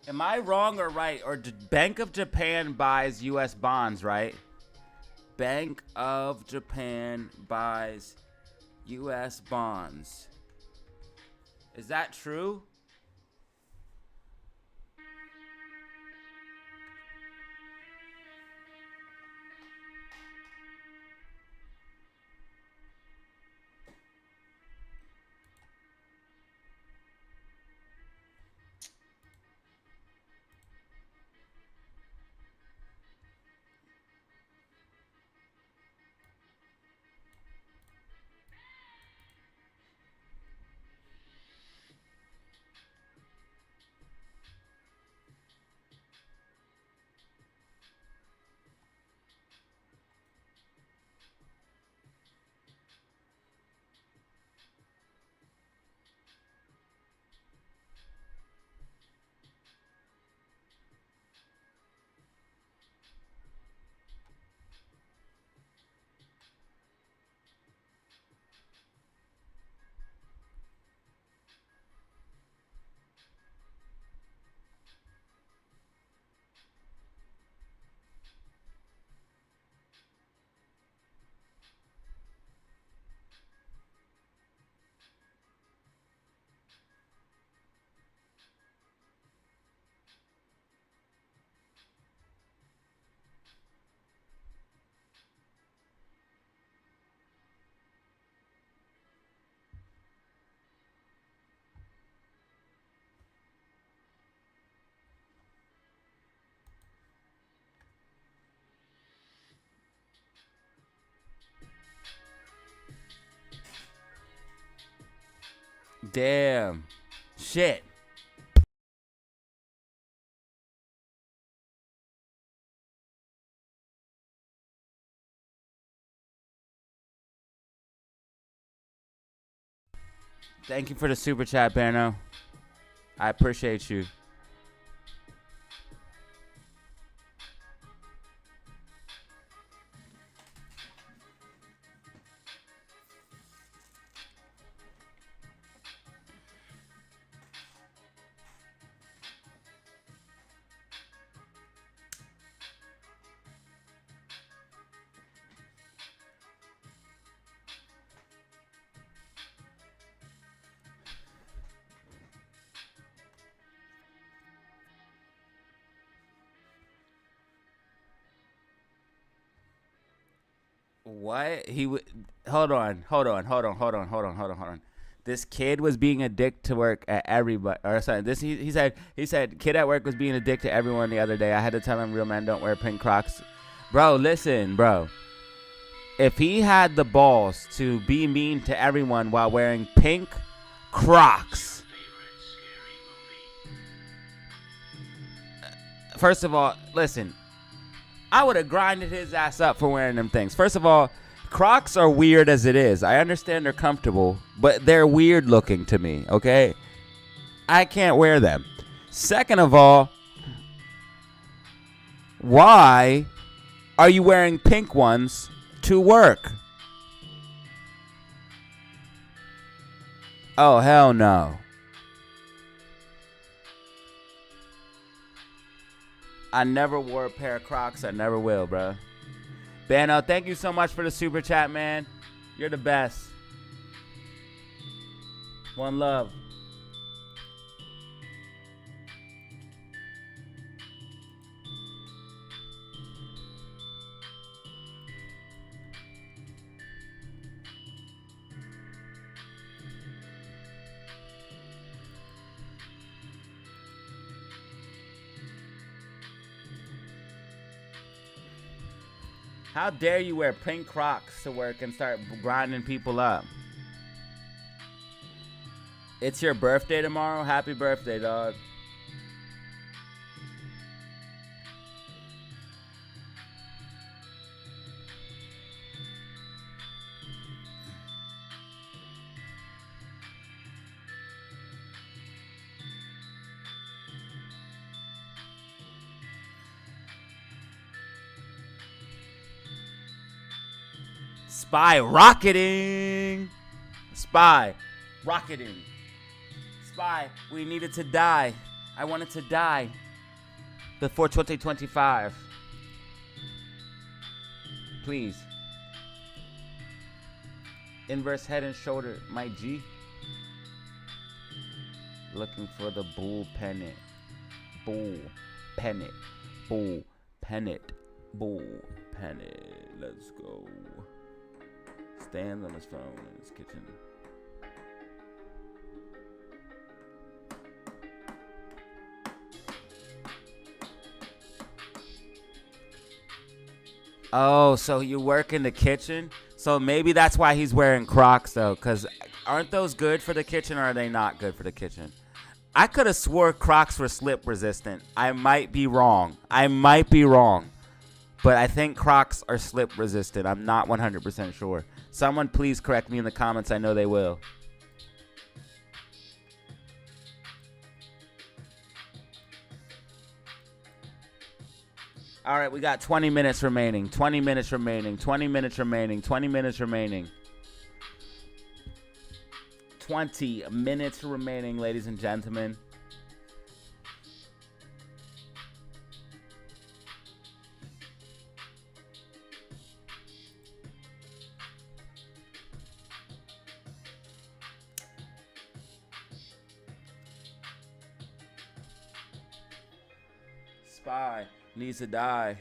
Am I wrong or right? Or Bank of Japan buys U.S. bonds, right? Bank of Japan buys U.S. bonds. Is that true? Damn. Shit. Thank you for the super chat, Berno. I appreciate you. What? He would hold on. This kid was being a dick to work at everybody. Or sorry, he said kid at work was being a dick to everyone the other day. I had to tell him real men don't wear pink Crocs. Bro, listen, bro. If he had the balls to be mean to everyone while wearing pink Crocs, first of all, listen. I would have grinded his ass up for wearing them things. First of all, Crocs are weird as it is. I understand they're comfortable, but they're weird looking to me, okay? I can't wear them. Second of all, why are you wearing pink ones to work? Oh, hell no. I never wore a pair of Crocs. I never will, bro. Bano, thank you so much for the super chat, man. You're the best. One love. How dare you wear pink Crocs to work and start grinding people up? It's your birthday tomorrow? Happy birthday, dog. Spy rocketing. Spy rocketing. Spy, we needed to die. I wanted to die before 2025. Please. Inverse head and shoulder, my G. Looking for the bull pennant. Bull pennant. Bull pennant. Bull pennant. Let's go. Stands on his phone in his kitchen. Oh, so you work in the kitchen? So maybe that's why he's wearing Crocs, though, because aren't those good for the kitchen, or are they not good for the kitchen? I could have swore Crocs were slip resistant. I might be wrong. But I think Crocs are slip resistant. I'm not 100% sure. Someone please correct me in the comments. I know they will. All right, we got 20 minutes remaining. 20 minutes remaining. 20 minutes remaining. 20 minutes remaining. 20 minutes remaining, ladies and gentlemen. Spy needs to die.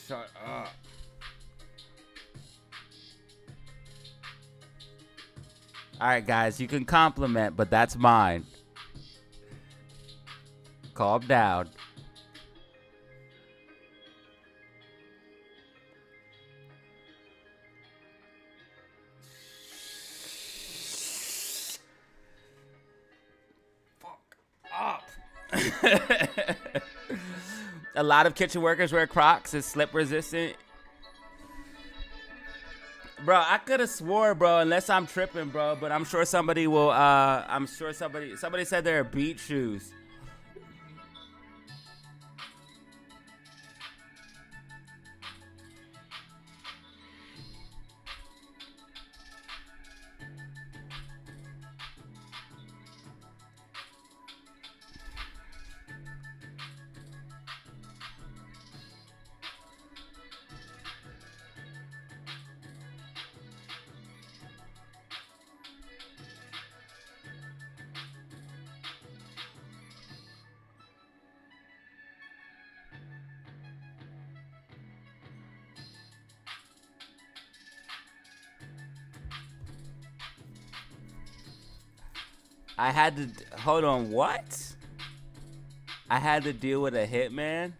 Shut up. All right, guys, you can compliment, but that's mine. Calm down. Fuck up. A lot of kitchen workers wear Crocs. It's slip resistant. Bro, I could have swore, bro, unless I'm tripping, bro, but I'm sure somebody will, I'm sure somebody said they're beach shoes. I had to hold on. What? I had to deal with a hitman.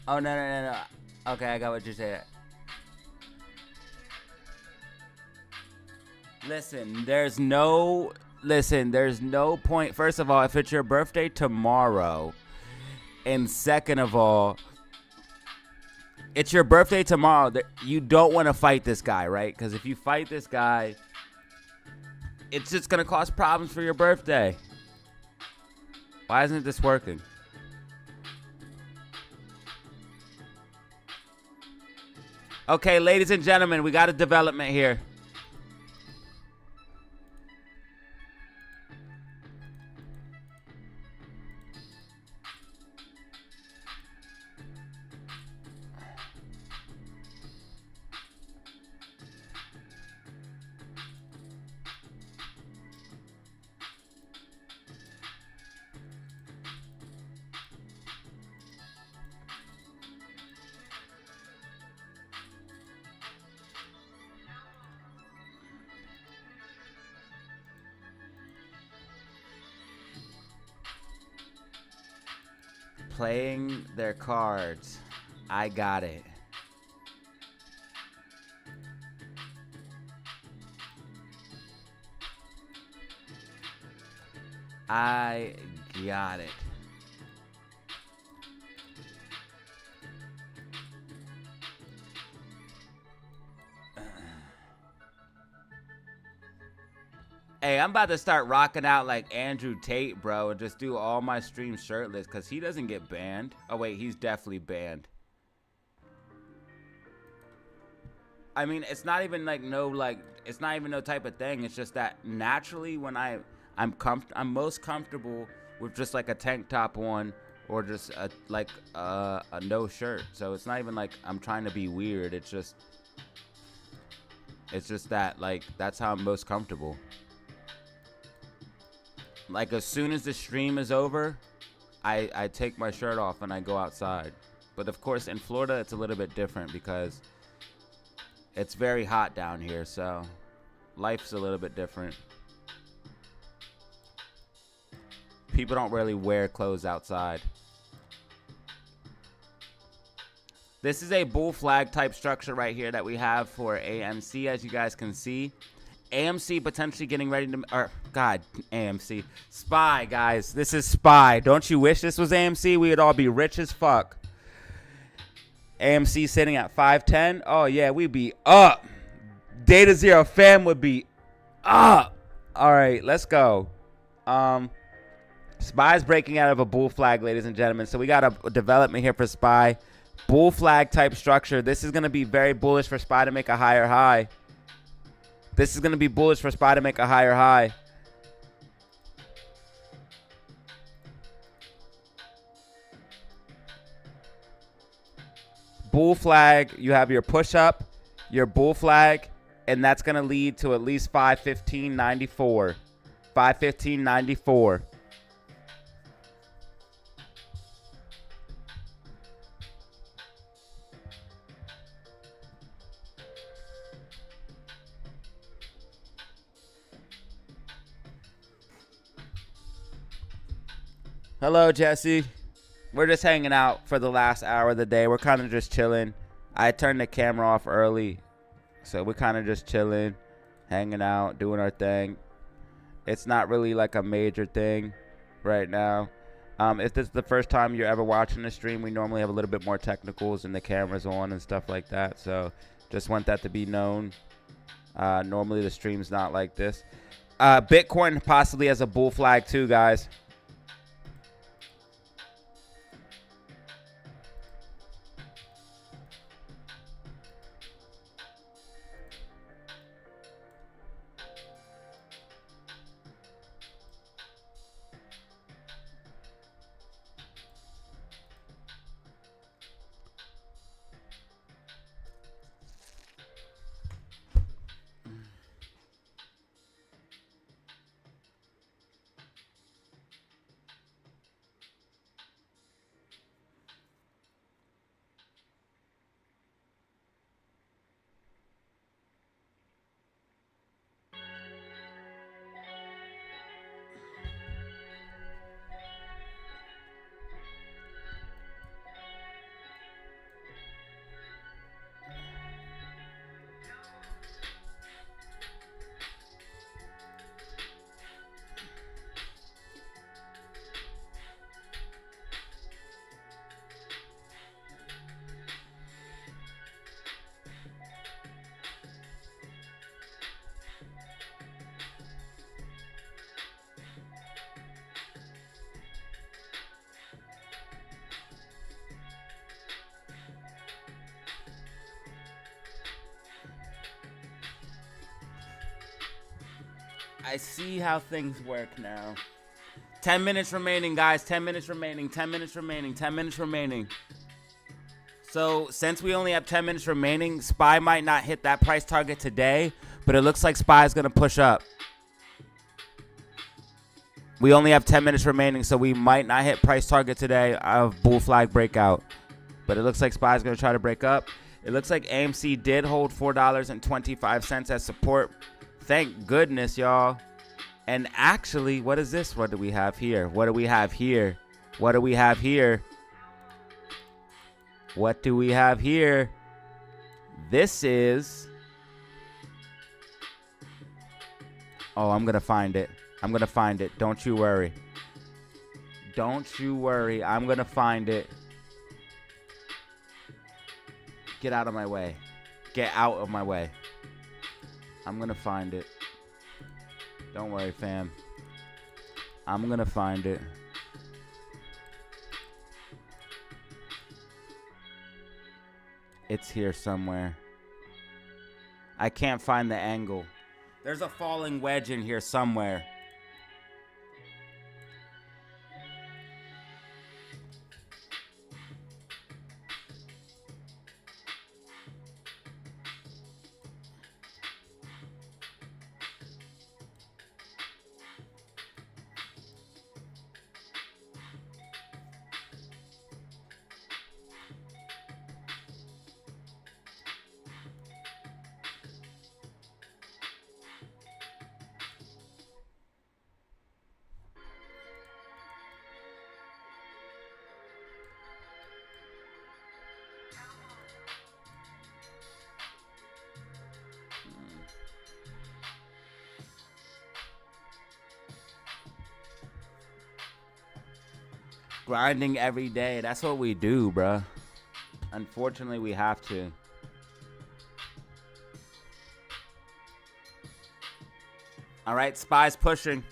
Oh no. Okay, I got what you said. Listen, there's no point. First of all, if it's your birthday tomorrow, and second of all, it's your birthday tomorrow, you don't want to fight this guy, right? Because if you fight this guy, it's just gonna cause problems for your birthday. Why isn't this working? Okay, ladies and gentlemen, we got a development here. Playing their cards. I got it. I got it. Hey, I'm about to start rocking out like Andrew Tate, bro, and just do all my streams shirtless because he doesn't get banned. Oh, wait, he's definitely banned. I mean, it's not even like it's not even no type of thing. It's just that naturally when I'm most comfortable with just like a tank top on or just a no shirt. So it's not even like I'm trying to be weird. It's just that like that's how I'm most comfortable. Like as soon as the stream is over, I take my shirt off and I go outside. But of course in Florida it's a little bit different because it's very hot down here, so life's a little bit different. People don't really wear clothes outside. This is a bull flag type structure right here that we have for AMC, as you guys can see. AMC potentially getting ready to, AMC. SPY, guys. This is SPY. Don't you wish this was AMC? We would all be rich as fuck. AMC sitting at 510. Oh, yeah, we'd be up. DataZero fam would be up. All right, let's go. Spy's breaking out of a bull flag, ladies and gentlemen. So we got a development here for Spy. Bull flag type structure. This is going to be very bullish for Spy to make a higher high. This is going to be bullish for Spy to make a higher high. Bull flag, you have your push up, your bull flag, and that's going to lead to at least 515.94. 515.94. Hello, Jesse. We're just hanging out for the last hour of the day. We're kind of just chilling. I turned the camera off early, so we're kind of just chilling, hanging out, doing our thing. It's not really like a major thing right now. If this is the first time you're ever watching the stream, we normally have a little bit more technicals and the camera's on and stuff like that. So just want that to be known. Normally the stream's not like this. Bitcoin possibly has a bull flag too, guys. I see how things work now. 10 minutes remaining, guys. 10 minutes remaining. 10 minutes remaining. 10 minutes remaining. So, since we only have 10 minutes remaining, Spy might not hit that price target today, but it looks like Spy is going to push up. We only have 10 minutes remaining, so we might not hit price target today of bull flag breakout. But it looks like Spy is going to try to break up. It looks like AMC did hold $4.25 as support. Thank goodness, y'all. And actually, what is this? What do we have here? What do we have here? What do we have here? What do we have here? This is... Oh, I'm going to find it. I'm going to find it. Don't you worry. Don't you worry. I'm going to find it. Get out of my way. Get out of my way. I'm going to find it. Don't worry, fam. I'm going to find it. It's here somewhere. I can't find the angle. There's a falling wedge in here somewhere. Grinding every day. That's what we do, bruh. Unfortunately, we have to. All right, SPY's pushing.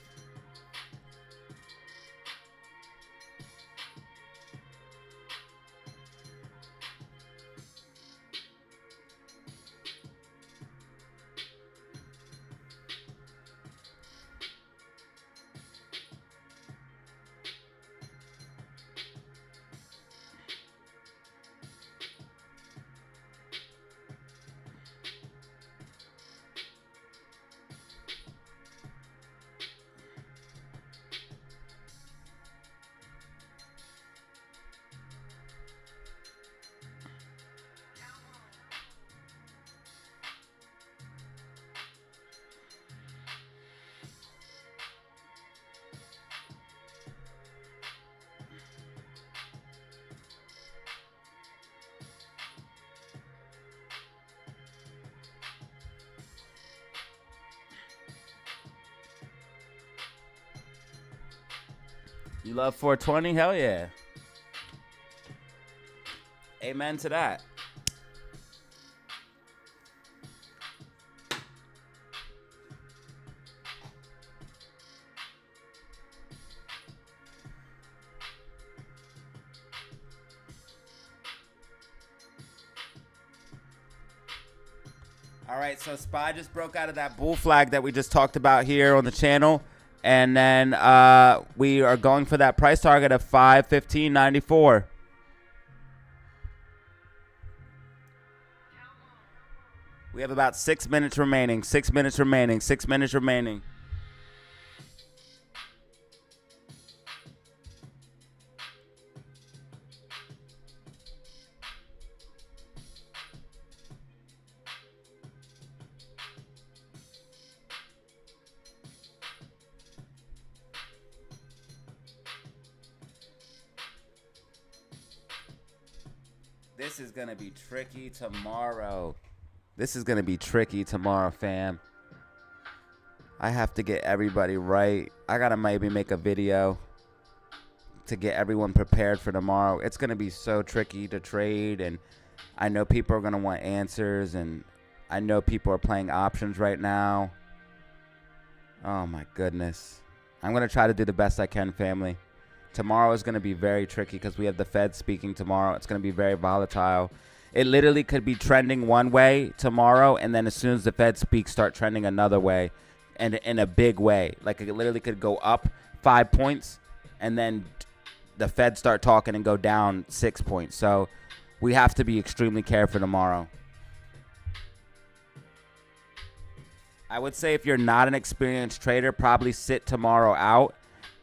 You love 420? Hell yeah. Amen to that. All right, so SPY just broke out of that bull flag that we just talked about here on the channel. And then we are going for that price target of 515.94. We have about 6 minutes remaining. 6 minutes remaining. 6 minutes remaining. This is going to be tricky tomorrow. This is going to be tricky tomorrow, fam. I have to get everybody right. I got to maybe make a video to get everyone prepared for tomorrow. It's going to be so tricky to trade, and I know people are going to want answers, and I know people are playing options right now. Oh, my goodness. I'm going to try to do the best I can, family. Tomorrow is going to be very tricky because we have the Fed speaking tomorrow. It's going to be very volatile. It literally could be trending one way tomorrow, and then as soon as the Fed speaks, start trending another way, and in a big way. Like it literally could go up 5 points, and then the Fed start talking and go down 6 points. So we have to be extremely careful tomorrow. I would say if you're not an experienced trader, probably sit tomorrow out.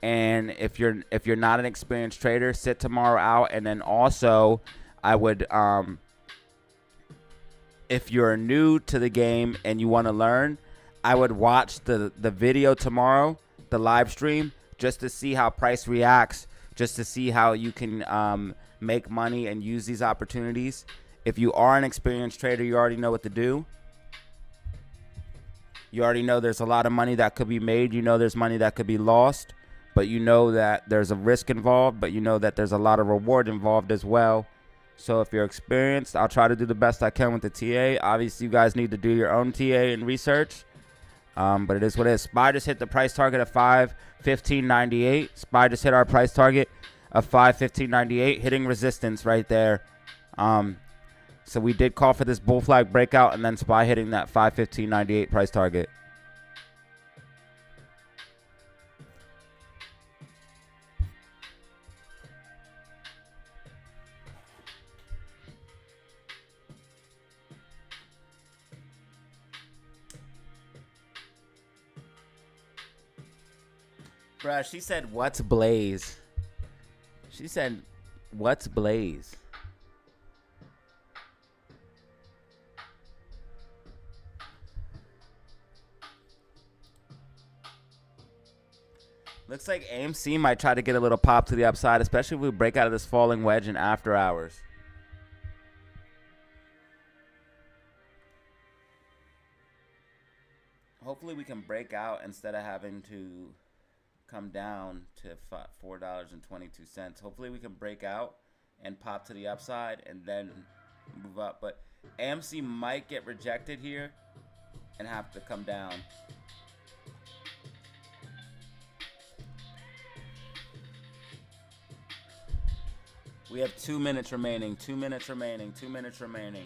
And if you're not an experienced trader, sit tomorrow out. And then also, I would, if you're new to the game and you want to learn, I would watch the video tomorrow, the live stream, just to see how price reacts, just to see how you can make money and use these opportunities. If you are an experienced trader, you already know what to do. You already know there's a lot of money that could be made. You know there's money that could be lost. But you know that there's a risk involved, but you know that there's a lot of reward involved as well. So if you're experienced, I'll try to do the best I can with the TA. Obviously, you guys need to do your own TA and research. But it is what it is. SPY just hit the price target of 515.98. SPY just hit our price target of 515.98, hitting resistance right there. So we did call for this bull flag breakout, and then SPY hitting that 515.98 price target. Bruh, she said, what's Blaze? She said, what's Blaze? Looks like AMC might try to get a little pop to the upside, especially if we break out of this falling wedge in after hours. Hopefully we can break out instead of having to come down to $4.22. Hopefully we can break out and pop to the upside and then move up. But AMC might get rejected here and have to come down. We have 2 minutes remaining. 2 minutes remaining. 2 minutes remaining.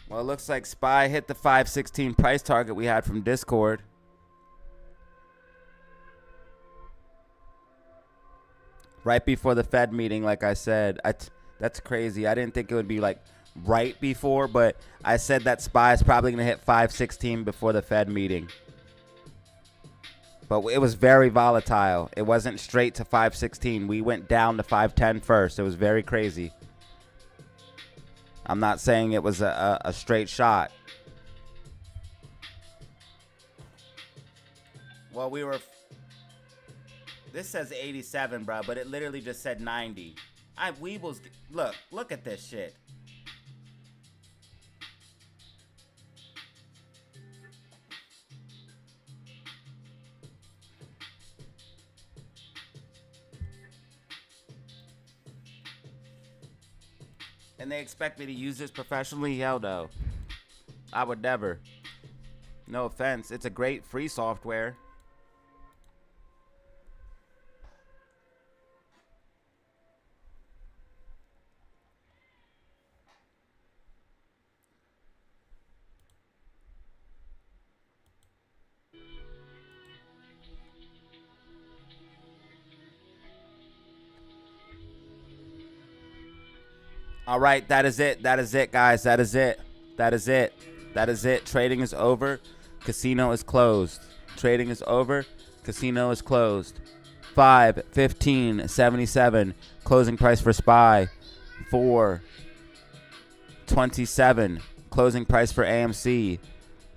Well, it looks like SPY hit the 516 price target we had from Discord. Right before the Fed meeting, like I said. That's crazy. I didn't think it would be like right before, but I said that SPY is probably going to hit 516 before the Fed meeting. But it was very volatile. It wasn't straight to 516. We went down to 510 first. It was very crazy. I'm not saying it was a straight shot. Well, we were... This says 87, bro, but it literally just said 90. Weebles... Look at this shit. And they expect me to use this professionally? Hell no. I would never. No offense. It's a great free software. All right, that is it. That is it, guys. That is it. That is it. That is it. Trading is over. Casino is closed. Trading is over. Casino is closed. 5:15.77 closing price for SPY. 4:27 closing price for AMC.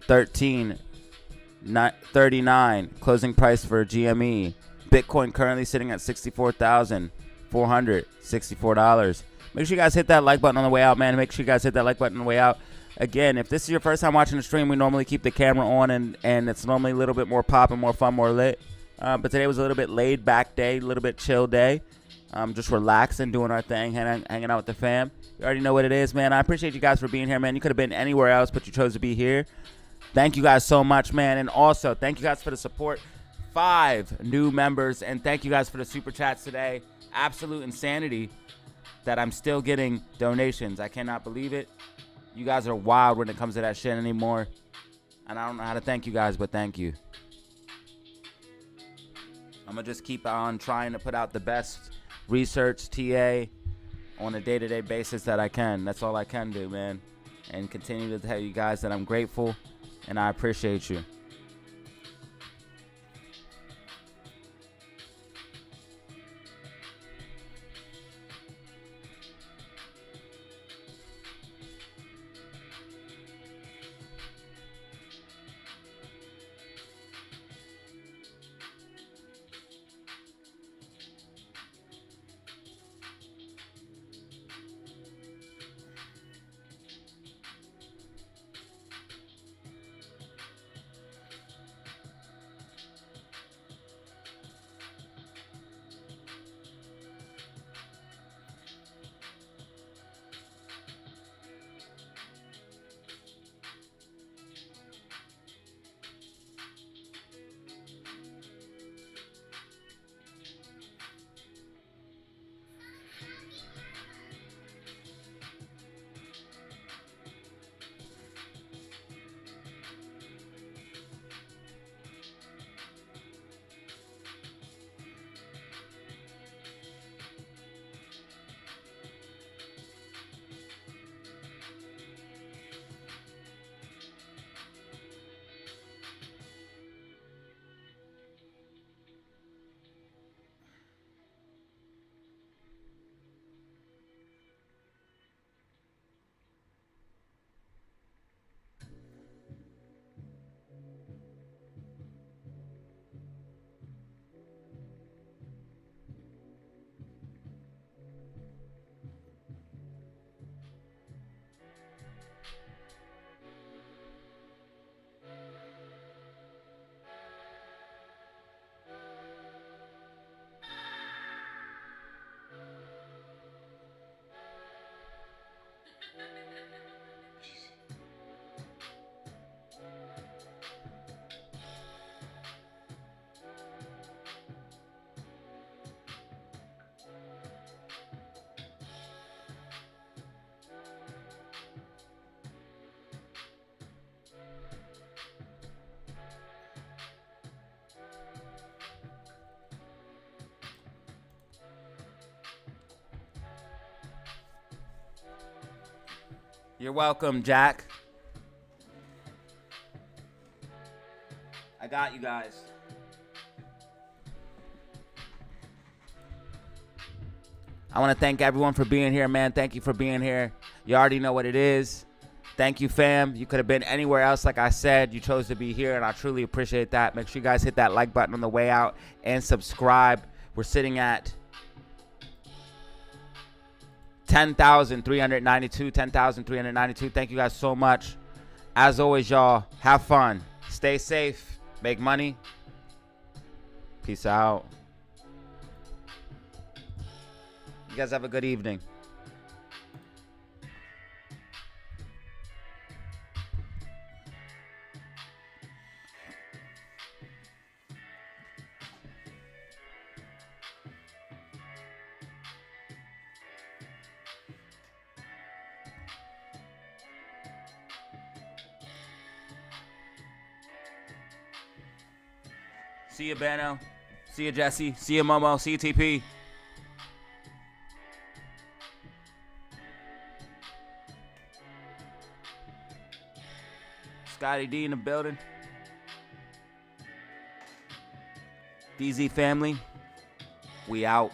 13:39 closing price for GME. Bitcoin currently sitting at $64,464. Make sure you guys hit that like button on the way out, man. Make sure you guys hit that like button on the way out. Again, if this is your first time watching the stream, we normally keep the camera on, and it's normally a little bit more pop and more fun, more lit. But today was a little bit laid back day, a little bit chill day. Just relaxing, doing our thing, hanging out with the fam. You already know what it is, man. I appreciate you guys for being here, man. You could have been anywhere else, but you chose to be here. Thank you guys so much, man. And also, thank you guys for the support. 5 new members, and thank you guys for the super chats today. Absolute insanity that I'm still getting donations. I cannot believe it. You guys are wild when it comes to that shit anymore. And I don't know how to thank you guys, but thank you. I'm going to just keep on trying to put out the best research TA on a day-to-day basis that I can. That's all I can do, man. And continue to tell you guys that I'm grateful and I appreciate you. You're welcome, Jack. I got you guys. I want to thank everyone for being here, man. Thank you for being here. You already know what it is. Thank you, fam. You could have been anywhere else, like I said. You chose to be here, and I truly appreciate that. Make sure you guys hit that like button on the way out and subscribe. We're sitting at 10,392. 10,392. Thank you guys so much. As always, y'all, have fun. Stay safe. Make money. Peace out. You guys have a good evening. See you, Bano. See you, Jesse. See you, Momo. See you, TP. Scotty D in the building. DZ family. We out.